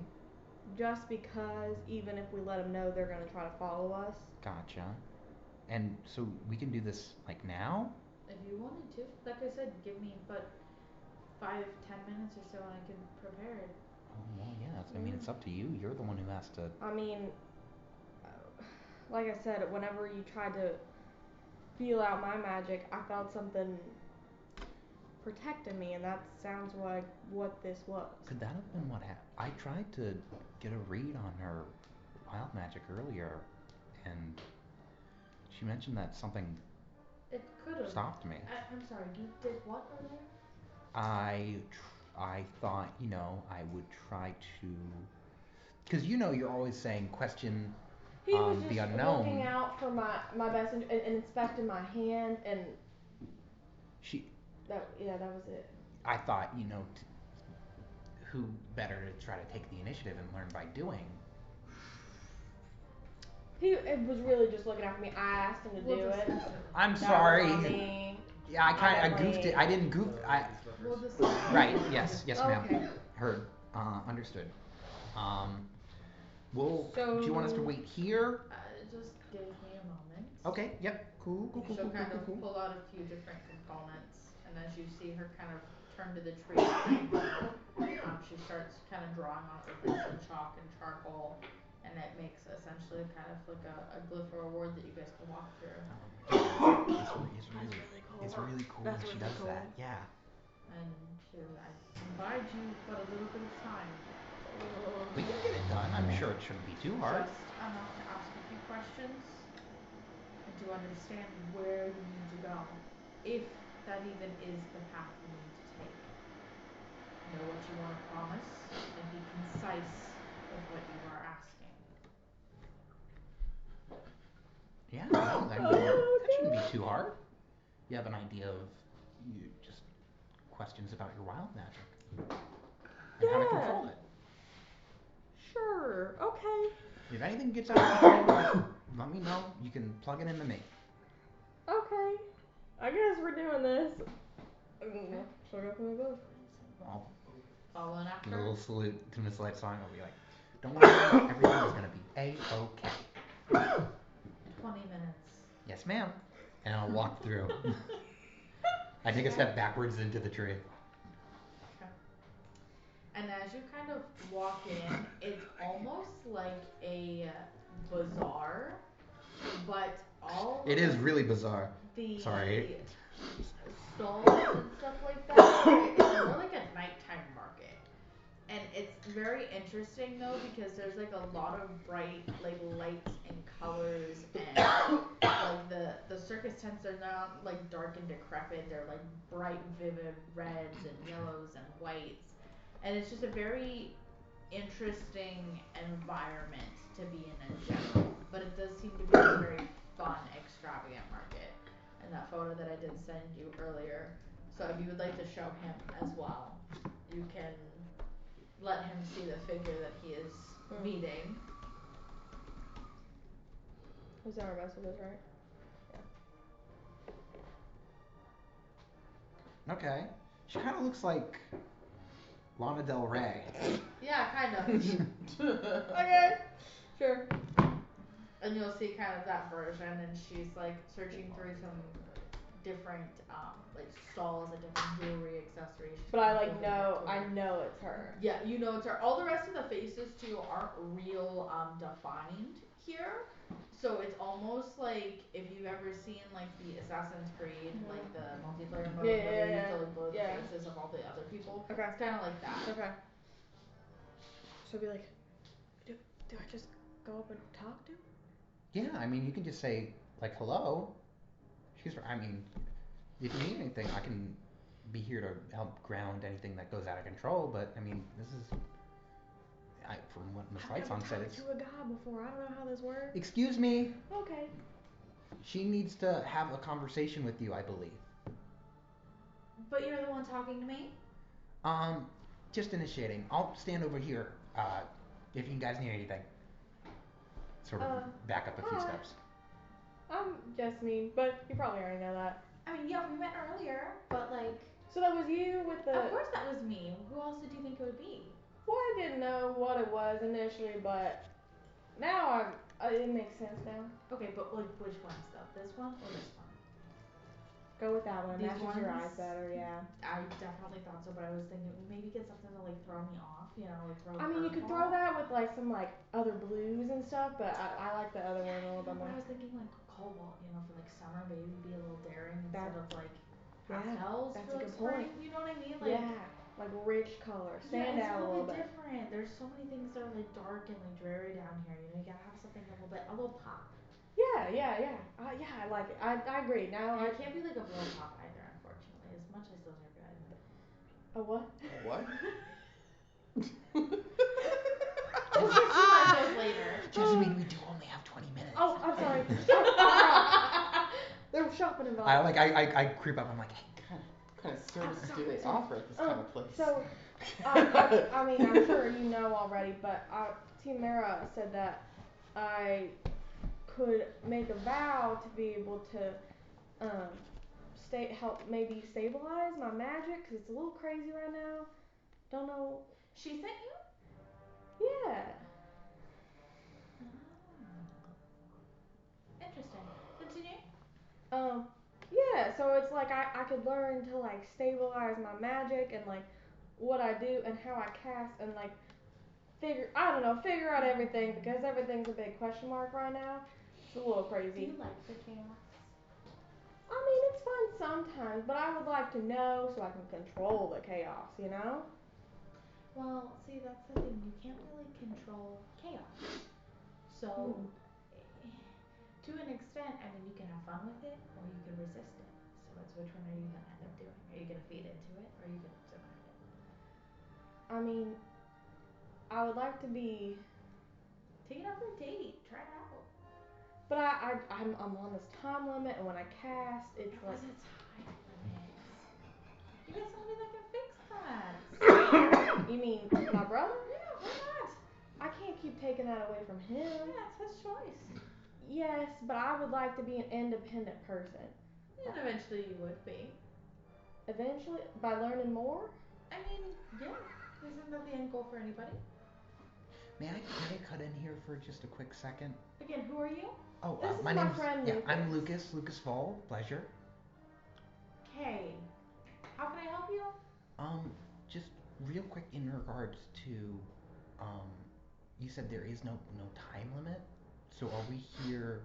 [SPEAKER 5] Just because even if we let them know, they're gonna try to follow us.
[SPEAKER 10] Gotcha. And so we can do this like now?
[SPEAKER 4] If you wanted to, like I said, give me but 5-10 minutes or so, and I can prepare it.
[SPEAKER 10] Oh, well, yeah. I mean, it's up to you. You're the one who has to.
[SPEAKER 5] I mean, like I said, whenever you tried to feel out my magic, I felt something protecting me, and that sounds like what this was.
[SPEAKER 10] Could that have been what happened? I tried to get a read on her wild magic earlier, and she mentioned that something
[SPEAKER 4] It could have
[SPEAKER 10] stopped me.
[SPEAKER 4] I'm sorry. You did what earlier?
[SPEAKER 10] I thought, I would try to, because you're always saying question
[SPEAKER 5] He was
[SPEAKER 10] the
[SPEAKER 5] just
[SPEAKER 10] unknown.
[SPEAKER 5] looking out for my best and inspecting my hand, and that was it.
[SPEAKER 10] I thought, who better to try to take the initiative and learn by doing.
[SPEAKER 5] He was really just looking out for me. I asked him to do it.
[SPEAKER 10] I'm
[SPEAKER 5] That
[SPEAKER 10] sorry.
[SPEAKER 5] was on me.
[SPEAKER 10] Yeah, I goofed it. I didn't goof.
[SPEAKER 4] We'll just
[SPEAKER 10] Right. Yes, ma'am.
[SPEAKER 5] Okay.
[SPEAKER 10] Heard. Understood. Well,
[SPEAKER 4] So,
[SPEAKER 10] do you want us to wait here?
[SPEAKER 4] Just give me a moment.
[SPEAKER 10] Okay. Yep. Cool.
[SPEAKER 4] She'll kind of pull out a few different components, and as you see her kind of turn to the tree, she starts kind of drawing on it with some chalk and charcoal, and it makes essentially kind of like a glyph or a word that you guys can walk through.
[SPEAKER 10] It's really cool
[SPEAKER 5] That's
[SPEAKER 10] when she
[SPEAKER 5] really
[SPEAKER 10] does
[SPEAKER 5] cool.
[SPEAKER 10] that. Yeah.
[SPEAKER 4] And I bide you but a little bit of time.
[SPEAKER 10] We can get it done. I'm sure it shouldn't be too hard.
[SPEAKER 4] Just enough to ask a few questions and to understand where you need to go, if that even is the path you need to take. Know what you want to promise and be concise with what you are asking.
[SPEAKER 10] Yeah. No, that shouldn't be too hard. You have an idea of just questions about your wild magic and how to control it.
[SPEAKER 5] Sure. Okay.
[SPEAKER 10] If anything gets out of control, let me know. You can plug it into me.
[SPEAKER 5] Okay. I guess we're doing this. Should I go for my book?
[SPEAKER 10] I'll
[SPEAKER 4] Following
[SPEAKER 10] give
[SPEAKER 4] after?
[SPEAKER 10] a little salute to Miss Lightsong. I'll be like, don't worry, everything is gonna be A-okay.
[SPEAKER 4] 20 minutes.
[SPEAKER 10] Yes, ma'am. And I'll walk through. I take a step backwards into the tree.
[SPEAKER 4] Okay. And as you kind of walk in, it's almost like a bazaar, but all
[SPEAKER 10] It is really bizarre.
[SPEAKER 4] the
[SPEAKER 10] Sorry.
[SPEAKER 4] stalls and stuff like that, it's more like a nighttime market. And it's very interesting though, because there's like a lot of bright like lights and colors, and like the circus tents are not like dark and decrepit, they're like bright vivid reds and yellows and whites, and it's just a very interesting environment to be in general. But it does seem to be a very fun, extravagant market. And that photo that I did send you earlier, so if you would like to show him as well, you can let him see the figure that he is meeting.
[SPEAKER 5] Is that our messages, right?
[SPEAKER 10] Okay. She kind of looks like Lana Del Rey.
[SPEAKER 4] Yeah, kind of.
[SPEAKER 5] Okay. Sure.
[SPEAKER 4] And you'll see kind of that version, and she's like searching through some different like stalls and different jewelry accessories.
[SPEAKER 5] But I like know, I know it's her.
[SPEAKER 4] Yeah, you know it's her. All the rest of the faces too aren't real defined here. So it's almost like if you've ever seen like the Assassin's Creed, like the multiplayer mode
[SPEAKER 5] Yeah,
[SPEAKER 4] where
[SPEAKER 5] yeah,
[SPEAKER 4] they
[SPEAKER 5] yeah,
[SPEAKER 4] used to like blow the
[SPEAKER 5] yeah.
[SPEAKER 4] faces of all the other people.
[SPEAKER 5] Okay.
[SPEAKER 4] It's kinda like that.
[SPEAKER 5] Okay. So be like, do I just go up and talk to him?
[SPEAKER 10] Yeah, I mean, you can just say, like, hello. I mean, if you need anything, I can be here to help ground anything that goes out of control, but, I mean, this is, from what Miss
[SPEAKER 5] I've never
[SPEAKER 10] Lightson said,
[SPEAKER 5] talked
[SPEAKER 10] it's...
[SPEAKER 5] to a guy before. I don't know how this works.
[SPEAKER 10] Excuse me.
[SPEAKER 5] Okay.
[SPEAKER 10] She needs to have a conversation with you, I believe.
[SPEAKER 4] But you're the one talking to me?
[SPEAKER 10] Um, just initiating. I'll stand over here, if you guys need anything. Sort of back up a few
[SPEAKER 5] hi.
[SPEAKER 10] steps.
[SPEAKER 5] I'm Jasmine, but you probably already know that.
[SPEAKER 4] I mean, yeah, we met earlier, but like...
[SPEAKER 5] So that was you with the...
[SPEAKER 4] Of course that was me. Who else did you think it would be?
[SPEAKER 5] Well, I didn't know what it was initially, but now it makes sense now.
[SPEAKER 4] Okay, but like which ones though? This one or this one?
[SPEAKER 5] Go with that one. It
[SPEAKER 4] These
[SPEAKER 5] matches your
[SPEAKER 4] ones?
[SPEAKER 5] eyes better, yeah.
[SPEAKER 4] I definitely thought so, but I was thinking maybe get something to like throw me off, you know, like throw
[SPEAKER 5] I mean, you could throw that with like some like other blues and stuff, but I like the other one a little bit more.
[SPEAKER 4] I was thinking like cobalt, you know, for like summer, maybe be a little daring
[SPEAKER 5] That-
[SPEAKER 4] instead of like
[SPEAKER 5] Yeah,
[SPEAKER 4] pastels
[SPEAKER 5] that's
[SPEAKER 4] for
[SPEAKER 5] a
[SPEAKER 4] like
[SPEAKER 5] good
[SPEAKER 4] spring.
[SPEAKER 5] point.
[SPEAKER 4] You know what I mean? Like
[SPEAKER 5] Yeah, like rich color, stand
[SPEAKER 4] yeah, it's
[SPEAKER 5] out a
[SPEAKER 4] really
[SPEAKER 5] little bit.
[SPEAKER 4] different. There's so many things that are like dark and like dreary down here. You know, you gotta have something a little pop.
[SPEAKER 5] Yeah, yeah. Yeah, I like it. I agree. Now
[SPEAKER 4] And
[SPEAKER 5] I
[SPEAKER 4] it can't be like a blow pop either, unfortunately. As much as those are good.
[SPEAKER 5] a what?
[SPEAKER 8] What?
[SPEAKER 4] We'll get to like those later.
[SPEAKER 10] Jasmine, we do only have 20 minutes.
[SPEAKER 5] Oh, I'm sorry. There was shopping involved.
[SPEAKER 10] I creep up. I'm like, hey.
[SPEAKER 8] What kind of services do they offer at this kind of place?
[SPEAKER 5] So, I mean, I'm sure you know already, but Tiamara said that I could make a vow to be able to help maybe stabilize my magic because it's a little crazy right now. Don't know.
[SPEAKER 4] She sent you?
[SPEAKER 5] Yeah.
[SPEAKER 4] Interesting. Continue.
[SPEAKER 5] Yeah, so it's like I could learn to like stabilize my magic and like what I do and how I cast and like figure out everything because everything's a big question mark right now. It's a little
[SPEAKER 4] Do
[SPEAKER 5] crazy.
[SPEAKER 4] you like the chaos?
[SPEAKER 5] I mean, it's fun sometimes, but I would like to know so I can control the chaos, you know?
[SPEAKER 4] Well, see, that's the thing. You can't really control chaos. So, to an extent, I mean, you can have fun with it or you can resist it. So it's which one are you gonna end up doing? Are you gonna feed into it or are you gonna survive it?
[SPEAKER 5] I mean, I would like to be,
[SPEAKER 4] Take it out for a date. Try it out.
[SPEAKER 5] but I'm on this time limit, and when I cast, it's like.
[SPEAKER 4] What's a time limit? You get somebody that can fix that.
[SPEAKER 5] You mean my brother?
[SPEAKER 4] Yeah, why not?
[SPEAKER 5] I can't keep taking that away from him.
[SPEAKER 4] Yeah, it's his choice.
[SPEAKER 5] Yes, but I would like to be an independent person.
[SPEAKER 4] And eventually you would be.
[SPEAKER 5] Eventually, by learning more.
[SPEAKER 4] I mean, yeah. Isn't that the end goal for anybody?
[SPEAKER 10] May I cut in here for just a quick second?
[SPEAKER 4] Again, who are you?
[SPEAKER 10] Oh,
[SPEAKER 5] This is
[SPEAKER 10] my
[SPEAKER 5] my
[SPEAKER 10] name's
[SPEAKER 5] friend
[SPEAKER 10] yeah,
[SPEAKER 5] Lucas.
[SPEAKER 10] I'm Lucas Vol. Pleasure.
[SPEAKER 4] Okay. How can I help you?
[SPEAKER 10] Just real quick in regards to, you said there is no time limit. So are we here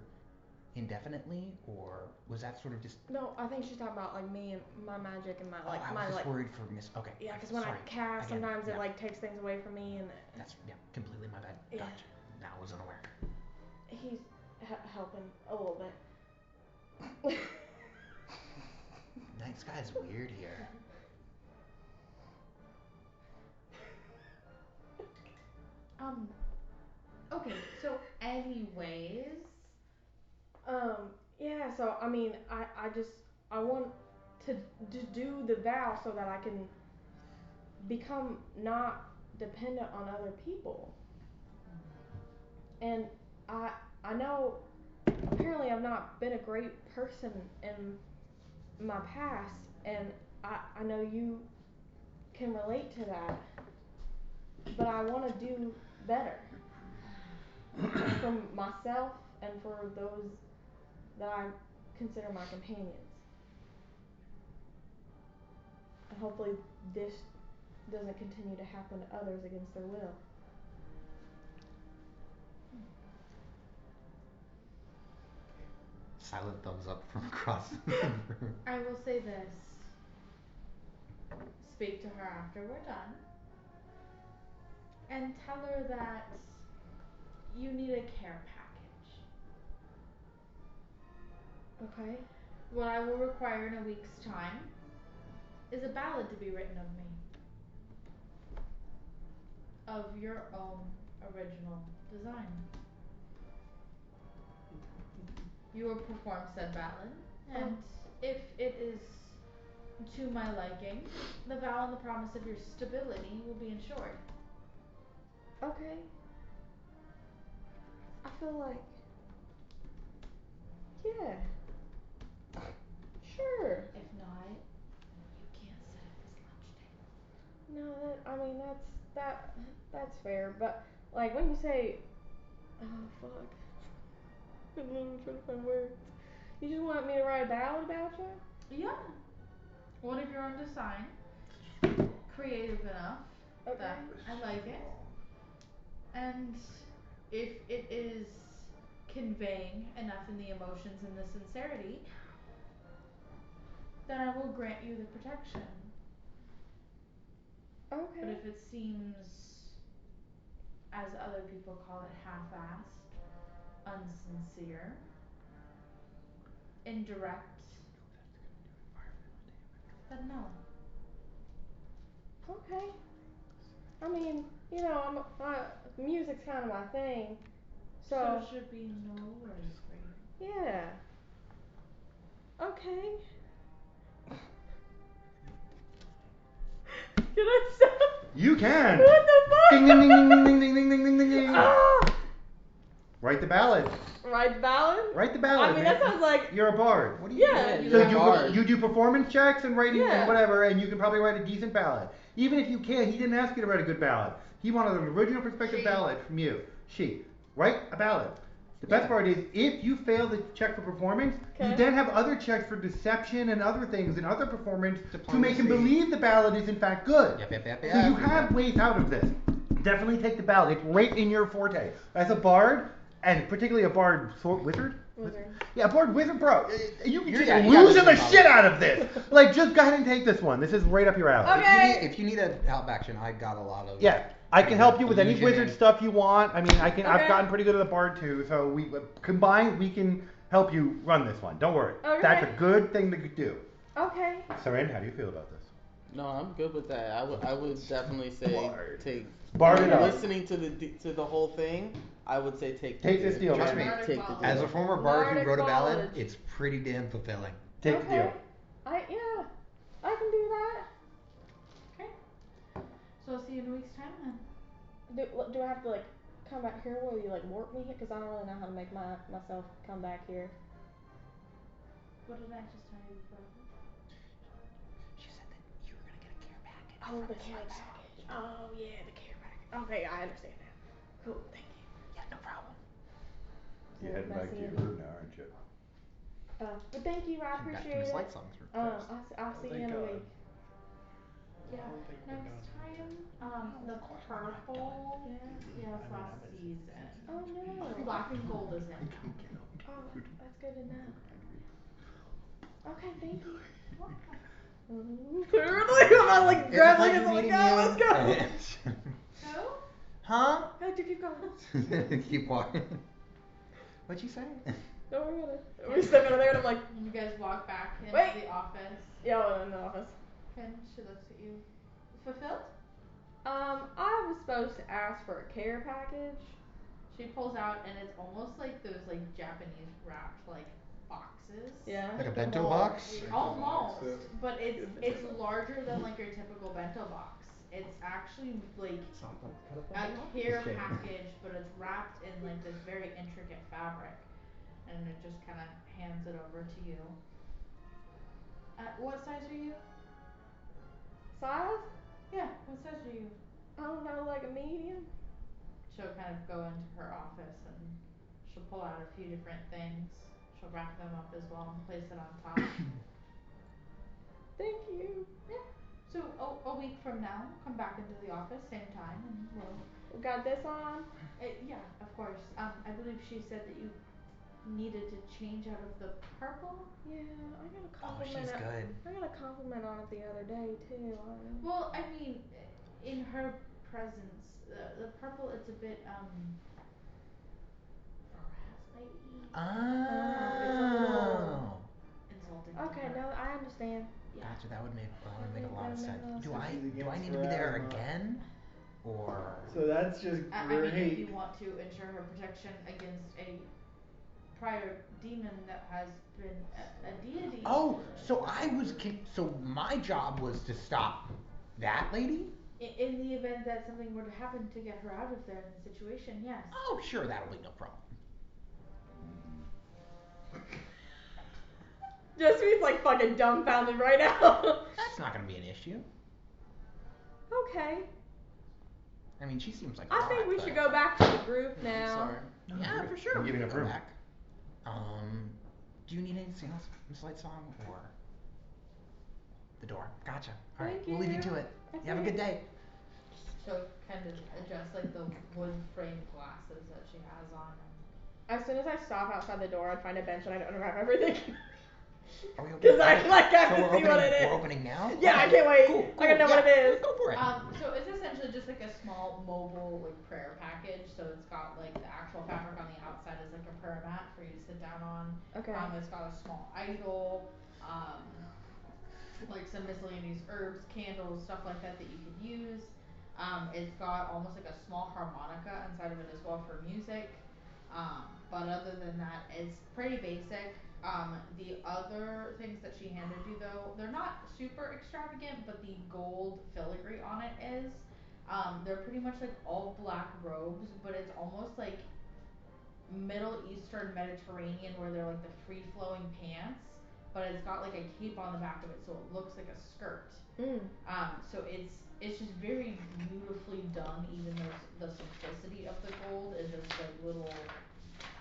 [SPEAKER 10] indefinitely, or was that sort of just?
[SPEAKER 5] No, I think she's talking about like me and my magic and my like
[SPEAKER 10] I
[SPEAKER 5] my
[SPEAKER 10] was just
[SPEAKER 5] like.
[SPEAKER 10] worried for Miss. Okay.
[SPEAKER 5] Yeah, because when
[SPEAKER 10] sorry.
[SPEAKER 5] I cast,
[SPEAKER 10] Again,
[SPEAKER 5] sometimes
[SPEAKER 10] yeah.
[SPEAKER 5] it like takes things away from me, and
[SPEAKER 10] That's completely my bad.
[SPEAKER 5] Yeah.
[SPEAKER 10] Gotcha. Now I was unaware.
[SPEAKER 5] he's helping a little bit.
[SPEAKER 10] Nice guy's weird here.
[SPEAKER 4] Okay, so anyways.
[SPEAKER 5] Yeah, so I mean, I want to do the vow so that I can become not dependent on other people. And I know apparently I've not been a great person in my past, and I know you can relate to that. But I want to do better for myself and for those that I consider my companions. And hopefully this doesn't continue to happen to others against their will.
[SPEAKER 10] silent thumbs up from across the room.
[SPEAKER 4] I will say this. Speak to her after we're done. And tell her that you need a care package.
[SPEAKER 5] Okay.
[SPEAKER 4] What I will require in a week's time is a ballad to be written of me. Of your own original design. You will perform said ballad, and if it is to my liking, the vow and the promise of your stability will be ensured.
[SPEAKER 5] Okay. I feel like, yeah. Sure.
[SPEAKER 4] If not, you can't sit at this lunch table.
[SPEAKER 5] No, I mean that's fair, but like when you say, oh fuck, I'm trying to find words. You just want me to write a ballad about you?
[SPEAKER 4] Yeah. One of your own design. Creative enough that I like it. And if it is conveying enough in the emotions and the sincerity, then I will grant you the protection.
[SPEAKER 5] Okay.
[SPEAKER 4] But if it seems, as other people call it, half-assed, unsincere, indirect, then no.
[SPEAKER 5] Okay. I mean, you know, music's kind of my thing, so
[SPEAKER 4] it should be no worries for you.
[SPEAKER 5] yeah. Okay. Can I stop?
[SPEAKER 3] You can.
[SPEAKER 5] What the fuck?
[SPEAKER 3] Ding ding ding ding ding ding ding ding ding ding ding.
[SPEAKER 5] Ah!
[SPEAKER 3] Write the ballad.
[SPEAKER 5] Write the ballad?
[SPEAKER 3] Write the ballad.
[SPEAKER 5] I mean,
[SPEAKER 3] man.
[SPEAKER 5] that sounds like.
[SPEAKER 3] You're a bard.
[SPEAKER 10] What do you
[SPEAKER 5] Yeah.
[SPEAKER 10] do?
[SPEAKER 8] You're a
[SPEAKER 3] So
[SPEAKER 8] bard.
[SPEAKER 3] you do performance checks and writing
[SPEAKER 5] Yeah.
[SPEAKER 3] and whatever, and you can probably write a decent ballad. Even if you can't, he didn't ask you to write a good ballad. He wanted an original perspective ballad from you. Write a ballad. The best part is, if you fail the check for performance, you
[SPEAKER 5] Okay.
[SPEAKER 3] then have other checks for deception and other things and other performance to make him
[SPEAKER 10] Diplomacy.
[SPEAKER 3] believe the ballad is in fact good.
[SPEAKER 10] Yep.
[SPEAKER 3] So you have ways out of this. Definitely take the ballad. It's right in your forte. As a bard, and particularly a bard wizard.
[SPEAKER 5] Wizard.
[SPEAKER 3] Yeah, bard wizard, bro. You can
[SPEAKER 10] You
[SPEAKER 3] just
[SPEAKER 10] got
[SPEAKER 3] losing the
[SPEAKER 10] this
[SPEAKER 3] shit out of this. Like, just go ahead and take this one. This is right up your alley.
[SPEAKER 5] Okay.
[SPEAKER 10] If you need a help action, I got a lot of.
[SPEAKER 3] Yeah, I can help you with any
[SPEAKER 10] illusion
[SPEAKER 3] wizard
[SPEAKER 10] and-
[SPEAKER 3] stuff you want. I mean, I've
[SPEAKER 5] Okay.
[SPEAKER 3] gotten pretty good at the bard too. So we combined, we can help you run this one. Don't worry.
[SPEAKER 5] Okay.
[SPEAKER 3] That's a good thing to do.
[SPEAKER 5] Okay.
[SPEAKER 3] Saren, how do you feel about this?
[SPEAKER 8] No, I'm good with that. I would definitely say
[SPEAKER 3] Bard.
[SPEAKER 8] take.
[SPEAKER 3] Bard it up.
[SPEAKER 8] Listening to the whole thing, I would say take.
[SPEAKER 3] Take this deal,
[SPEAKER 10] Trust
[SPEAKER 3] man.
[SPEAKER 10] me.
[SPEAKER 8] Take the deal.
[SPEAKER 10] As a former bard who
[SPEAKER 5] Nordic
[SPEAKER 10] wrote a ballad,
[SPEAKER 5] knowledge.
[SPEAKER 10] it's pretty damn fulfilling.
[SPEAKER 3] Take the deal.
[SPEAKER 5] Yeah. I can do that.
[SPEAKER 4] Okay. So I'll see you in a week's time then.
[SPEAKER 5] Do I have to like come back here? Will you like warp me? Because I don't really know how to make myself come back here.
[SPEAKER 4] What did I just tell you before?
[SPEAKER 10] She said that you were gonna get a care package.
[SPEAKER 5] Oh, the care package. Oh yeah, the care package. Okay, I understand now. Cool. Thank you.
[SPEAKER 10] Yeah, no problem.
[SPEAKER 3] You're heading back to your room now, aren't you?
[SPEAKER 5] But thank you. I
[SPEAKER 10] Back to
[SPEAKER 5] appreciate
[SPEAKER 10] Miss
[SPEAKER 5] it.
[SPEAKER 10] Light Songs.
[SPEAKER 5] I'll see you in a week.
[SPEAKER 4] Yeah. Next time, the purple. Yes, last season.
[SPEAKER 5] Oh no.
[SPEAKER 4] Black and gold is in.
[SPEAKER 5] Oh, that's good to know. Okay, thank you. Clearly, I'm not like grabbing it like, oh, let's go.
[SPEAKER 4] Who?
[SPEAKER 10] Huh?
[SPEAKER 5] How'd you keep going?
[SPEAKER 10] Keep walking. What'd you say?
[SPEAKER 5] Don't worry about it. We step out of there and I'm like,
[SPEAKER 4] And you guys walk back into
[SPEAKER 5] Wait.
[SPEAKER 4] the office.
[SPEAKER 5] yeah, well, in the office.
[SPEAKER 4] And she looks at you. Fulfilled?
[SPEAKER 5] I was supposed to ask for a care package.
[SPEAKER 4] She pulls out and it's almost like those like Japanese wrapped like boxes.
[SPEAKER 5] Yeah.
[SPEAKER 10] Like a bento box?
[SPEAKER 4] Almost, but it's larger than like your typical bento box. It's actually like a care package, but it's wrapped in like this very intricate fabric, and it just kind of hands it over to you. What size are you?
[SPEAKER 5] Size?
[SPEAKER 4] Yeah, what size are you?
[SPEAKER 5] I don't know, like a medium.
[SPEAKER 4] She'll kind of go into her office and she'll pull out a few different things. She'll wrap them up as well and place it on top.
[SPEAKER 5] Thank you.
[SPEAKER 4] Yeah. So a week from now, come back into the office, same time, and we'll.
[SPEAKER 5] We got this on.
[SPEAKER 4] Yeah, of course. I believe she said that you needed to change out of the purple.
[SPEAKER 5] Yeah, I got a
[SPEAKER 10] Oh,
[SPEAKER 5] compliment.
[SPEAKER 10] she's good.
[SPEAKER 5] I got a compliment on it the other day too.
[SPEAKER 4] Well, I mean, in her presence, the purple, it's a bit frostbite-y. It's a little
[SPEAKER 10] Oh.
[SPEAKER 4] insulting to
[SPEAKER 5] Okay,
[SPEAKER 4] her.
[SPEAKER 5] no, I understand.
[SPEAKER 4] Yeah.
[SPEAKER 10] Gotcha. That would make a lot
[SPEAKER 5] That
[SPEAKER 10] of
[SPEAKER 5] would make
[SPEAKER 10] sense.
[SPEAKER 5] a lot of
[SPEAKER 10] Do
[SPEAKER 5] sense.
[SPEAKER 10] I
[SPEAKER 3] She's
[SPEAKER 10] do I
[SPEAKER 3] against
[SPEAKER 10] need to be there
[SPEAKER 3] pharasma.
[SPEAKER 10] again, or?
[SPEAKER 3] So that's just
[SPEAKER 4] I mean, if
[SPEAKER 3] great.
[SPEAKER 4] you want to ensure her protection against a prior demon that has been a deity.
[SPEAKER 10] Oh, so so my job was to stop that lady?
[SPEAKER 4] In the event that something were to happen to get her out of there in the situation, yes.
[SPEAKER 10] Oh, sure, that'll be no problem.
[SPEAKER 5] Jesse's like fucking dumbfounded right now.
[SPEAKER 10] That's not gonna be an issue.
[SPEAKER 5] Okay.
[SPEAKER 10] I mean, she seems like a
[SPEAKER 5] I
[SPEAKER 10] lot,
[SPEAKER 5] think we
[SPEAKER 10] but-
[SPEAKER 5] should go back to the group now.
[SPEAKER 8] Sorry.
[SPEAKER 10] Yeah, for sure.
[SPEAKER 3] I'm giving
[SPEAKER 10] we
[SPEAKER 3] up
[SPEAKER 10] can go
[SPEAKER 3] room.
[SPEAKER 10] back. Do you need anything else, Miss Lightsong, or the door? Gotcha. All right,
[SPEAKER 5] Thank
[SPEAKER 10] we'll leave you to
[SPEAKER 5] you.
[SPEAKER 10] it. You have a good day.
[SPEAKER 4] She'll kind of adjust like the wood framed glasses that she has on.
[SPEAKER 5] As soon as I stop outside the door, I'd find a bench and I'd unwrap everything.
[SPEAKER 10] Are we opening?
[SPEAKER 5] Cause I like have
[SPEAKER 10] So
[SPEAKER 5] to
[SPEAKER 10] we're
[SPEAKER 5] see
[SPEAKER 10] opening.
[SPEAKER 5] what it is.
[SPEAKER 10] We're opening now.
[SPEAKER 5] Yeah, I
[SPEAKER 10] Okay.
[SPEAKER 5] can't wait.
[SPEAKER 10] Cool,
[SPEAKER 5] I gotta know
[SPEAKER 10] cool.
[SPEAKER 5] what it
[SPEAKER 10] Yeah,
[SPEAKER 5] is.
[SPEAKER 10] Go for it.
[SPEAKER 4] So it's essentially just like a small mobile like prayer package. So it's got like the actual fabric on the outside is like a prayer mat for you to sit down on.
[SPEAKER 5] Okay.
[SPEAKER 4] It's got a small idol, like some miscellaneous herbs, candles, stuff like that that you could use. It's got almost like a small harmonica inside of it as well for music. But other than that, it's pretty basic. The other things that she handed you though, they're not super extravagant, but the gold filigree on it is. They're pretty much like all black robes, but it's almost like Middle Eastern Mediterranean where they're like the free flowing pants, but it's got like a cape on the back of it so it looks like a skirt. So it's just very beautifully done, even though the simplicity of the gold is just like little,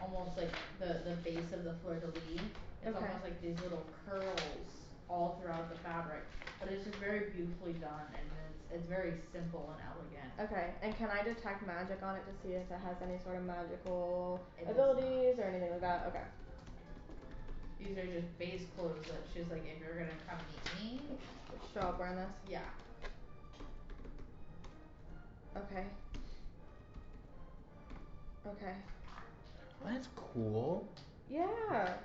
[SPEAKER 4] almost like the base of the fleur-de-lis. It's
[SPEAKER 5] Okay.
[SPEAKER 4] almost like these little curls all throughout the fabric, but it's just very beautifully done and it's very simple and elegant.
[SPEAKER 5] Okay, and can I detect magic on it to see if it has any sort of magical
[SPEAKER 4] It does
[SPEAKER 5] abilities or anything like that? Okay.
[SPEAKER 4] These are just base clothes that she's like, if you're gonna come meet me,
[SPEAKER 5] Show up wearing this?
[SPEAKER 4] yeah.
[SPEAKER 5] Okay. Okay.
[SPEAKER 10] Well, that's cool.
[SPEAKER 5] Yeah.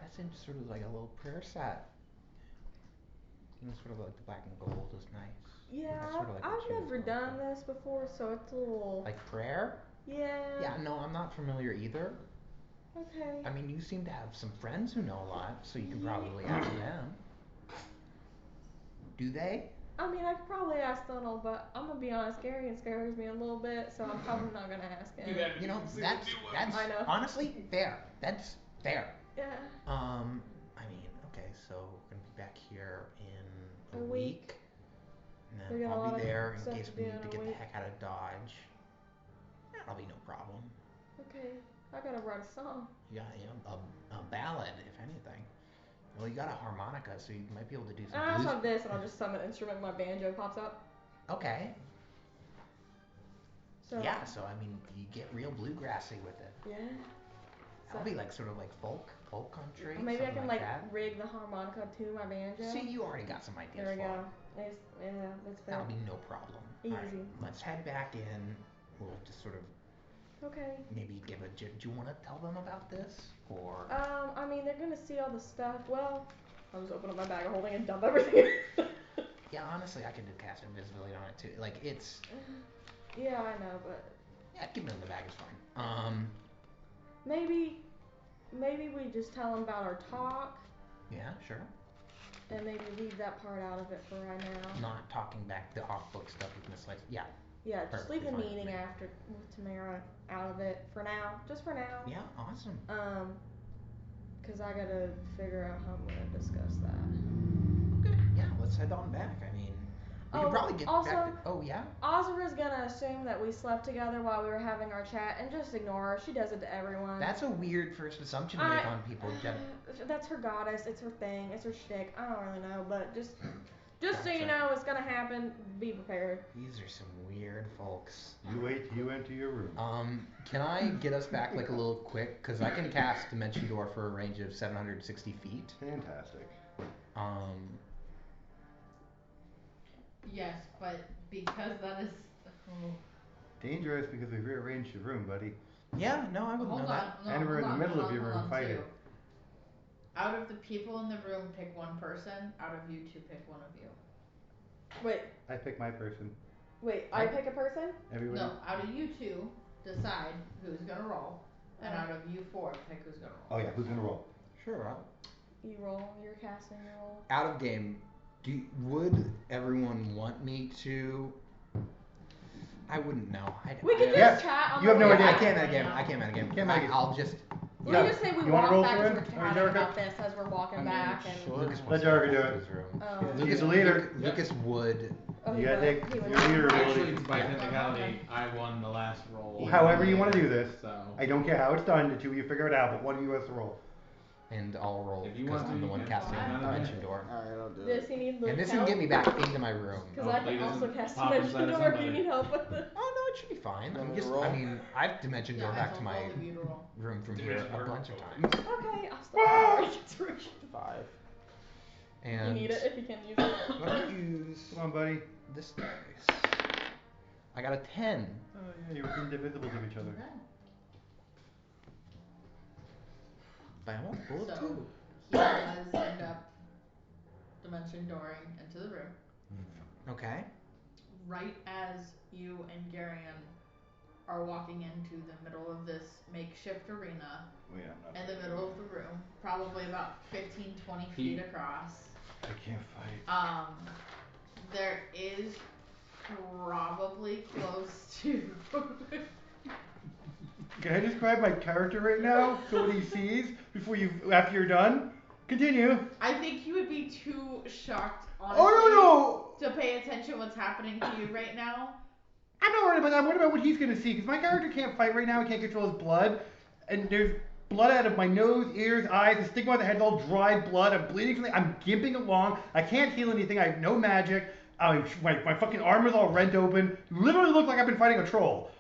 [SPEAKER 10] That's in sort of like a little prayer set. You know, sort of like the black and gold is nice.
[SPEAKER 5] Yeah,
[SPEAKER 10] That's sort of like what
[SPEAKER 5] I've
[SPEAKER 10] she was
[SPEAKER 5] never
[SPEAKER 10] going
[SPEAKER 5] done
[SPEAKER 10] for.
[SPEAKER 5] this before, so it's a little.
[SPEAKER 10] Like prayer?
[SPEAKER 5] Yeah.
[SPEAKER 10] Yeah, no, I'm not familiar either.
[SPEAKER 5] Okay.
[SPEAKER 10] I mean, you seem to have some friends who know a lot, so you could probably ask them. Do they?
[SPEAKER 5] I mean, I could probably ask Donald, but I'm gonna be honest, Garion scares me a little bit, so I'm probably not gonna ask him.
[SPEAKER 10] You know, that's
[SPEAKER 5] I know.
[SPEAKER 10] honestly fair. That's fair.
[SPEAKER 5] Yeah.
[SPEAKER 10] I mean, okay, so we're gonna be back here in a
[SPEAKER 5] A week.
[SPEAKER 10] And
[SPEAKER 5] We
[SPEAKER 10] then
[SPEAKER 5] got a
[SPEAKER 10] I'll
[SPEAKER 5] lot
[SPEAKER 10] be
[SPEAKER 5] of
[SPEAKER 10] there in
[SPEAKER 5] stuff
[SPEAKER 10] case
[SPEAKER 5] to
[SPEAKER 10] we
[SPEAKER 5] do
[SPEAKER 10] need to
[SPEAKER 5] in a
[SPEAKER 10] get the
[SPEAKER 5] week.
[SPEAKER 10] heck out of Dodge. That'll be no problem.
[SPEAKER 5] Okay. I gotta write a song.
[SPEAKER 10] Yeah, a ballad, if anything. Well, you got a harmonica, so you might be able to do some
[SPEAKER 5] I also
[SPEAKER 10] blues.
[SPEAKER 5] have this, and I'll just summon an instrument when my banjo pops up.
[SPEAKER 10] Okay.
[SPEAKER 5] So.
[SPEAKER 10] Yeah, so I mean, you get real bluegrassy with it.
[SPEAKER 5] Yeah.
[SPEAKER 10] That'll be like sort of like folk country.
[SPEAKER 5] Or maybe I
[SPEAKER 10] something
[SPEAKER 5] can
[SPEAKER 10] like
[SPEAKER 5] like
[SPEAKER 10] that.
[SPEAKER 5] rig the harmonica to my banjo.
[SPEAKER 10] See, you already got some ideas
[SPEAKER 5] There we
[SPEAKER 10] for
[SPEAKER 5] go.
[SPEAKER 10] it.
[SPEAKER 5] Yeah, that's fair.
[SPEAKER 10] That'll be no problem.
[SPEAKER 5] Easy.
[SPEAKER 10] All right, let's head back in. We'll just sort of
[SPEAKER 5] Okay.
[SPEAKER 10] maybe give a. Do you want to tell them about this, or?
[SPEAKER 5] I mean, they're gonna see all the stuff. Well, I'll just open up my bag of holding and dump everything.
[SPEAKER 10] Yeah, honestly, I can do cast invisibility on it too. Like it's.
[SPEAKER 5] Yeah, I know, but.
[SPEAKER 10] Yeah, give them the bag is fine.
[SPEAKER 5] Maybe we just tell them about our talk.
[SPEAKER 10] Yeah, sure.
[SPEAKER 5] And maybe leave that part out of it for right now.
[SPEAKER 10] Not talking back the off-book stuff with Miss Lights. Yeah.
[SPEAKER 5] Yeah, just leave the
[SPEAKER 10] Perfectly fine
[SPEAKER 5] meeting
[SPEAKER 10] with me.
[SPEAKER 5] after with Tamara out of it for now. Just for now.
[SPEAKER 10] Yeah, awesome.
[SPEAKER 5] Cause I gotta figure out how I'm gonna discuss that.
[SPEAKER 10] Okay. Yeah, let's head on back. I mean, we can probably get
[SPEAKER 5] also,
[SPEAKER 10] back to. Oh yeah.
[SPEAKER 5] Azura's gonna assume that we slept together while we were having our chat and just ignore her. She does it to everyone.
[SPEAKER 10] That's a weird first assumption to make on people.
[SPEAKER 5] That's her goddess. It's her thing. It's her shtick. I don't really know, but just Just so you know, it's gonna happen. Be prepared.
[SPEAKER 10] These are some weird folks.
[SPEAKER 3] You wait till you enter your room.
[SPEAKER 10] Can I get us back like a little quick? Because I can cast Dimension Door for a range of 760 feet.
[SPEAKER 3] Fantastic.
[SPEAKER 4] Yes, but because that is.
[SPEAKER 3] Dangerous because we've rearranged your room, buddy.
[SPEAKER 10] Yeah, no, I wouldn't
[SPEAKER 4] Hold
[SPEAKER 10] know
[SPEAKER 4] on,
[SPEAKER 10] that.
[SPEAKER 4] no,
[SPEAKER 3] And we're in the middle of your room fighting.
[SPEAKER 4] too. Out of the people in the room, pick one person. Out of you two, pick one of you.
[SPEAKER 5] Wait,
[SPEAKER 3] I pick my person.
[SPEAKER 5] I pick a person?
[SPEAKER 3] Everybody.
[SPEAKER 4] No, out of you two, decide who's gonna roll, and out of you four, pick who's gonna roll.
[SPEAKER 3] Oh yeah, who's gonna roll?
[SPEAKER 10] Sure.
[SPEAKER 5] You roll, you're casting, you roll.
[SPEAKER 10] Out of game, would everyone want me to? I wouldn't know.
[SPEAKER 5] We could just
[SPEAKER 3] Yeah,
[SPEAKER 5] chat on
[SPEAKER 3] you
[SPEAKER 5] the
[SPEAKER 3] have no
[SPEAKER 5] way
[SPEAKER 3] idea.
[SPEAKER 10] I
[SPEAKER 5] back.
[SPEAKER 10] can't metagame.
[SPEAKER 3] Can't metagame.
[SPEAKER 10] I'll just.
[SPEAKER 5] We
[SPEAKER 3] Yeah.
[SPEAKER 5] can just say we
[SPEAKER 3] You wanna
[SPEAKER 5] walk
[SPEAKER 3] roll
[SPEAKER 5] back
[SPEAKER 3] for
[SPEAKER 5] as
[SPEAKER 3] it?
[SPEAKER 5] we're
[SPEAKER 3] Or
[SPEAKER 5] chatting
[SPEAKER 3] Jerica?
[SPEAKER 5] about this as we're walking back and.
[SPEAKER 10] Sure.
[SPEAKER 3] Let
[SPEAKER 10] wants
[SPEAKER 3] Jerica
[SPEAKER 10] to
[SPEAKER 3] do
[SPEAKER 10] go to
[SPEAKER 3] it.
[SPEAKER 10] his room.
[SPEAKER 5] Oh.
[SPEAKER 3] He's the leader.
[SPEAKER 10] Lucas would.
[SPEAKER 5] Oh,
[SPEAKER 3] You gotta take
[SPEAKER 5] he would.
[SPEAKER 3] your leader
[SPEAKER 2] Actually,
[SPEAKER 3] ability.
[SPEAKER 2] by technicality, I won the last roll.
[SPEAKER 3] However you want to do this.
[SPEAKER 2] So.
[SPEAKER 3] I don't care how it's done. The two of you figure it out, but one of you has to roll.
[SPEAKER 10] And I'll roll
[SPEAKER 2] If you
[SPEAKER 10] because
[SPEAKER 2] want to,
[SPEAKER 10] I'm the
[SPEAKER 2] you
[SPEAKER 10] one
[SPEAKER 2] can.
[SPEAKER 10] casting
[SPEAKER 2] Fine.
[SPEAKER 10] Dimension Door.
[SPEAKER 8] Alright, I'll do
[SPEAKER 5] Does
[SPEAKER 8] it.
[SPEAKER 5] he need
[SPEAKER 10] And this can
[SPEAKER 5] help?
[SPEAKER 10] get me back into my room.
[SPEAKER 5] Because I
[SPEAKER 2] Hopefully
[SPEAKER 5] can
[SPEAKER 2] it
[SPEAKER 5] also
[SPEAKER 2] doesn't
[SPEAKER 5] cast
[SPEAKER 2] pop
[SPEAKER 5] Dimension
[SPEAKER 2] inside of
[SPEAKER 5] Door if you
[SPEAKER 2] somebody.
[SPEAKER 5] need help with it.
[SPEAKER 10] Oh no, it should be fine.
[SPEAKER 8] Want me to
[SPEAKER 10] Just,
[SPEAKER 8] roll?
[SPEAKER 10] I mean, I've Dimension Door back to my room from here a bunch of times.
[SPEAKER 5] Okay, I'll stop. He gets rich.
[SPEAKER 8] 5.
[SPEAKER 10] And
[SPEAKER 5] You need it if you can use it.
[SPEAKER 10] let me use
[SPEAKER 3] Come on, buddy.
[SPEAKER 10] this dice. I got a 10.
[SPEAKER 3] Oh yeah, you're indivisible to each other.
[SPEAKER 10] I almost pulled
[SPEAKER 4] So,
[SPEAKER 10] two.
[SPEAKER 4] he does end up dimension dooring into the room.
[SPEAKER 10] Okay.
[SPEAKER 4] Right as you and Garion are walking into the middle of this makeshift arena,
[SPEAKER 3] Oh yeah, I'm not.
[SPEAKER 4] in the middle of the room, probably about 15, 20
[SPEAKER 2] He-
[SPEAKER 4] feet across,
[SPEAKER 3] I can't fight.
[SPEAKER 4] there is probably close to
[SPEAKER 3] Can I describe my character right now? So what he sees after you're done? Continue.
[SPEAKER 4] I think he would be too shocked, honestly,
[SPEAKER 3] Oh no!
[SPEAKER 4] to pay attention what's happening to you right now.
[SPEAKER 3] I'm not worried about that. I'm worried about what he's gonna see. Because my character can't fight right now. He can't control his blood. And there's blood out of my nose, ears, eyes. The stigma on the head's all dried blood. I'm bleeding from the. I'm gimping along. I can't heal anything. I have no magic. My fucking armor's all rent open. Literally look like I've been fighting a troll.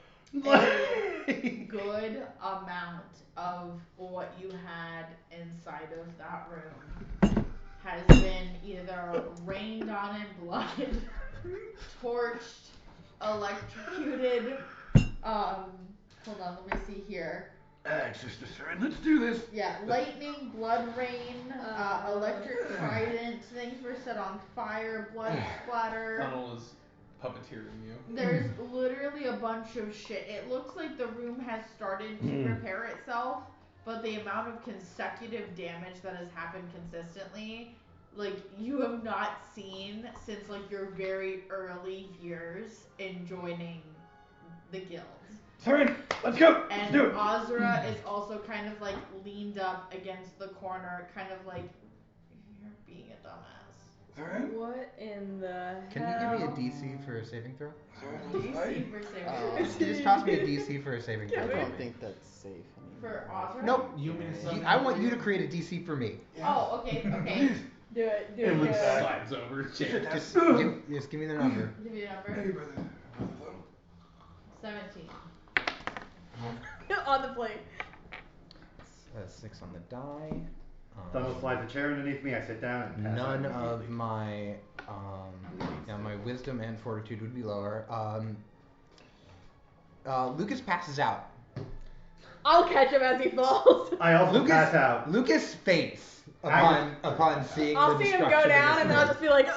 [SPEAKER 4] A good amount of what you had inside of that room has been either rained on in blood, torched, electrocuted, hold on, let me see here.
[SPEAKER 3] Sister Seren, let's do this.
[SPEAKER 4] Yeah, lightning, blood rain, electric trident, things were set on fire, blood splatter.
[SPEAKER 2] Funnel is puppeteering you.
[SPEAKER 4] There's literally a bunch of shit. It looks like the room has started to repair itself, but the amount of consecutive damage that has happened consistently, like, you have not seen since, like, your very early years in joining the guild.
[SPEAKER 3] Seren, let's go.
[SPEAKER 4] And
[SPEAKER 3] Let's do it.
[SPEAKER 4] Azra is also kind of, like, leaned up against the corner, kind of like, you're being a dumbass.
[SPEAKER 3] Seren?
[SPEAKER 5] What in the
[SPEAKER 10] Can you give me a DC for a saving throw?
[SPEAKER 4] DC for saving.
[SPEAKER 10] Just toss me a DC for a saving
[SPEAKER 8] I
[SPEAKER 10] throw.
[SPEAKER 8] don't think that's safe anymore.
[SPEAKER 4] For Azra?
[SPEAKER 10] Nope.
[SPEAKER 2] You mean something?
[SPEAKER 10] I want you to create a DC for me.
[SPEAKER 4] Oh, okay, okay.
[SPEAKER 5] Do it, do
[SPEAKER 3] It
[SPEAKER 5] it, do
[SPEAKER 3] looks
[SPEAKER 5] it.
[SPEAKER 2] Slides over.
[SPEAKER 10] Just give me the number.
[SPEAKER 4] Give me a number. 17.
[SPEAKER 5] On the plate.
[SPEAKER 10] 6 on the die.
[SPEAKER 3] Thumbel slides a chair underneath me. I sit down and pass
[SPEAKER 10] None
[SPEAKER 3] out
[SPEAKER 10] of
[SPEAKER 3] immediately.
[SPEAKER 10] my my wisdom and fortitude would be lower. Lucas passes out.
[SPEAKER 5] I'll catch him as he falls.
[SPEAKER 3] I also
[SPEAKER 10] Lucas
[SPEAKER 3] pass out.
[SPEAKER 10] Lucas faints upon seeing
[SPEAKER 5] I'll
[SPEAKER 10] the
[SPEAKER 5] see him
[SPEAKER 10] destruction
[SPEAKER 5] go
[SPEAKER 10] in
[SPEAKER 5] down
[SPEAKER 10] his
[SPEAKER 5] and then I'll
[SPEAKER 10] room.
[SPEAKER 5] just be like,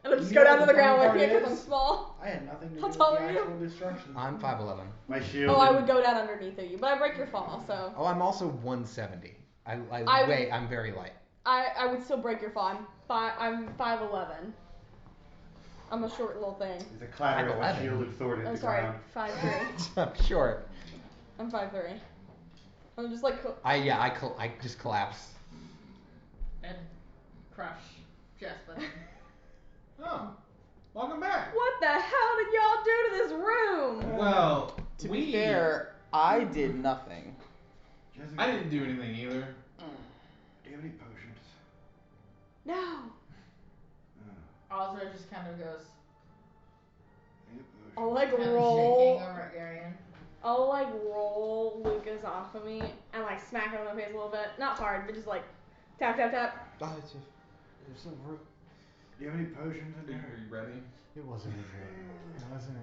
[SPEAKER 5] and I'll just
[SPEAKER 6] You
[SPEAKER 5] go
[SPEAKER 6] know
[SPEAKER 5] down to
[SPEAKER 6] what
[SPEAKER 5] the ground
[SPEAKER 6] the
[SPEAKER 5] with
[SPEAKER 6] fun
[SPEAKER 5] me
[SPEAKER 6] part
[SPEAKER 5] because I'm
[SPEAKER 6] is?
[SPEAKER 5] small.
[SPEAKER 6] I had nothing to do
[SPEAKER 5] How
[SPEAKER 6] with
[SPEAKER 5] tall
[SPEAKER 6] the
[SPEAKER 5] are you?
[SPEAKER 6] actual destruction.
[SPEAKER 10] I'm 5'11".
[SPEAKER 3] My shield.
[SPEAKER 5] Oh, I would go down underneath of you, but I break your fall, so.
[SPEAKER 10] Oh, I'm also 170. I'm very light.
[SPEAKER 5] I would still break your fall. I'm 5'11". I'm a short little thing.
[SPEAKER 3] There's a clatter of my
[SPEAKER 10] 5'11".
[SPEAKER 3] shielded sword hit
[SPEAKER 5] I'm
[SPEAKER 3] the
[SPEAKER 5] sorry,
[SPEAKER 3] ground.
[SPEAKER 5] 5'3".
[SPEAKER 10] I'm short.
[SPEAKER 5] I'm 5'3". I'm just like.
[SPEAKER 10] I just collapse.
[SPEAKER 4] And crush Jess with him.
[SPEAKER 2] Oh, welcome back.
[SPEAKER 5] What the hell did y'all do to this room?
[SPEAKER 2] Well,
[SPEAKER 8] To be fair, I did nothing.
[SPEAKER 3] Jessica,
[SPEAKER 2] I didn't do anything either.
[SPEAKER 3] do you have any potions?
[SPEAKER 5] No.
[SPEAKER 4] Ozra just kind of goes.
[SPEAKER 5] I'll like
[SPEAKER 4] Kind of
[SPEAKER 5] roll.
[SPEAKER 4] shaking over at Garion.
[SPEAKER 5] I'll like roll Lucas off of me and like smack him in the face a little bit. Not hard, but just like tap tap tap.
[SPEAKER 3] There's some room. Do you have any potions in there?
[SPEAKER 2] Are you ready?
[SPEAKER 3] It wasn't a dream. It wasn't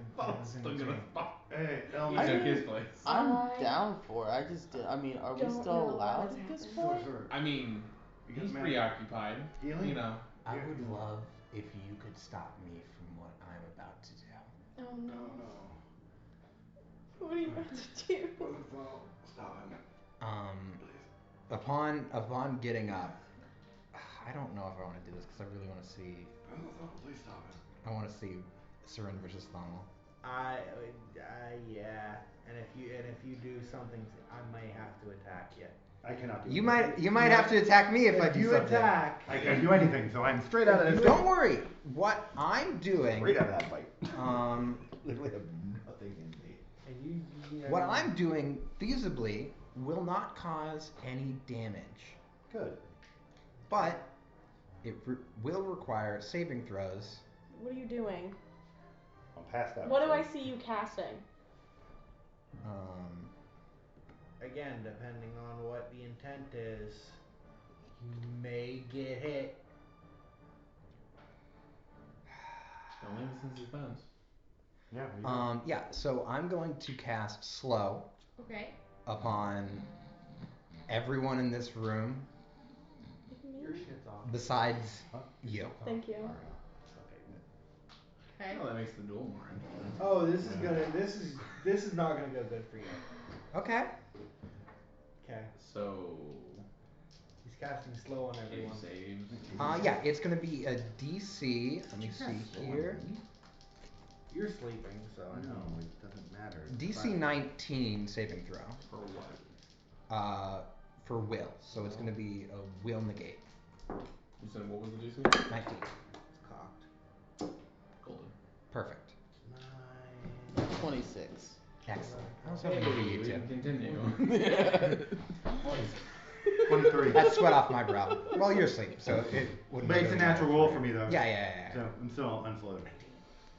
[SPEAKER 2] Still
[SPEAKER 3] a
[SPEAKER 2] gonna
[SPEAKER 3] dream.
[SPEAKER 2] fuck.
[SPEAKER 3] Hey,
[SPEAKER 2] He
[SPEAKER 3] Elmer.
[SPEAKER 2] took his place.
[SPEAKER 8] I'm down for it. I just, I mean, are we
[SPEAKER 5] Don't
[SPEAKER 8] still
[SPEAKER 5] know what
[SPEAKER 8] allowed
[SPEAKER 5] has
[SPEAKER 8] at this
[SPEAKER 5] happened.
[SPEAKER 8] point?
[SPEAKER 2] I mean,
[SPEAKER 3] You
[SPEAKER 2] he's
[SPEAKER 3] get mad.
[SPEAKER 2] preoccupied.
[SPEAKER 3] Healing?
[SPEAKER 2] You know.
[SPEAKER 10] I would love if you could stop me from what I'm about to do.
[SPEAKER 5] Oh no.
[SPEAKER 3] No.
[SPEAKER 5] What are you about to do?
[SPEAKER 3] Stop him.
[SPEAKER 10] Upon getting up, I don't know if I want to do this because I really want to see.
[SPEAKER 3] Please stop him.
[SPEAKER 10] I want to see Seren versus Thonal.
[SPEAKER 6] Yeah. And if you do something, I may have to attack you.
[SPEAKER 3] I cannot do
[SPEAKER 10] You
[SPEAKER 3] anything.
[SPEAKER 10] might have to attack me if I do
[SPEAKER 6] you
[SPEAKER 10] something.
[SPEAKER 6] attack.
[SPEAKER 3] I can't do anything, so I'm straight out of this.
[SPEAKER 10] Don't worry. What I'm doing.
[SPEAKER 3] Straight out of that fight.
[SPEAKER 9] Literally have nothing in me.
[SPEAKER 6] And you
[SPEAKER 10] What I'm doing feasibly will not cause any damage,
[SPEAKER 3] Good.
[SPEAKER 10] but it will require saving throws.
[SPEAKER 5] What are you doing?
[SPEAKER 3] I'm past that.
[SPEAKER 5] What do I see you casting?
[SPEAKER 6] Again, depending on what the intent is, you may get hit.
[SPEAKER 2] Don't leave us in suspense.
[SPEAKER 3] Yeah.
[SPEAKER 10] Yeah. So I'm going to cast slow
[SPEAKER 4] Okay.
[SPEAKER 10] upon everyone in this room
[SPEAKER 6] Your shit's off.
[SPEAKER 10] besides you.
[SPEAKER 5] Thank you.
[SPEAKER 4] Okay.
[SPEAKER 2] Well, that makes the duel more interesting.
[SPEAKER 6] Oh, this is not gonna go good for you.
[SPEAKER 10] Okay.
[SPEAKER 6] Okay.
[SPEAKER 2] So.
[SPEAKER 6] He's casting slow on everyone.
[SPEAKER 2] Saves.
[SPEAKER 10] Yeah. It's gonna be a DC. Let me see here.
[SPEAKER 6] You're sleeping, so I know.
[SPEAKER 9] No, it doesn't matter.
[SPEAKER 10] DC 19 saving throw.
[SPEAKER 2] For what?
[SPEAKER 10] For will. So it's gonna be a will negate.
[SPEAKER 2] You said what was the DC?
[SPEAKER 10] 19.
[SPEAKER 6] It's cocked.
[SPEAKER 2] Golden.
[SPEAKER 10] Perfect.
[SPEAKER 8] 26.
[SPEAKER 10] Excellent. I was hoping to be you
[SPEAKER 2] We
[SPEAKER 10] too.
[SPEAKER 2] can continue.
[SPEAKER 3] 23.
[SPEAKER 10] That's sweat off my brow. Well, you're asleep, so it wouldn't.
[SPEAKER 3] But it's a
[SPEAKER 10] really
[SPEAKER 3] natural
[SPEAKER 10] matter.
[SPEAKER 3] roll for me, though.
[SPEAKER 10] Yeah.
[SPEAKER 3] So I'm still unslowed.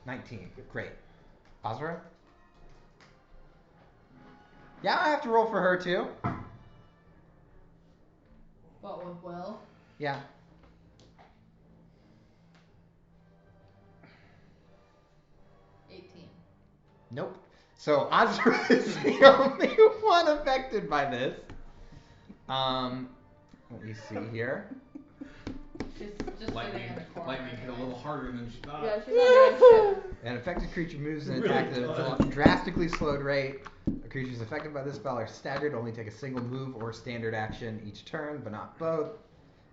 [SPEAKER 10] 19. Great. Ozra? Yeah, I have to roll for her too.
[SPEAKER 4] What with Will?
[SPEAKER 10] Yeah. Nope. So Ozra is the only one affected by this. Let me see here.
[SPEAKER 4] She's just
[SPEAKER 2] Lightning
[SPEAKER 4] sitting in the corner.
[SPEAKER 2] hit a
[SPEAKER 4] anyway.
[SPEAKER 2] little harder than she thought.
[SPEAKER 5] Yeah, she's not doing shit.
[SPEAKER 10] An affected creature moves and
[SPEAKER 2] Really
[SPEAKER 10] attacks at a drastically slowed rate. Creatures affected by this spell are staggered, only take a single move or standard action each turn, but not both.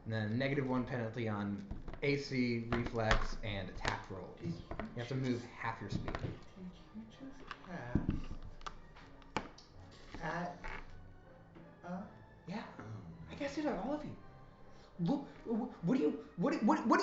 [SPEAKER 10] And then a -1 penalty on AC, reflex, and attack rolls. You have to move half your speed.
[SPEAKER 6] Did you just cast at
[SPEAKER 10] Yeah, I guess it on all of you. What do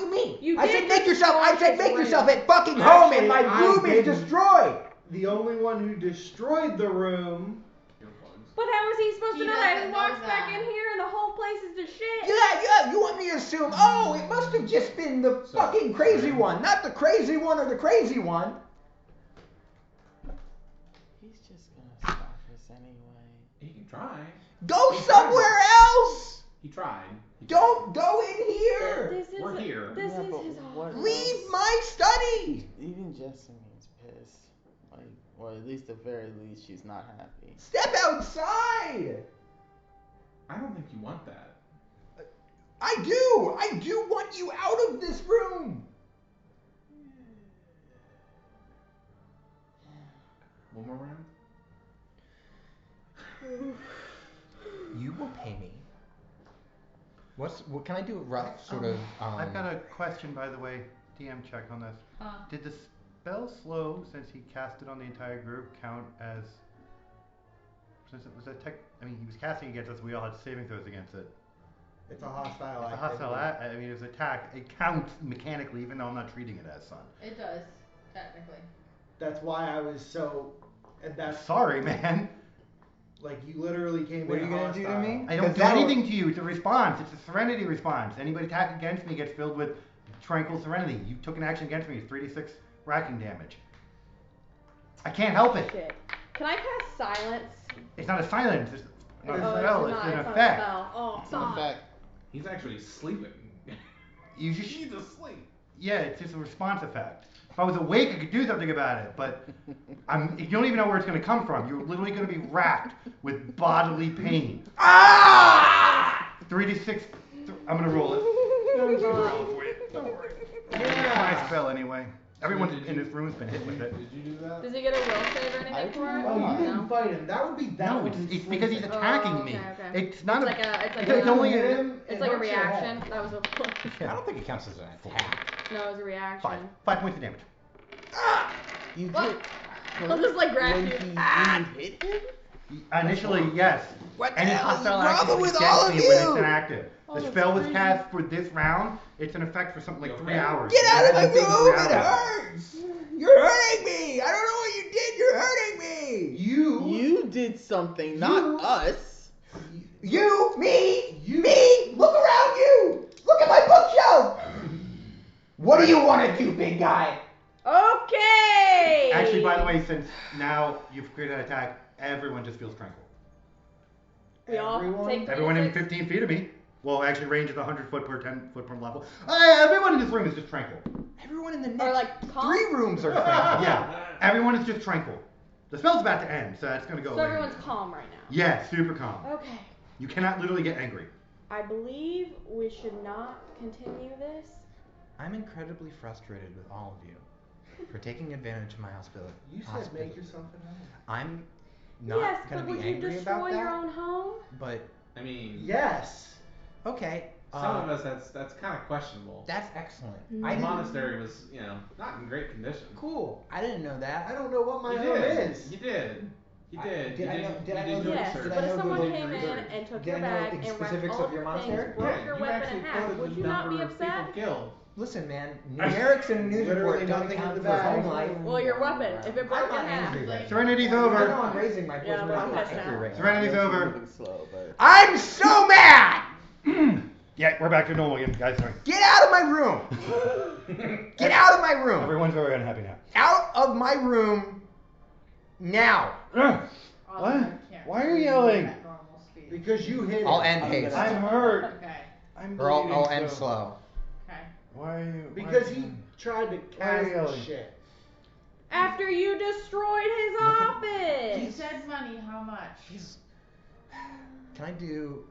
[SPEAKER 10] you mean?
[SPEAKER 5] You
[SPEAKER 10] I
[SPEAKER 5] did
[SPEAKER 10] said make yourself. I said make
[SPEAKER 6] destroy
[SPEAKER 10] yourself
[SPEAKER 6] it.
[SPEAKER 10] at fucking home, and my
[SPEAKER 6] Actually, I
[SPEAKER 10] room is
[SPEAKER 6] didn't.
[SPEAKER 10] destroyed.
[SPEAKER 6] The only one who destroyed the room.
[SPEAKER 2] Earplugs.
[SPEAKER 5] But how was he supposed
[SPEAKER 4] He
[SPEAKER 5] to know that? He
[SPEAKER 4] doesn't
[SPEAKER 5] walks
[SPEAKER 4] know
[SPEAKER 5] back
[SPEAKER 4] that.
[SPEAKER 5] in here and the whole place is to shit.
[SPEAKER 10] Yeah. You want me to assume? Oh, it must have just been the fucking crazy one, not the crazy one or the crazy one.
[SPEAKER 8] He's just gonna stop us anyway.
[SPEAKER 2] He can try.
[SPEAKER 10] Go somewhere else.
[SPEAKER 2] He tried.
[SPEAKER 10] Don't go in here.
[SPEAKER 5] This is
[SPEAKER 2] We're here.
[SPEAKER 5] This
[SPEAKER 8] Yeah,
[SPEAKER 5] is
[SPEAKER 8] but
[SPEAKER 5] his
[SPEAKER 8] what
[SPEAKER 5] office.
[SPEAKER 10] Leave my study.
[SPEAKER 8] Even Jessamine pissed. Like, or at least at the very least, she's not happy.
[SPEAKER 10] Step outside.
[SPEAKER 2] I don't think you want that.
[SPEAKER 10] I do. I do want you out of this room.
[SPEAKER 2] One more round?
[SPEAKER 10] You will pay me. What can I do? A rough sort of.
[SPEAKER 3] I've got a question, by the way. DM check on this. Did the spell slow, since he cast it on the entire group, count as? Since it was a tech. I mean, he was casting against us. We all had saving throws against it.
[SPEAKER 6] It's a hostile
[SPEAKER 3] It's a
[SPEAKER 6] activity.
[SPEAKER 3] hostile act. I mean, it was attack. It counts mechanically, even though I'm not treating it as such.
[SPEAKER 4] It does, technically.
[SPEAKER 6] That's why I was so. And that's
[SPEAKER 3] Sorry, man.
[SPEAKER 6] like you literally came
[SPEAKER 10] What
[SPEAKER 6] in
[SPEAKER 10] are you gonna do to
[SPEAKER 6] hostile.
[SPEAKER 10] me?
[SPEAKER 3] I don't
[SPEAKER 10] 'Cause
[SPEAKER 3] do
[SPEAKER 10] that'll-
[SPEAKER 3] anything to you. It's a response. It's a serenity response. Anybody attack against me gets filled with Tranquil Serenity. You took an action against me. It's 3d6 racking damage. I can't help it.
[SPEAKER 5] Shit. Can I cast silence?
[SPEAKER 3] It's not a silence. It's not a
[SPEAKER 5] Oh,
[SPEAKER 3] spell. It's an effect.
[SPEAKER 5] Oh,
[SPEAKER 8] It's an effect.
[SPEAKER 2] He's actually sleeping.
[SPEAKER 3] You just
[SPEAKER 2] He's asleep.
[SPEAKER 3] Yeah, it's just a response effect. If I was awake, I could do something about it, but you don't even know where it's going to come from. You're literally going to be racked with bodily pain. Ah! 3d6. I'm going to roll it. Don't worry. Yeah. My spell anyway. Everyone in this room has been hit with it.
[SPEAKER 2] Did you do that?
[SPEAKER 5] Does he get a will save or anything for it?
[SPEAKER 6] Oh, you didn't
[SPEAKER 5] No.
[SPEAKER 6] fight him. That would be that.
[SPEAKER 3] No, it's because he's attacking me.
[SPEAKER 5] Okay.
[SPEAKER 3] It's not
[SPEAKER 5] It's
[SPEAKER 3] it's only
[SPEAKER 6] hit
[SPEAKER 3] a,
[SPEAKER 6] him,
[SPEAKER 5] It's
[SPEAKER 6] it
[SPEAKER 5] like a
[SPEAKER 6] hurts your
[SPEAKER 5] reaction.
[SPEAKER 6] head.
[SPEAKER 5] That was a.
[SPEAKER 10] I don't think it counts as an attack.
[SPEAKER 5] No, it was a reaction.
[SPEAKER 3] 5 points of damage.
[SPEAKER 8] You
[SPEAKER 5] What?
[SPEAKER 8] did.
[SPEAKER 5] I'll just like grab
[SPEAKER 8] When
[SPEAKER 5] you.
[SPEAKER 8] you hit him?
[SPEAKER 3] Initially, yes.
[SPEAKER 8] What the
[SPEAKER 3] And it's
[SPEAKER 8] hell
[SPEAKER 3] the
[SPEAKER 8] is
[SPEAKER 3] spell
[SPEAKER 8] wrong
[SPEAKER 3] actively
[SPEAKER 8] with
[SPEAKER 3] gets
[SPEAKER 8] all of
[SPEAKER 3] me when it's
[SPEAKER 8] you?
[SPEAKER 3] inactive.
[SPEAKER 5] Oh,
[SPEAKER 3] The
[SPEAKER 5] that's
[SPEAKER 3] spell was
[SPEAKER 5] crazy.
[SPEAKER 3] cast for this round. It's an effect for something like 3 hours.
[SPEAKER 8] Get out of my
[SPEAKER 3] It takes 3
[SPEAKER 8] room! It
[SPEAKER 3] hours.
[SPEAKER 8] hurts! You're hurting me! I don't know what you did! You're hurting me! You did something, not us.
[SPEAKER 10] You, me, look around you! Look at my bookshelf! What do you want to do, big guy?
[SPEAKER 5] Okay.
[SPEAKER 3] Actually, by the way, since now you've created an attack, everyone just feels tranquil.
[SPEAKER 5] We all take
[SPEAKER 3] Everyone in
[SPEAKER 5] 3d6.
[SPEAKER 3] 15 feet of me. Well, actually, range is 100 foot per 10 foot per level. Everyone in this room is just tranquil.
[SPEAKER 10] Everyone in the
[SPEAKER 5] Or
[SPEAKER 10] next
[SPEAKER 5] like calm.
[SPEAKER 10] 3 rooms are tranquil.
[SPEAKER 3] Yeah, everyone is just tranquil. The spell's about to end, so that's gonna go
[SPEAKER 5] So
[SPEAKER 3] away.
[SPEAKER 5] everyone's calm right now.
[SPEAKER 3] Yeah, super calm.
[SPEAKER 5] Okay.
[SPEAKER 3] You cannot literally get angry.
[SPEAKER 5] I believe we should not continue this.
[SPEAKER 10] I'm incredibly frustrated with all of you for taking advantage of my hospitality.
[SPEAKER 6] You said make yourself an enemy.
[SPEAKER 10] I'm not
[SPEAKER 5] Yes,
[SPEAKER 10] gonna
[SPEAKER 5] but
[SPEAKER 10] be
[SPEAKER 5] would you
[SPEAKER 10] angry
[SPEAKER 5] destroy
[SPEAKER 10] about that.
[SPEAKER 5] your own home?
[SPEAKER 10] But
[SPEAKER 2] I mean,
[SPEAKER 6] Yes.
[SPEAKER 10] okay,
[SPEAKER 2] some of us that's kind of questionable.
[SPEAKER 10] that's excellent.
[SPEAKER 5] Mm.
[SPEAKER 10] I
[SPEAKER 2] The
[SPEAKER 10] didn't.
[SPEAKER 2] monastery was, not in great condition.
[SPEAKER 10] Cool. I didn't know that.
[SPEAKER 6] I don't know what my
[SPEAKER 2] You
[SPEAKER 6] home
[SPEAKER 2] did.
[SPEAKER 6] is.
[SPEAKER 2] You did. You did.
[SPEAKER 1] Did I know- did I know
[SPEAKER 2] your
[SPEAKER 1] the-
[SPEAKER 5] Yes,
[SPEAKER 2] research.
[SPEAKER 1] did I
[SPEAKER 5] but if
[SPEAKER 1] know
[SPEAKER 5] someone
[SPEAKER 1] the-
[SPEAKER 5] came in and took
[SPEAKER 1] did
[SPEAKER 5] your
[SPEAKER 1] I know
[SPEAKER 5] bag
[SPEAKER 1] the
[SPEAKER 5] and wrecked
[SPEAKER 1] specifics
[SPEAKER 5] all
[SPEAKER 1] of your
[SPEAKER 5] your things,
[SPEAKER 1] monastery?
[SPEAKER 5] broke
[SPEAKER 2] Yeah,
[SPEAKER 5] your
[SPEAKER 2] you
[SPEAKER 5] weapon
[SPEAKER 2] actually
[SPEAKER 5] in half,
[SPEAKER 2] quoted
[SPEAKER 5] would
[SPEAKER 2] the
[SPEAKER 5] you not be
[SPEAKER 2] number of people
[SPEAKER 5] upset?
[SPEAKER 2] killed.
[SPEAKER 10] Listen, man, numerics in a news
[SPEAKER 6] Literally
[SPEAKER 10] report don't
[SPEAKER 6] nothing in
[SPEAKER 10] account
[SPEAKER 6] the
[SPEAKER 10] for
[SPEAKER 6] bag.
[SPEAKER 10] homelife.
[SPEAKER 5] Well, your weapon, if it broke
[SPEAKER 1] I'm
[SPEAKER 5] in
[SPEAKER 1] not
[SPEAKER 5] half.
[SPEAKER 1] angry right now.
[SPEAKER 3] Serenity's
[SPEAKER 1] I know
[SPEAKER 3] over.
[SPEAKER 1] I'm raising my voice,
[SPEAKER 5] Yeah,
[SPEAKER 1] but
[SPEAKER 5] but
[SPEAKER 1] I'm
[SPEAKER 5] I'm
[SPEAKER 1] not
[SPEAKER 5] pissed
[SPEAKER 1] angry
[SPEAKER 5] now.
[SPEAKER 1] right now.
[SPEAKER 3] Serenity's over.
[SPEAKER 8] Moving slow, but
[SPEAKER 10] I'm so mad!
[SPEAKER 3] Yeah, we're back to normal again, guys. Sorry.
[SPEAKER 10] Get out of my room! Get out of my room!
[SPEAKER 3] Everyone's very unhappy now.
[SPEAKER 10] Out of my room now!
[SPEAKER 3] What? Why are you yelling?
[SPEAKER 6] Because you hit
[SPEAKER 10] I'll
[SPEAKER 6] it.
[SPEAKER 10] end haste.
[SPEAKER 3] I'm hurt.
[SPEAKER 11] Okay.
[SPEAKER 3] I'm
[SPEAKER 10] Or I'll
[SPEAKER 3] bleeding
[SPEAKER 10] end
[SPEAKER 3] so-
[SPEAKER 10] slow.
[SPEAKER 11] Okay.
[SPEAKER 3] Why are you?
[SPEAKER 6] Because he tried to
[SPEAKER 3] Why are you
[SPEAKER 6] cast
[SPEAKER 3] yelling?
[SPEAKER 6] shit.
[SPEAKER 5] After you destroyed his
[SPEAKER 11] He
[SPEAKER 5] office.
[SPEAKER 11] said money, how much?
[SPEAKER 10] Can I do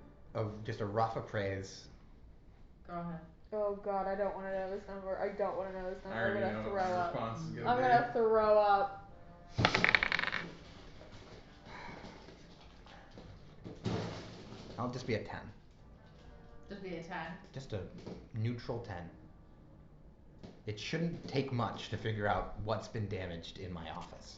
[SPEAKER 10] just a rough appraise?
[SPEAKER 11] Go ahead.
[SPEAKER 5] Oh god, I don't want to know this number. I don't want to know this
[SPEAKER 2] I
[SPEAKER 5] number. I'm
[SPEAKER 2] already
[SPEAKER 5] gonna
[SPEAKER 2] know
[SPEAKER 5] throw
[SPEAKER 2] what my
[SPEAKER 5] up.
[SPEAKER 2] response is
[SPEAKER 5] I'm
[SPEAKER 2] gonna
[SPEAKER 5] gonna throw up.
[SPEAKER 10] I'll just be a 10.
[SPEAKER 11] Just be a 10.
[SPEAKER 10] Just a neutral 10. It shouldn't take much to figure out what's been damaged in my office.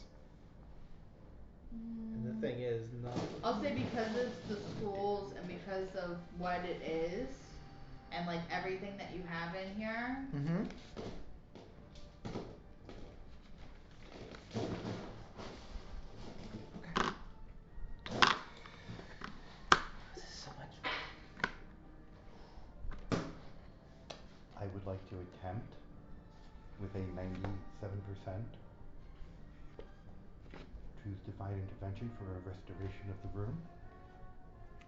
[SPEAKER 6] And the thing is, no.
[SPEAKER 11] I'll say because it's the schools and because of what it is and like everything that you have in here.
[SPEAKER 10] Mm-hmm. This is so much.
[SPEAKER 3] I would like to attempt with a 97% choose divine intervention for a restoration of the room,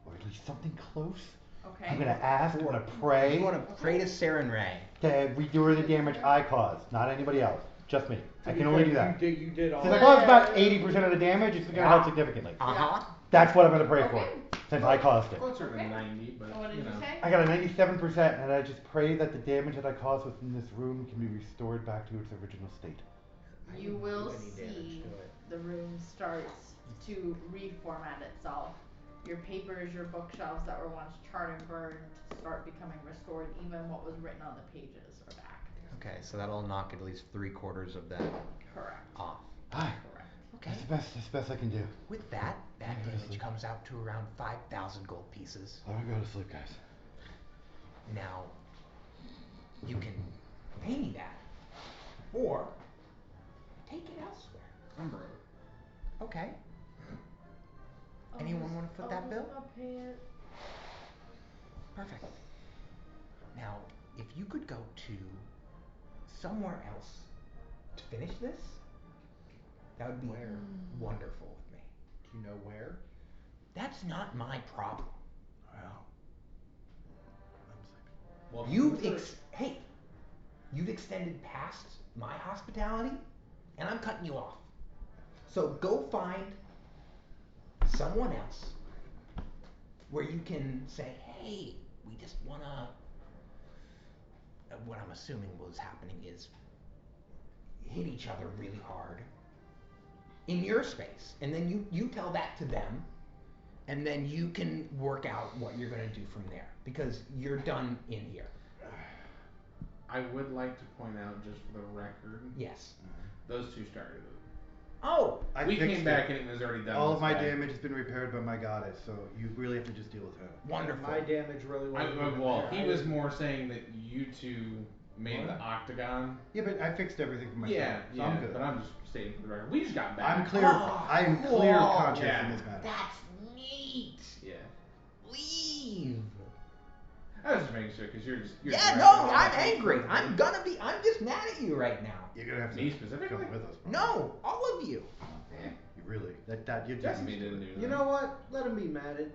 [SPEAKER 3] or at least something close.
[SPEAKER 11] Okay.
[SPEAKER 3] I'm gonna ask. I'm gonna pray.
[SPEAKER 10] You want to pray to Saren Ray.
[SPEAKER 3] To redo the damage I caused, not anybody else, just me. I can only do that.
[SPEAKER 6] You did all
[SPEAKER 3] Since I
[SPEAKER 6] that.
[SPEAKER 3] caused about 80% of the damage, it's gonna help significantly.
[SPEAKER 10] Uh-huh.
[SPEAKER 3] That's what I'm gonna pray for,
[SPEAKER 11] Okay.
[SPEAKER 3] since I caused it.
[SPEAKER 2] Closer
[SPEAKER 11] Okay.
[SPEAKER 2] to 90, but
[SPEAKER 11] And what did you say?
[SPEAKER 3] I got a 97%, and I just pray that the damage that I caused within this room can be restored back to its original state.
[SPEAKER 11] You will see the room starts to reformat itself. Your papers, your bookshelves that were once charred and burned start becoming restored. Even what was written on the pages are back.
[SPEAKER 10] Okay, so that'll knock at least 3/4 of that
[SPEAKER 11] Correct.
[SPEAKER 10] off.
[SPEAKER 3] Aye.
[SPEAKER 11] Correct.
[SPEAKER 10] Okay.
[SPEAKER 3] That's the best I can do.
[SPEAKER 10] With that
[SPEAKER 3] Go to
[SPEAKER 10] damage
[SPEAKER 3] sleep.
[SPEAKER 10] comes out to around 5,000 gold pieces.
[SPEAKER 3] Let me go to sleep, guys.
[SPEAKER 10] Now, you can pay me that, or take it elsewhere.
[SPEAKER 2] I'm broke.
[SPEAKER 10] Okay. Anyone want to foot that bill?
[SPEAKER 11] I'll pay it.
[SPEAKER 10] Perfect. Now, if you could go to
[SPEAKER 7] somewhere else to finish this, that would be
[SPEAKER 6] Where?
[SPEAKER 7] wonderful with me.
[SPEAKER 6] Do you know where?
[SPEAKER 7] That's not my problem.
[SPEAKER 6] Well, I'm sleeping.
[SPEAKER 2] Well,
[SPEAKER 7] Hey, you've extended past my hospitality, and I'm cutting you off. So go find someone else where you can say, hey, we just wanna, what I'm assuming was happening is hit each other really hard in your space. And then you tell that to them, and then you can work out what you're gonna do from there. Because you're done in here.
[SPEAKER 2] I would like to point out, just for the record,
[SPEAKER 7] Yes.
[SPEAKER 2] those two started it.
[SPEAKER 7] Oh!
[SPEAKER 2] We came back and it was already done.
[SPEAKER 3] All of
[SPEAKER 2] this
[SPEAKER 3] my
[SPEAKER 2] way.
[SPEAKER 3] damage has been repaired by my goddess, so you really have to just deal with her.
[SPEAKER 7] Wonderful.
[SPEAKER 6] My damage really wasn't.
[SPEAKER 2] Well, he was more saying that you two made the octagon.
[SPEAKER 3] Yeah, but I fixed everything for myself.
[SPEAKER 2] Yeah,
[SPEAKER 3] so I'm good.
[SPEAKER 2] but I'm just stating for the record. We just got back.
[SPEAKER 3] I'm clear.
[SPEAKER 7] Oh,
[SPEAKER 3] I am
[SPEAKER 7] cool.
[SPEAKER 3] clear conscious
[SPEAKER 2] Yeah.
[SPEAKER 3] in this matter.
[SPEAKER 7] That's neat.
[SPEAKER 2] Yeah.
[SPEAKER 7] Leave.
[SPEAKER 2] I was just making sure because you're
[SPEAKER 7] Yeah,
[SPEAKER 2] direct.
[SPEAKER 7] no, I'm angry. I'm just mad at you right now.
[SPEAKER 3] You're gonna have to
[SPEAKER 2] Me specifically?
[SPEAKER 3] come with us.
[SPEAKER 7] No, all of you.
[SPEAKER 3] You really? You
[SPEAKER 2] Just me didn't do that.
[SPEAKER 6] You know what? Let him be mad at.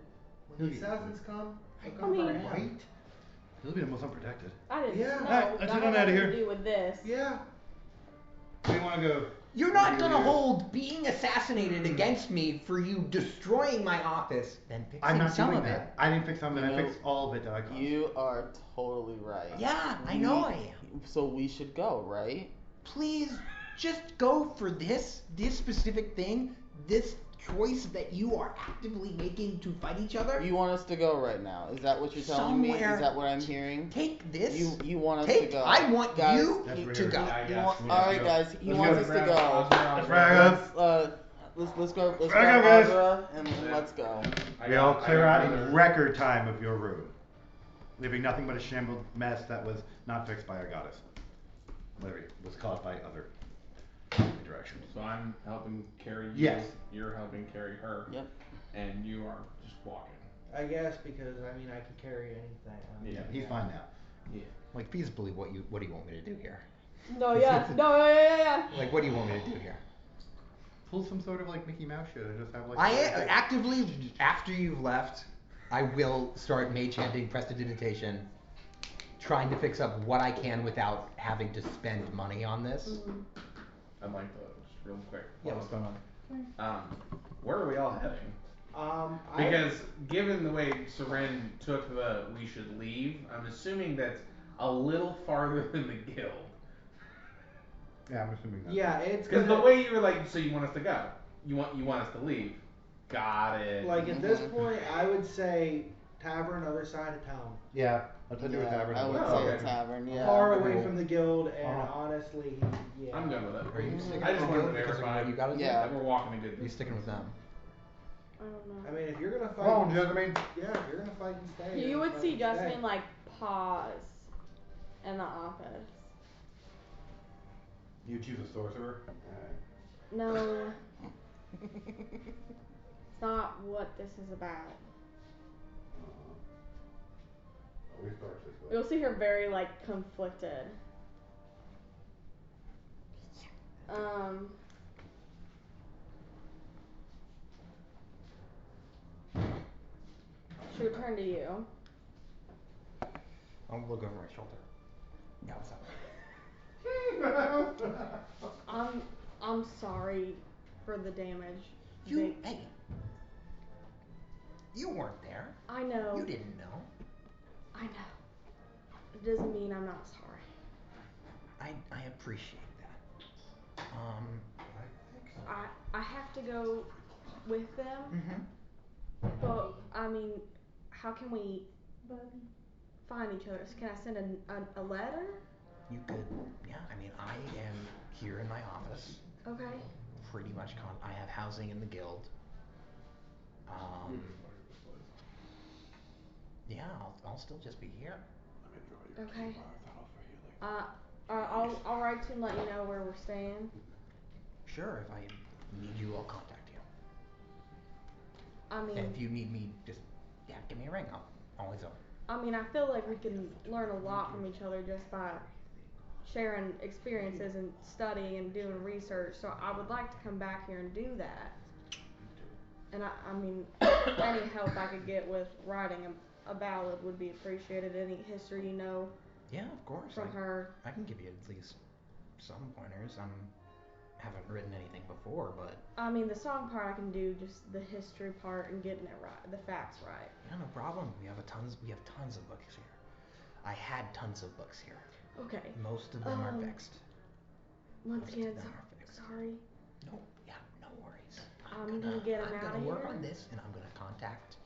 [SPEAKER 6] When the
[SPEAKER 3] He'll be
[SPEAKER 6] assassins come, they'll
[SPEAKER 5] I
[SPEAKER 6] come for
[SPEAKER 5] mean-
[SPEAKER 6] him.
[SPEAKER 3] Right? He'll be the most unprotected.
[SPEAKER 5] I didn't
[SPEAKER 6] Yeah.
[SPEAKER 5] know.
[SPEAKER 3] Alright, let's
[SPEAKER 5] that
[SPEAKER 3] get
[SPEAKER 5] had
[SPEAKER 3] on outta
[SPEAKER 5] nothing
[SPEAKER 3] here.
[SPEAKER 5] to do with this.
[SPEAKER 6] Yeah.
[SPEAKER 3] Where do you wanna go?
[SPEAKER 7] You're not gonna hold being assassinated against me for you destroying my office, then fixing
[SPEAKER 3] I'm not
[SPEAKER 7] some
[SPEAKER 3] doing
[SPEAKER 7] of
[SPEAKER 3] that.
[SPEAKER 7] it.
[SPEAKER 3] I didn't fix some of it.
[SPEAKER 8] You
[SPEAKER 3] I
[SPEAKER 8] know,
[SPEAKER 3] fixed all of it that I caused.
[SPEAKER 8] You are totally right.
[SPEAKER 7] Yeah, I know I am.
[SPEAKER 8] So we should go, right?
[SPEAKER 7] Please, just go for this specific thing, this choice that you are actively making to fight each other.
[SPEAKER 8] You want us to go right now? Is that what you're telling me?
[SPEAKER 7] Somewhere.
[SPEAKER 8] Is that what I'm hearing?
[SPEAKER 7] Take this.
[SPEAKER 8] You want us to go?
[SPEAKER 7] I want
[SPEAKER 8] guys,
[SPEAKER 7] you
[SPEAKER 3] That's
[SPEAKER 7] to
[SPEAKER 3] weird.
[SPEAKER 7] go.
[SPEAKER 8] All right, guys. He wants us to go.
[SPEAKER 3] Let's wrap up.
[SPEAKER 8] Let's go. Let's
[SPEAKER 3] Wrap up,
[SPEAKER 8] go,
[SPEAKER 3] guys.
[SPEAKER 8] Audra, and let's go.
[SPEAKER 3] We all clear out in record time of your room, leaving nothing but a shambled mess that was not fixed by our goddess. Whatever it was caused by other interactions.
[SPEAKER 2] So I'm helping carry you.
[SPEAKER 3] Yes.
[SPEAKER 2] You're helping carry her.
[SPEAKER 8] Yep.
[SPEAKER 2] And you are just walking.
[SPEAKER 6] I guess because I mean I can carry anything. I mean,
[SPEAKER 2] Yeah.
[SPEAKER 3] He's fine now.
[SPEAKER 2] Yeah.
[SPEAKER 7] Like, feasibly, what do you want me to do here?
[SPEAKER 5] No, yeah. No, yeah.
[SPEAKER 7] Like, what do you want me to do here?
[SPEAKER 3] Pull some sort of like Mickey Mouse shit and just have like.
[SPEAKER 7] I actively, after you've left, I will start mage handing prestidigitation, trying to fix up what I can without having to spend money on this.
[SPEAKER 2] I'd like to just real quick.
[SPEAKER 7] Yeah, what's going on?
[SPEAKER 2] Where are we all heading? Because given the way Seren took the we should leave, I'm assuming that's a little farther than the guild.
[SPEAKER 3] Yeah, I'm assuming that.
[SPEAKER 6] Yeah, it's
[SPEAKER 2] Because
[SPEAKER 6] gonna,
[SPEAKER 2] the way you were like, so you want us to go, you want us to leave. Got it.
[SPEAKER 6] like at this point, I would say tavern, other side of town,
[SPEAKER 3] Yeah, let's do a tavern.
[SPEAKER 8] I would
[SPEAKER 2] Oh,
[SPEAKER 8] say
[SPEAKER 2] okay.
[SPEAKER 8] a tavern. Yeah.
[SPEAKER 6] far away
[SPEAKER 3] Cool.
[SPEAKER 6] from the guild, and
[SPEAKER 3] Uh-huh.
[SPEAKER 6] honestly, yeah.
[SPEAKER 2] I'm good with it.
[SPEAKER 7] Are you sticking
[SPEAKER 2] I just
[SPEAKER 7] with
[SPEAKER 2] wanted to
[SPEAKER 7] them because of
[SPEAKER 2] verify
[SPEAKER 7] what you gotta do?
[SPEAKER 8] Yeah.
[SPEAKER 2] that we're walking a good
[SPEAKER 7] Are you sticking with them?
[SPEAKER 5] I don't know.
[SPEAKER 6] I mean, if you're gonna fight,
[SPEAKER 3] Oh, you know what I mean?
[SPEAKER 6] yeah, if you're gonna fight and stay.
[SPEAKER 5] You
[SPEAKER 6] you're
[SPEAKER 5] would
[SPEAKER 6] gonna
[SPEAKER 5] see
[SPEAKER 6] fight and stay.
[SPEAKER 5] Justin like pause in the office.
[SPEAKER 3] You choose a sorcerer.
[SPEAKER 5] No, it's not what this is about.
[SPEAKER 3] Always starts this way.
[SPEAKER 5] You'll see her very like conflicted. She'll turn to you.
[SPEAKER 7] I'll look over my shoulder. Yeah, what's up?
[SPEAKER 5] I'm sorry for the damage.
[SPEAKER 7] Hey, you weren't there.
[SPEAKER 5] I know.
[SPEAKER 7] You didn't know.
[SPEAKER 5] I know. It doesn't mean I'm not sorry.
[SPEAKER 7] I appreciate that.
[SPEAKER 5] I have to go with them,
[SPEAKER 7] Mm-hmm.
[SPEAKER 5] but I mean, how can we find each other? So can I send a letter?
[SPEAKER 7] You could, yeah. I mean, I am here in my office.
[SPEAKER 5] Okay.
[SPEAKER 7] Pretty much I have housing in the guild. Yeah, I'll still just be here.
[SPEAKER 5] Okay. I'll write to and let you know where we're staying.
[SPEAKER 7] Sure, if I need you, I'll contact you.
[SPEAKER 5] I mean,
[SPEAKER 7] And if you need me, just give me a ring. I'm always open.
[SPEAKER 5] I feel like we can learn a lot from each other just by sharing experiences and studying and doing research. So I would like to come back here and do that. And I mean, any help I could get with writing a ballad would be appreciated. Any history you know
[SPEAKER 10] Yeah, of course.
[SPEAKER 5] from her.
[SPEAKER 10] I can give you at least some pointers. Haven't written anything before, but
[SPEAKER 5] I mean, the song part I can do, just the history part and getting it right, the facts right.
[SPEAKER 10] yeah, no problem. We have tons of books here. I had tons of books here.
[SPEAKER 5] Okay.
[SPEAKER 10] Most of them are fixed.
[SPEAKER 5] Once
[SPEAKER 10] Most
[SPEAKER 5] again,
[SPEAKER 10] of them are fixed.
[SPEAKER 5] sorry.
[SPEAKER 10] No, yeah, no worries.
[SPEAKER 5] I'm gonna get him
[SPEAKER 10] I'm
[SPEAKER 5] out
[SPEAKER 10] gonna
[SPEAKER 5] of
[SPEAKER 10] work
[SPEAKER 5] here.
[SPEAKER 10] on this, and I'm gonna contact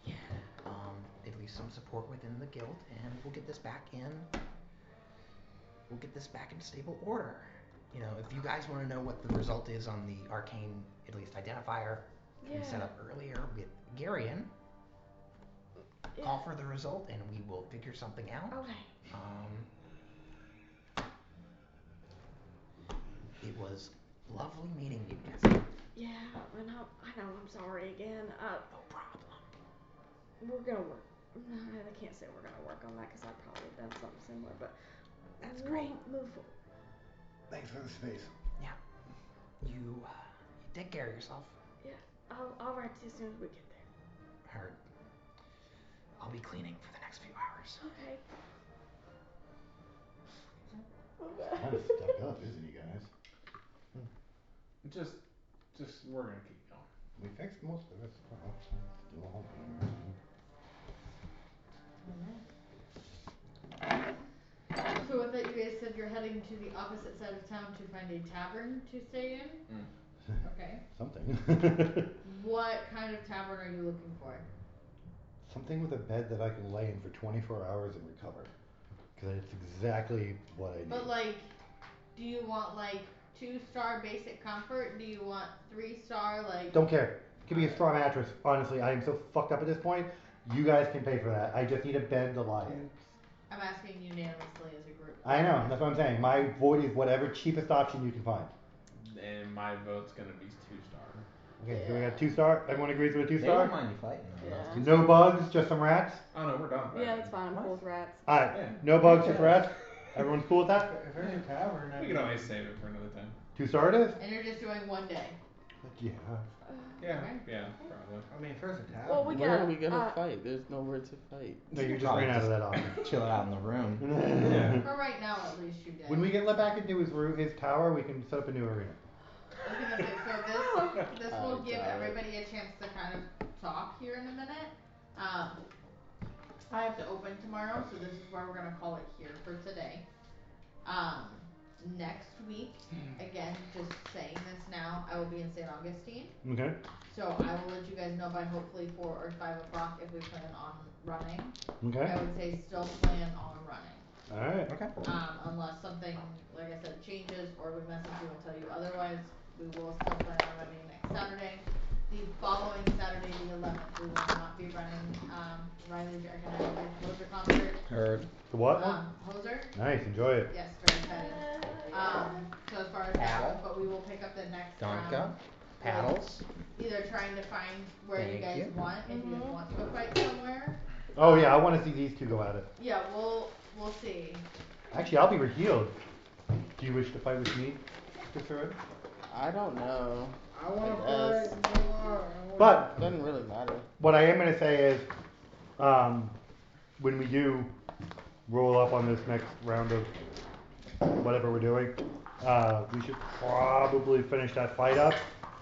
[SPEAKER 10] at least some support within the guild, and we'll get this back in. We'll get this back in stable order. You know, if you guys want to know what the result is on the arcane, at least identifier we set up earlier with Garion, call for the result, and we will figure something out.
[SPEAKER 5] Okay.
[SPEAKER 10] It was lovely meeting you, Jesse.
[SPEAKER 5] Yeah, and I know I'm sorry again.
[SPEAKER 10] No problem.
[SPEAKER 5] We're gonna work. No, I can't say we're gonna work on that because I probably done something similar, but
[SPEAKER 10] that's great.
[SPEAKER 5] Move forward.
[SPEAKER 3] Thanks for the space.
[SPEAKER 10] Yeah. You take care of yourself.
[SPEAKER 5] Yeah, I'll write to you as soon as we get there.
[SPEAKER 10] Heard. I'll be cleaning for the next few hours.
[SPEAKER 5] Okay.
[SPEAKER 3] Kind of stuck up, isn't he, guys?
[SPEAKER 2] Just we're gonna keep going.
[SPEAKER 3] We fixed most of it. Still all
[SPEAKER 11] So with that, you guys said you're heading to the opposite side of town to find a tavern to stay in? Okay.
[SPEAKER 3] Something.
[SPEAKER 11] What kind of tavern are you looking for?
[SPEAKER 3] Something with a bed that I can lay in for 24 hours and recover. Because it's exactly what I need.
[SPEAKER 11] But like, do you want like 2-star basic comfort? Do you want 3-star like?
[SPEAKER 3] Don't care. Give me a straw mattress. Honestly, I am so fucked up at this point. You guys can pay for that. I just need a bed to lie in.
[SPEAKER 11] I'm asking unanimously as a group.
[SPEAKER 3] I know. That's what I'm saying. My vote is whatever cheapest option you can find.
[SPEAKER 2] And my vote's gonna be 2-star.
[SPEAKER 3] Okay, so we got 2-star. Everyone agrees with a 2-star?
[SPEAKER 10] They don't mind you fighting them.
[SPEAKER 5] Yeah.
[SPEAKER 3] No bugs, just some rats?
[SPEAKER 2] Oh no, we're done.
[SPEAKER 5] Yeah, that's fine. I'm cool with rats.
[SPEAKER 3] Alright,
[SPEAKER 2] Yeah.
[SPEAKER 3] no bugs, just rats? Everyone's cool with that?
[SPEAKER 6] If there's a tavern,
[SPEAKER 2] We can always save it for another time.
[SPEAKER 3] 2-star it is?
[SPEAKER 11] And you're just doing 1 day.
[SPEAKER 3] Yeah.
[SPEAKER 2] Yeah,
[SPEAKER 11] Okay.
[SPEAKER 2] yeah, probably.
[SPEAKER 6] I mean, if there's a tavern.
[SPEAKER 5] Well, we
[SPEAKER 8] Where
[SPEAKER 5] got.
[SPEAKER 8] are we gonna fight? There's nowhere to fight.
[SPEAKER 3] No, you just
[SPEAKER 10] Probably
[SPEAKER 3] ran out of
[SPEAKER 10] just
[SPEAKER 3] that option.
[SPEAKER 10] Chill it out in the room.
[SPEAKER 2] Yeah.
[SPEAKER 11] For right now, at least you did.
[SPEAKER 3] When we get let back into his tower, we can set up a new arena.
[SPEAKER 11] I was gonna say, so this will give
[SPEAKER 8] got it.
[SPEAKER 11] everybody a chance to kind of talk here in a minute. I have to open tomorrow, so this is where we're gonna call it here for today. Next week, again, just saying this now, I will be in St. Augustine.
[SPEAKER 3] Okay.
[SPEAKER 11] So I will let you guys know by hopefully 4 or 5 o'clock if we plan on running.
[SPEAKER 3] Okay.
[SPEAKER 11] I would say still plan on running.
[SPEAKER 3] Alright.
[SPEAKER 10] Okay.
[SPEAKER 11] Unless something, like I said, changes or we message you and tell you otherwise, we will still plan on running next Saturday. The following Saturday, the 11th, we will not be running, Riley Jack and I will do the Hoser concert.
[SPEAKER 10] Heard.
[SPEAKER 3] The what?
[SPEAKER 11] Hoser?
[SPEAKER 3] Nice, enjoy it.
[SPEAKER 11] Yes, very excited. So as far as that goes, but we will pick up the next
[SPEAKER 10] Donka.
[SPEAKER 11] round.
[SPEAKER 10] Paddles.
[SPEAKER 11] Either trying to find where you
[SPEAKER 10] Thank
[SPEAKER 11] guys
[SPEAKER 10] you.
[SPEAKER 11] want, if you guys want to go fight somewhere.
[SPEAKER 3] Oh yeah, I want to see these two go at it.
[SPEAKER 11] Yeah, we'll see.
[SPEAKER 3] Actually, I'll be healed. Do you wish to fight with me, Mr.
[SPEAKER 8] I don't know.
[SPEAKER 6] I wanna
[SPEAKER 8] guess.
[SPEAKER 6] fight more.
[SPEAKER 3] But
[SPEAKER 8] Doesn't really matter.
[SPEAKER 3] what I am going to say is, when we do roll up on this next round of whatever we're doing, we should probably finish that fight up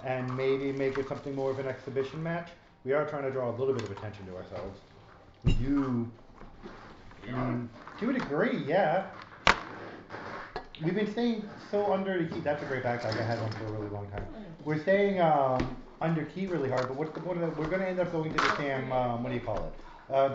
[SPEAKER 3] and maybe make it something more of an exhibition match. We are trying to draw a little bit of attention to ourselves. To a degree, yeah. We've been staying so under the key. That's a great backpack. I had one for a really long time. We're staying under key really hard, but what's the point of that? We're going to end up going to the Sam, what do you call it?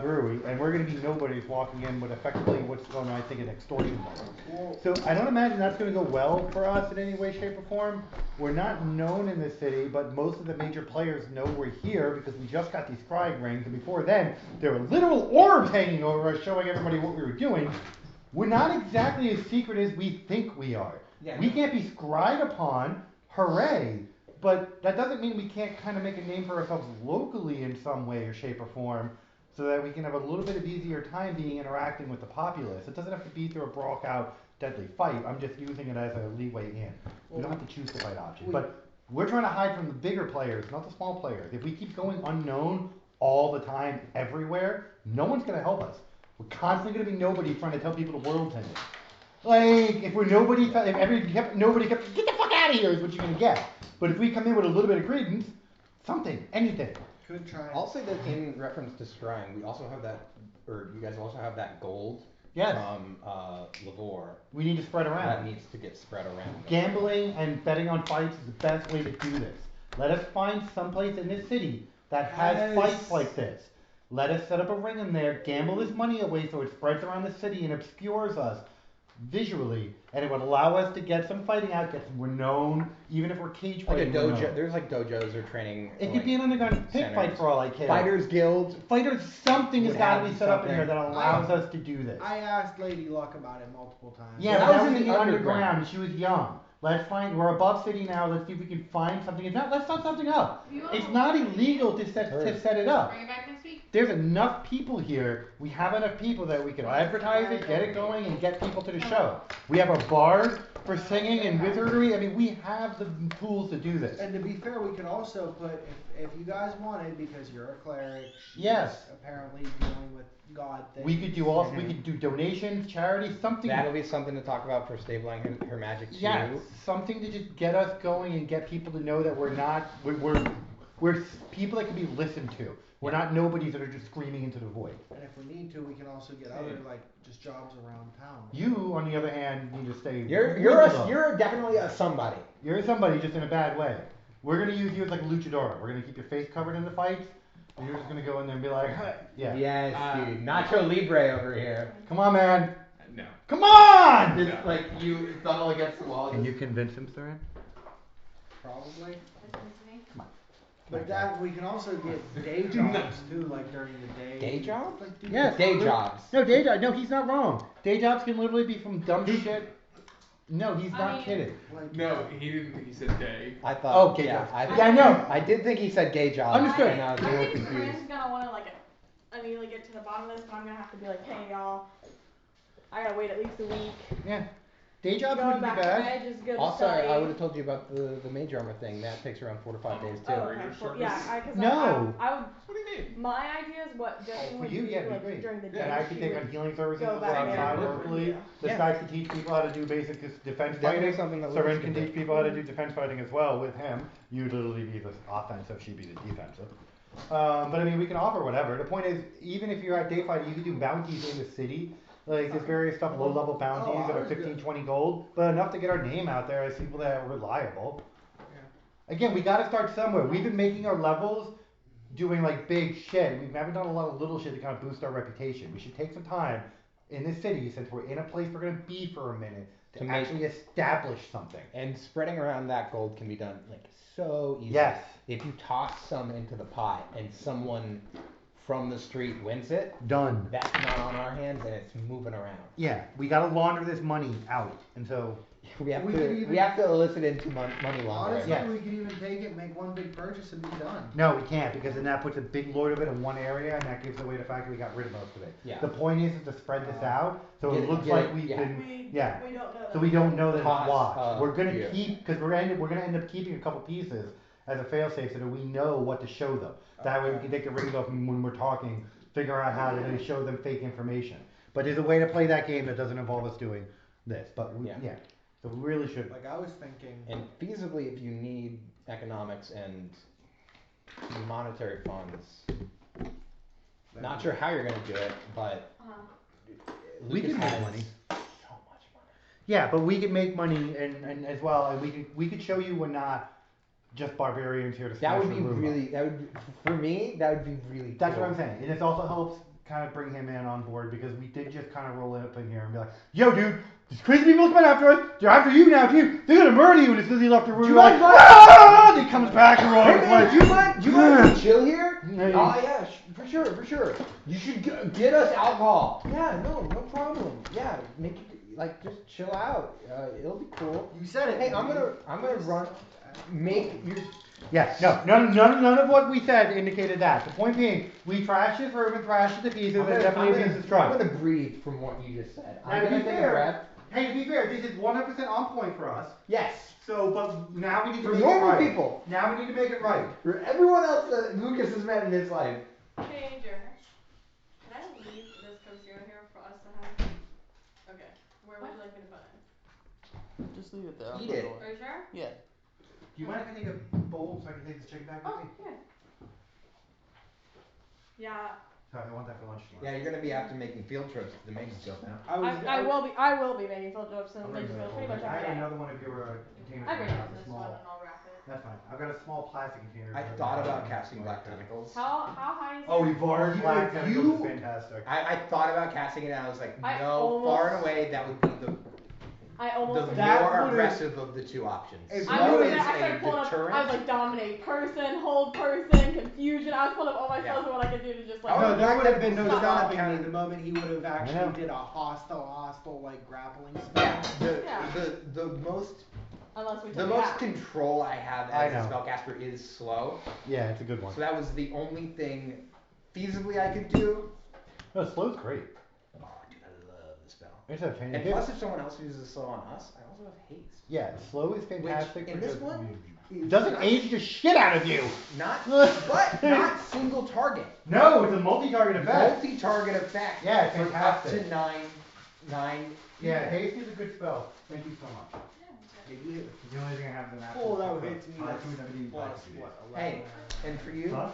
[SPEAKER 3] Brewery, and we're going to be nobodies walking in with effectively what's going on, I think, an extortion model. So I don't imagine that's going to go well for us in any way, shape, or form. We're not known in this city, but most of the major players know we're here because we just got these scrying rings, and before then, there were literal orbs hanging over us showing everybody what we were doing. We're not exactly as secret as we think we are.
[SPEAKER 1] Yeah,
[SPEAKER 3] We can't be scryed upon, hooray, but that doesn't mean we can't kind of make a name for ourselves locally in some way or shape or form, so that we can have a little bit of easier time interacting with the populace. It doesn't have to be through a broke out deadly fight. I'm just using it as a leeway in. We don't have to choose the fight option.
[SPEAKER 6] we-
[SPEAKER 3] But we're trying to hide from the bigger players, not the small players. If we keep going unknown all the time, everywhere, no one's gonna help us. We're constantly gonna be nobody trying to tell people the world's ending. Like, if we're nobody, nobody kept, get the fuck out of here is what you're gonna get. But if we come in with a little bit of credence, something, anything.
[SPEAKER 6] Could try.
[SPEAKER 10] I'll say that in reference to scrying, we also have that, or you guys also have that gold
[SPEAKER 3] Yes.
[SPEAKER 10] from Lavore
[SPEAKER 3] We need to spread
[SPEAKER 10] that
[SPEAKER 3] around.
[SPEAKER 10] needs to get spread around.
[SPEAKER 3] Gambling and betting on fights is the best way to do this. Let us find someplace in this city that has
[SPEAKER 2] Yes.
[SPEAKER 3] fights like this. Let us set up a ring in there, gamble this money away so it spreads around the city and obscures us visually, and it would allow us to get some fighting out, get we're known, even if we're cage
[SPEAKER 10] Like a
[SPEAKER 3] fighting. we're
[SPEAKER 10] dojo,
[SPEAKER 3] known.
[SPEAKER 10] there's like dojos or training.
[SPEAKER 3] It
[SPEAKER 10] like,
[SPEAKER 3] could be an underground pit
[SPEAKER 10] centers.
[SPEAKER 3] fight for all I care.
[SPEAKER 10] Fighters guild.
[SPEAKER 3] Fighters, something has
[SPEAKER 10] would
[SPEAKER 3] got to
[SPEAKER 10] have
[SPEAKER 3] be set up in here
[SPEAKER 10] something.
[SPEAKER 3] that allows us to do this.
[SPEAKER 6] I asked Lady Luck about it multiple times.
[SPEAKER 3] Yeah,
[SPEAKER 10] Well,
[SPEAKER 3] but
[SPEAKER 10] that was in the underground.
[SPEAKER 3] and she was young. Let's find, we're above city now, let's see if we can find something. It's not, let's set something up. It's not illegal to set it up.
[SPEAKER 11] Bring it back next week.
[SPEAKER 3] There's enough people here, we have enough people that we can advertise it, get it going, and get people to the show. We have a bar for singing and wizardry, I mean, we have the tools to do this.
[SPEAKER 6] And to be fair, we could also put, if you guys wanted, because you're a cleric, she's
[SPEAKER 3] Yes.
[SPEAKER 6] apparently dealing with God things.
[SPEAKER 3] We could do also, we could do donations, charity, something.
[SPEAKER 10] That'll be something to talk about for stabling her magic too.
[SPEAKER 3] Yeah, something to just get us going and get people to know that we're not, we're people that can be listened to. We're not nobodies that are just screaming into the void.
[SPEAKER 6] And if we need to, we can also get other, like, just jobs around town.
[SPEAKER 3] You, on the other hand, need to stay.
[SPEAKER 10] You're definitely a somebody.
[SPEAKER 3] You're somebody, just in a bad way. We're gonna use you as like a luchador. We're gonna keep your face covered in the fights. And you're just gonna go in there and be like, yeah.
[SPEAKER 10] Yes, dude. Nacho Libre over here.
[SPEAKER 3] Come on, man.
[SPEAKER 2] No.
[SPEAKER 3] Come on!
[SPEAKER 10] Just like you thumb against the wall.
[SPEAKER 3] Can you convince him, Sir?
[SPEAKER 6] Probably.
[SPEAKER 3] Come on.
[SPEAKER 6] But that, we can also get day jobs too, like during the day.
[SPEAKER 10] Day jobs?
[SPEAKER 6] Like, do
[SPEAKER 3] Yes.
[SPEAKER 10] Day jobs.
[SPEAKER 3] No, day jobs. No, he's not wrong. Day jobs can literally be from dumb shit. No, he's
[SPEAKER 11] I
[SPEAKER 3] not
[SPEAKER 11] mean-
[SPEAKER 3] kidding.
[SPEAKER 6] like,
[SPEAKER 2] No, he didn't. He said day.
[SPEAKER 10] I thought.
[SPEAKER 3] Oh, gay
[SPEAKER 10] yeah,
[SPEAKER 3] jobs.
[SPEAKER 10] I,
[SPEAKER 3] Yeah, I know.
[SPEAKER 10] I did think he said gay jobs.
[SPEAKER 3] Understood.
[SPEAKER 10] And I was a
[SPEAKER 5] I
[SPEAKER 10] little
[SPEAKER 5] think
[SPEAKER 10] confused.
[SPEAKER 5] Corinne's gonna wanna like immediately get to the bottom of this, but I'm gonna have to be like, hey y'all, I gotta wait at least a week.
[SPEAKER 3] Yeah. Day jobs
[SPEAKER 5] Going
[SPEAKER 3] wouldn't be
[SPEAKER 5] back to
[SPEAKER 3] bad.
[SPEAKER 5] bed, just go to
[SPEAKER 10] Also,
[SPEAKER 5] study.
[SPEAKER 10] I would have told you about the mage armor thing. That takes around 4 to 5 days too.
[SPEAKER 5] Oh,
[SPEAKER 2] Or
[SPEAKER 5] okay.
[SPEAKER 2] your
[SPEAKER 5] Well,
[SPEAKER 2] service.
[SPEAKER 5] yeah, cause
[SPEAKER 3] No.
[SPEAKER 5] I would.
[SPEAKER 2] What do you mean?
[SPEAKER 5] My idea is what Jesse
[SPEAKER 3] Oh, for
[SPEAKER 5] would
[SPEAKER 3] you,
[SPEAKER 5] do,
[SPEAKER 3] yeah, it'd
[SPEAKER 5] like
[SPEAKER 3] be great.
[SPEAKER 5] during the day.
[SPEAKER 3] And I could
[SPEAKER 5] she
[SPEAKER 3] take
[SPEAKER 5] would
[SPEAKER 3] on healing services
[SPEAKER 5] go
[SPEAKER 3] as
[SPEAKER 5] back
[SPEAKER 3] well
[SPEAKER 5] there.
[SPEAKER 3] outside
[SPEAKER 2] Yeah.
[SPEAKER 3] locally.
[SPEAKER 5] Yeah.
[SPEAKER 3] This
[SPEAKER 10] Yeah.
[SPEAKER 3] guy can teach people how to do basic defense
[SPEAKER 10] That would be
[SPEAKER 3] fighting.
[SPEAKER 10] something that
[SPEAKER 3] Soren
[SPEAKER 10] Lucas
[SPEAKER 3] can
[SPEAKER 10] could
[SPEAKER 3] teach
[SPEAKER 10] do.
[SPEAKER 3] people how to do defense fighting as well with him. You'd literally be the offensive, she'd be the defensive. But I mean, we can offer whatever. The point is, even if you're at day fighting, you can do bounties in the city. Like, there's various stuff, low level bounties that are 15, 20 gold, but enough to get our name out there as people that are reliable. Again, we gotta start somewhere. We've been making our levels doing like big shit. We haven't done a lot of little shit to kind of boost our reputation. We should take some time in this city, since we're in a place we're gonna be for a minute, to
[SPEAKER 10] To make-
[SPEAKER 3] actually establish something.
[SPEAKER 10] And spreading around that gold can be done like so easy.
[SPEAKER 3] Yes.
[SPEAKER 10] If you toss some into the pot and someone from the street wins it,
[SPEAKER 3] Done.
[SPEAKER 10] that's not on our hands and it's moving around.
[SPEAKER 3] Yeah, we gotta launder this money out, and so
[SPEAKER 10] We have
[SPEAKER 6] We
[SPEAKER 10] to
[SPEAKER 6] could even-
[SPEAKER 10] we have to elicit into money laundering.
[SPEAKER 6] Honestly,
[SPEAKER 3] Yeah.
[SPEAKER 6] we could even take it, make one big purchase, and be done.
[SPEAKER 3] no, we can't, because then that puts a big load of it in one area, and that gives away the fact that we got rid of most of it.
[SPEAKER 10] Yeah.
[SPEAKER 3] The point is to spread this out, so
[SPEAKER 10] Get
[SPEAKER 3] it
[SPEAKER 10] it-
[SPEAKER 3] looks
[SPEAKER 10] get
[SPEAKER 3] like
[SPEAKER 10] it-
[SPEAKER 3] we've
[SPEAKER 10] yeah.
[SPEAKER 3] been, yeah.
[SPEAKER 5] We don't know that.
[SPEAKER 3] So we don't know that it's
[SPEAKER 10] Cost
[SPEAKER 3] locked.
[SPEAKER 10] of-
[SPEAKER 3] We're gonna
[SPEAKER 10] yeah.
[SPEAKER 3] keep, because we're gonna end up keeping a couple pieces as a failsafe so that we know what to show them. That way we can take the rings off and when we're talking, figure out how to show them fake information. But there's a way to play that game that doesn't involve us doing this. But we,
[SPEAKER 10] Yeah.
[SPEAKER 3] yeah, so we really should.
[SPEAKER 6] Like, I was thinking,
[SPEAKER 10] And feasibly, if you need economics and monetary funds, not sure how you're going to do it, but
[SPEAKER 3] We
[SPEAKER 10] Lucas
[SPEAKER 3] can make
[SPEAKER 10] has
[SPEAKER 3] money.
[SPEAKER 10] so much money.
[SPEAKER 3] Yeah, but we can make money and as well, and we could show you we're not just barbarians here to
[SPEAKER 10] That
[SPEAKER 3] smash
[SPEAKER 10] would
[SPEAKER 3] the
[SPEAKER 10] be
[SPEAKER 3] room up.
[SPEAKER 10] really. That would be, for me. That would be really.
[SPEAKER 3] That's
[SPEAKER 10] cool.
[SPEAKER 3] what I'm saying. And it also helps kind of bring him in on board because we did just kind of roll up in here and be like, yo, dude, these crazy people coming after us. They're after you now, too. They're going to murder you. And as soon as he left the room,
[SPEAKER 10] you
[SPEAKER 3] we're like,
[SPEAKER 10] mind-
[SPEAKER 3] ah! And he comes back and we're all
[SPEAKER 10] Hey man,
[SPEAKER 3] like,
[SPEAKER 10] do you mind if we chill here?
[SPEAKER 3] Yeah.
[SPEAKER 10] Oh yeah, for sure. You should get us alcohol. Yeah, no problem. Yeah, make it like just chill out. It'll be cool.
[SPEAKER 6] you said it.
[SPEAKER 10] Hey, I'm gonna run. Make your.
[SPEAKER 3] yeah, no, none of what we said indicated that. The point being, we trashed his room and trashed it to pieces and definitely abused his
[SPEAKER 10] I'm
[SPEAKER 3] trust.
[SPEAKER 10] gonna breathe from what you just said.
[SPEAKER 3] Now,
[SPEAKER 10] I'm
[SPEAKER 3] to
[SPEAKER 10] gonna
[SPEAKER 3] be
[SPEAKER 10] take
[SPEAKER 3] fair,
[SPEAKER 10] a breath.
[SPEAKER 3] Hey, to be fair, this is 100% on point for us.
[SPEAKER 7] Yes.
[SPEAKER 3] So, but now we need to
[SPEAKER 7] For
[SPEAKER 3] make
[SPEAKER 7] normal
[SPEAKER 3] it right.
[SPEAKER 7] people.
[SPEAKER 3] Now we need to make it right.
[SPEAKER 7] For everyone else that Lucas has met in his life.
[SPEAKER 5] Hey, Jeremy. Can I leave this concealer here for us to have? Okay. Where would you like me to put it?
[SPEAKER 8] Just leave it there.
[SPEAKER 7] Eat it.
[SPEAKER 5] Are you sure?
[SPEAKER 8] Yeah.
[SPEAKER 3] Do you mind if I take a bowl so I can take this chicken back with
[SPEAKER 5] Oh,
[SPEAKER 3] me?
[SPEAKER 5] yeah. Yeah.
[SPEAKER 3] Sorry, I want that for lunch tomorrow.
[SPEAKER 7] Yeah, you're gonna be after making field trips to the main stuff now.
[SPEAKER 5] I will be making field trips and pretty much
[SPEAKER 3] I
[SPEAKER 5] every
[SPEAKER 3] have
[SPEAKER 5] day.
[SPEAKER 3] another one of your containers.
[SPEAKER 5] I bring
[SPEAKER 3] in
[SPEAKER 5] it
[SPEAKER 3] the
[SPEAKER 5] this
[SPEAKER 3] small.
[SPEAKER 5] one and I'll wrap it.
[SPEAKER 3] That's fine. I've got a small plastic container.
[SPEAKER 7] I thought about casting black tentacles.
[SPEAKER 5] How high is
[SPEAKER 3] Oh,
[SPEAKER 5] it?
[SPEAKER 3] Evolved black tentacles
[SPEAKER 7] you-
[SPEAKER 3] is fantastic.
[SPEAKER 7] I thought about casting it and I was like,
[SPEAKER 5] I
[SPEAKER 7] no, far and
[SPEAKER 5] almost-
[SPEAKER 7] away that would be the
[SPEAKER 5] I almost
[SPEAKER 7] more
[SPEAKER 3] That would've-
[SPEAKER 7] aggressive of the two options.
[SPEAKER 3] If
[SPEAKER 7] Slow
[SPEAKER 5] I was
[SPEAKER 7] is
[SPEAKER 5] I
[SPEAKER 7] a
[SPEAKER 5] started pulling up.
[SPEAKER 7] deterrent.
[SPEAKER 5] I was like dominate person, hold person, confusion. I was pulling up all my spells
[SPEAKER 7] Yeah.
[SPEAKER 5] of what I could do to just like.
[SPEAKER 7] Oh,
[SPEAKER 6] No, there would have been no
[SPEAKER 7] Stop.
[SPEAKER 6] stopping
[SPEAKER 7] Stop.
[SPEAKER 6] me the moment he would have
[SPEAKER 3] know.
[SPEAKER 6] actually did a hostile like grappling spell.
[SPEAKER 7] Yeah,
[SPEAKER 5] Yeah.
[SPEAKER 7] the most
[SPEAKER 5] Unless we
[SPEAKER 7] the
[SPEAKER 5] took
[SPEAKER 7] most
[SPEAKER 5] it out.
[SPEAKER 7] control I have
[SPEAKER 3] I
[SPEAKER 7] as
[SPEAKER 3] know.
[SPEAKER 7] a spellcaster is slow.
[SPEAKER 3] Yeah, it's a good one.
[SPEAKER 7] So that was the only thing feasibly I could do.
[SPEAKER 3] No, slow's great.
[SPEAKER 7] Oh, dude, I love the spell.
[SPEAKER 3] It's a
[SPEAKER 7] And
[SPEAKER 3] fantastic.
[SPEAKER 7] plus, if someone else uses slow on us, I also have haste.
[SPEAKER 3] Yeah, slow is
[SPEAKER 7] Which
[SPEAKER 3] fantastic.
[SPEAKER 7] in
[SPEAKER 3] for
[SPEAKER 7] this
[SPEAKER 3] just-
[SPEAKER 7] one is
[SPEAKER 3] doesn't
[SPEAKER 7] not-
[SPEAKER 3] age the shit out of you.
[SPEAKER 7] Not, but not single target.
[SPEAKER 3] No, it's a multi-target effect.
[SPEAKER 7] Multi-target effect.
[SPEAKER 3] Yeah, it's
[SPEAKER 7] for up
[SPEAKER 3] fantastic.
[SPEAKER 7] to nine.
[SPEAKER 3] Yeah, haste is a good spell. Thank you so much.
[SPEAKER 6] Maybe
[SPEAKER 3] It's the only thing I have in that.
[SPEAKER 6] Oh, that would hit me.
[SPEAKER 3] Plus,
[SPEAKER 6] Plus what? 11.
[SPEAKER 7] Hey, and for you,
[SPEAKER 3] Huh?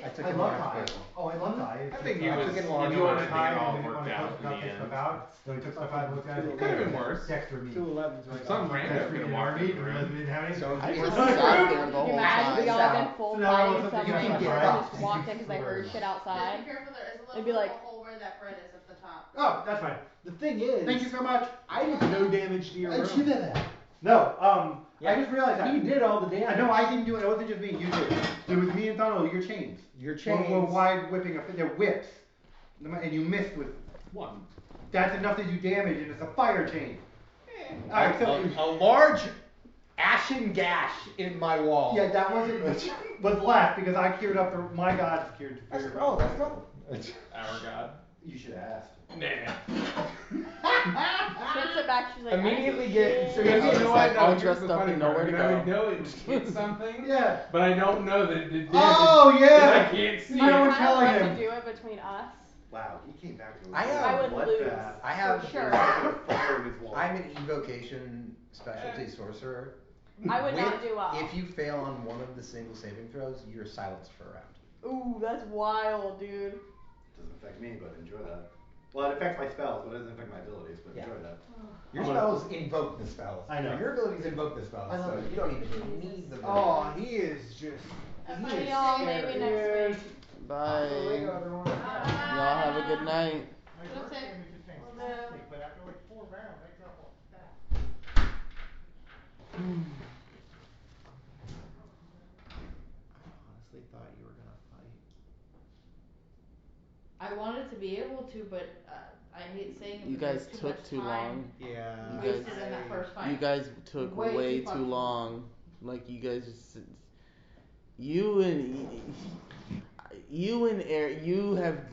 [SPEAKER 7] I took
[SPEAKER 3] I
[SPEAKER 7] a
[SPEAKER 3] love
[SPEAKER 7] large
[SPEAKER 3] ties.
[SPEAKER 7] purple.
[SPEAKER 3] Oh, I love ties.
[SPEAKER 2] I think
[SPEAKER 7] you
[SPEAKER 2] you
[SPEAKER 7] was-
[SPEAKER 2] was,
[SPEAKER 7] you
[SPEAKER 2] you
[SPEAKER 7] wanted
[SPEAKER 2] wanted
[SPEAKER 7] to
[SPEAKER 2] to
[SPEAKER 7] get
[SPEAKER 2] get it all
[SPEAKER 3] and then
[SPEAKER 2] worked
[SPEAKER 3] when
[SPEAKER 2] out
[SPEAKER 3] it
[SPEAKER 2] in the
[SPEAKER 3] took
[SPEAKER 2] end.
[SPEAKER 3] stuff out, so he took stuff out and looked at it.
[SPEAKER 2] It could have been worse.
[SPEAKER 3] Dexter me.
[SPEAKER 6] 2 11s right
[SPEAKER 2] Some
[SPEAKER 6] off.
[SPEAKER 2] random
[SPEAKER 3] Dexter
[SPEAKER 2] could have
[SPEAKER 3] me
[SPEAKER 2] walked in the room.
[SPEAKER 3] didn't have any.
[SPEAKER 7] So
[SPEAKER 8] I
[SPEAKER 7] if
[SPEAKER 8] just
[SPEAKER 7] you-
[SPEAKER 8] sat there the whole
[SPEAKER 5] Imagine we
[SPEAKER 7] time.
[SPEAKER 5] all been full
[SPEAKER 3] So now I
[SPEAKER 5] fighting
[SPEAKER 3] wasn't
[SPEAKER 5] someone
[SPEAKER 3] thinking
[SPEAKER 5] and
[SPEAKER 3] about
[SPEAKER 5] just
[SPEAKER 3] that.
[SPEAKER 5] walked in because they heard shit
[SPEAKER 11] Just be
[SPEAKER 5] outside.
[SPEAKER 11] careful, there is a
[SPEAKER 5] It'd
[SPEAKER 11] little
[SPEAKER 5] be
[SPEAKER 11] bit
[SPEAKER 5] like-
[SPEAKER 11] of a hole where that bread is at the top.
[SPEAKER 3] Oh, that's fine.
[SPEAKER 6] The thing is,
[SPEAKER 3] Thank you so much.
[SPEAKER 6] I did no damage to your room.
[SPEAKER 3] that. No, I just realized that.
[SPEAKER 6] You did all the damage.
[SPEAKER 3] I know I didn't do it. It wasn't just me. You did. It was me and Donald. Your chains.
[SPEAKER 7] Your
[SPEAKER 3] Were
[SPEAKER 7] chains.
[SPEAKER 3] wide whipping. They're whips. And you missed with.
[SPEAKER 2] One.
[SPEAKER 3] That's enough to do damage, and it's a fire chain. Alright, so.
[SPEAKER 7] A large ashen gash in my wall.
[SPEAKER 3] Yeah, that wasn't. was left because I cured up my gods cured.
[SPEAKER 7] That's, oh, that's not.
[SPEAKER 2] Our God.
[SPEAKER 3] You should have asked.
[SPEAKER 2] Nah.
[SPEAKER 5] Takes it back. She's like,
[SPEAKER 7] Immediately
[SPEAKER 5] I
[SPEAKER 7] get. So
[SPEAKER 8] I was
[SPEAKER 7] you
[SPEAKER 8] just
[SPEAKER 7] know
[SPEAKER 8] like,
[SPEAKER 7] what?
[SPEAKER 8] all
[SPEAKER 2] here's
[SPEAKER 8] dressed
[SPEAKER 2] the
[SPEAKER 8] up
[SPEAKER 2] funny
[SPEAKER 8] and
[SPEAKER 2] part.
[SPEAKER 8] nowhere to
[SPEAKER 2] I
[SPEAKER 8] go.
[SPEAKER 2] know it's something,
[SPEAKER 3] Yeah.
[SPEAKER 2] but I don't know that it did
[SPEAKER 3] Oh
[SPEAKER 2] damage
[SPEAKER 3] yeah.
[SPEAKER 2] that I can't see
[SPEAKER 3] No
[SPEAKER 2] it.
[SPEAKER 3] one
[SPEAKER 5] I
[SPEAKER 3] telling
[SPEAKER 5] would love
[SPEAKER 3] him.
[SPEAKER 5] to do it between us.
[SPEAKER 3] Wow, he came back to
[SPEAKER 7] I have-
[SPEAKER 5] I would lose.
[SPEAKER 3] bloodbath.
[SPEAKER 7] I have.
[SPEAKER 5] For sure.
[SPEAKER 3] Fire in his wall.
[SPEAKER 7] I'm an evocation specialty sorcerer.
[SPEAKER 5] I would not
[SPEAKER 7] With-
[SPEAKER 5] do well.
[SPEAKER 7] If you fail on one of the single saving throws, you're silenced for a round.
[SPEAKER 5] Ooh, that's wild, dude.
[SPEAKER 3] Doesn't affect me, but enjoy that. Well, it affects my spells, but it doesn't affect my abilities. But
[SPEAKER 7] Yeah.
[SPEAKER 3] enjoy that.
[SPEAKER 7] Your
[SPEAKER 3] I'm gonna-
[SPEAKER 7] spells invoke the spells.
[SPEAKER 3] I know.
[SPEAKER 7] Your abilities invoke the spells.
[SPEAKER 3] I love
[SPEAKER 7] so
[SPEAKER 3] it.
[SPEAKER 7] you don't even need the.
[SPEAKER 6] Oh, he is just.
[SPEAKER 11] Bye,
[SPEAKER 6] He is
[SPEAKER 11] y'all.
[SPEAKER 6] scary.
[SPEAKER 5] Maybe next week.
[SPEAKER 8] Bye.
[SPEAKER 6] Later, everyone.
[SPEAKER 8] Y'all have a good night.
[SPEAKER 11] Don't say-
[SPEAKER 3] But after like 4 rounds, I drop off that.
[SPEAKER 6] Honestly, thought you were gonna fight.
[SPEAKER 11] I wanted to be able to, but I hate saying it.
[SPEAKER 8] You
[SPEAKER 11] but
[SPEAKER 8] guys
[SPEAKER 11] there's
[SPEAKER 8] took
[SPEAKER 11] much
[SPEAKER 8] too
[SPEAKER 11] time
[SPEAKER 8] long.
[SPEAKER 6] Yeah.
[SPEAKER 8] You
[SPEAKER 11] wasted
[SPEAKER 8] guys-
[SPEAKER 11] in that first fight.
[SPEAKER 8] You guys took
[SPEAKER 11] Way
[SPEAKER 8] way
[SPEAKER 11] too
[SPEAKER 8] too
[SPEAKER 11] fucking
[SPEAKER 8] long. Like you guys just. You and Eric, you have